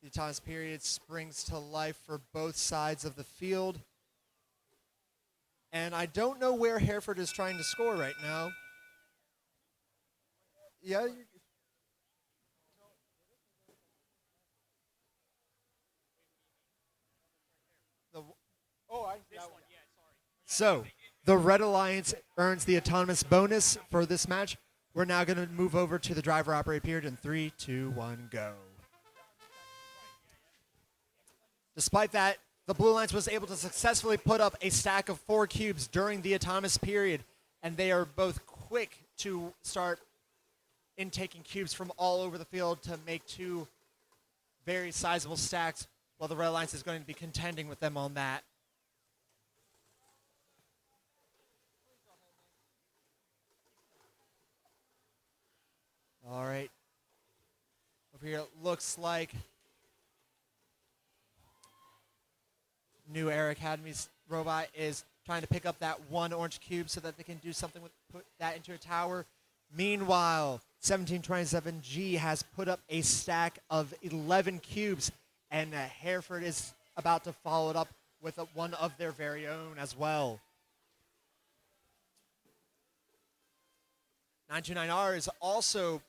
the autonomous period springs to life for both sides of the field. And I don't know where Hereford is trying to score right now. Yeah. So, the Red Alliance earns the autonomous bonus for this match. We're now going to move over to the driver operated period in 3, 2, 1, go. Despite that, the Blue Alliance was able to successfully put up a stack of 4 cubes during the autonomous period, and they are both quick to start intaking cubes from all over the field to make 2 very sizable stacks, while the Red Alliance is going to be contending with them on that. All right. Over here, it looks like New Era Academy's robot is trying to pick up that 1 orange cube so that they can do something with put that into a tower. Meanwhile, 1727G has put up a stack of 11 cubes, and Hereford is about to follow it up with one of their very own as well. 929R is also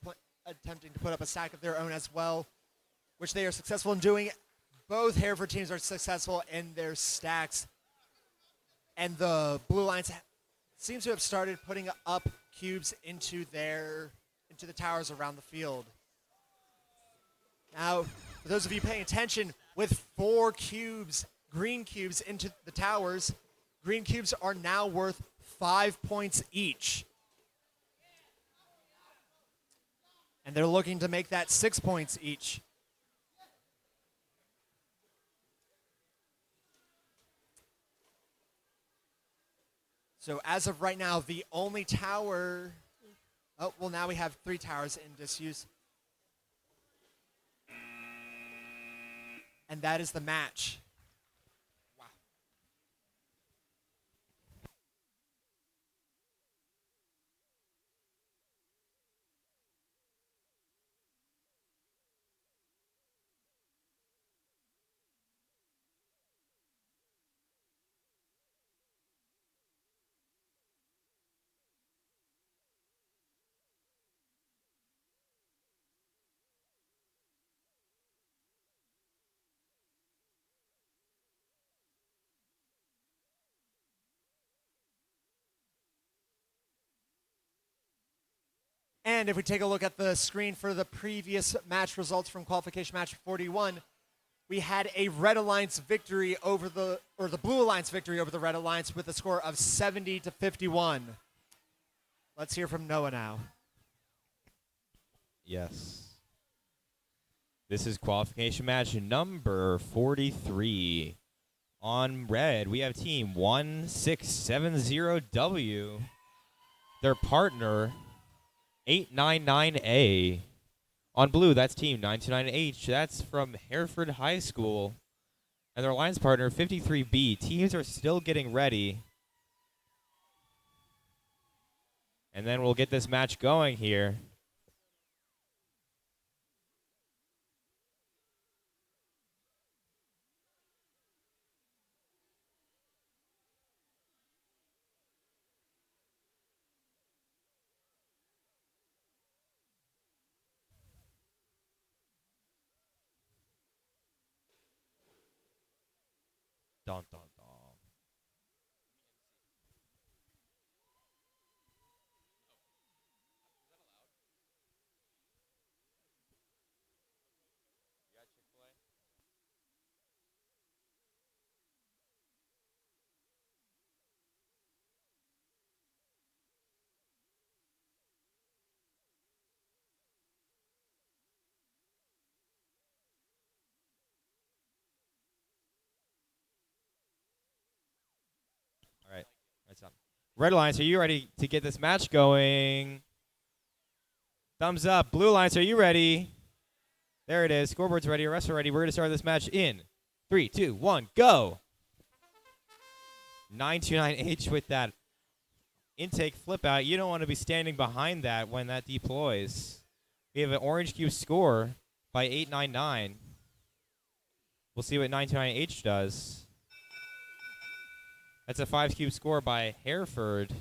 attempting to put up a stack of their own as well, which they are successful in doing. Both Hereford teams are successful in their stacks, and the Blue Alliance seems to have started putting up cubes into the towers around the field. Now, for those of you paying attention, with 4 cubes, green cubes into the towers, green cubes are now worth 5 points each. And they're looking to make that 6 points each. So as of right now, the only tower. Oh, well, now we have 3 towers in disuse. And that is the match. Wow. And if we take a look at the screen for the previous match results from qualification match 41, we had a Red Alliance victory over the Blue Alliance victory over the Red Alliance with a score of 70-51. Let's hear from Noah now. Yes. This is qualification match number 43. On red, we have team 1670W. Their partner, 899A. On blue, that's team 929H. That's from Hereford High School. And their alliance partner, 53B. Teams are still getting ready. And then we'll get this match going here. Dun, dun, dun. All right. That's up. Red Alliance, are you ready to get this match going? Thumbs up. Blue Alliance, are you ready? There it is. Scoreboard's ready. Arrests are ready. We're going to start this match in 3, 2, 1, go. 929H with that intake flip out. You don't want to be standing behind that when that deploys. We have an orange cube score by 899. We'll see what 929H does. That's a 5 cube score by Hereford.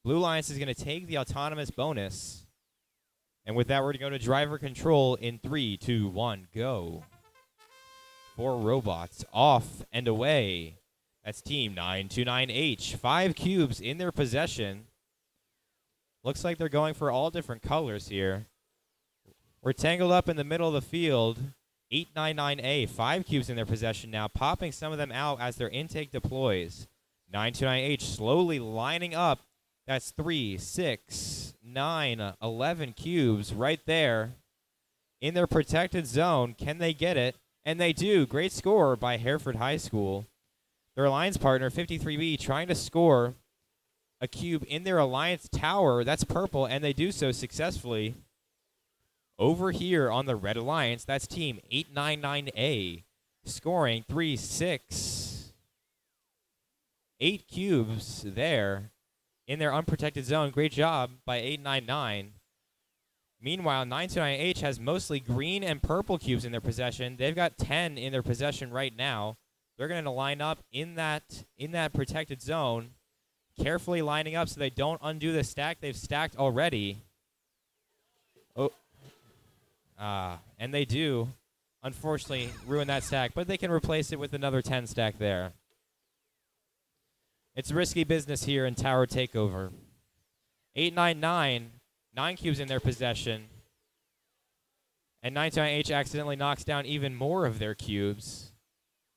Blue Alliance is going to take the autonomous bonus. And with that, we're going to go to driver control in 3, 2, 1, go. 4 robots off and away. That's team 929H. 5 cubes in their possession. Looks like they're going for all different colors here. We're tangled up in the middle of the field. 899A, 5 cubes in their possession now, popping some of them out as their intake deploys. 929H slowly lining up. That's 3, 6, 9, 11 cubes right there in their protected zone. Can they get it? And they do. Great score by Hereford High School. Their alliance partner, 53B, trying to score a cube in their alliance tower. That's purple, and they do so successfully. Over here on the Red Alliance, that's team 899A, scoring 3, 6, 8 cubes there in their unprotected zone. Great job by 899. Meanwhile, 929H has mostly green and purple cubes in their possession. They've got 10 in their possession right now. They're going to line up in that protected zone, carefully lining up so they don't undo the stack they've stacked already. And they do, unfortunately, ruin that stack, but they can replace it with another 10 stack there. It's risky business here in Tower Takeover. 899, 9 cubes in their possession. And 929H accidentally knocks down even more of their cubes.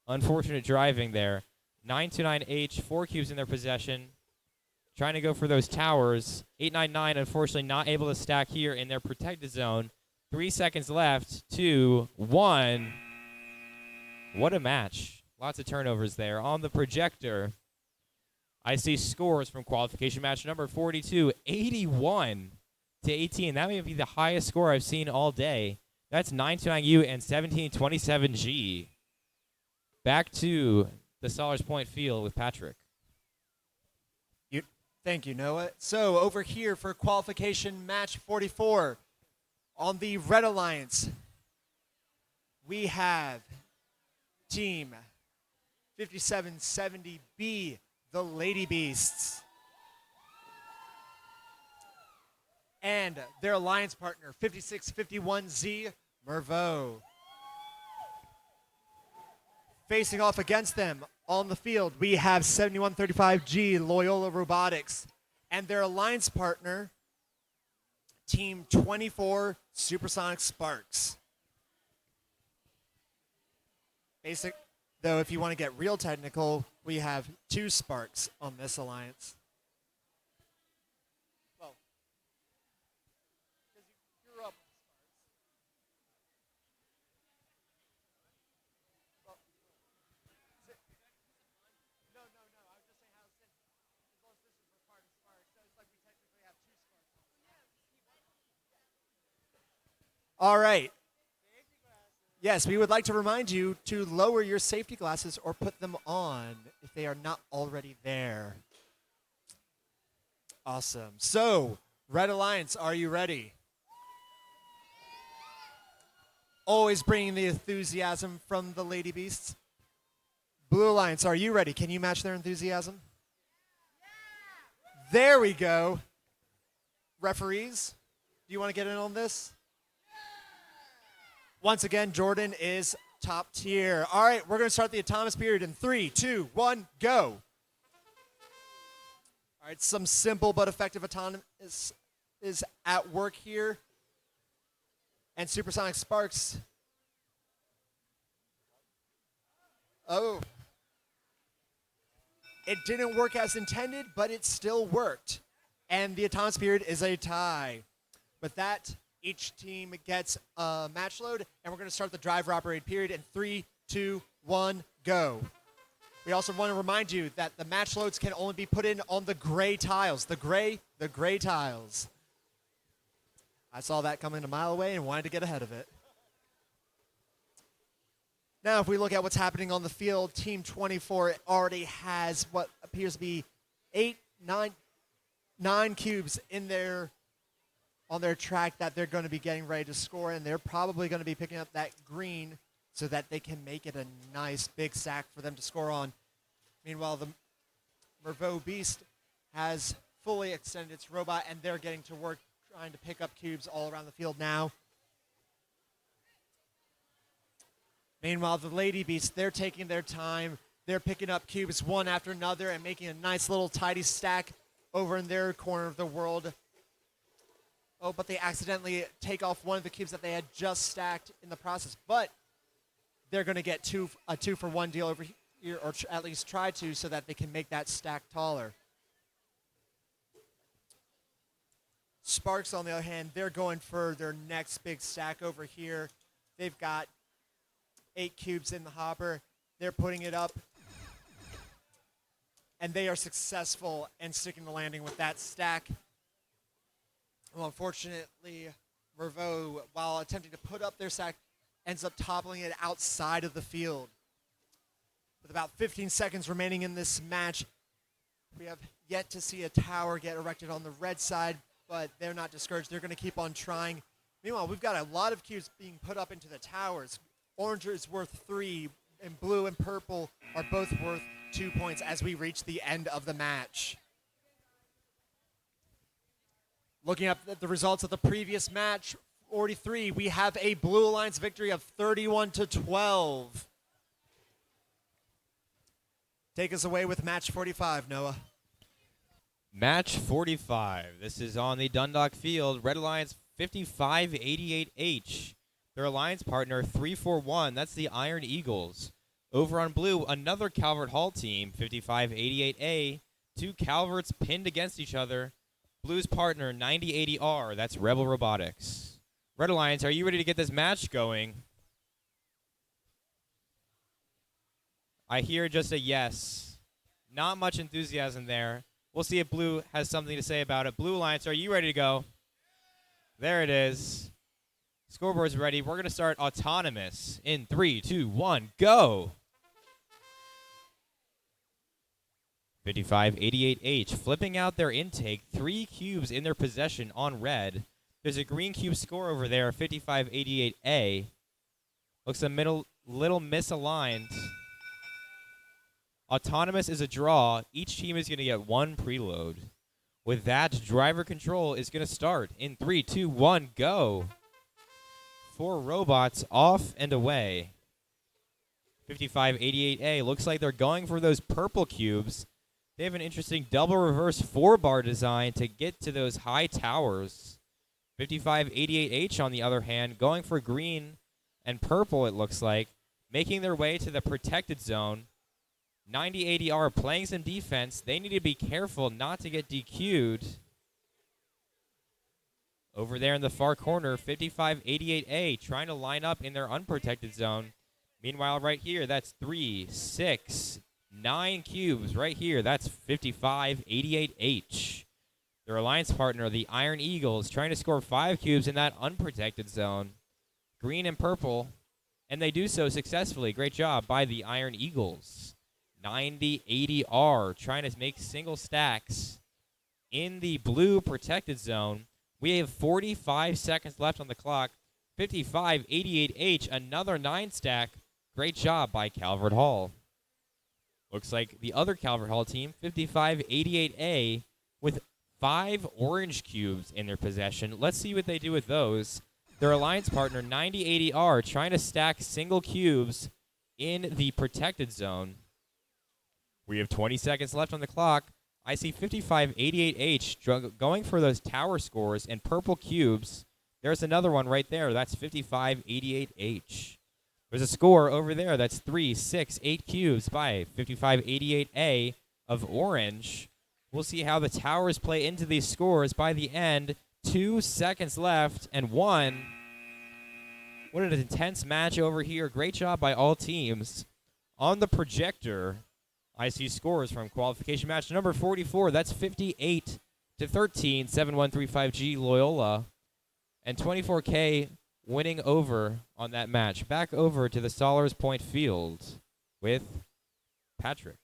Unfortunate driving there. 929H, 4 cubes in their possession. Trying to go for those towers. 899, unfortunately, not able to stack here in their protected zone. 3 seconds left. 2, 1. What a match. Lots of turnovers there. On the projector, I see scores from qualification match number 42, 81-18. That may be the highest score I've seen all day. That's 929U and 1727G. Back to the Sellers Point field with Patrick. Thank you, Noah. So over here for qualification match 44, on the Red Alliance, we have Team 5770B, the Lady Beasts. And their alliance partner, 5651Z, Mervo. Facing off against them on the field, we have 7135G, Loyola Robotics. And their alliance partner, Team 24, Supersonic Sparks. Basic, though, if you want to get real technical, we have 2 Sparks on this alliance. Well, because you grew up with Sparks. No. I was just saying how since his little sisters were part of Sparks, so it's like we technically have 2 Sparks. All right. Yes, we would like to remind you to lower your safety glasses or put them on if they are not already there. Awesome. So, Red Alliance, are you ready? Always bringing the enthusiasm from the Lady Beasts. Blue Alliance, are you ready? Can you match their enthusiasm? Yeah. There we go. Referees, do you want to get in on this? Once again, Jordan is top tier. All right, we're going to start the autonomous period in 3, 2, 1, go. All right, some simple but effective autonomous is at work here. And Supersonic Sparks. Oh. It didn't work as intended, but it still worked. And the autonomous period is a tie. With that, each team gets a match load, and we're going to start the driver-operated period in 3, 2, 1, go. We also want to remind you that the match loads can only be put in on the gray tiles. The gray tiles. I saw that coming a mile away and wanted to get ahead of it. Now, if we look at what's happening on the field, Team 24 already has what appears to be 9 cubes in on their track that they're going to be getting ready to score, and they're probably going to be picking up that green so that they can make it a nice big sack for them to score on. Meanwhile, the Mervo Beast has fully extended its robot, and they're getting to work trying to pick up cubes all around the field now. Meanwhile, the Lady Beast, they're taking their time. They're picking up cubes one after another and making a nice little tidy stack over in their corner of the world. Oh, but they accidentally take off one of the cubes that they had just stacked in the process. But they're going to get a 2-for-1 deal over here, or at least try to, so that they can make that stack taller. Sparks, on the other hand, they're going for their next big stack over here. They've got 8 cubes in the hopper. They're putting it up. And they are successful in sticking the landing with that stack. Well, unfortunately, Mervo, while attempting to put up their stack, ends up toppling it outside of the field. With about 15 seconds remaining in this match, we have yet to see a tower get erected on the red side, but they're not discouraged. They're going to keep on trying. Meanwhile, we've got a lot of cubes being put up into the towers. Orange is worth 3, and blue and purple are both worth 2 points as we reach the end of the match. Looking at the results of the previous match, 43, we have a Blue Alliance victory of 31-12. Take us away with match 45, Noah. Match 45. This is on the Dundalk Field. Red Alliance 5588H. Their alliance partner 341. That's the Iron Eagles. Over on blue, another Calvert Hall team, 5588A. 2 Calverts pinned against each other. Blue's partner 9080R. That's Rebel Robotics. Red Alliance, are you ready to get this match going? I hear just a yes. Not much enthusiasm there. We'll see if Blue has something to say about it. Blue Alliance, are you ready to go? There it is. Scoreboard's ready. We're going to start Autonomous in 3, 2, 1, go. 5588H flipping out their intake. 3 cubes in their possession on red. There's a green cube score over there, 5588A. Looks a little misaligned. Autonomous is a draw. Each team is going to get 1 preload. With that, driver control is going to start in 3, 2, 1, go. 4 robots off and away. 5588A looks like they're going for those purple cubes. They have an interesting double reverse 4-bar design to get to those high towers. 5588H, on the other hand, going for green and purple, it looks like, making their way to the protected zone. 9080R playing some defense. They need to be careful not to get DQ'd. Over there in the far corner, 5588A trying to line up in their unprotected zone. Meanwhile, right here, that's 3, 6, 9 cubes right here. That's 5588H. Their alliance partner, the Iron Eagles, trying to score 5 cubes in that unprotected zone. Green and purple, and they do so successfully. Great job by the Iron Eagles. 9080R trying to make single stacks in the blue protected zone. We have 45 seconds left on the clock. 5588H, another 9 stack. Great job by Calvert Hall. Looks like the other Calvert Hall team, 5588A, with 5 orange cubes in their possession. Let's see what they do with those. Their alliance partner, 9080R, trying to stack single cubes in the protected zone. We have 20 seconds left on the clock. I see 5588H going for those tower scores and purple cubes. There's another one right there. That's 5588H. There's a score over there. That's 3, 6, 8 cubes by 5588A of orange. We'll see how the towers play into these scores by the end. 2 seconds left and 1. What an intense match over here. Great job by all teams. On the projector, I see scores from qualification match number 44. That's 58-13, 7135G Loyola. And 24K winning over on that match. Back over to the Stallers Point field with Patrick.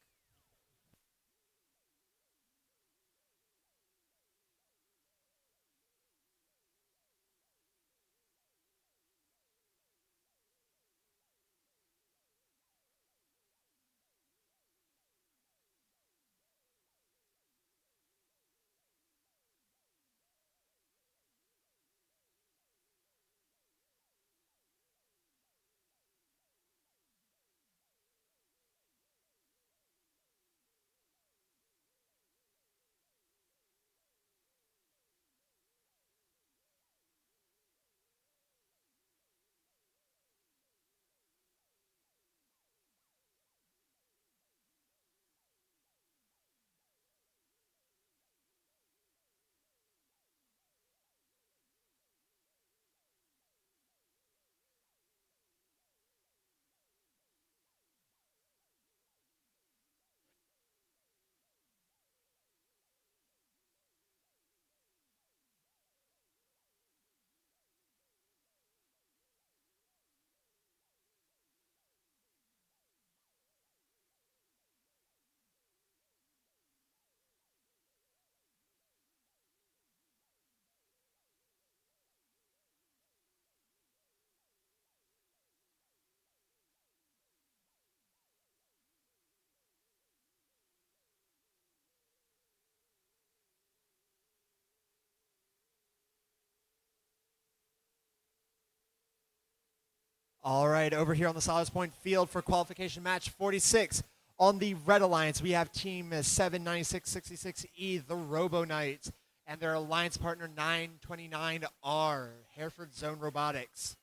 All right, over here on the Stallers Point field for qualification match 46. On the Red Alliance, we have team 79666E, the Robo Knights, and their alliance partner 929R, Hereford Zone Robotics.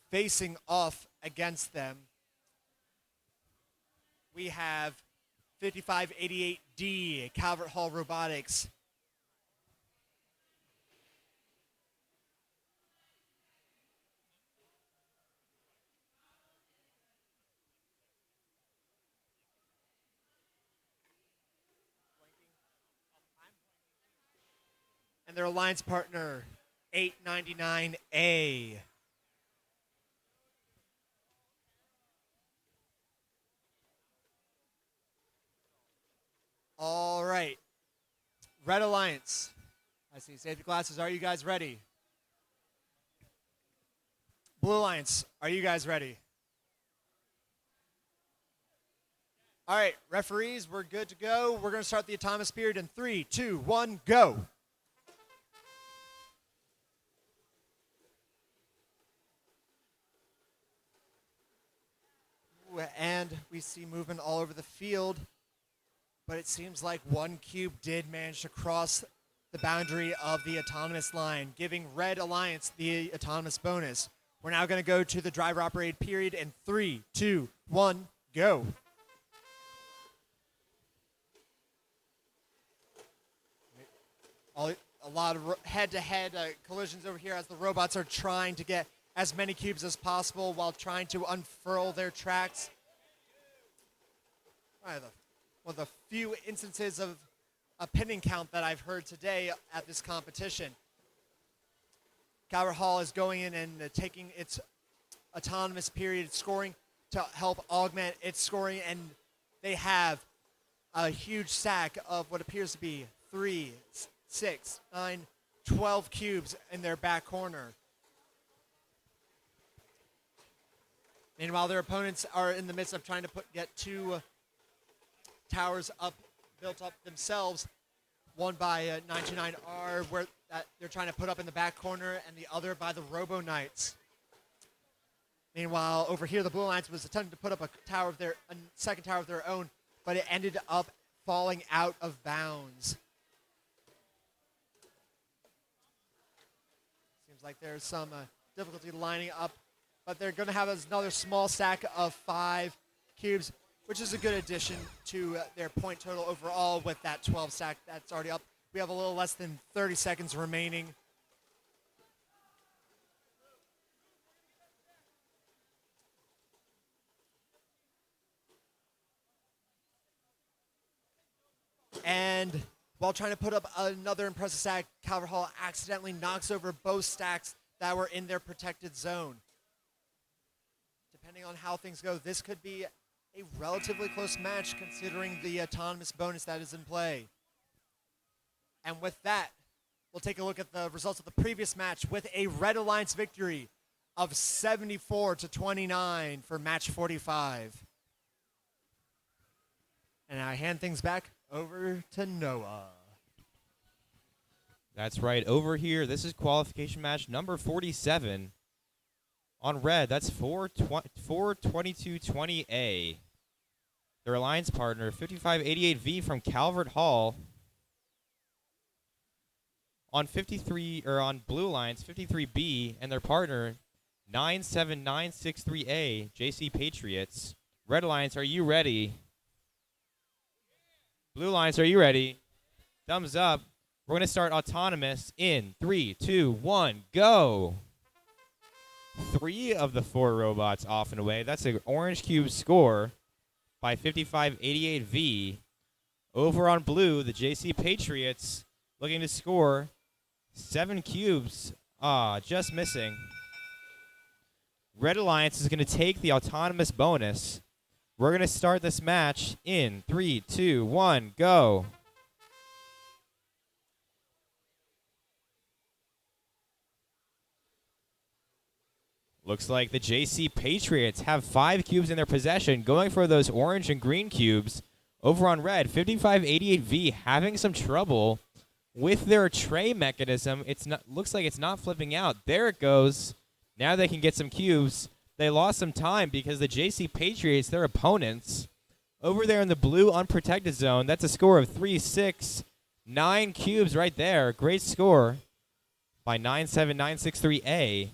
Facing off against them, we have 5588D, Calvert Hall Robotics. and their alliance partner, 899A. All right. Red Alliance. I see safety glasses. Are you guys ready? Blue Alliance. Are you guys ready? All right, referees, we're good to go. We're going to start the autonomous period in 3, 2, 1, go. And we see movement all over the field, but it seems like one cube did manage to cross the boundary of the autonomous line, giving Red Alliance the autonomous bonus. We're now going to go to the driver-operated period in 3, 2, 1, go. A lot of head-to-head collisions over here as the robots are trying to get as many cubes as possible while trying to unfurl their tracks. One of the few instances of a pinning count that I've heard today at this competition. Calvert Hall is going in and taking its autonomous period scoring to help augment its scoring, and they have a huge stack of what appears to be 3, 6, 9, 12 cubes in their back corner. Meanwhile, their opponents are in the midst of trying to get 2 towers built up themselves. One by 929R, where they're trying to put up in the back corner, and the other by the Robo Knights. Meanwhile, over here, the Blue Alliance was attempting to put up a second tower of their own, but it ended up falling out of bounds. Seems like there's some difficulty lining up, but they're going to have another small stack of 5 cubes, which is a good addition to their point total overall with that 12 stack that's already up. We have a little less than 30 seconds remaining. And while trying to put up another impressive stack, Calvert Hall accidentally knocks over both stacks that were in their protected zone. Depending on how things go, this could be a relatively close match considering the autonomous bonus that is in play. And with that, we'll take a look at the results of the previous match with a Red Alliance victory of 74-29 for match 45. And I hand things back over to Noah. That's right. Over here, this is qualification match number 47. On red, that's 42220A. Their alliance partner, 5588V from Calvert Hall. On Blue Alliance, 53B, and their partner, 97963A, JC Patriots. Red Alliance, are you ready? Blue Alliance, are you ready? Thumbs up. We're going to start autonomous in 3, 2, 1, go. 3 of the 4 robots off and away. That's an orange cube score by 5588V. Over on blue, the JC Patriots looking to score 7 cubes. Just missing. Red Alliance is going to take the autonomous bonus. We're going to start this match in 3, 2, 1, go. Looks like the JC Patriots have 5 cubes in their possession, going for those orange and green cubes. Over on red, 5588V having some trouble with their tray mechanism. Looks like it's not flipping out. There it goes. Now they can get some cubes. They lost some time because the JC Patriots, their opponents, over there in the blue unprotected zone, that's a score of 3, 6, 9 cubes right there. Great score by 97963A.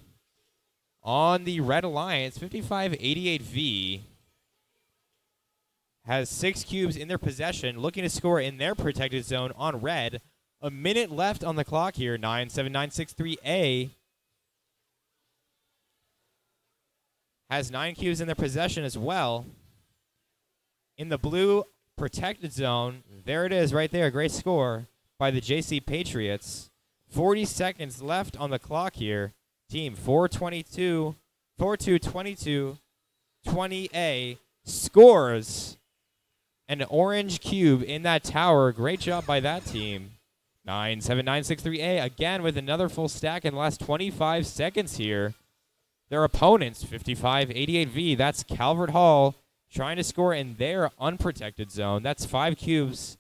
On the Red Alliance, 5588V has 6 cubes in their possession, looking to score in their protected zone on red. A minute left on the clock here. 97963A has 9 cubes in their possession as well. In the blue protected zone, there it is right there. Great score by the JC Patriots. 40 seconds left on the clock here. Team 422, 4222, 20A scores an orange cube in that tower. Great job by that team. 97963A again with another full stack in the last 25 seconds here. Their opponents, 5588V, that's Calvert Hall, trying to score in their unprotected zone. That's 5 cubes.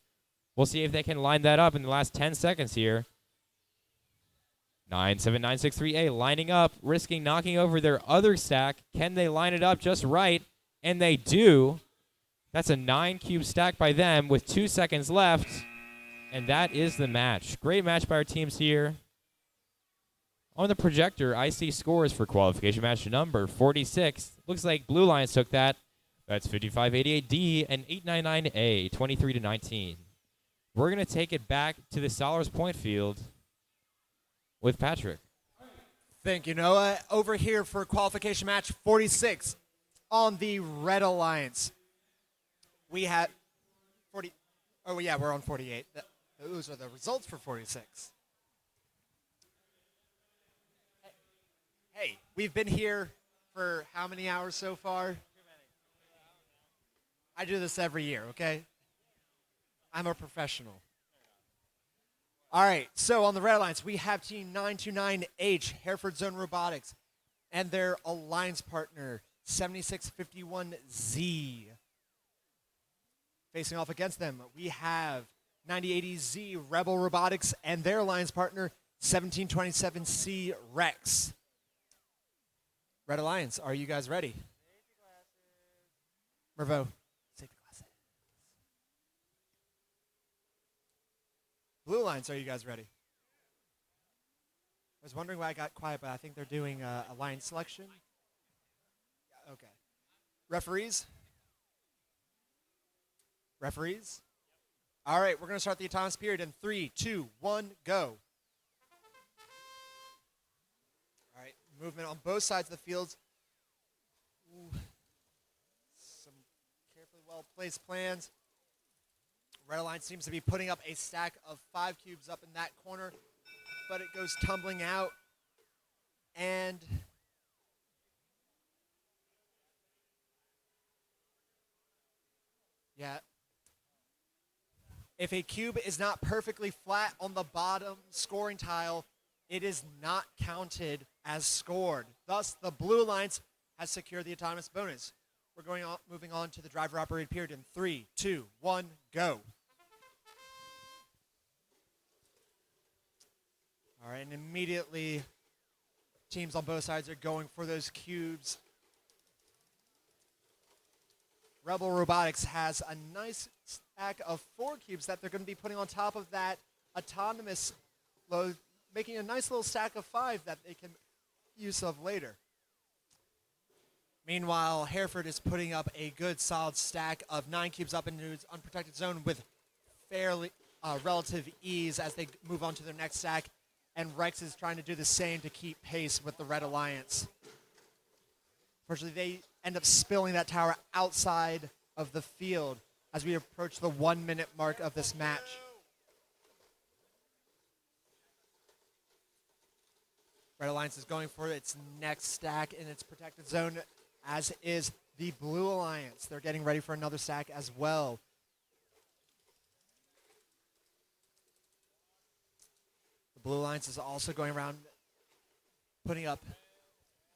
We'll see if they can line that up in the last 10 seconds here. 97963A lining up, risking knocking over their other stack. Can they line it up just right? And they do. That's a 9-cube stack by them with 2 seconds left. And that is the match. Great match by our teams here. On the projector, I see scores for qualification match number 46. Looks like Blue Lions took that. That's 5588D and 899A, 23-19. We're going to take it back to the Solars Point field with Patrick. Thank you, Noah. Over here for qualification match 46 on the Red Alliance. We had 40. Oh, yeah, we're on 48. Those are the results for 46. Hey, we've been here for how many hours so far? I do this every year, okay? I'm a professional. All right, so on the Red Alliance, we have Team 929H, Hereford Zone Robotics, and their alliance partner, 7651Z. Facing off against them, we have 9080Z, Rebel Robotics, and their alliance partner, 1727C, Rex. Red Alliance, are you guys ready? Mervo, take the glasses. Blue Alliance, are you guys ready? I was wondering why I got quiet, but I think they're doing alliance selection. Okay. Referees? Referees? All right, we're going to start the autonomous period in 3, 2, 1, go. All right, movement on both sides of the fields. Ooh. Some carefully well-placed plans. Red Alliance seems to be putting up a stack of 5 cubes up in that corner, but it goes tumbling out. And yeah. If a cube is not perfectly flat on the bottom scoring tile, it is not counted as scored. Thus, the Blue Alliance has secured the autonomous bonus. We're moving on to the driver-operated period in 3, 2, 1, go. All right, and immediately, teams on both sides are going for those cubes. Rebel Robotics has a nice stack of 4 cubes that they're going to be putting on top of that autonomous load, making a nice little stack of 5 that they can use of later. Meanwhile, Hereford is putting up a good solid stack of 9 cubes up into its unprotected zone with fairly relative ease as they move on to their next stack. And Rex is trying to do the same to keep pace with the Red Alliance. Unfortunately, they end up spilling that tower outside of the field as we approach the 1-minute mark of this match. Red Alliance is going for its next stack in its protected zone, as is the Blue Alliance. They're getting ready for another stack as well. The Blue Alliance is also going around putting up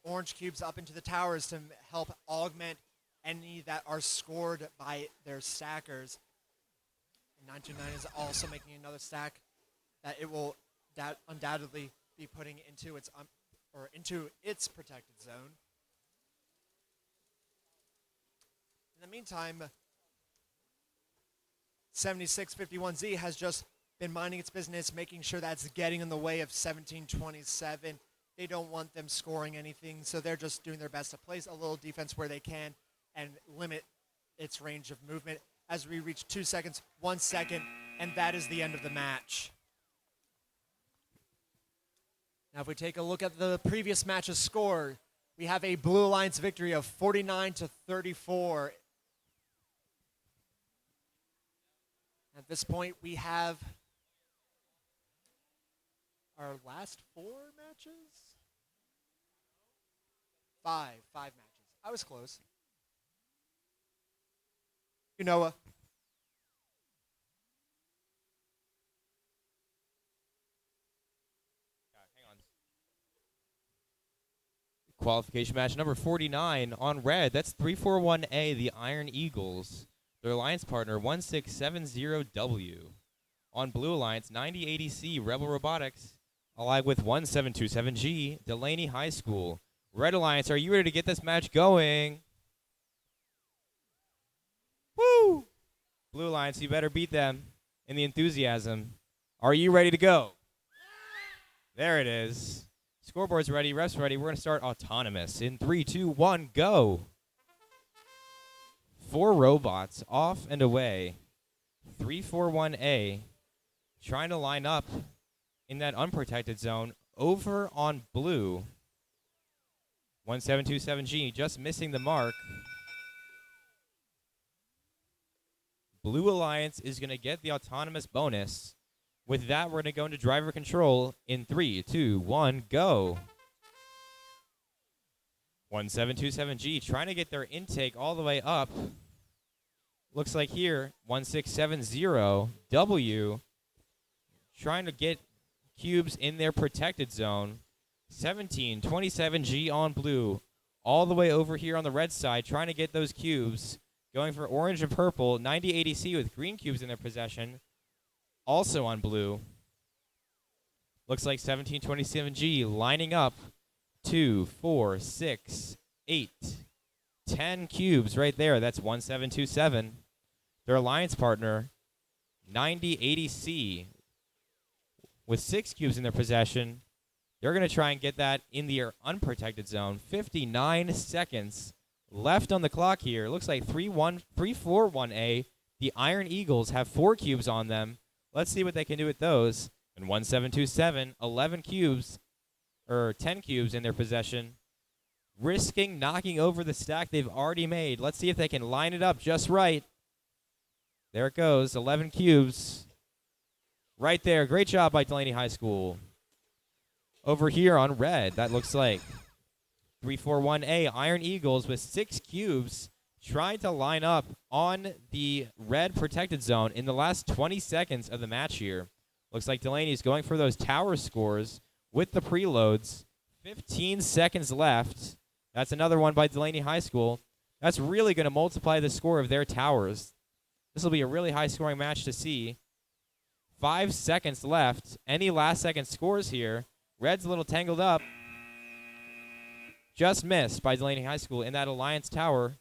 orange cubes up into the towers to help augment any that are scored by their stackers. And 929 is also making another stack that it will undoubtedly be putting into its protected zone. In the meantime, 7651Z has just been minding its business, making sure that's getting in the way of 1727. They don't want them scoring anything, so they're just doing their best to place a little defense where they can and limit its range of movement. As we reach 2 seconds, 1 second, and that is the end of the match. Now, if we take a look at the previous match's score, we have a Blue Alliance victory of 49-34. At this point, we have our last 4 matches? 5 matches. I was close. You Noah. Hang on. Qualification match number 49 on red. That's 341A, the Iron Eagles. Their alliance partner, 1670W. On blue alliance, 9080C, Rebel Robotics, allied with 1727G, Delaney High School. Red alliance, are you ready to get this match going? Woo! Blue alliance, you better beat them in the enthusiasm. Are you ready to go? There it is. Scoreboard's ready, refs ready. We're going to start autonomous in 3, 2, 1, go. 4 robots off and away. 341A trying to line up in that unprotected zone over on blue. 1727G just missing the mark. Blue Alliance is going to get the autonomous bonus. With that, we're going to go into driver control in 3, 2, 1, go. 1727G trying to get their intake all the way up. Looks like here, 1670W trying to get cubes in their protected zone. 1727G on blue, all the way over here on the red side, trying to get those cubes. Going for orange and purple, 9080C with green cubes in their possession, also on blue. Looks like 1727G lining up 2, 4, 6, 8, 10 cubes right there. That's 1727. Their alliance partner, 9080C, with 6 cubes in their possession. They're going to try and get that in the unprotected zone. 59 seconds left on the clock here. Looks like 341A. The Iron Eagles have 4 cubes on them. Let's see what they can do with those. And 1727, 11 cubes, or 10 cubes in their possession. Risking knocking over the stack they've already made. Let's see if they can line it up just right. There it goes, 11 cubes. Right there. Great job by Delaney High School. Over here on red, that looks like 341A, Iron Eagles with 6 cubes trying to line up on the red protected zone in the last 20 seconds of the match here. Looks like Delaney's going for those tower scores with the preloads. 15 seconds left. That's another one by Delaney High School. That's really going to multiply the score of their towers. This will be a really high-scoring match to see. 5 seconds left. Any last-second scores here? Red's a little tangled up. Just missed by Delaney High School in that Alliance Tower.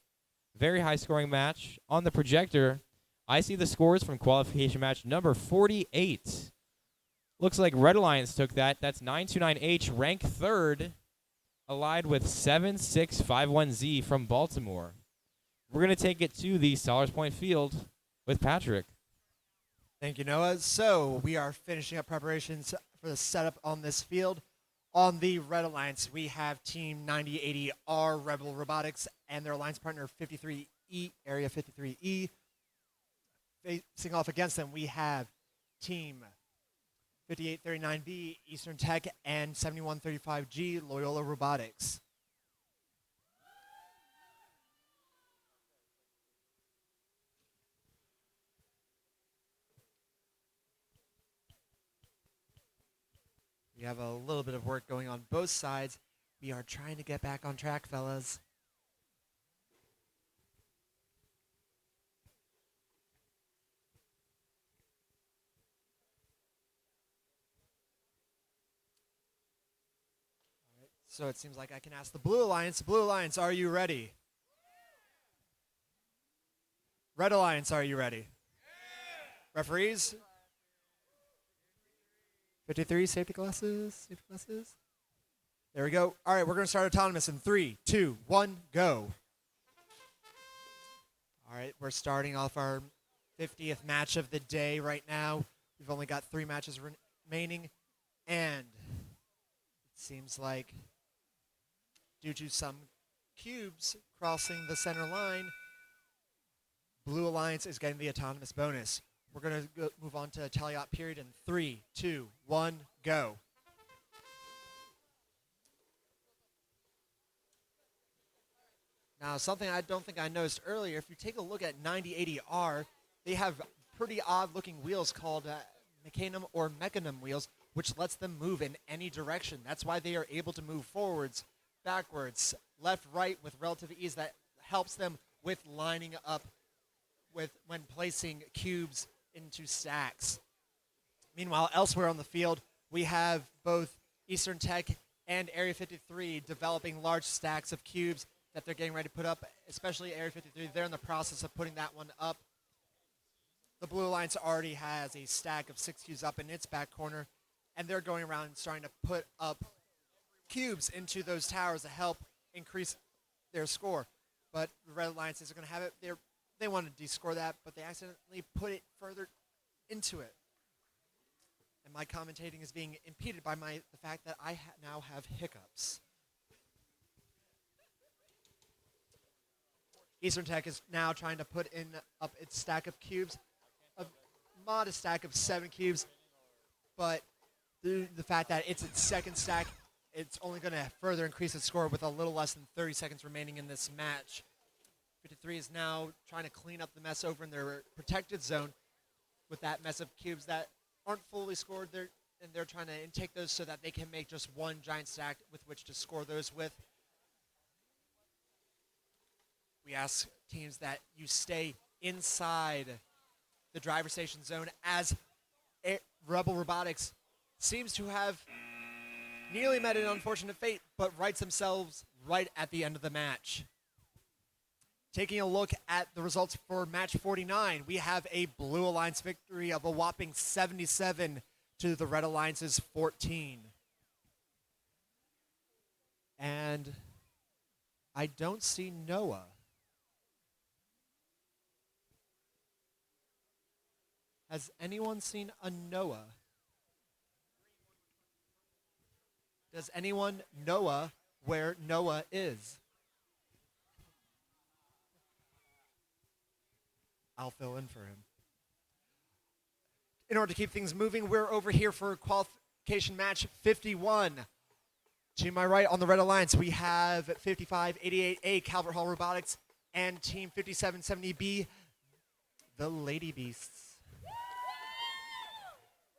Very high-scoring match. On the projector, I see the scores from qualification match number 48. Looks like Red Alliance took that. That's 929H, ranked 3rd, allied with 7651Z from Baltimore. We're going to take it to the Stallers Point Field with Patrick. Thank you, Noah. So we are finishing up preparations for the setup on this field. On the Red Alliance, we have Team 9080R Rebel Robotics and their alliance partner 53E, Area 53E. Facing off against them, we have Team 5839B Eastern Tech and 7135G Loyola Robotics. We have a little bit of work going on both sides. We are trying to get back on track, fellas. All right, so it seems like I can ask the Blue Alliance. Blue Alliance, are you ready? Red Alliance, are you ready? Referees? 53 safety glasses. There we go. All right, we're going to start autonomous in 3, 2, 1, go. All right, we're starting off our 50th match of the day right now. We've only got 3 matches remaining, and it seems like due to some cubes crossing the center line, Blue Alliance is getting the autonomous bonus. We're going to move on to a tally-out period in 3, 2, 1, go. Now, something I don't think I noticed earlier, if you take a look at 9080R, they have pretty odd-looking wheels called Mecanum or Mecanum wheels, which lets them move in any direction. That's why they are able to move forwards, backwards, left, right with relative ease. That helps them with lining up when placing cubes into stacks. Meanwhile, elsewhere on the field, we have both Eastern Tech and Area 53 developing large stacks of cubes that they're getting ready to put up, especially Area 53. They're in the process of putting that one up. The Blue Alliance already has a stack of 6 cubes up in its back corner, and they're going around and starting to put up cubes into those towers to help increase their score. But the Red Alliance isn't going to have it. They want to descore that, but they accidentally put it further into it. And my commentating is being impeded by the fact that I now have hiccups. Eastern Tech is now trying to put up its stack of cubes, a modest stack of 7 cubes, but the fact that it's its second stack, it's only going to further increase its score with a little less than 30 seconds remaining in this match. 53 is now trying to clean up the mess over in their protected zone with that mess of cubes that aren't fully scored. They're trying to intake those so that they can make just one giant stack with which to score those with. We ask teams that you stay inside the driver station zone, as Rebel Robotics seems to have nearly met an unfortunate fate, but rights themselves right at the end of the match. Taking a look at the results for match 49, we have a Blue Alliance victory of a whopping 77 to the Red Alliance's 14. And I don't see Noah. Has anyone seen a Noah? Does anyone know where Noah is? I'll fill in for him. In order to keep things moving, we're over here for qualification match 51. To my right on the Red Alliance, we have 5588A Calvert Hall Robotics and Team 5770B, the Lady Beasts.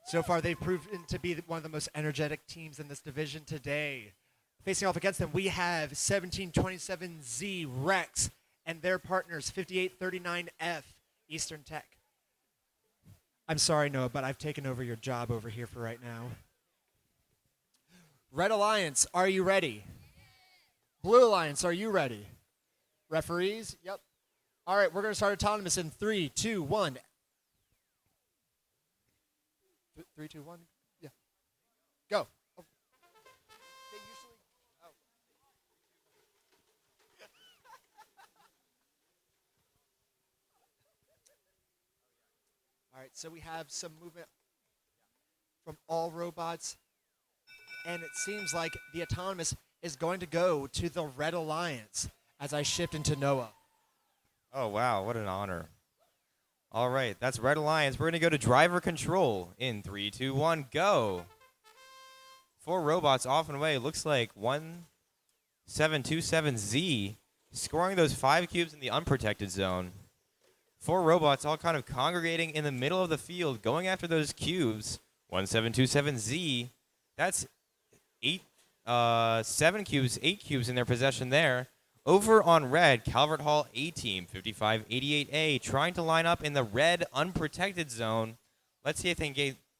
So far, they've proven to be one of the most energetic teams in this division today. Facing off against them, we have 1727Z Rex and their partners, 5839F Eastern Tech. I'm sorry, Noah, but I've taken over your job over here for right now. Red Alliance, are you ready? Blue Alliance, are you ready? Referees? Yep. All right, we're going to start autonomous in 3, 2, 1. 3, 2, 1. Yeah. Go. Oh. They usually. Oh. All right, so we have some movement from all robots, and it seems like the autonomous is going to go to the Red Alliance as I shift into Noah. Oh, wow. What an honor. All right. That's Red Alliance. We're going to go to driver control in 3, 2, 1, go. 4 robots off and away. Looks like 1727Z scoring those 5 cubes in the unprotected zone. 4 robots all kind of congregating in the middle of the field, going after those cubes. 1727Z, that's 7 cubes, 8 cubes in their possession there. Over on red, Calvert Hall A-Team, 5588A, trying to line up in the red unprotected zone. Let's see if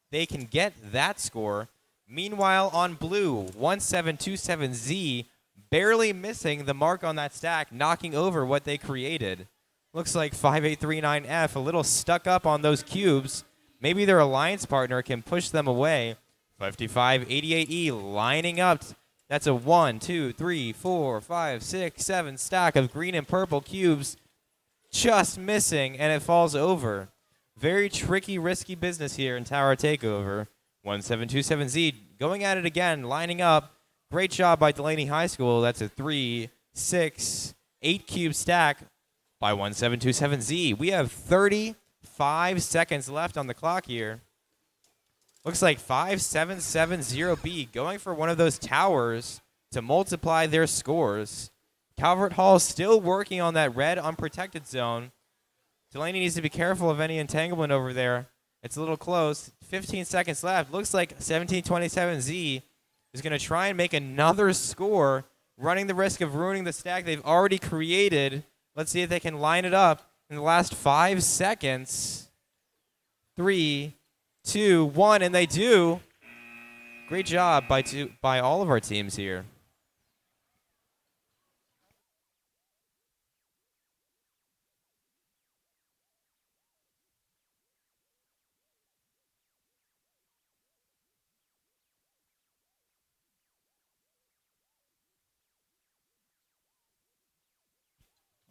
they can get that score. Meanwhile, on blue, 1727Z, barely missing the mark on that stack, knocking over what they created. Looks like 5839F, a little stuck up on those cubes. Maybe their alliance partner can push them away. 5588E lining up. That's a 1, 2, 3, 4, 5, 6, 7 stack of green and purple cubes. Just missing, and it falls over. Very tricky, risky business here in Tower Takeover. 1727Z going at it again, lining up. Great job by Delaney High School. That's a 3, 6, 8 cube stack by 1727Z. We have 35 seconds left on the clock here. Looks like 5770B going for one of those towers to multiply their scores. Calvert Hall still working on that red unprotected zone. Delaney needs to be careful of any entanglement over there. It's a little close. 15 seconds left. Looks like 1727Z is going to try and make another score, running the risk of ruining the stack they've already created. Let's see if they can line it up in the last 5 seconds. 3, 2, 1, and they do. Great job by all of our teams here.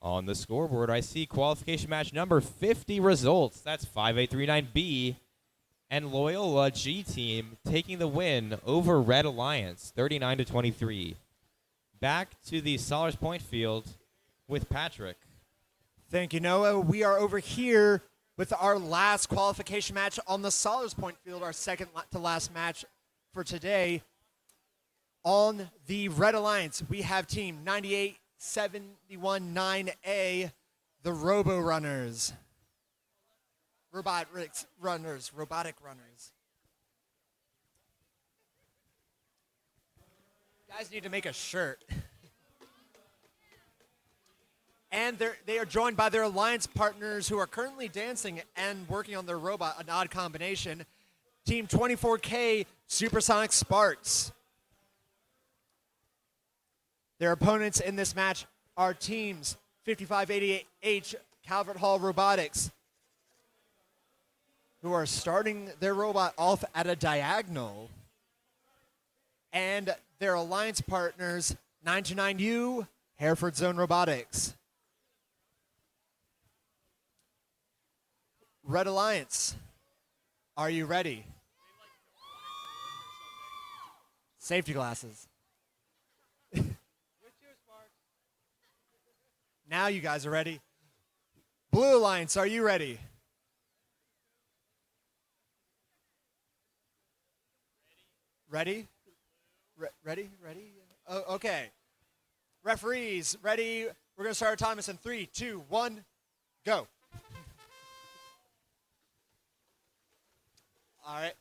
On the scoreboard, I see qualification match number 50 results. That's 5839B and Loyola G team taking the win over Red Alliance, 39-23. Back to the Solars Point field with Patrick. Thank you, Noah. We are over here with our last qualification match on the Solars Point field, our second to last match for today. On the Red Alliance, we have team 9871-9A, the Robo Runners. Robotic runners. Guys need to make a shirt. And they are joined by their alliance partners who are currently dancing and working on their robot, an odd combination. Team 24K Supersonic Sparks. Their opponents in this match are teams 5588H Calvert Hall Robotics, who are starting their robot off at a diagonal, and their alliance partners 929U Hereford Zone Robotics. Red Alliance, are you ready? Safety glasses. Now you guys are ready. Blue Alliance, are you ready? Ready? Ready? Oh, okay. Referees, ready? We're going to start our timers in 3, 2, 1, go. All right.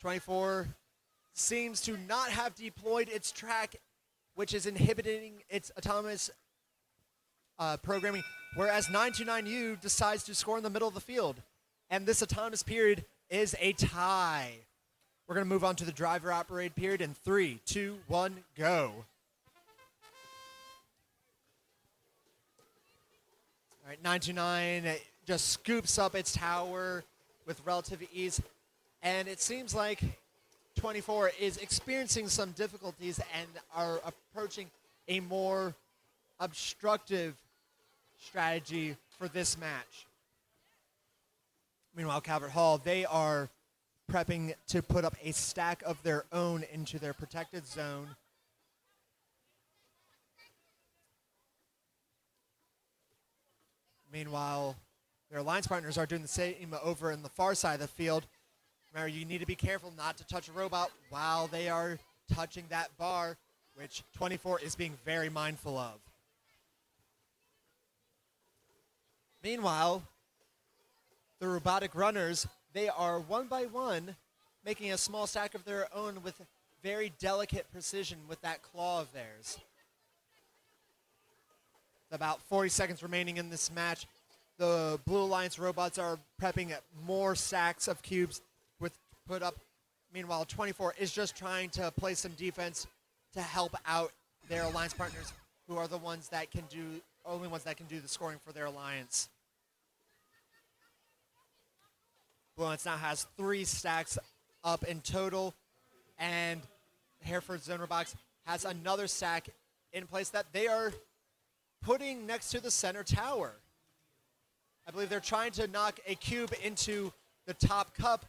24 seems to not have deployed its track, which is inhibiting its autonomous programming, whereas 929U decides to score in the middle of the field. And this autonomous period is a tie. We're going to move on to the driver operated period in 3, 2, 1, go. All right, 929 just scoops up its tower with relative ease, and it seems like 24 is experiencing some difficulties and are approaching a more obstructive strategy for this match. Meanwhile, Calvert Hall, they are prepping to put up a stack of their own into their protected zone. Meanwhile, their alliance partners are doing the same over in the far side of the field. Remember, you need to be careful not to touch a robot while they are touching that bar, which 24 is being very mindful of. Meanwhile, the robotic runners, they are one by one making a small stack of their own with very delicate precision with that claw of theirs. About 40 seconds remaining in this match. The Blue Alliance robots are prepping more stacks of cubes with put up. Meanwhile, 24 is just trying to play some defense to help out their alliance partners, who are the ones that can do, only ones that can do the scoring for their alliance. Blue Alliance now has 3 stacks up in total, and Hereford Zone Robotics has another stack in place that they are putting next to the center tower. I believe they're trying to knock a cube into the top cup,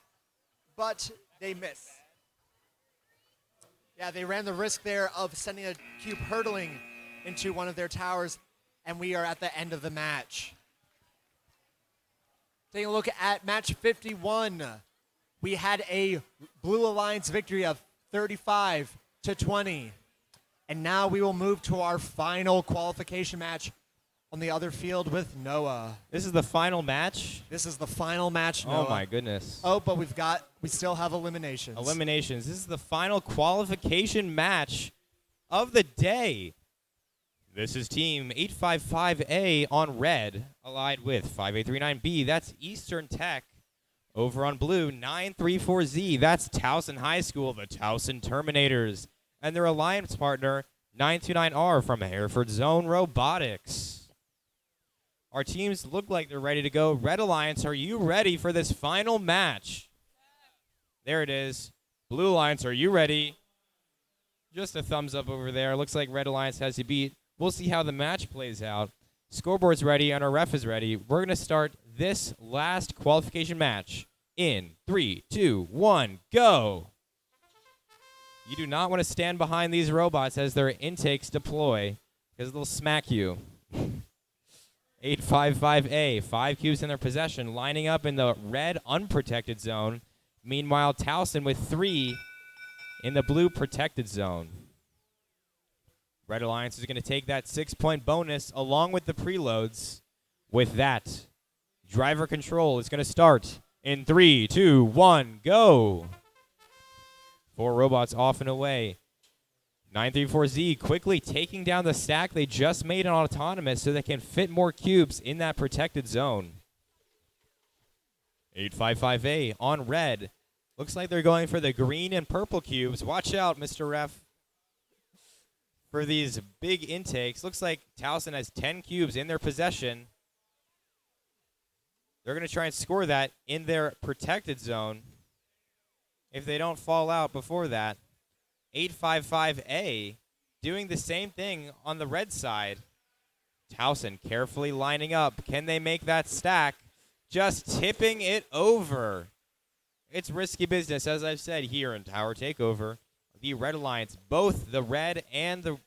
but they miss. Yeah, they ran the risk there of sending a cube hurtling into one of their towers, and we are at the end of the match. Taking a look at match 51, we had a Blue Alliance victory of 35-20. And now we will move to our final qualification match on the other field with Noah. This is the final match. This is the final match, Noah. Oh my goodness. Oh, but we still have eliminations. Eliminations. This is the final qualification match of the day. This is Team 855A on red, allied with 5839B. That's Eastern Tech. Over on blue, 934Z. That's Towson High School, the Towson Terminators. And their alliance partner, 929R from Hereford Zone Robotics. Our teams look like they're ready to go. Red Alliance, are you ready for this final match? There it is. Blue Alliance, are you ready? Just a thumbs up over there. Looks like Red Alliance has you beat. We'll see how the match plays out. Scoreboard's ready and our ref is ready. We're going to start this last qualification match in 3, 2, 1, go. You do not want to stand behind these robots as their intakes deploy because they'll smack you. 855A, 5 cubes in their possession, lining up in the red unprotected zone. Meanwhile, Towson with 3 in the blue protected zone. Red Alliance is going to take that 6-point bonus along with the preloads. With that, driver control is going to start in 3, 2, 1, go. 4 robots off and away. 934Z quickly taking down the stack they just made on autonomous so they can fit more cubes in that protected zone. 855A on red. Looks like they're going for the green and purple cubes. Watch out, Mr. Ref. For these big intakes. Looks like Towson has 10 cubes in their possession. They're going to try and score that in their protected zone if they don't fall out before that. 855A doing the same thing on the red side. Towson carefully lining up. Can they make that stack? Just tipping it over. It's risky business, as I've said here in Tower Takeover. The Red Alliance, both the red and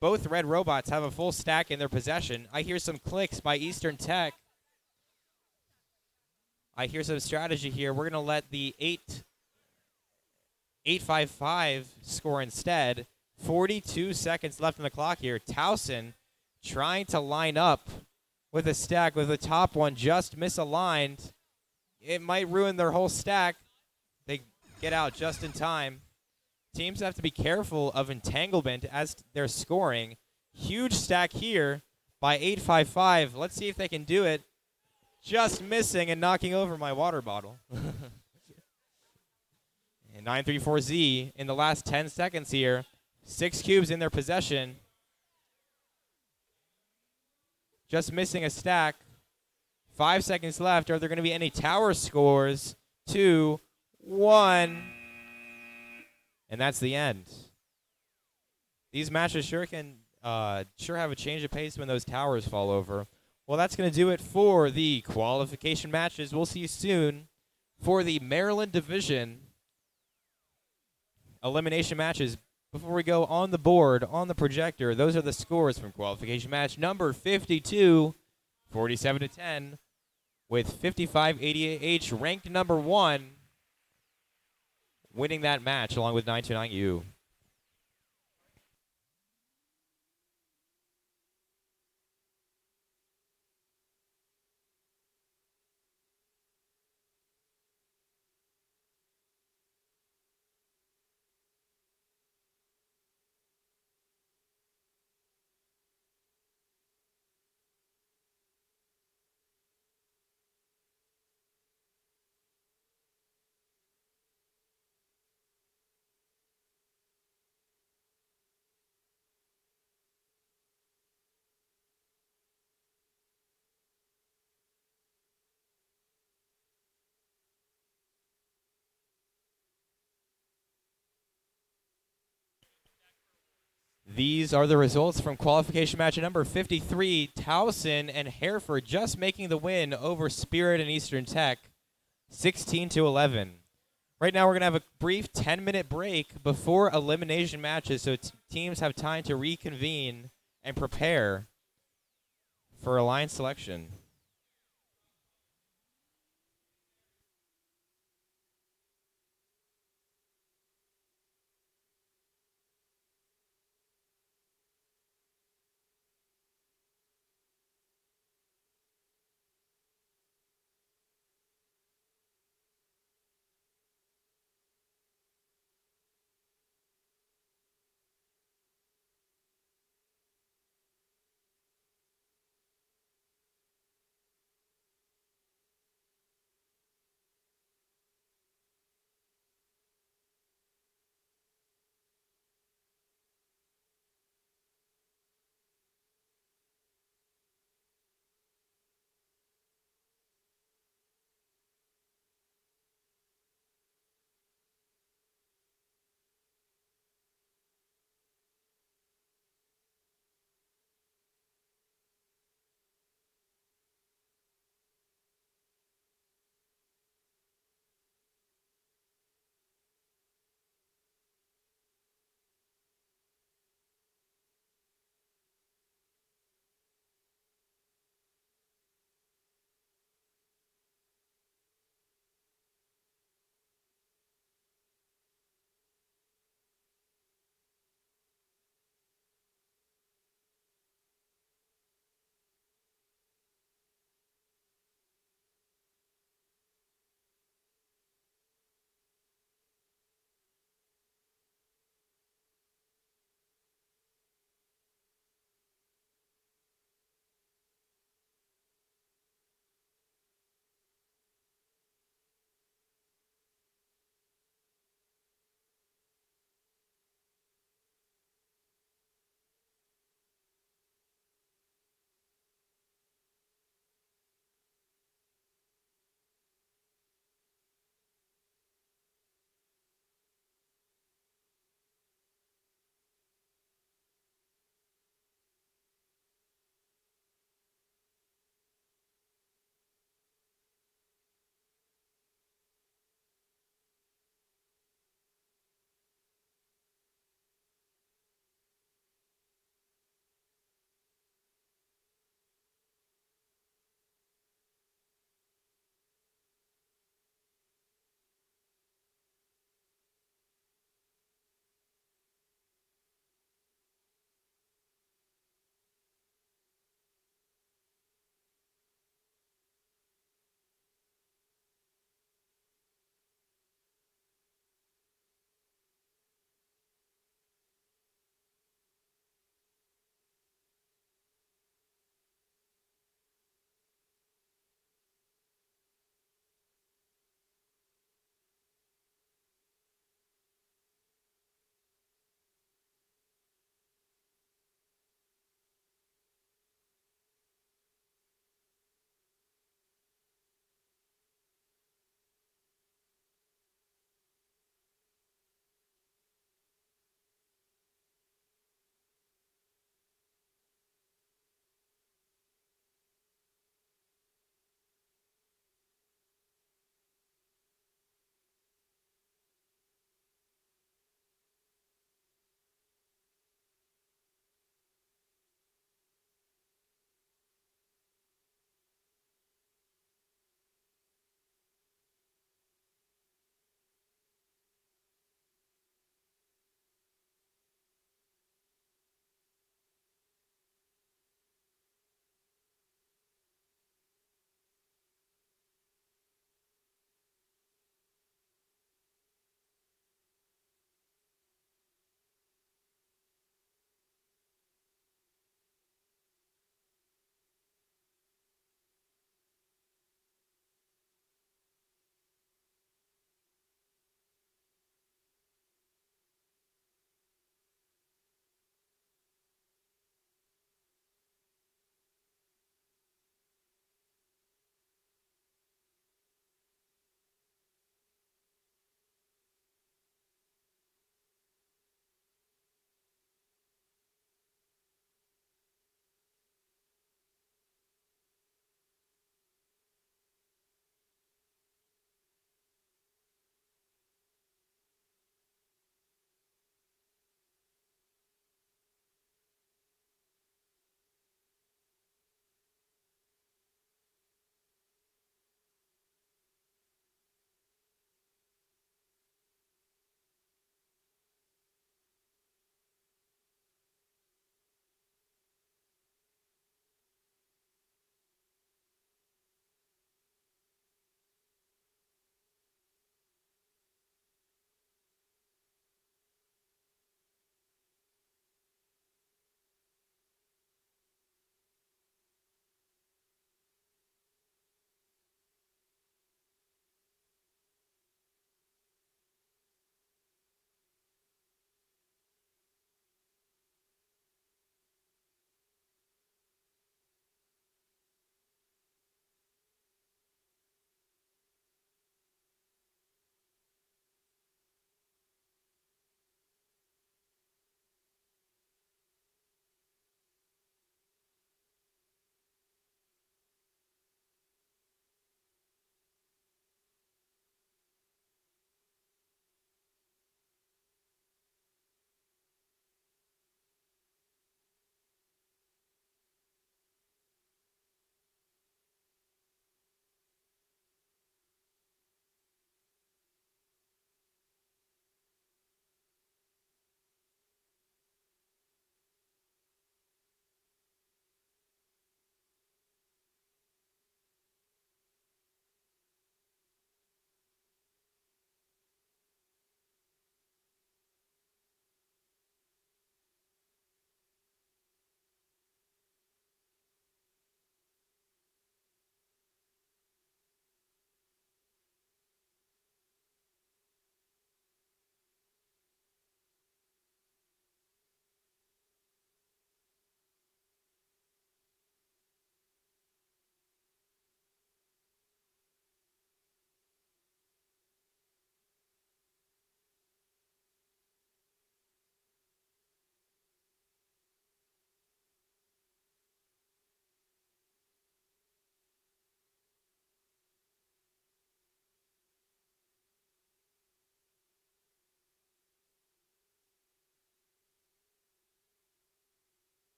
both red robots have a full stack in their possession. I hear some clicks by Eastern Tech. I hear some strategy here. We're going to let the 855 score instead. 42 seconds left on the clock here. Towson trying to line up with a stack with the top one just misaligned. It might ruin their whole stack. They get out just in time. Teams have to be careful of entanglement as they're scoring. Huge stack here by 855. Let's see if they can do it. Just missing and knocking over my water bottle. And 934Z in the last 10 seconds here. 6 cubes in their possession. Just missing a stack. 5 seconds left. Are there going to be any tower scores? 2, 1. And that's the end. These matches sure have a change of pace when those towers fall over. Well, that's going to do it for the qualification matches. We'll see you soon for the Maryland Division elimination matches. Before we go on the board, on the projector, those are the scores from qualification match number 52, 47-10, with 5588H ranked number 1, winning that match along with 929U. These are the results from qualification match number 53. Towson and Hereford just making the win over Spirit and Eastern Tech, 16-11. Right now we're going to have a brief 10-minute break before elimination matches so teams have time to reconvene and prepare for alliance selection.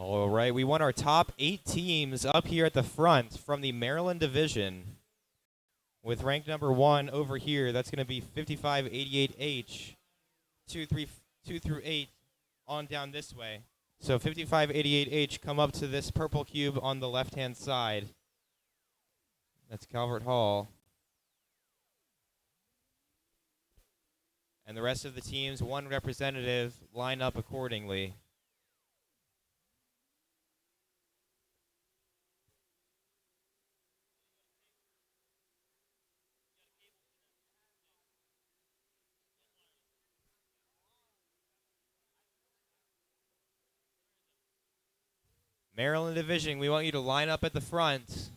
All right, we want our top 8 teams up here at the front from the Maryland division. With rank number 1 over here, that's going to be 5588H, 2 through 8 on down this way. So 5588H, come up to this purple cube on the left-hand side. That's Calvert Hall. And the rest of the teams, 1 representative, line up accordingly. Maryland division, we want you to line up at the front.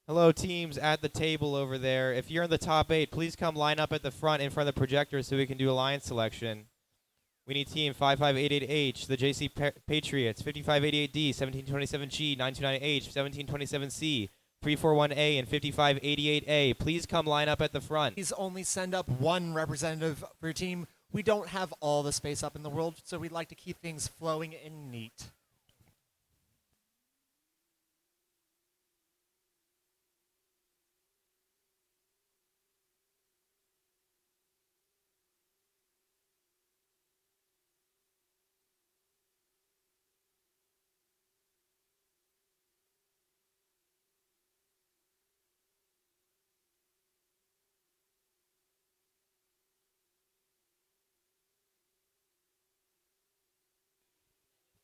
Hello, teams at the table over there. If you're in the top 8, please come line up at the front in front of the projector so we can do alliance selection. We need team 5588H, the JC Patriots, 5588D, 1727G, 929H, 1727C, 341A, and 5588A. Please come line up at the front. Please only send up 1 representative for your team. We don't have all the space up in the world, so we'd like to keep things flowing and neat.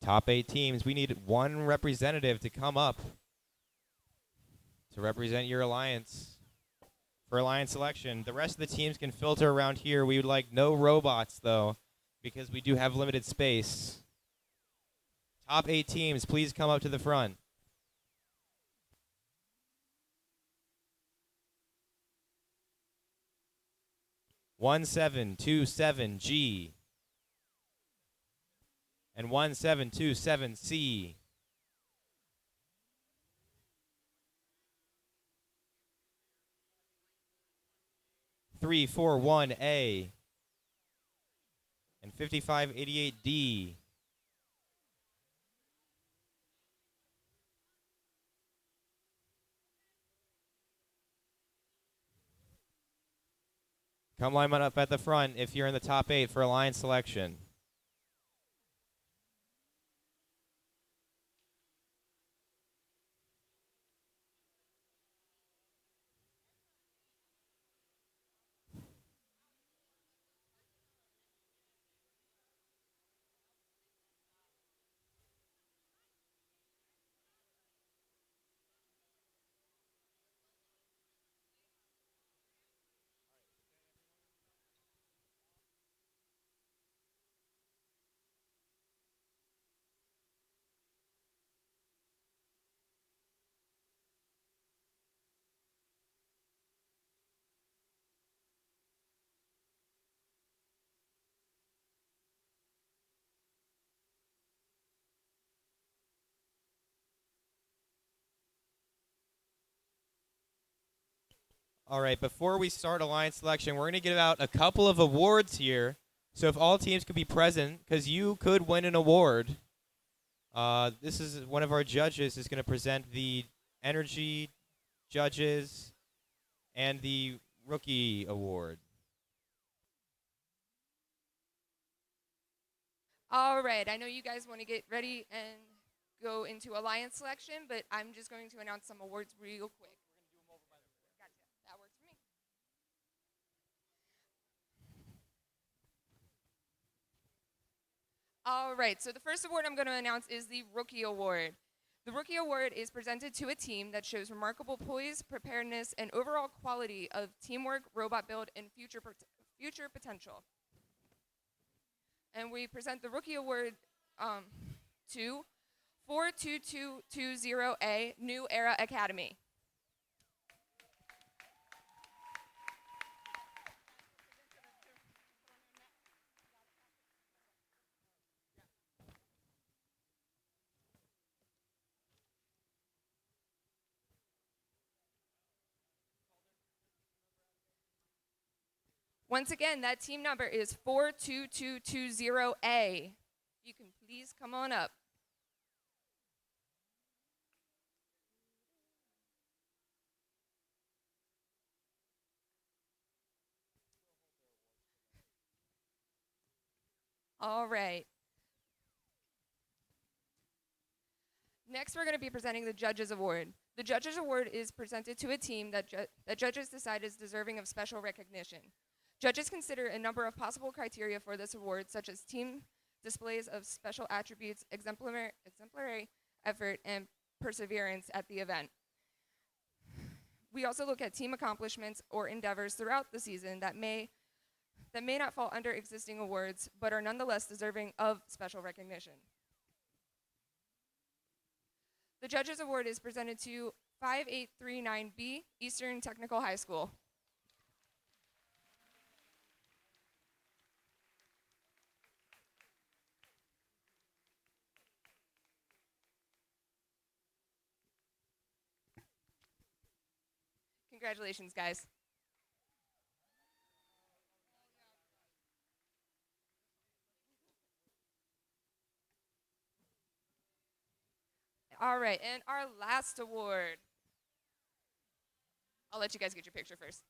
Top 8 teams, we need 1 representative to come up to represent your alliance for alliance selection. The rest of the teams can filter around here. We would like no robots, though, because we do have limited space. Top 8 teams, please come up to the front. One 1727G and 1727C. Three, 4, 1A and 5588D. Come line up at the front if you're in the top 8 for alliance selection. All right, before we start alliance selection, we're going to give out a couple of awards here. So if all teams could be present, because you could win an award. This is one of our judges is going to present the energy judges and the rookie award. All right, I know you guys want to get ready and go into alliance selection, but I'm just going to announce some awards real quick. Gotcha. That works for me. All right, so the first award I'm going to announce is the Rookie Award. The Rookie Award is presented to a team that shows remarkable poise, preparedness, and overall quality of teamwork, robot build, and future potential. And we present the Rookie Award to 42220A New Era Academy. Once again, that team number is 42220A. You can please come on up. All right. Next, we're going to be presenting the Judges Award. The Judges Award is presented to a team that judges decide is deserving of special recognition. Judges consider a number of possible criteria for this award, such as team displays of special attributes, exemplary effort, and perseverance at the event. We also look at team accomplishments or endeavors throughout the season that may not fall under existing awards, but are nonetheless deserving of special recognition. The Judges Award is presented to 5839B Eastern Technical High School. Congratulations, guys. All right, and our last award. I'll let you guys get your picture first.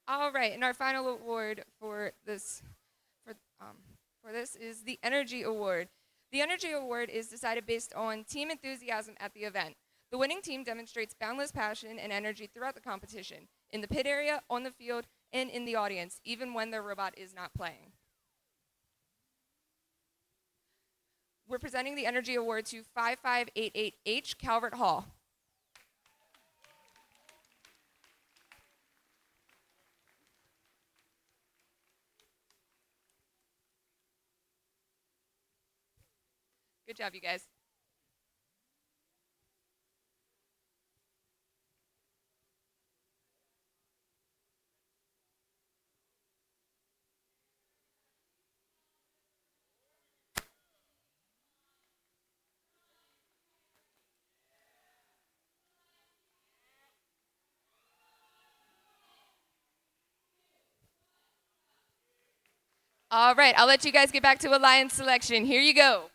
All right, and our final award for this is the Energy Award. The Energy Award is decided based on team enthusiasm at the event. The winning team demonstrates boundless passion and energy throughout the competition, in the pit area, on the field, and in the audience, even when their robot is not playing. We're presenting the Energy Award to 5588H Calvert Hall. Good job, you guys. All right, I'll let you guys get back to Alliance selection. Here you go.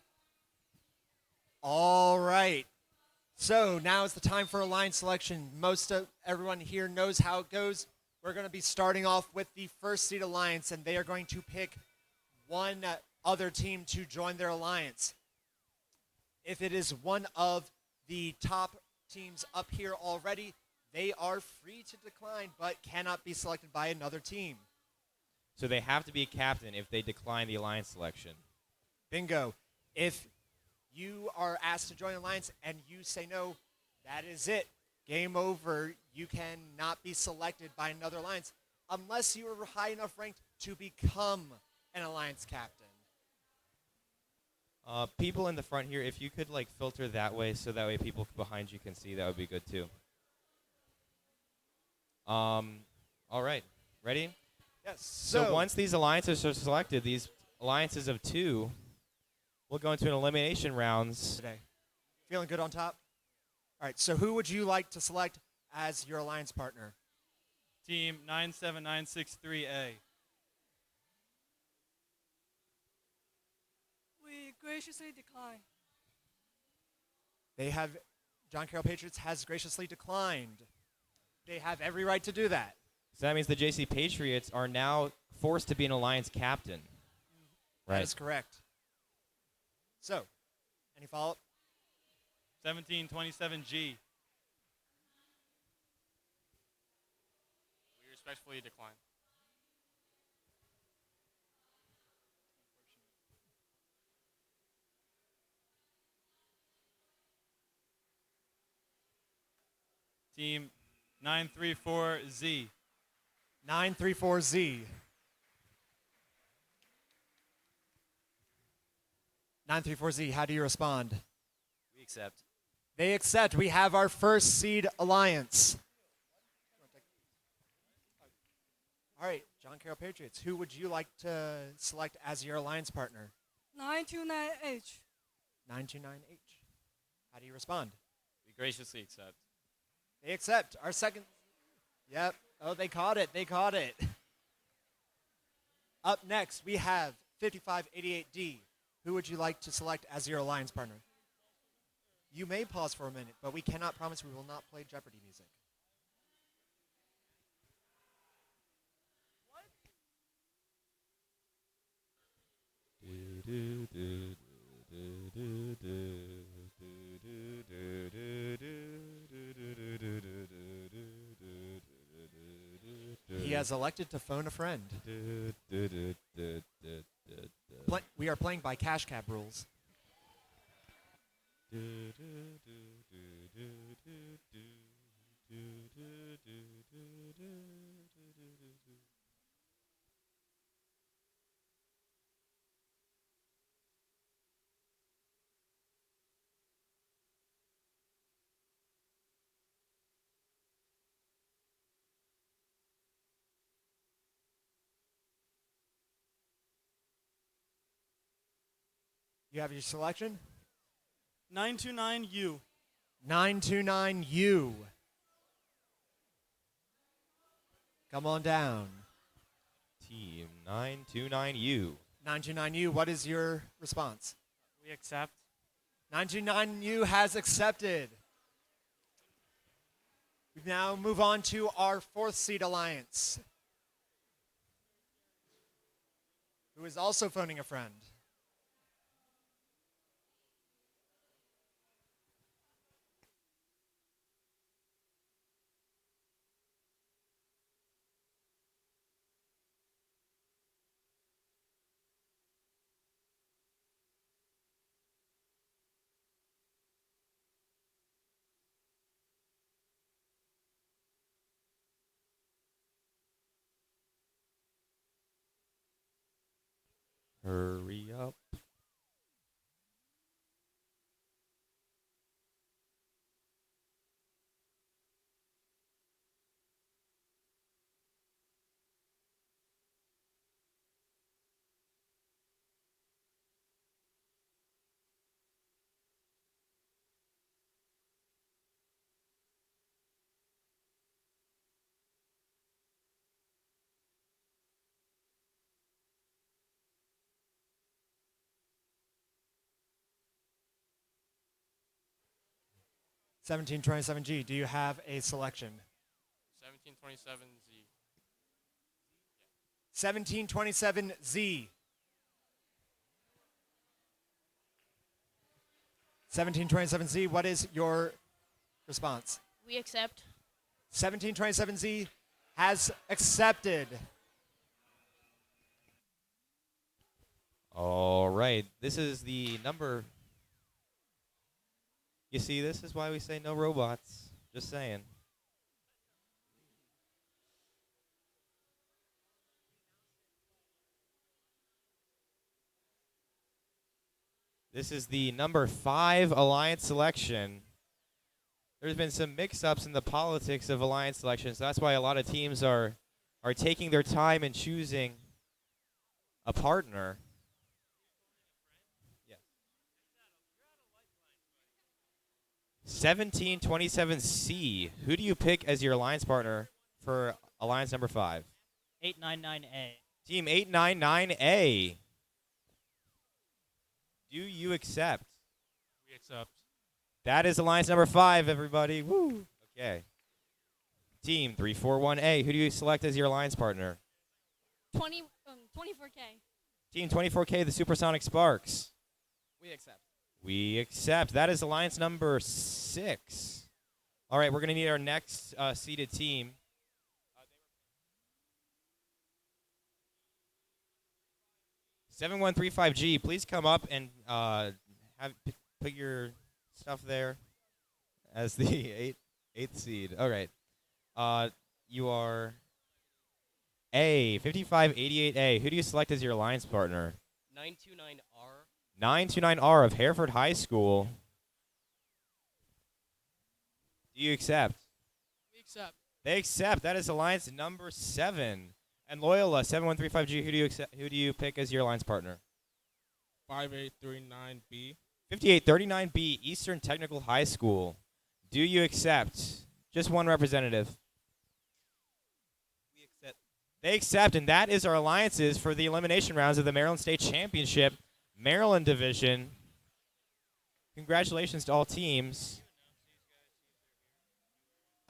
All right. So now is the time for Alliance selection. Most of everyone here knows how it goes. We're going to be starting off with the first seed alliance, and they are going to pick one other team to join their alliance. If it is one of the top teams up here already, they are free to decline, but cannot be selected by another team. So they have to be a captain if they decline the alliance selection. Bingo. If you are asked to join an alliance and you say no, that is it. Game over. You cannot be selected by another alliance unless you are high enough ranked to become an alliance captain. People in the front here, if you could like filter that way so that way people behind you can see, that would be good too. All right. Ready? Yes. So once these alliances are selected, these alliances of 2 will go into an elimination rounds. Today. Feeling good on top? All right, so who would you like to select as your alliance partner? Team 97963A. We graciously decline. They have, John Carroll Patriots has graciously declined. They have every right to do that. So that means the JC Patriots are now forced to be an alliance captain. That Right. is correct. So, any follow-up? 1727G. We respectfully decline. Team 934Z. 934Z. 934Z, how do you respond? We accept. They accept. We have our first seed alliance. All right, John Carroll Patriots, who would you like to select as your alliance partner? 929H. 929H. How do you respond? We graciously accept. They accept. Our second. Yep. Oh, they caught it. They caught it. Up next, we have 5588D. Who would you like to select as your alliance partner? You may pause for a minute, but we cannot promise we will not play Jeopardy music. He has elected to phone a friend. We are playing by cash cab rules. You have your selection? 929U. 929U. Come on down. Team 929U. 929U, what is your response? We accept. 929U has accepted. We now move on to our fourth seed alliance, who is also phoning a friend. Hurry up. Seventeen 27G, do you have a selection? 1727Z. 1727Z. 1727Z, what is your response? We accept. 1727Z has accepted. All right. This is the number. You see, this is why we say no robots. Just saying. This is the number 5 Alliance selection. There's been some mix-ups in the politics of Alliance selection, so that's why a lot of teams are taking their time in choosing a partner. Yes. 1727C. Who do you pick as your Alliance partner for Alliance number 5? 899A. Team 899A. Do you accept? We accept. That is Alliance number 5, everybody. Woo. Okay. Team 341A. Who do you select as your Alliance partner? 24K. Team 24K, the Supersonic Sparks. We accept. We accept. That is Alliance number 6. All right, we're going to need our next seeded team. 7135G, please come up and put your stuff there as the eighth seed. All right. You are A, 5588A. Who do you select as your alliance partner? 929R. 929R of Hereford High School. Do you accept? We accept. They accept. That is alliance number 7. And Loyola 7135G. Who do you pick as your alliance partner? 5839B. 5839B Eastern Technical High School. Do you accept? Just one representative. We accept. They accept, and that is our alliances for the elimination rounds of the Maryland State Championship, Maryland Division. Congratulations to all teams.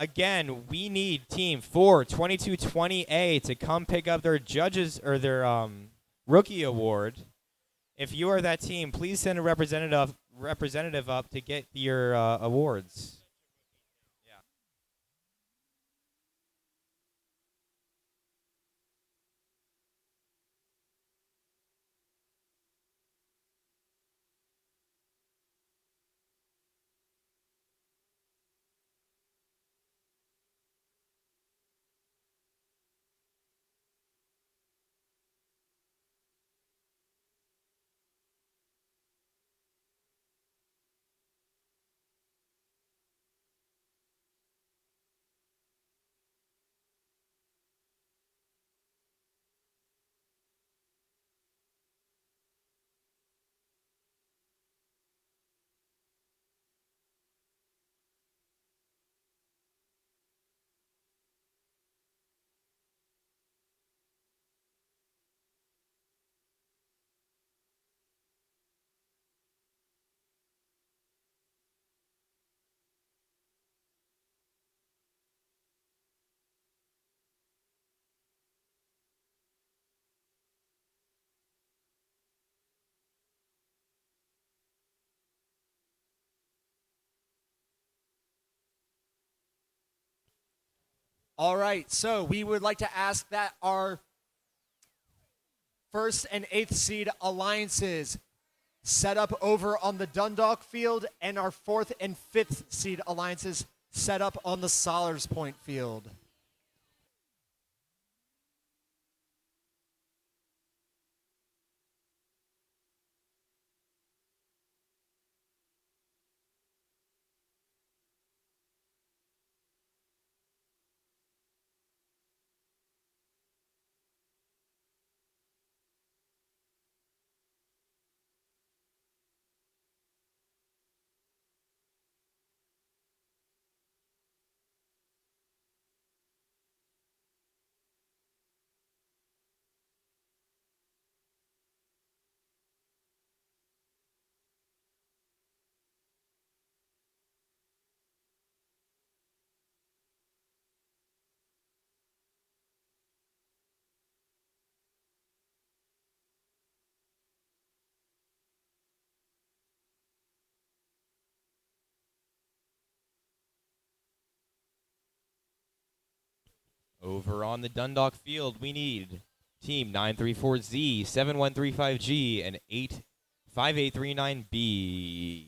Again, we need Team 42220A to come pick up their judges or their rookie award. If you are that team, please send a representative up to get your awards. Yeah. All right, so we would like to ask that our first and eighth seed alliances set up over on the Dundalk field, and our fourth and fifth seed alliances set up on the Solars Point field. Over on the Dundalk field, we need Team 934Z, 7135G, and 5839B.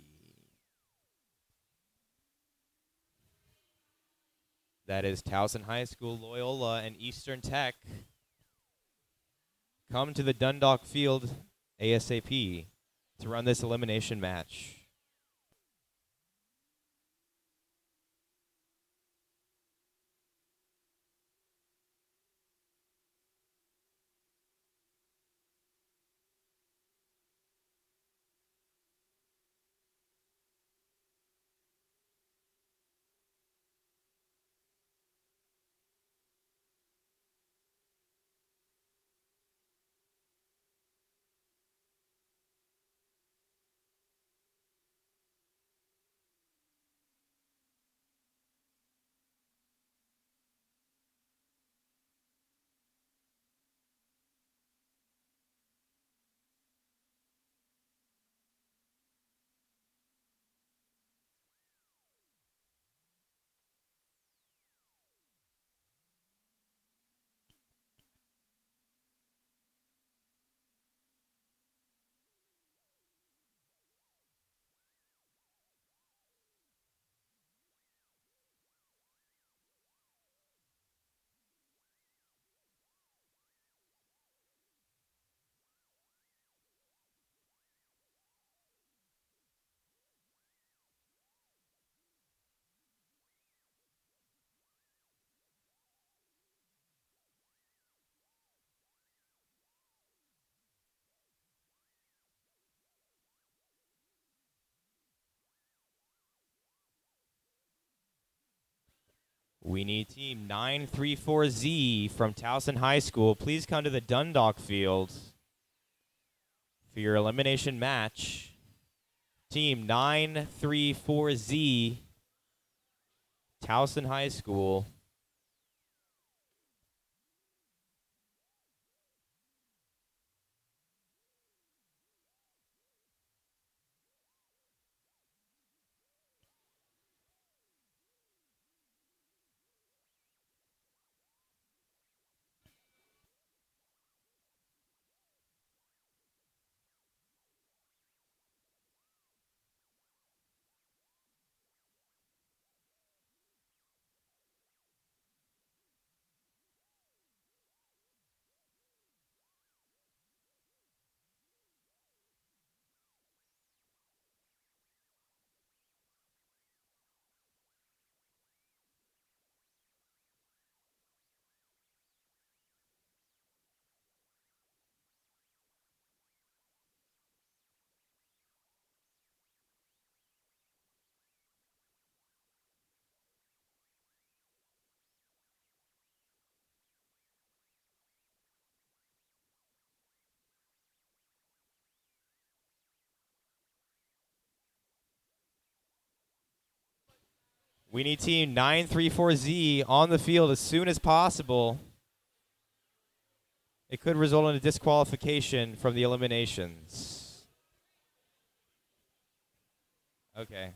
That is Towson High School, Loyola, and Eastern Tech. Come to the Dundalk Field ASAP to run this elimination match. We need Team 934Z from Towson High School. Please come to the Dundalk Field for your elimination match. Team 934Z, Towson High School. We need Team 934Z on the field as soon as possible. It could result in a disqualification from the eliminations. Okay.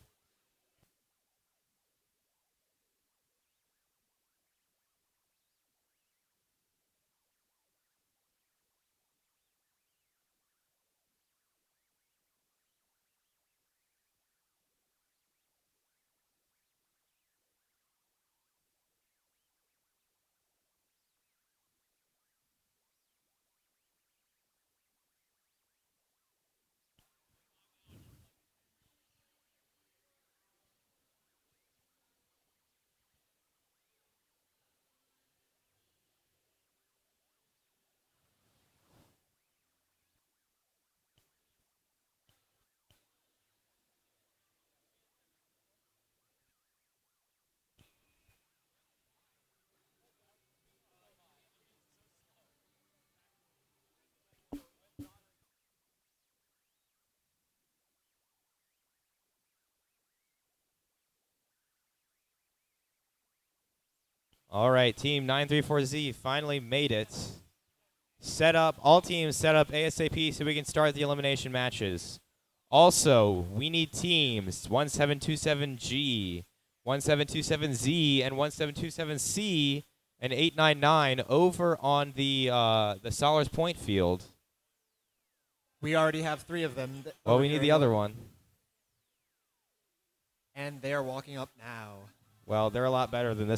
All right, Team 934Z finally made it. Set up, all teams set up ASAP so we can start the elimination matches. Also, we need teams 1727G, 1727Z, and 1727C an 899 over on the Solars Point field. We already have 3 of them. Well, over we here need the in other one. And they are walking up now. Well, they're a lot better than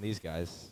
these guys.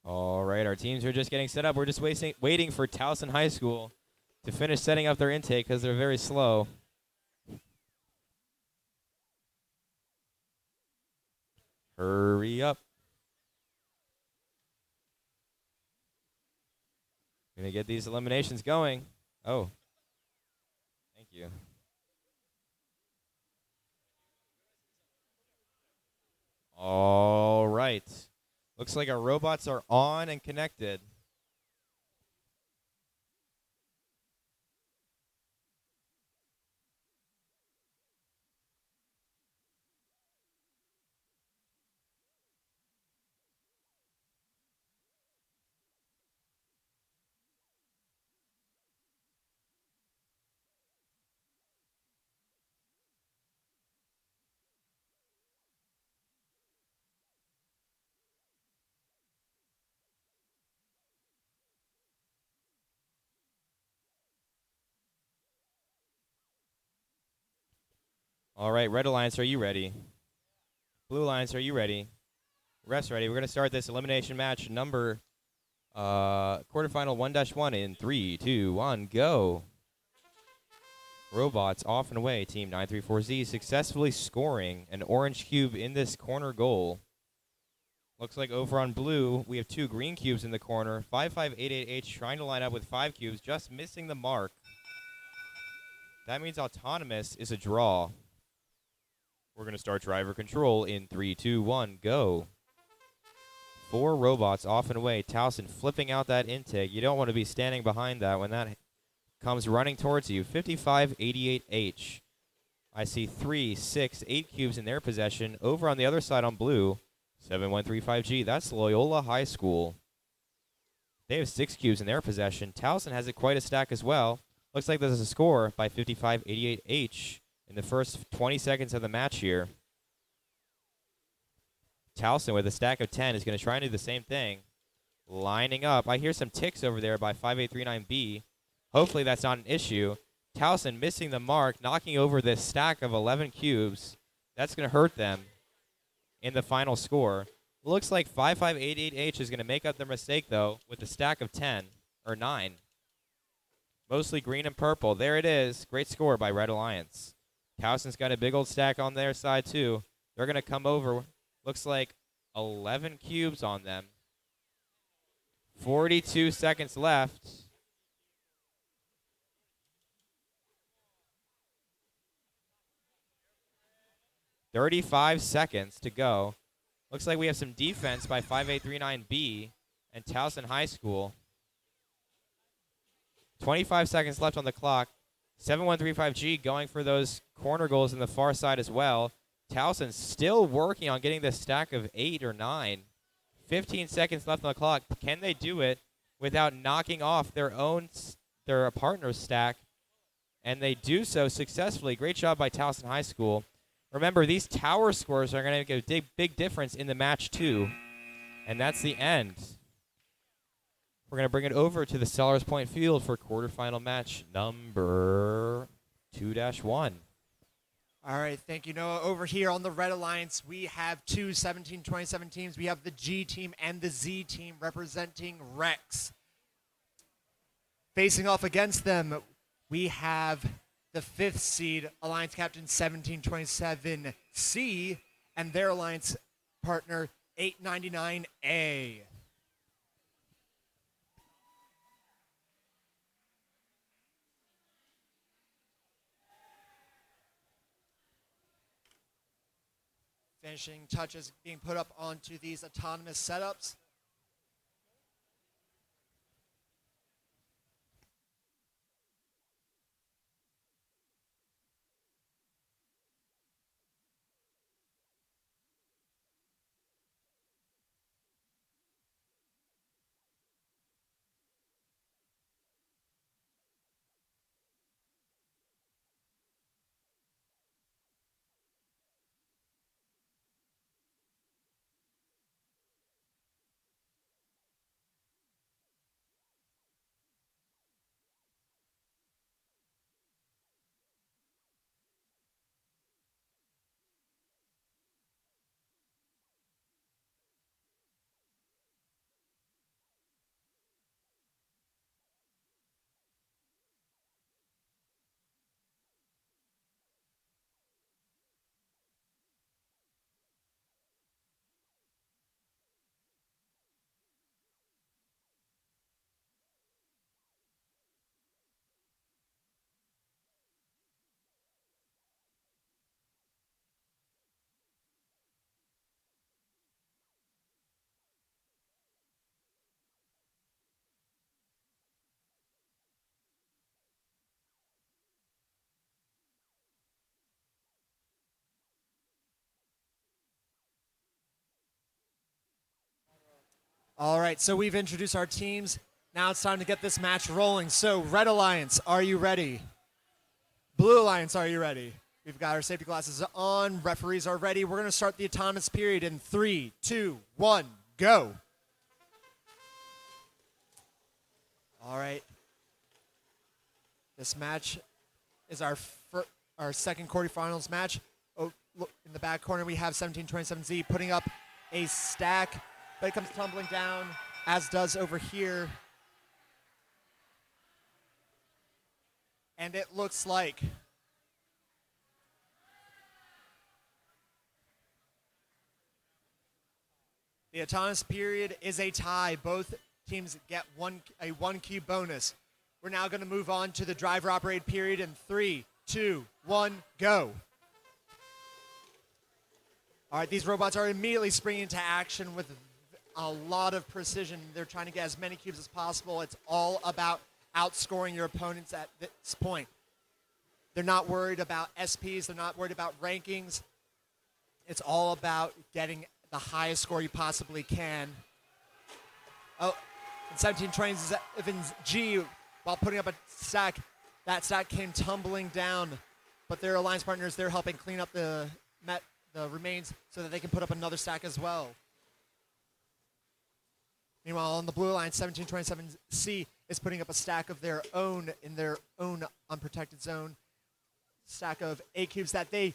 All right, our teams are just getting set up. We're just waiting for Towson High School to finish setting up their intake because they're very slow. Hurry up. Gonna get these eliminations going. Oh. Thank you. All right. Looks like our robots are on and connected. All right, Red Alliance, are you ready? Blue Alliance, are you ready? Refs ready. We're going to start this elimination match number quarterfinal 1-1 in 3, 2, 1, go. Robots off and away. Team 934Z successfully scoring an orange cube in this corner goal. Looks like over on blue, we have 2 green cubes in the corner. 5588H trying to line up with 5 cubes, just missing the mark. That means Autonomous is a draw. We're going to start driver control in 3, 2, 1, go. 4 robots off and away. Towson flipping out that intake. You don't want to be standing behind that when that comes running towards you. 5588H. I see 3, 6, 8 cubes in their possession. Over on the other side on blue, 7135G. That's Loyola High School. They have 6 cubes in their possession. Towson has quite a stack as well. Looks like there's a score by 5588H in the first 20 seconds of the match here. Towson with a stack of 10 is going to try and do the same thing. Lining up. I hear some ticks over there by 5839B. Hopefully that's not an issue. Towson missing the mark, knocking over this stack of 11 cubes. That's going to hurt them in the final score. Looks like 5588H is going to make up their mistake, though, with a stack of 10, or 9. Mostly green and purple. There it is. Great score by Red Alliance. Towson's got a big old stack on their side, too. They're going to come over. Looks like 11 cubes on them. 42 seconds left. $35 seconds to go. Looks like we have some defense by 5839B and Towson High School. 25 seconds left on the clock. 7135G going for those corner goals in the far side as well. Towson still working on getting this stack of 8 or 9. 15 seconds left on the clock. Can they do it without knocking off their partner's stack? And they do so successfully. Great job by Towson High School. Remember, these tower scores are going to make a big difference in the match, too. And that's the end. We're going to bring it over to the Sellers Point field for quarterfinal match number 2-1. All right, thank you, Noah. Over here on the Red Alliance, we have two 17-27 teams. We have the G team and the Z team representing Rex. Facing off against them, we have the 5th seed Alliance Captain 1727C and their Alliance partner 899A. Finishing touches being put up onto these autonomous setups. All right, so we've introduced our teams. Now it's time to get this match rolling. So, Red Alliance, are you ready? Blue Alliance, are you ready? We've got our safety glasses on. Referees are ready. We're going to start the autonomous period in 3, 2, 1, go. All right. This match is our second quarterfinals match. Oh, look, in the back corner, we have 1727Z putting up a stack. But it comes tumbling down, as does over here. And it looks like the autonomous period is a tie. Both teams get a one cube bonus. We're now going to move on to the driver operated period in 3, 2, 1, go. All right, these robots are immediately springing into action with a lot of precision. They're trying to get as many cubes as possible. It's all about outscoring your opponents at this point. They're not worried about SPs. They're not worried about rankings. It's all about getting the highest score you possibly can. Oh, and 1727G, while putting up a stack, that stack came tumbling down. But their alliance partners, they're helping clean up the remains so that they can put up another stack as well. Meanwhile, on the blue line, 1727C is putting up a stack of their own in their own unprotected zone. Stack of 8 cubes that they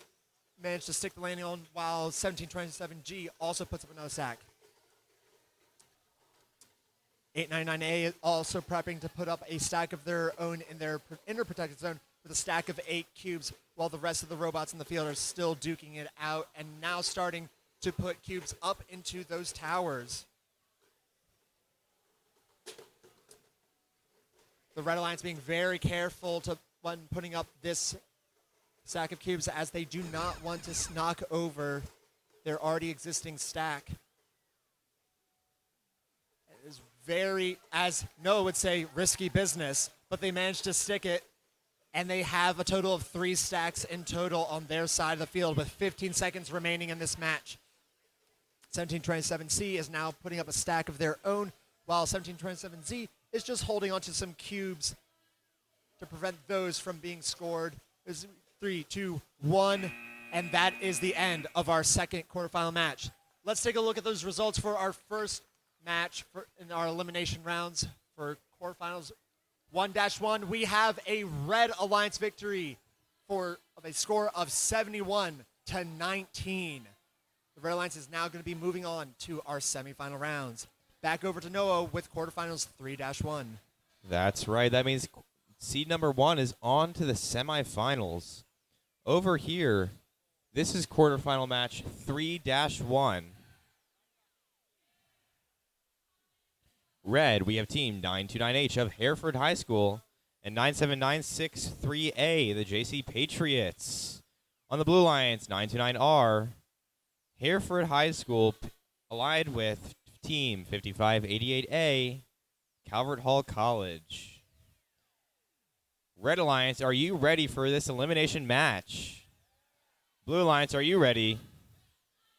managed to stick the landing on, while 1727G also puts up another stack. 899A is also prepping to put up a stack of their own in their inner protected zone with a stack of 8 cubes, while the rest of the robots in the field are still duking it out and now starting to put cubes up into those towers. The Red Alliance being very careful when putting up this stack of cubes, as they do not want to knock over their already existing stack. It is very, as Noah would say, risky business, but they managed to stick it, and they have a total of 3 stacks in total on their side of the field with 15 seconds remaining in this match. 1727C is now putting up a stack of their own, while 1727Z is just holding onto some cubes to prevent those from being scored. There's 3, 2, 1, and that is the end of our second quarterfinal match. Let's take a look at those results for our first match in our elimination rounds for quarterfinals 1-1. We have a Red Alliance victory, of a score of 71-19. The Red Alliance is now going to be moving on to our semifinal rounds. Back over to Noah with quarterfinals 3-1. That's right. That means seed number 1 is on to the semifinals. Over here, this is quarterfinal match 3-1. Red, we have team 929H of Hereford High School and 97963A, the JC Patriots. On the blue lines, 929R, Hereford High School allied with team 5588A, Calvert Hall College. Red Alliance, are you ready for this elimination match? Blue Alliance, are you ready?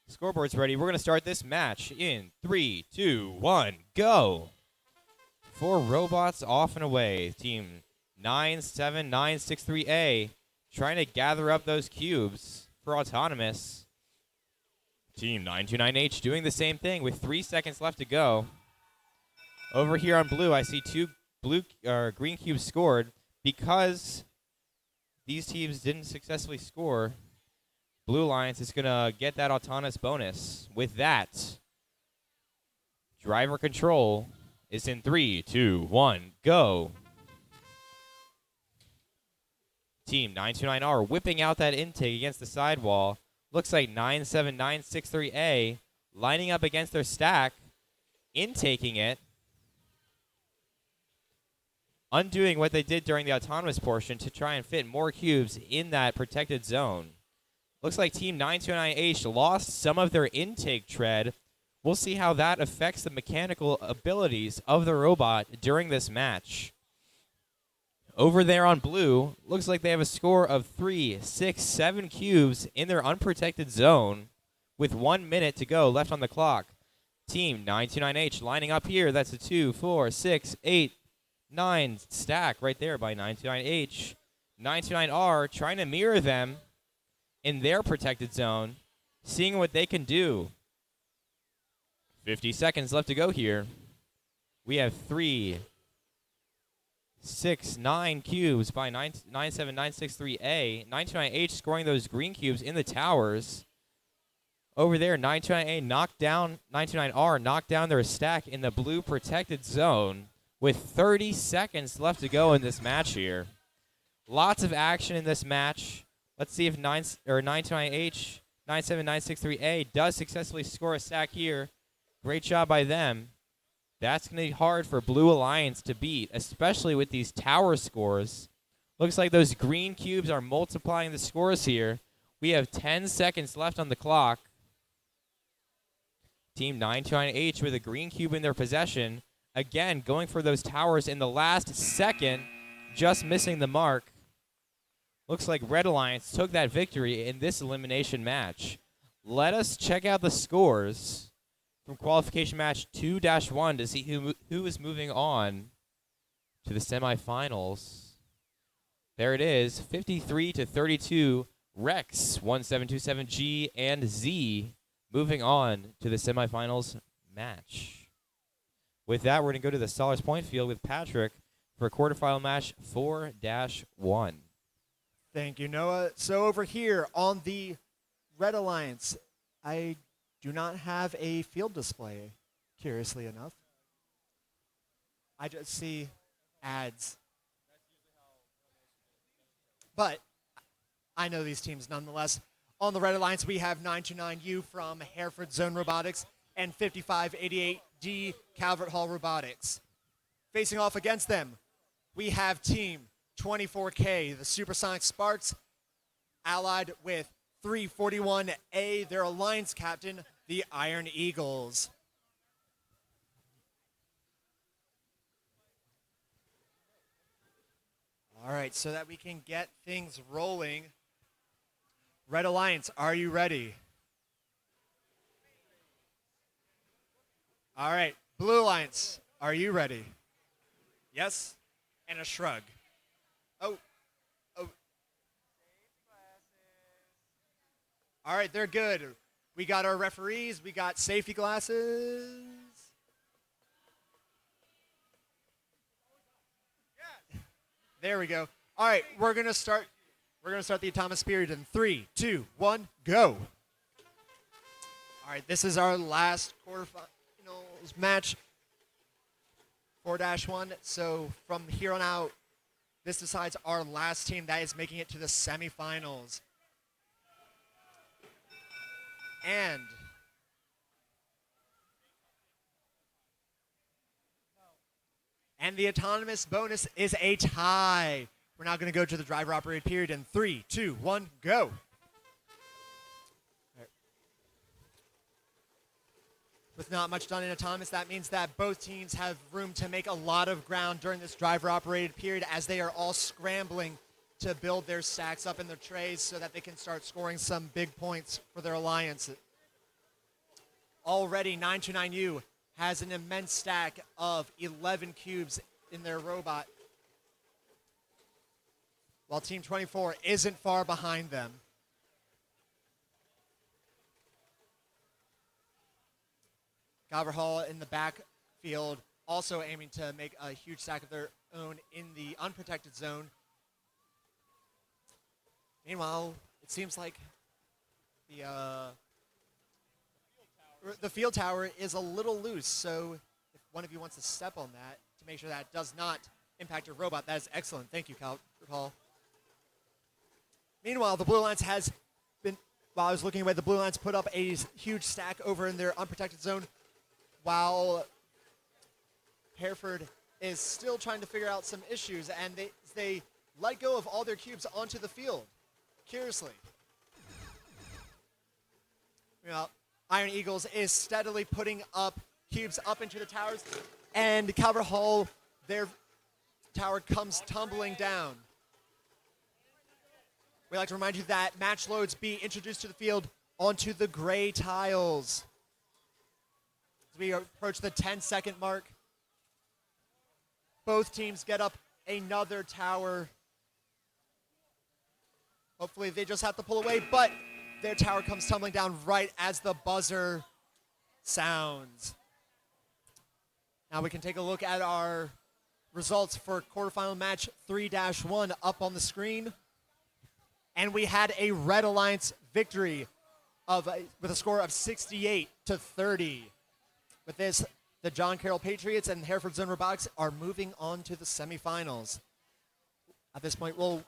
Scoreboard's ready. We're going to start this match in 3, 2, 1, go. 4 robots off and away. Team 97963A trying to gather up those cubes for autonomous. Team 929H doing the same thing with 3 seconds left to go. Over here on blue, I see 2 green cubes scored. Because these teams didn't successfully score, Blue Alliance is going to get that autonomous bonus. With that, driver control is in 3, 2, 1, go. Team 929R whipping out that intake against the sidewall. Looks like 97963A lining up against their stack, intaking it, undoing what they did during the autonomous portion to try and fit more cubes in that protected zone. Looks like Team 929H lost some of their intake tread. We'll see how that affects the mechanical abilities of the robot during this match. Over there on blue, looks like they have a score of 3, 6, 7 cubes in their unprotected zone with 1 minute to go left on the clock. Team 929H lining up here. That's a 2, 4, 6, 8, 9 stack right there by 929H. 929R trying to mirror them in their protected zone, seeing what they can do. 50 seconds left to go here. We have 3, 6, 9 cubes by 97963A. 929H scoring those green cubes in the towers. Over there, 929A knocked down 929R, knocked down their stack in the blue protected zone. With 30 seconds left to go in this match here. Lots of action in this match. Let's see if 929H, 97963A does successfully score a stack here. Great job by them. That's going to be hard for Blue Alliance to beat, especially with these tower scores. Looks like those green cubes are multiplying the scores here. We have 10 seconds left on the clock. Team 929H with a green cube in their possession. Again, going for those towers in the last second, just missing the mark. Looks like Red Alliance took that victory in this elimination match. Let us check out the scores from qualification match 2-1 to see who is moving on to the semifinals. There it is, 53-32, Rex, 1727G, and Z moving on to the semifinals match. With that, we're going to go to the Stallers Point field with Patrick for quarterfinal match 4-1. Thank you, Noah. So over here on the Red Alliance, I do not have a field display, curiously enough. I just see ads. But I know these teams nonetheless. On the Red Alliance, we have 929U from Hereford Zone Robotics and 5588D Calvert Hall Robotics. Facing off against them, we have Team 24K, the Supersonic Sparks, allied with 341A, their alliance captain, the Iron Eagles. All right, so that we can get things rolling. Red Alliance, are you ready? All right, Blue Alliance, are you ready? Yes? And a shrug. Oh. All right, they're good. We got our referees. We got safety glasses. There we go. All right, we're going to start We're going to start the autonomous period in 3, 2, 1, go. All right, this is our last quarterfinals match, 4-1. So from here on out, this decides our last team that is making it to the semifinals. And the autonomous bonus is a tie. We're now going to go to the driver operated period in 3, 2, 1, go. With not much done in autonomous, that means that both teams have room to make a lot of ground during this driver operated period as they are all scrambling to build their stacks up in their trays so that they can start scoring some big points for their alliance. Already 929U has an immense stack of 11 cubes in their robot, while Team 24 isn't far behind them. Calvert-Hall in the backfield also aiming to make a huge stack of their own in the unprotected zone. Meanwhile, it seems like the field tower is a little loose, so if one of you wants to step on that to make sure that does not impact your robot, that is excellent. Thank you, Calvert-Hall. Meanwhile, the Blue Alliance has been, while I was looking away, the Blue Alliance put up a huge stack over in their unprotected zone, while Hereford is still trying to figure out some issues, and they let go of all their cubes onto the field, curiously. Well, Iron Eagles is steadily putting up cubes up into the towers, and Calvert-Hall, their tower comes tumbling down. We'd like to remind you that match loads be introduced to the field onto the gray tiles. As we approach the 10-second mark, both teams get up another tower. Hopefully they just have to pull away, but their tower comes tumbling down right as the buzzer sounds. Now we can take a look at our results for quarterfinal match 3-1 up on the screen. And we had a Red Alliance victory with a score of 68-30. With this, the John Carroll Patriots and Hereford Zone Robotics are moving on to the semifinals. At this point, we'll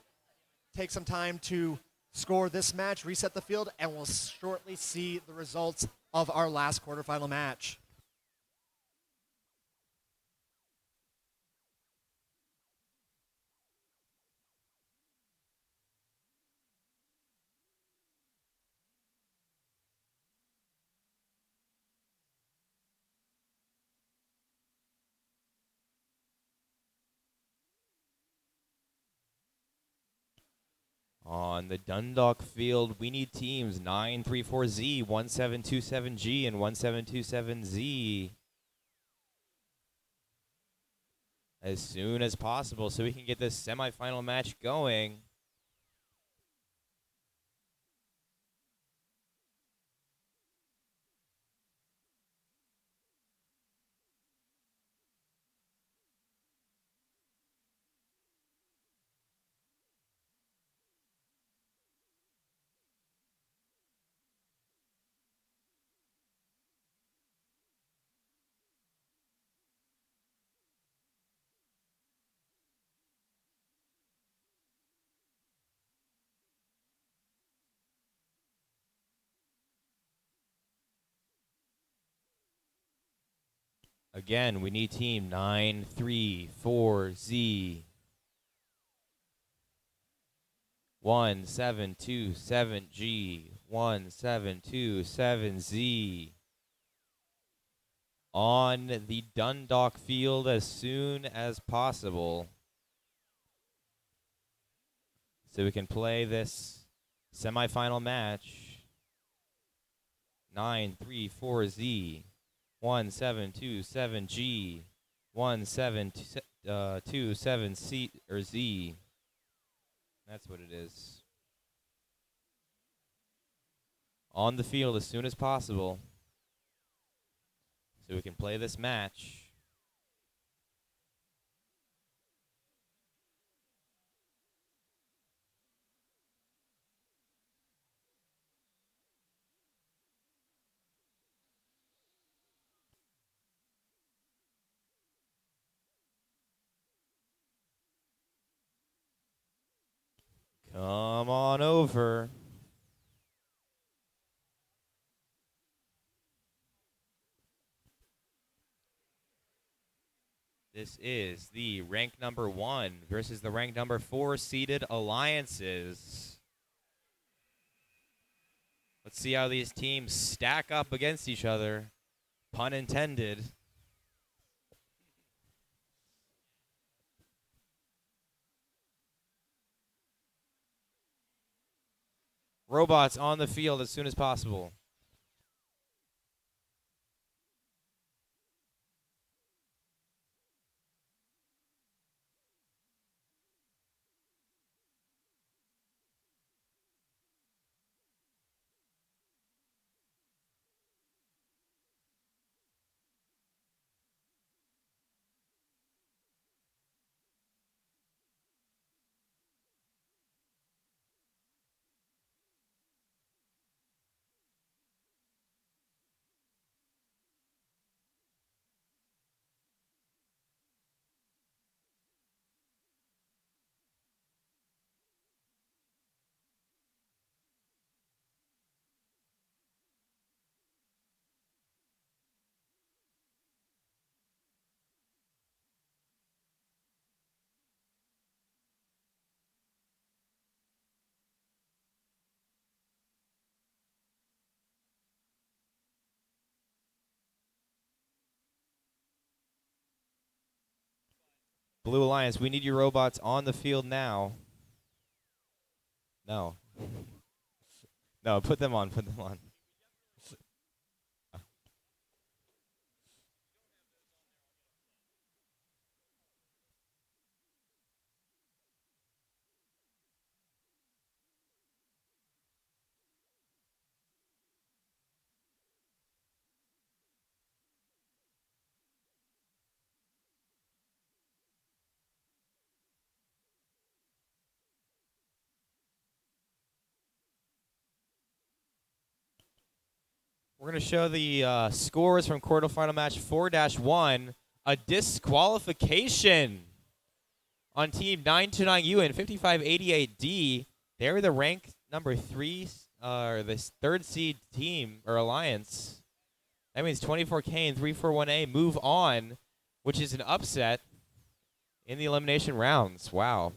take some time to score this match, reset the field, and we'll shortly see the results of our last quarterfinal match. On the Dundalk field, we need teams 934Z, 1727G, and 1727Z as soon as possible so we can get this semifinal match going. Again, we need team 934Z, 1727G, 1727Z on the Dundalk field as soon as possible so we can play this semifinal match. 934Z, 1727G, 1727C or Z. That's what it is. On the field as soon as possible so we can play this match. Come on over. This is the rank number 1 versus the rank number 4 seeded alliances. Let's see how these teams stack up against each other. Pun intended. Robots on the field as soon as possible. Blue Alliance, we need your robots on the field now. No. No, put them on, put them on. We're going to show the scores from quarterfinal match 4-1. A disqualification on team 929U and 5588D. They're the rank number 3, or the 3rd seed team, or alliance. That means 24K and 341A move on, which is an upset in the elimination rounds. Wow.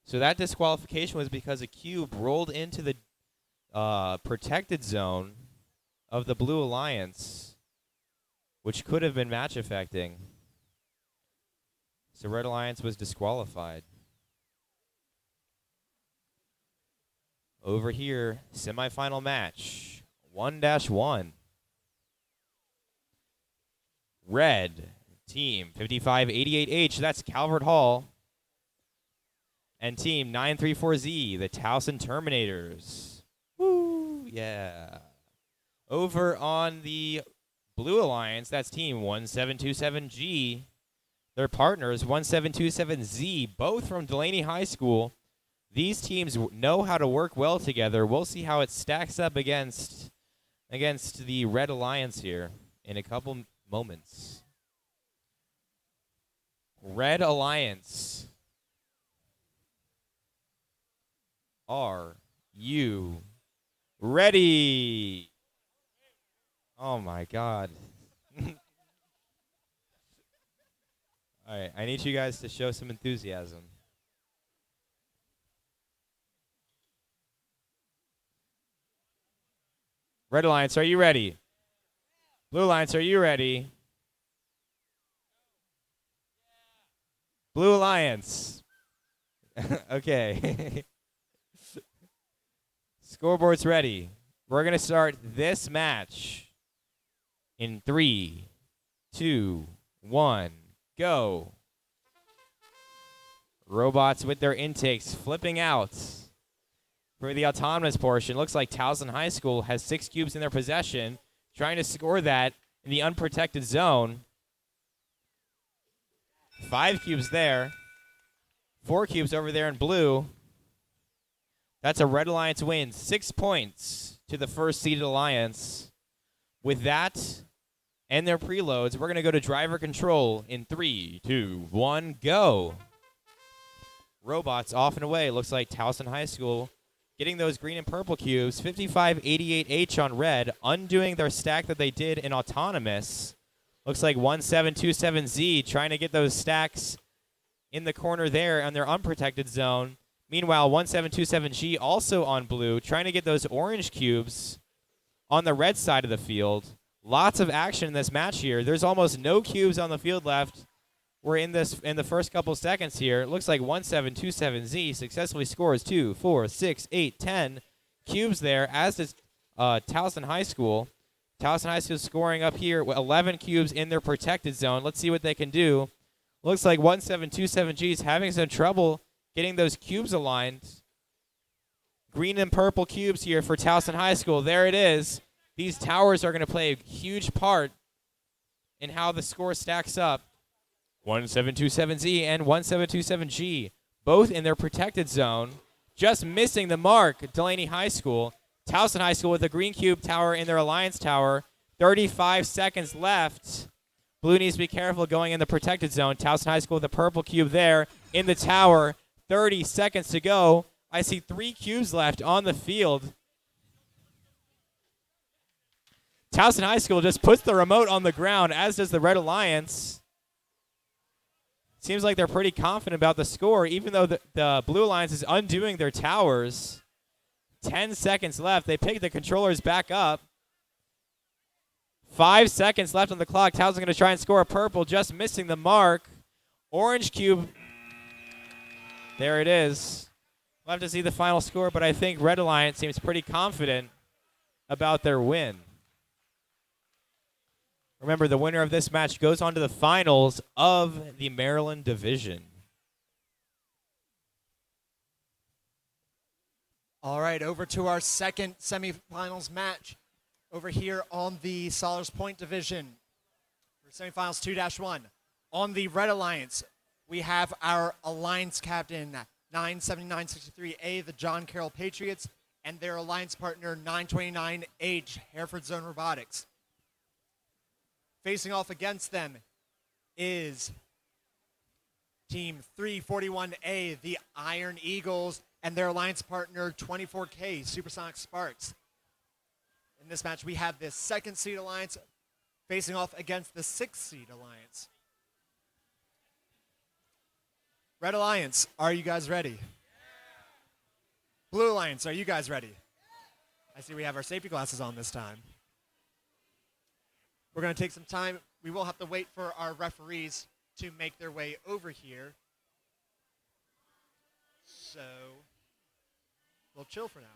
So that disqualification was because a cube rolled into the protected zone of the Blue Alliance, which could have been match affecting. So Red Alliance was disqualified. Over here, semifinal match, 1-1. Red team 5588H, that's Calvert Hall. And team 934Z, the Towson Terminators. Woo, yeah. Over on the Blue Alliance, that's team 1727G. Their partners, 1727Z, both from Delaney High School. These teams know how to work well together. We'll see how it stacks up against the Red Alliance here in a couple moments. Red Alliance. Are you ready? Oh my God. All right, I need you guys to show some enthusiasm. Red Alliance, are you ready? Blue Alliance, are you ready? Blue Alliance. Okay. Scoreboard's ready. We're going to start this match in 3, 2, 1, go. Robots with their intakes flipping out. For the autonomous portion, looks like Towson High School has 6 cubes in their possession, trying to score that in the unprotected zone. 5 cubes there. 4 cubes over there in blue. That's a Red Alliance win. 6 points to the first seeded Alliance. With that and their preloads, we're going to go to driver control in 3, 2, 1, go. Robots off and away. Looks like Towson High School getting those green and purple cubes. 5588H on red, undoing their stack that they did in Autonomous. Looks like 1727Z trying to get those stacks in the corner there on their unprotected zone. Meanwhile, 1727G also on blue, trying to get those orange cubes on the red side of the field. Lots of action in this match here. There's almost no cubes on the field left. We're in the first couple seconds here. It looks like 1727Z successfully scores 2, 4, 6, 8, 10 cubes there, as does Towson High School. Towson High School scoring up here with 11 cubes in their protected zone. Let's see what they can do. Looks like 1727G is having some trouble getting those cubes aligned. Green and purple cubes here for Towson High School. There it is. These towers are going to play a huge part in how the score stacks up. 1727Z and 1727G, both in their protected zone. Just missing the mark, Delaney High School. Towson High School with the green cube tower in their Alliance tower. 35 seconds left. Blue needs to be careful going in the protected zone. Towson High School with the purple cube there in the tower. 30 seconds to go. I see 3 cubes left on the field. Towson High School just puts the remote on the ground, as does the Red Alliance. Seems like they're pretty confident about the score, even though the Blue Alliance is undoing their towers. 10 seconds left. They pick the controllers back up. 5 seconds left on the clock. Towson's going to try and score a purple, just missing the mark. Orange cube. There it is. We'll have to see the final score, but I think Red Alliance seems pretty confident about their win. Remember, the winner of this match goes on to the finals of the Maryland Division. All right, over to our second semifinals match over here on the Solars Point Division for semifinals 2-1. On the Red Alliance, we have our Alliance captain, 97963A, the John Carroll Patriots, and their Alliance partner, 929H, Hereford Zone Robotics. Facing off against them is Team 341A, the Iron Eagles, and their alliance partner, 24K, Supersonic Sparks. In this match, we have the second seed alliance facing off against the 6th seed alliance. Red Alliance, are you guys ready? Blue Alliance, are you guys ready? I see we have our safety glasses on this time. We're going to take some time. We will have to wait for our referees to make their way over here. So we'll chill for now.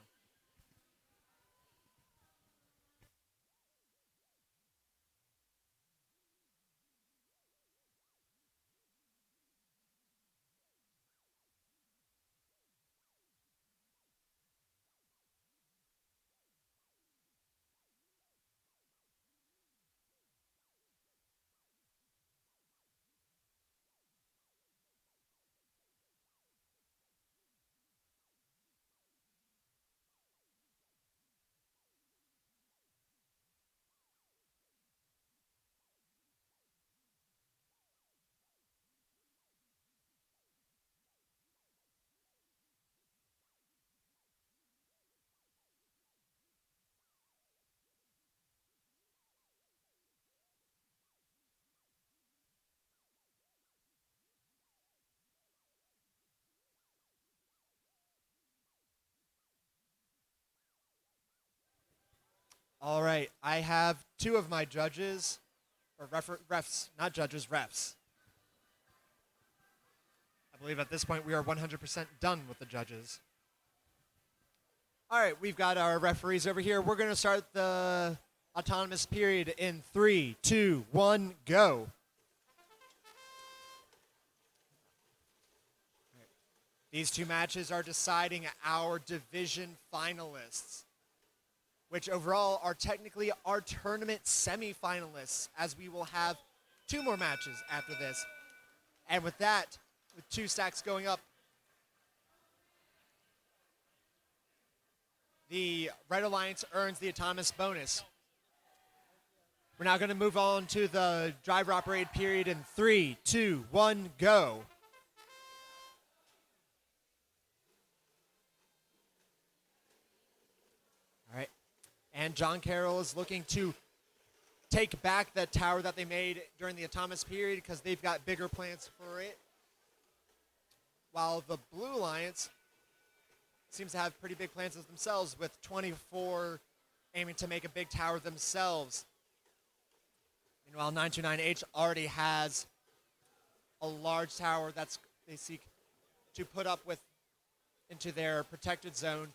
All right, I have 2 of my judges, or refs, not judges, refs. I believe at this point we are 100% done with the judges. All right, we've got our referees over here. We're going to start the autonomous period in 3, 2, 1, go. These 2 matches are deciding our division finalists, which overall are technically our tournament semifinalists, as we will have 2 more matches after this. And with that, with 2 stacks going up, the Red Alliance earns the autonomous bonus. We're now going to move on to the driver-operated period in 3, 2, 1, go. All right. And John Carroll is looking to take back that tower that they made during the autonomous period because they've got bigger plans for it. While the Blue Alliance seems to have pretty big plans of themselves, with 24 aiming to make a big tower themselves. Meanwhile, 929H already has a large tower that's they seek to put up with into their protected zone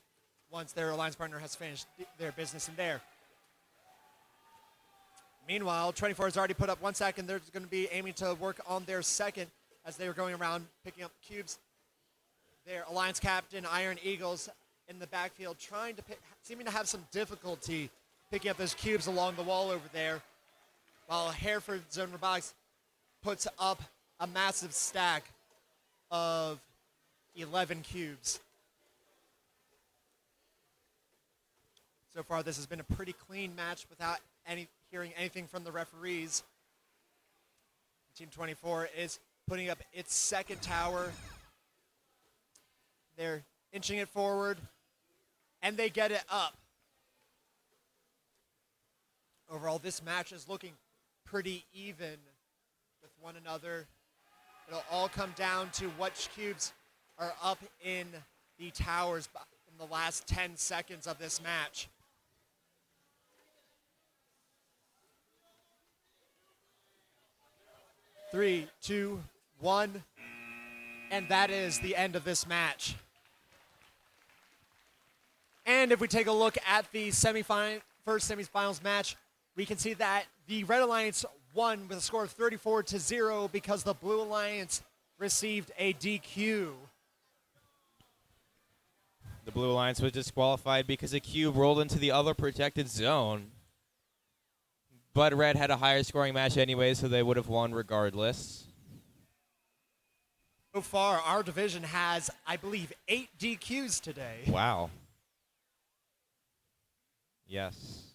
once their alliance partner has finished their business in there. Meanwhile, 24 has already put up 1 second. They're going to be aiming to work on their second as they were going around picking up cubes. Their alliance captain, Iron Eagles, in the backfield, seeming to have some difficulty picking up those cubes along the wall over there, while Hereford Zone Robotics puts up a massive stack of 11 cubes. So far, this has been a pretty clean match without hearing anything from the referees. Team 24 is putting up its second tower. They're inching it forward, and they get it up. Overall, this match is looking pretty even with one another. It'll all come down to which cubes are up in the towers in the last 10 seconds of this match. Three, two, one, and that is the end of this match. And if we take a look at the first semifinals match, we can see that the Red Alliance won with a score of 34-0 because the Blue Alliance received a DQ. The Blue Alliance was disqualified because a cube rolled into the other protected zone. But Red had a higher scoring match anyway, so they would have won regardless. So far, our division has, I believe, 8 DQs today. Wow. Yes.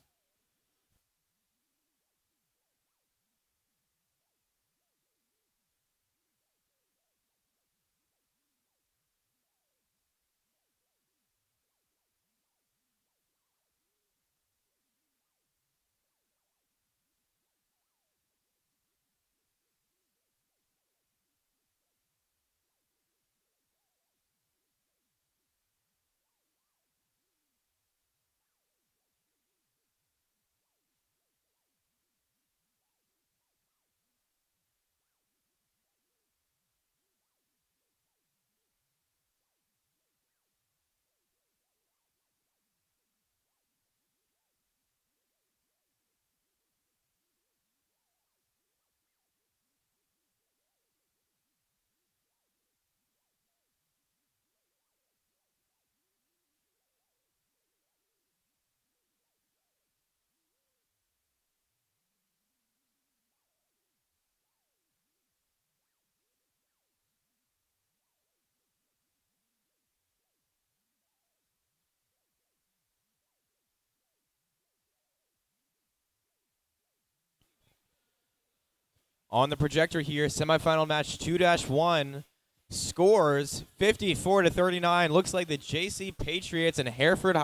On the projector here, semifinal match 2-1, scores 54-39. Looks like the JC Patriots and Hereford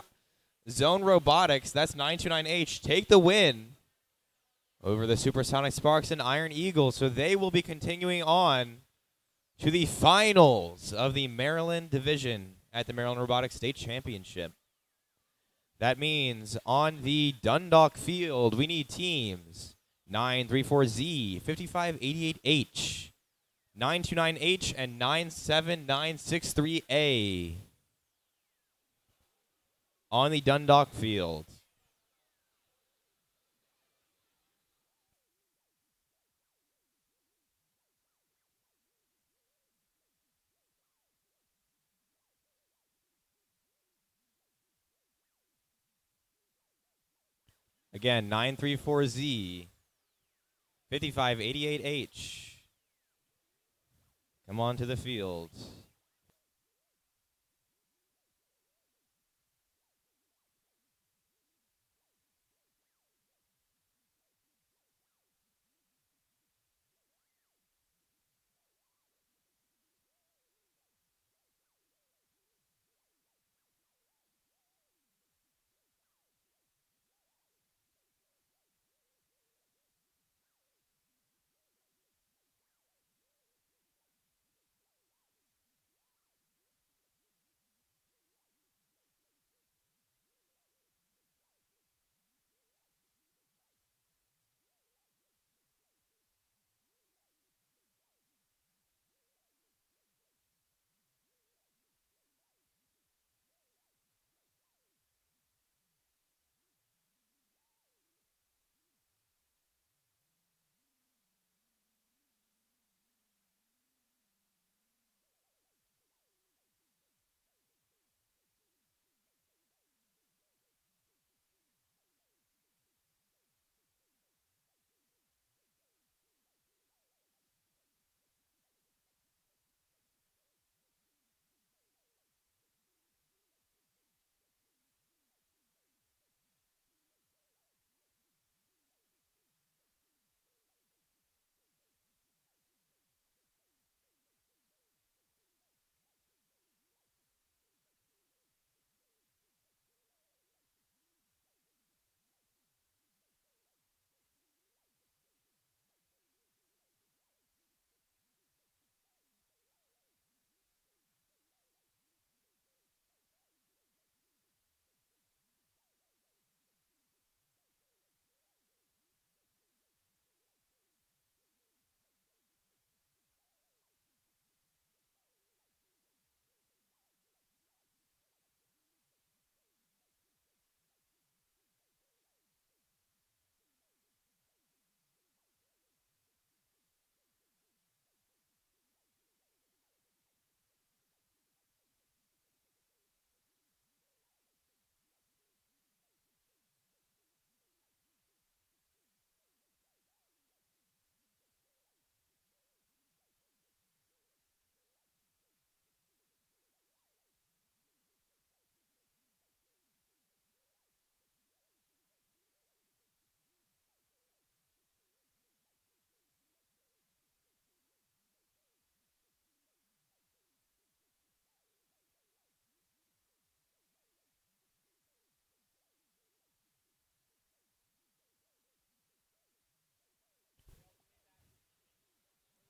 Zone Robotics, that's 929H, take the win over the Supersonic Sparks and Iron Eagles. So they will be continuing on to the finals of the Maryland division at the Maryland Robotics State Championship. That means on the Dundalk field, we need teams 934Z, 5588H, 929H, and 97963A on the Dundalk field. Again, 934Z, 5588H. Come on to the field.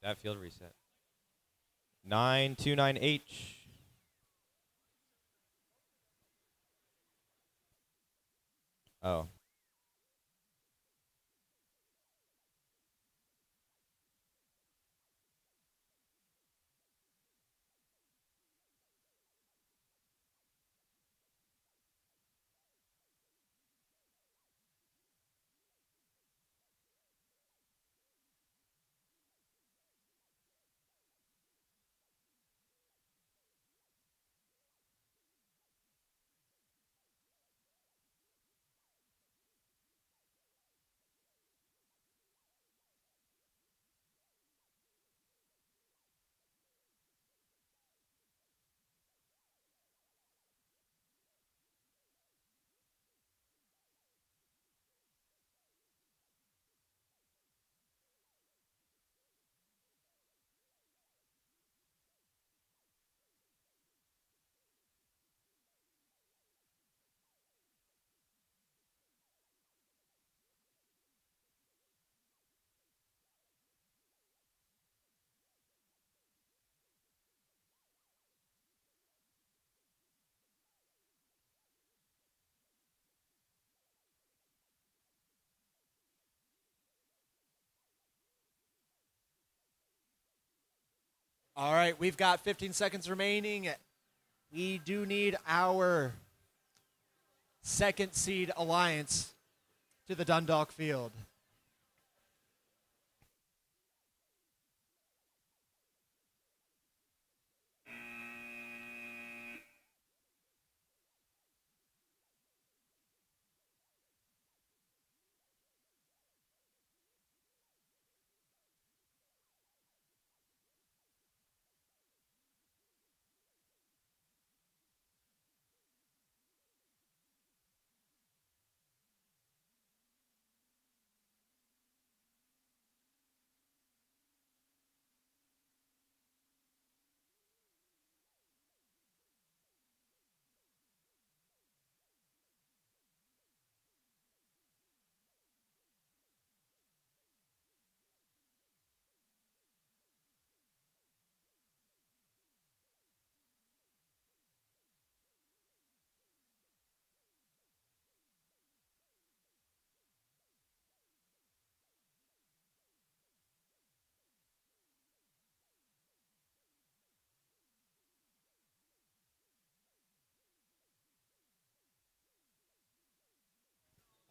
That field reset. 929H. Oh. All right, we've got 15 seconds remaining. We do need our second seed alliance to the Dundalk field.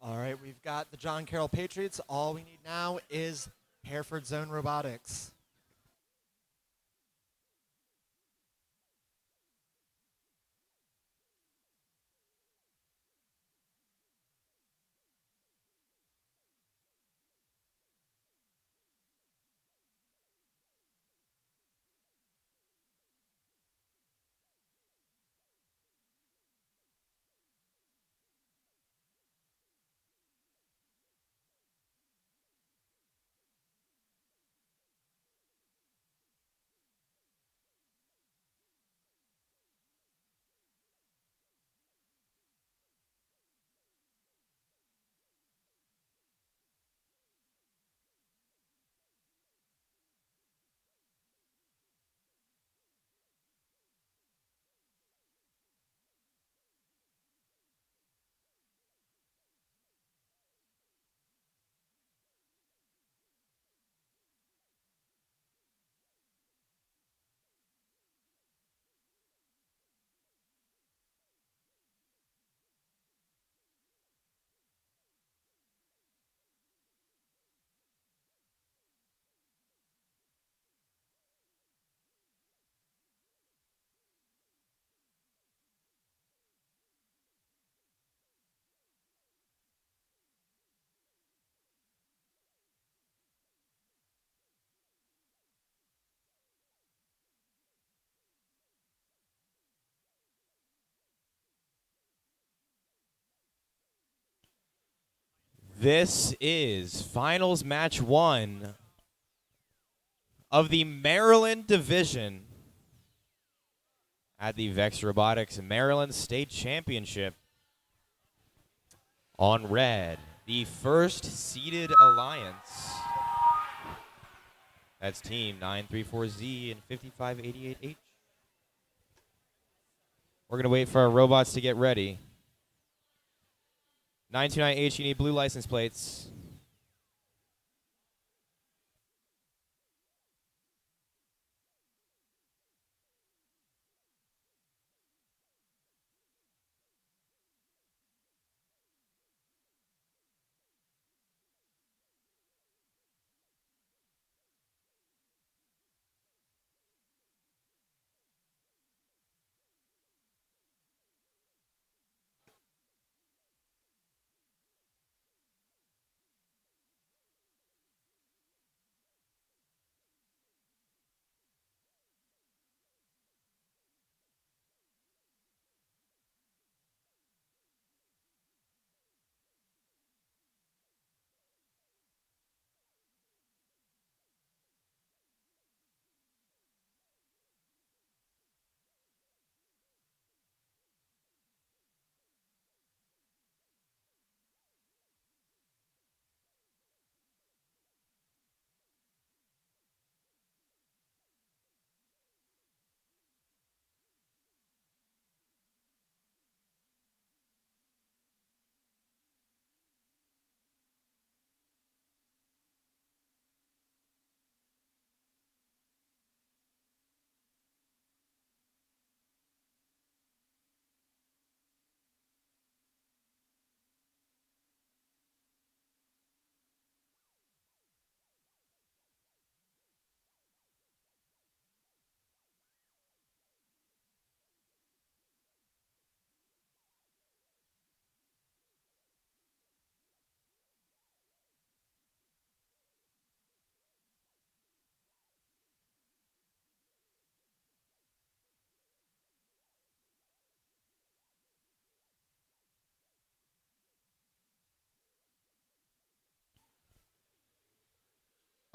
All right, we've got the John Carroll Patriots. All we need now is Hereford Zone Robotics. This is finals match 1 of the Maryland division at the Vex Robotics Maryland State Championship. On red, the first seeded alliance. That's Team 934Z and 5588H. We're going to wait for our robots to get ready. 929H, you need blue license plates.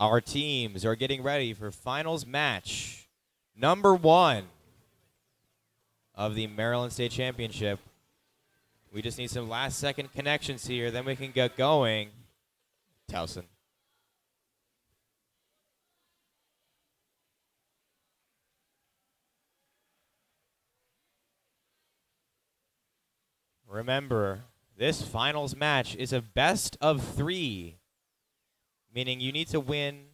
Our teams are getting ready for finals match number 1 of the Maryland State Championship. We just need some last-second connections here, then we can get going. Towson. Remember, this finals match is a best of 3. Meaning you need to win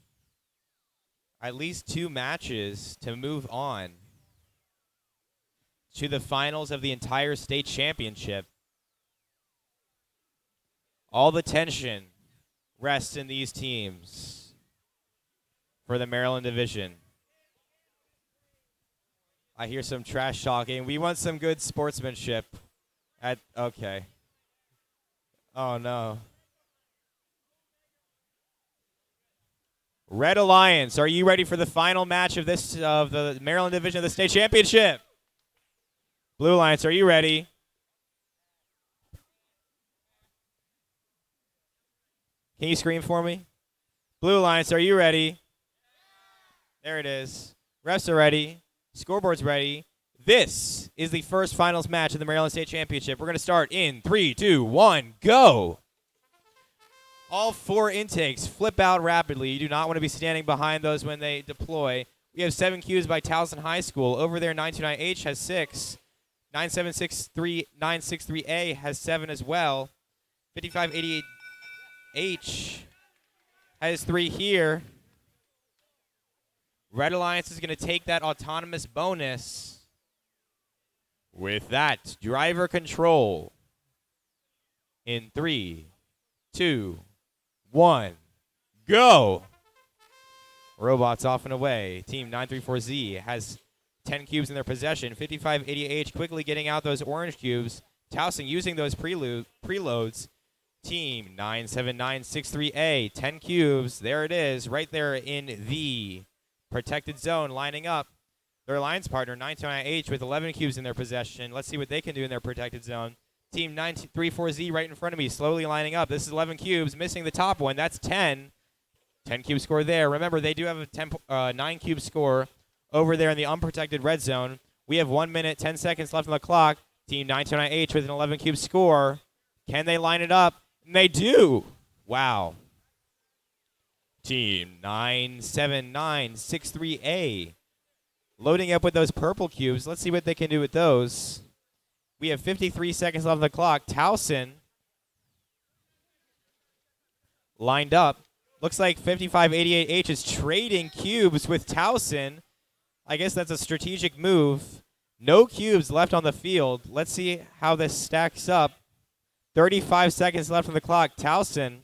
at least 2 matches to move on to the finals of the entire state championship. All the tension rests in these teams for the Maryland division. I hear some trash talking. We want some good sportsmanship. Okay. Oh, no. Red Alliance, are you ready for the final match of the Maryland division of the state championship? Blue Alliance, are you ready? Can you scream for me? Blue Alliance, are you ready? There it is. Refs are ready. Scoreboard's ready. This is the first finals match of the Maryland State Championship. We're going to start in 3, 2, 1, go. All 4 intakes flip out rapidly. You do not want to be standing behind those when they deploy. We have 7 cues by Towson High School. Over there, 929H has 6. 963A has 7 as well. 5588H has 3 here. Red Alliance is going to take that autonomous bonus. With that, driver control. In 3, 2, 1, go. Robots off and away. Team 934Z has 10 cubes in their possession. 5580H quickly getting out those orange cubes. Towson using those preloads. Team 97963A, 10 cubes. There it is, right there in the protected zone, lining up. Their alliance partner, 929H, with 11 cubes in their possession. Let's see what they can do in their protected zone. Team 934Z right in front of me, slowly lining up. This is 11 cubes, missing the top one. That's 10. 10 cube score there. Remember, they do have a 9 cube score over there in the unprotected red zone. We have 1 minute, 10 seconds left on the clock. Team 929H with an 11 cube score. Can they line it up? And they do. Wow. Team 97963A. Loading up with those purple cubes. Let's see what they can do with those. We have 53 seconds left on the clock. Towson lined up. Looks like 5588H is trading cubes with Towson. I guess that's a strategic move. No cubes left on the field. Let's see how this stacks up. 35 seconds left on the clock. Towson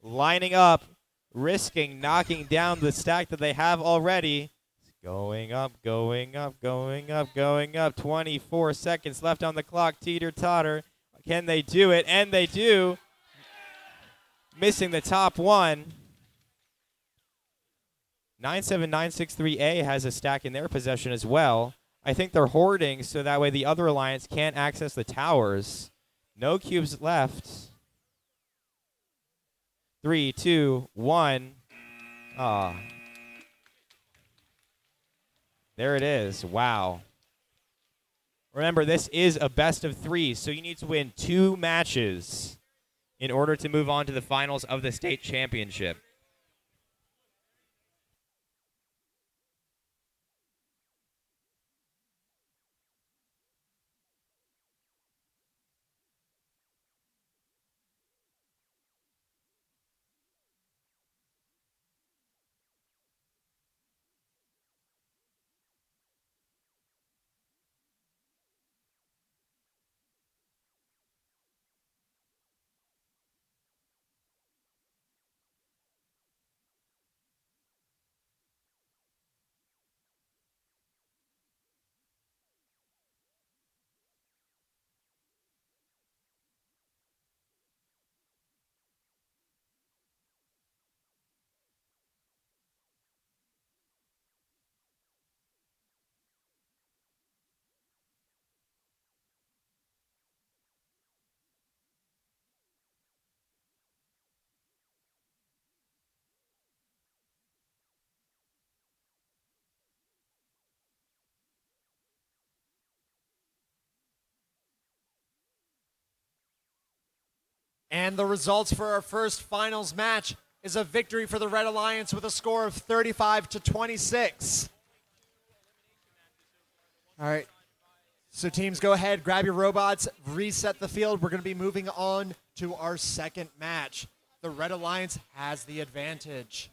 lining up, risking knocking down the stack that they have already. Going up, going up, going up, going up. 24 seconds left on the clock. Teeter-totter. Can they do it? And they do. Missing the top one. 97963A has a stack in their possession as well. I think they're hoarding so that way the other alliance can't access the towers. No cubes left. 3, 2, 1. Ah. There it is. Wow. Remember, this is a best of 3, so you need to win 2 matches in order to move on to the finals of the state championship. And the results for our first finals match is a victory for the Red Alliance with a score of 35-26. All right. So teams, go ahead, grab your robots, reset the field. We're going to be moving on to our second match. The Red Alliance has the advantage.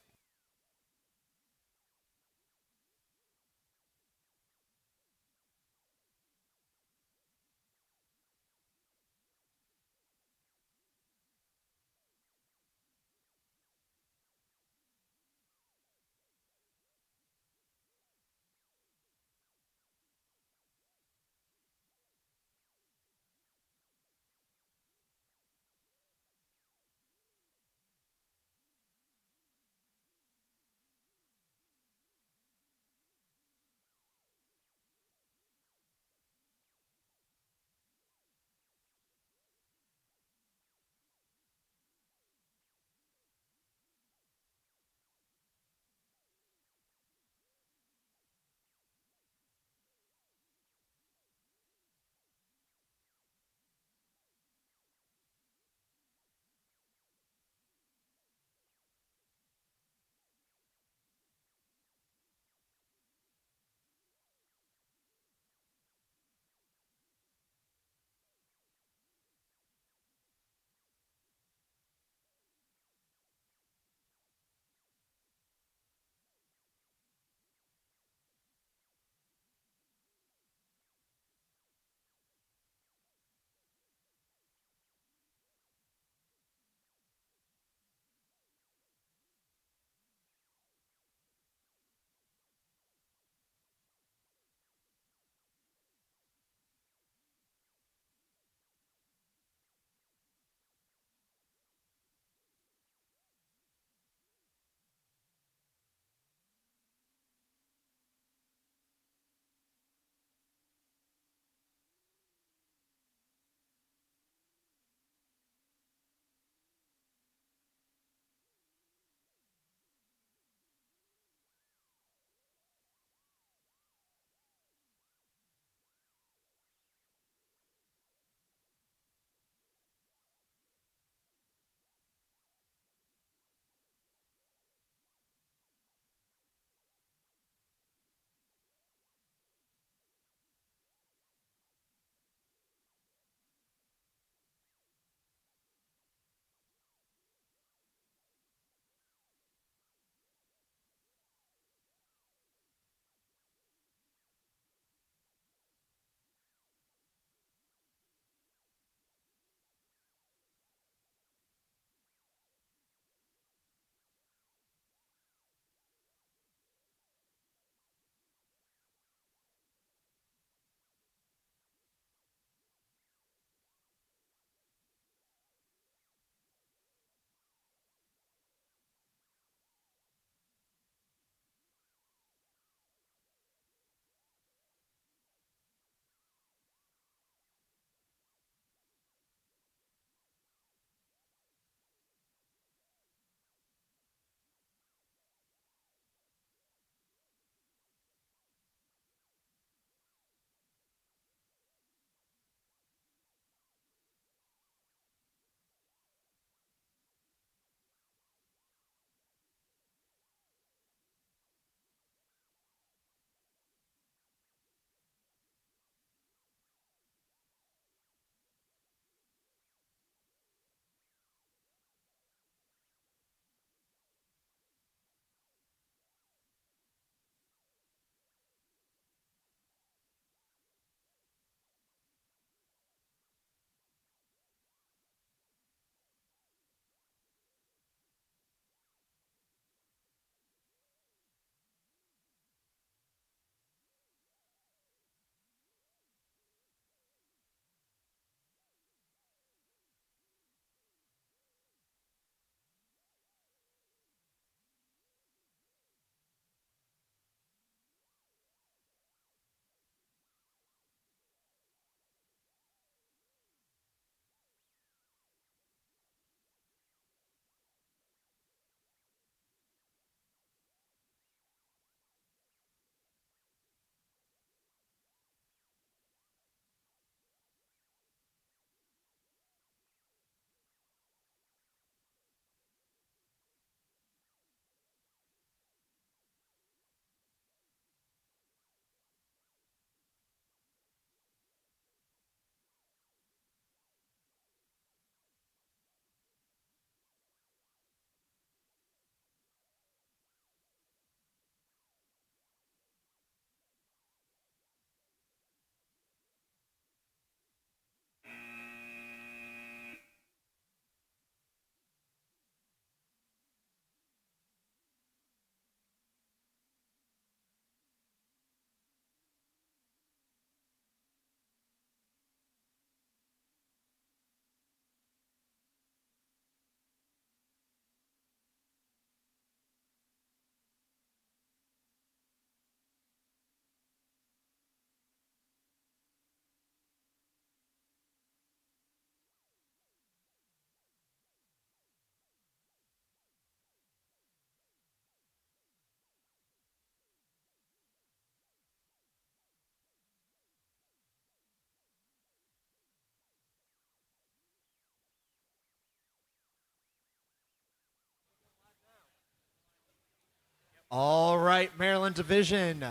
All right, Maryland Division.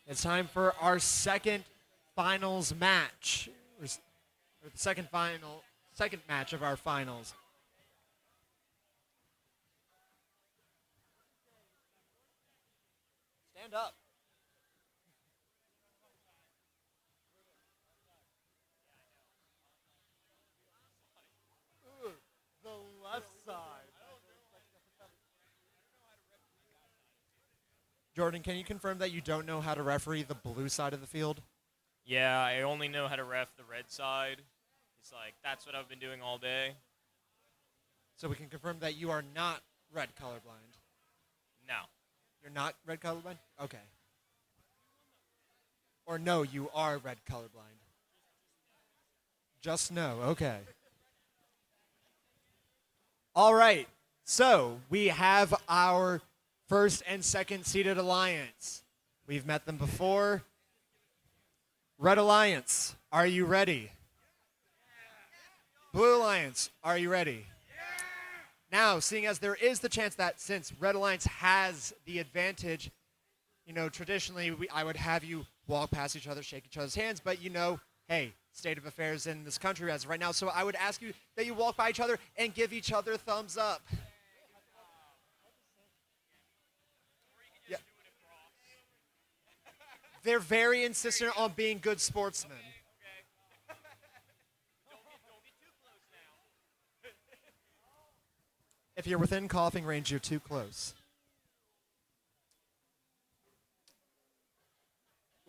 It's time for our second finals match. Or the second match of our finals. Stand up. Ooh, the left side. Jordan, can you confirm that you don't know how to referee the blue side of the field? Yeah, I only know how to ref the red side. It's like, that's what I've been doing all day. So we can confirm that you are not red colorblind. No. You're not red colorblind? Okay. Or no, you are red colorblind. Just no, okay. All right, so we have our first and second seeded alliance. We've met them before. Red Alliance, are you ready? Blue Alliance, are you ready? Now, seeing as there is the chance that since Red Alliance has the advantage, you know, traditionally I would have you walk past each other, shake each other's hands, but you know, hey, state of affairs in this country as of right now, so I would ask you that you walk by each other and give each other thumbs up. Yeah. They're very insistent on being good sportsmen. If you're within coughing range, you're too close.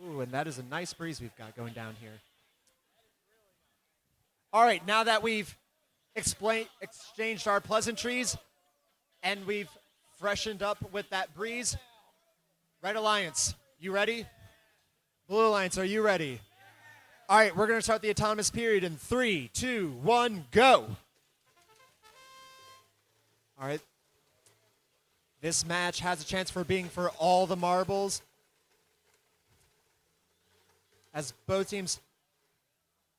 Ooh, and that is a nice breeze we've got going down here. All right, now that we've exchanged our pleasantries and we've freshened up with that breeze, Red Alliance, you ready? Blue Alliance, are you ready? All right, we're going to start the autonomous period in 3, 2, 1, go. All right. This match has a chance for being for all the marbles, as both teams'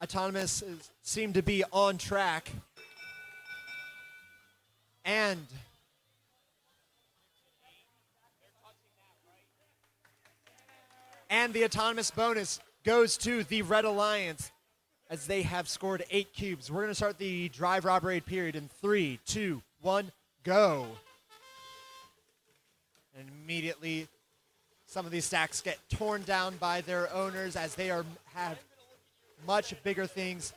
autonomous seem to be on track. And the autonomous bonus goes to the Red Alliance as they have scored 8 cubes. We're going to start the drive robbery period in 3, 2, 1, go. And immediately, some of these stacks get torn down by their owners as they have much bigger things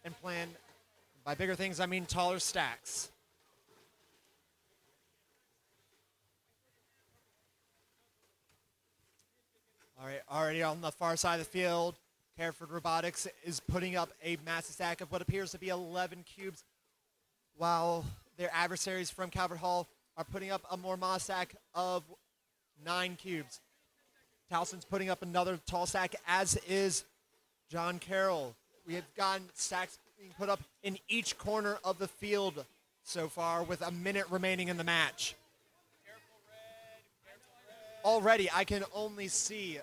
and plan. By bigger things, I mean taller stacks. All right, already on the far side of the field, Hereford Robotics is putting up a massive stack of what appears to be 11 cubes, while their adversaries from Calvert Hall are putting up a more modest stack of 9 cubes. Towson's putting up another tall stack, as is John Carroll. We have gotten stacks being put up in each corner of the field so far with a minute remaining in the match. Already, I can only see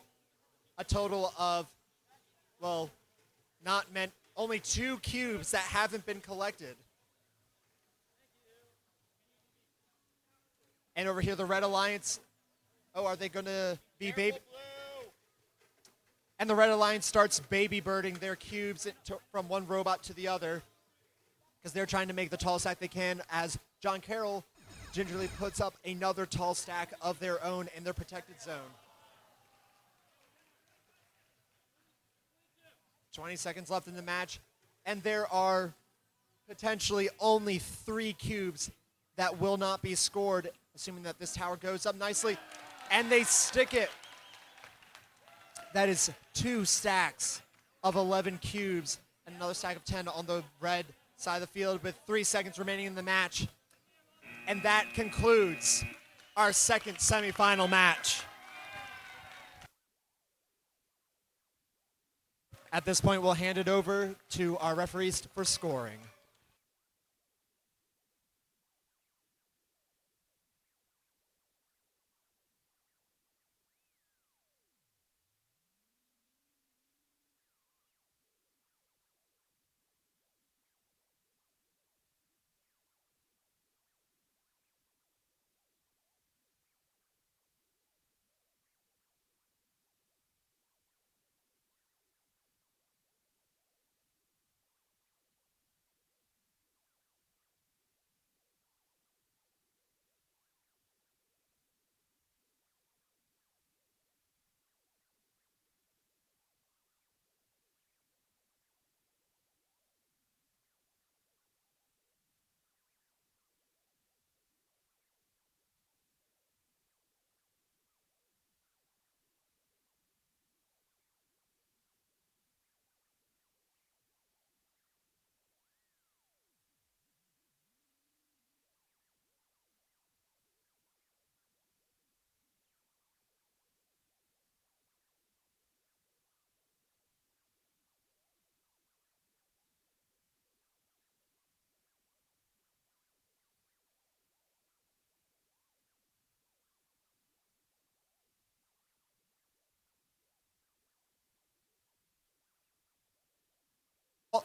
a total of, well, only 2 cubes that haven't been collected. And over here, the Red Alliance, are they going to be baby? And the Red Alliance starts baby birding their cubes from one robot to the other because they're trying to make the tall stack they can, as John Carroll gingerly puts up another tall stack of their own in their protected zone. 20 seconds left in the match, and there are potentially only 3 cubes that will not be scored, assuming that this tower goes up nicely, and they stick it. That is 2 stacks of 11 cubes and another stack of 10 on the red side of the field with 3 seconds remaining in the match. And that concludes our second semifinal match. At this point, we'll hand it over to our referees for scoring.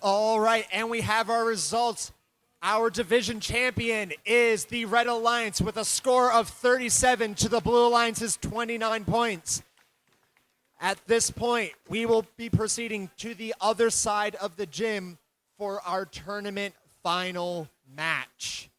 All right, and we have our results. Our division champion is the Red Alliance with a score of 37 to the Blue Alliance's 29 points. At this point, we will be proceeding to the other side of the gym for our tournament final match.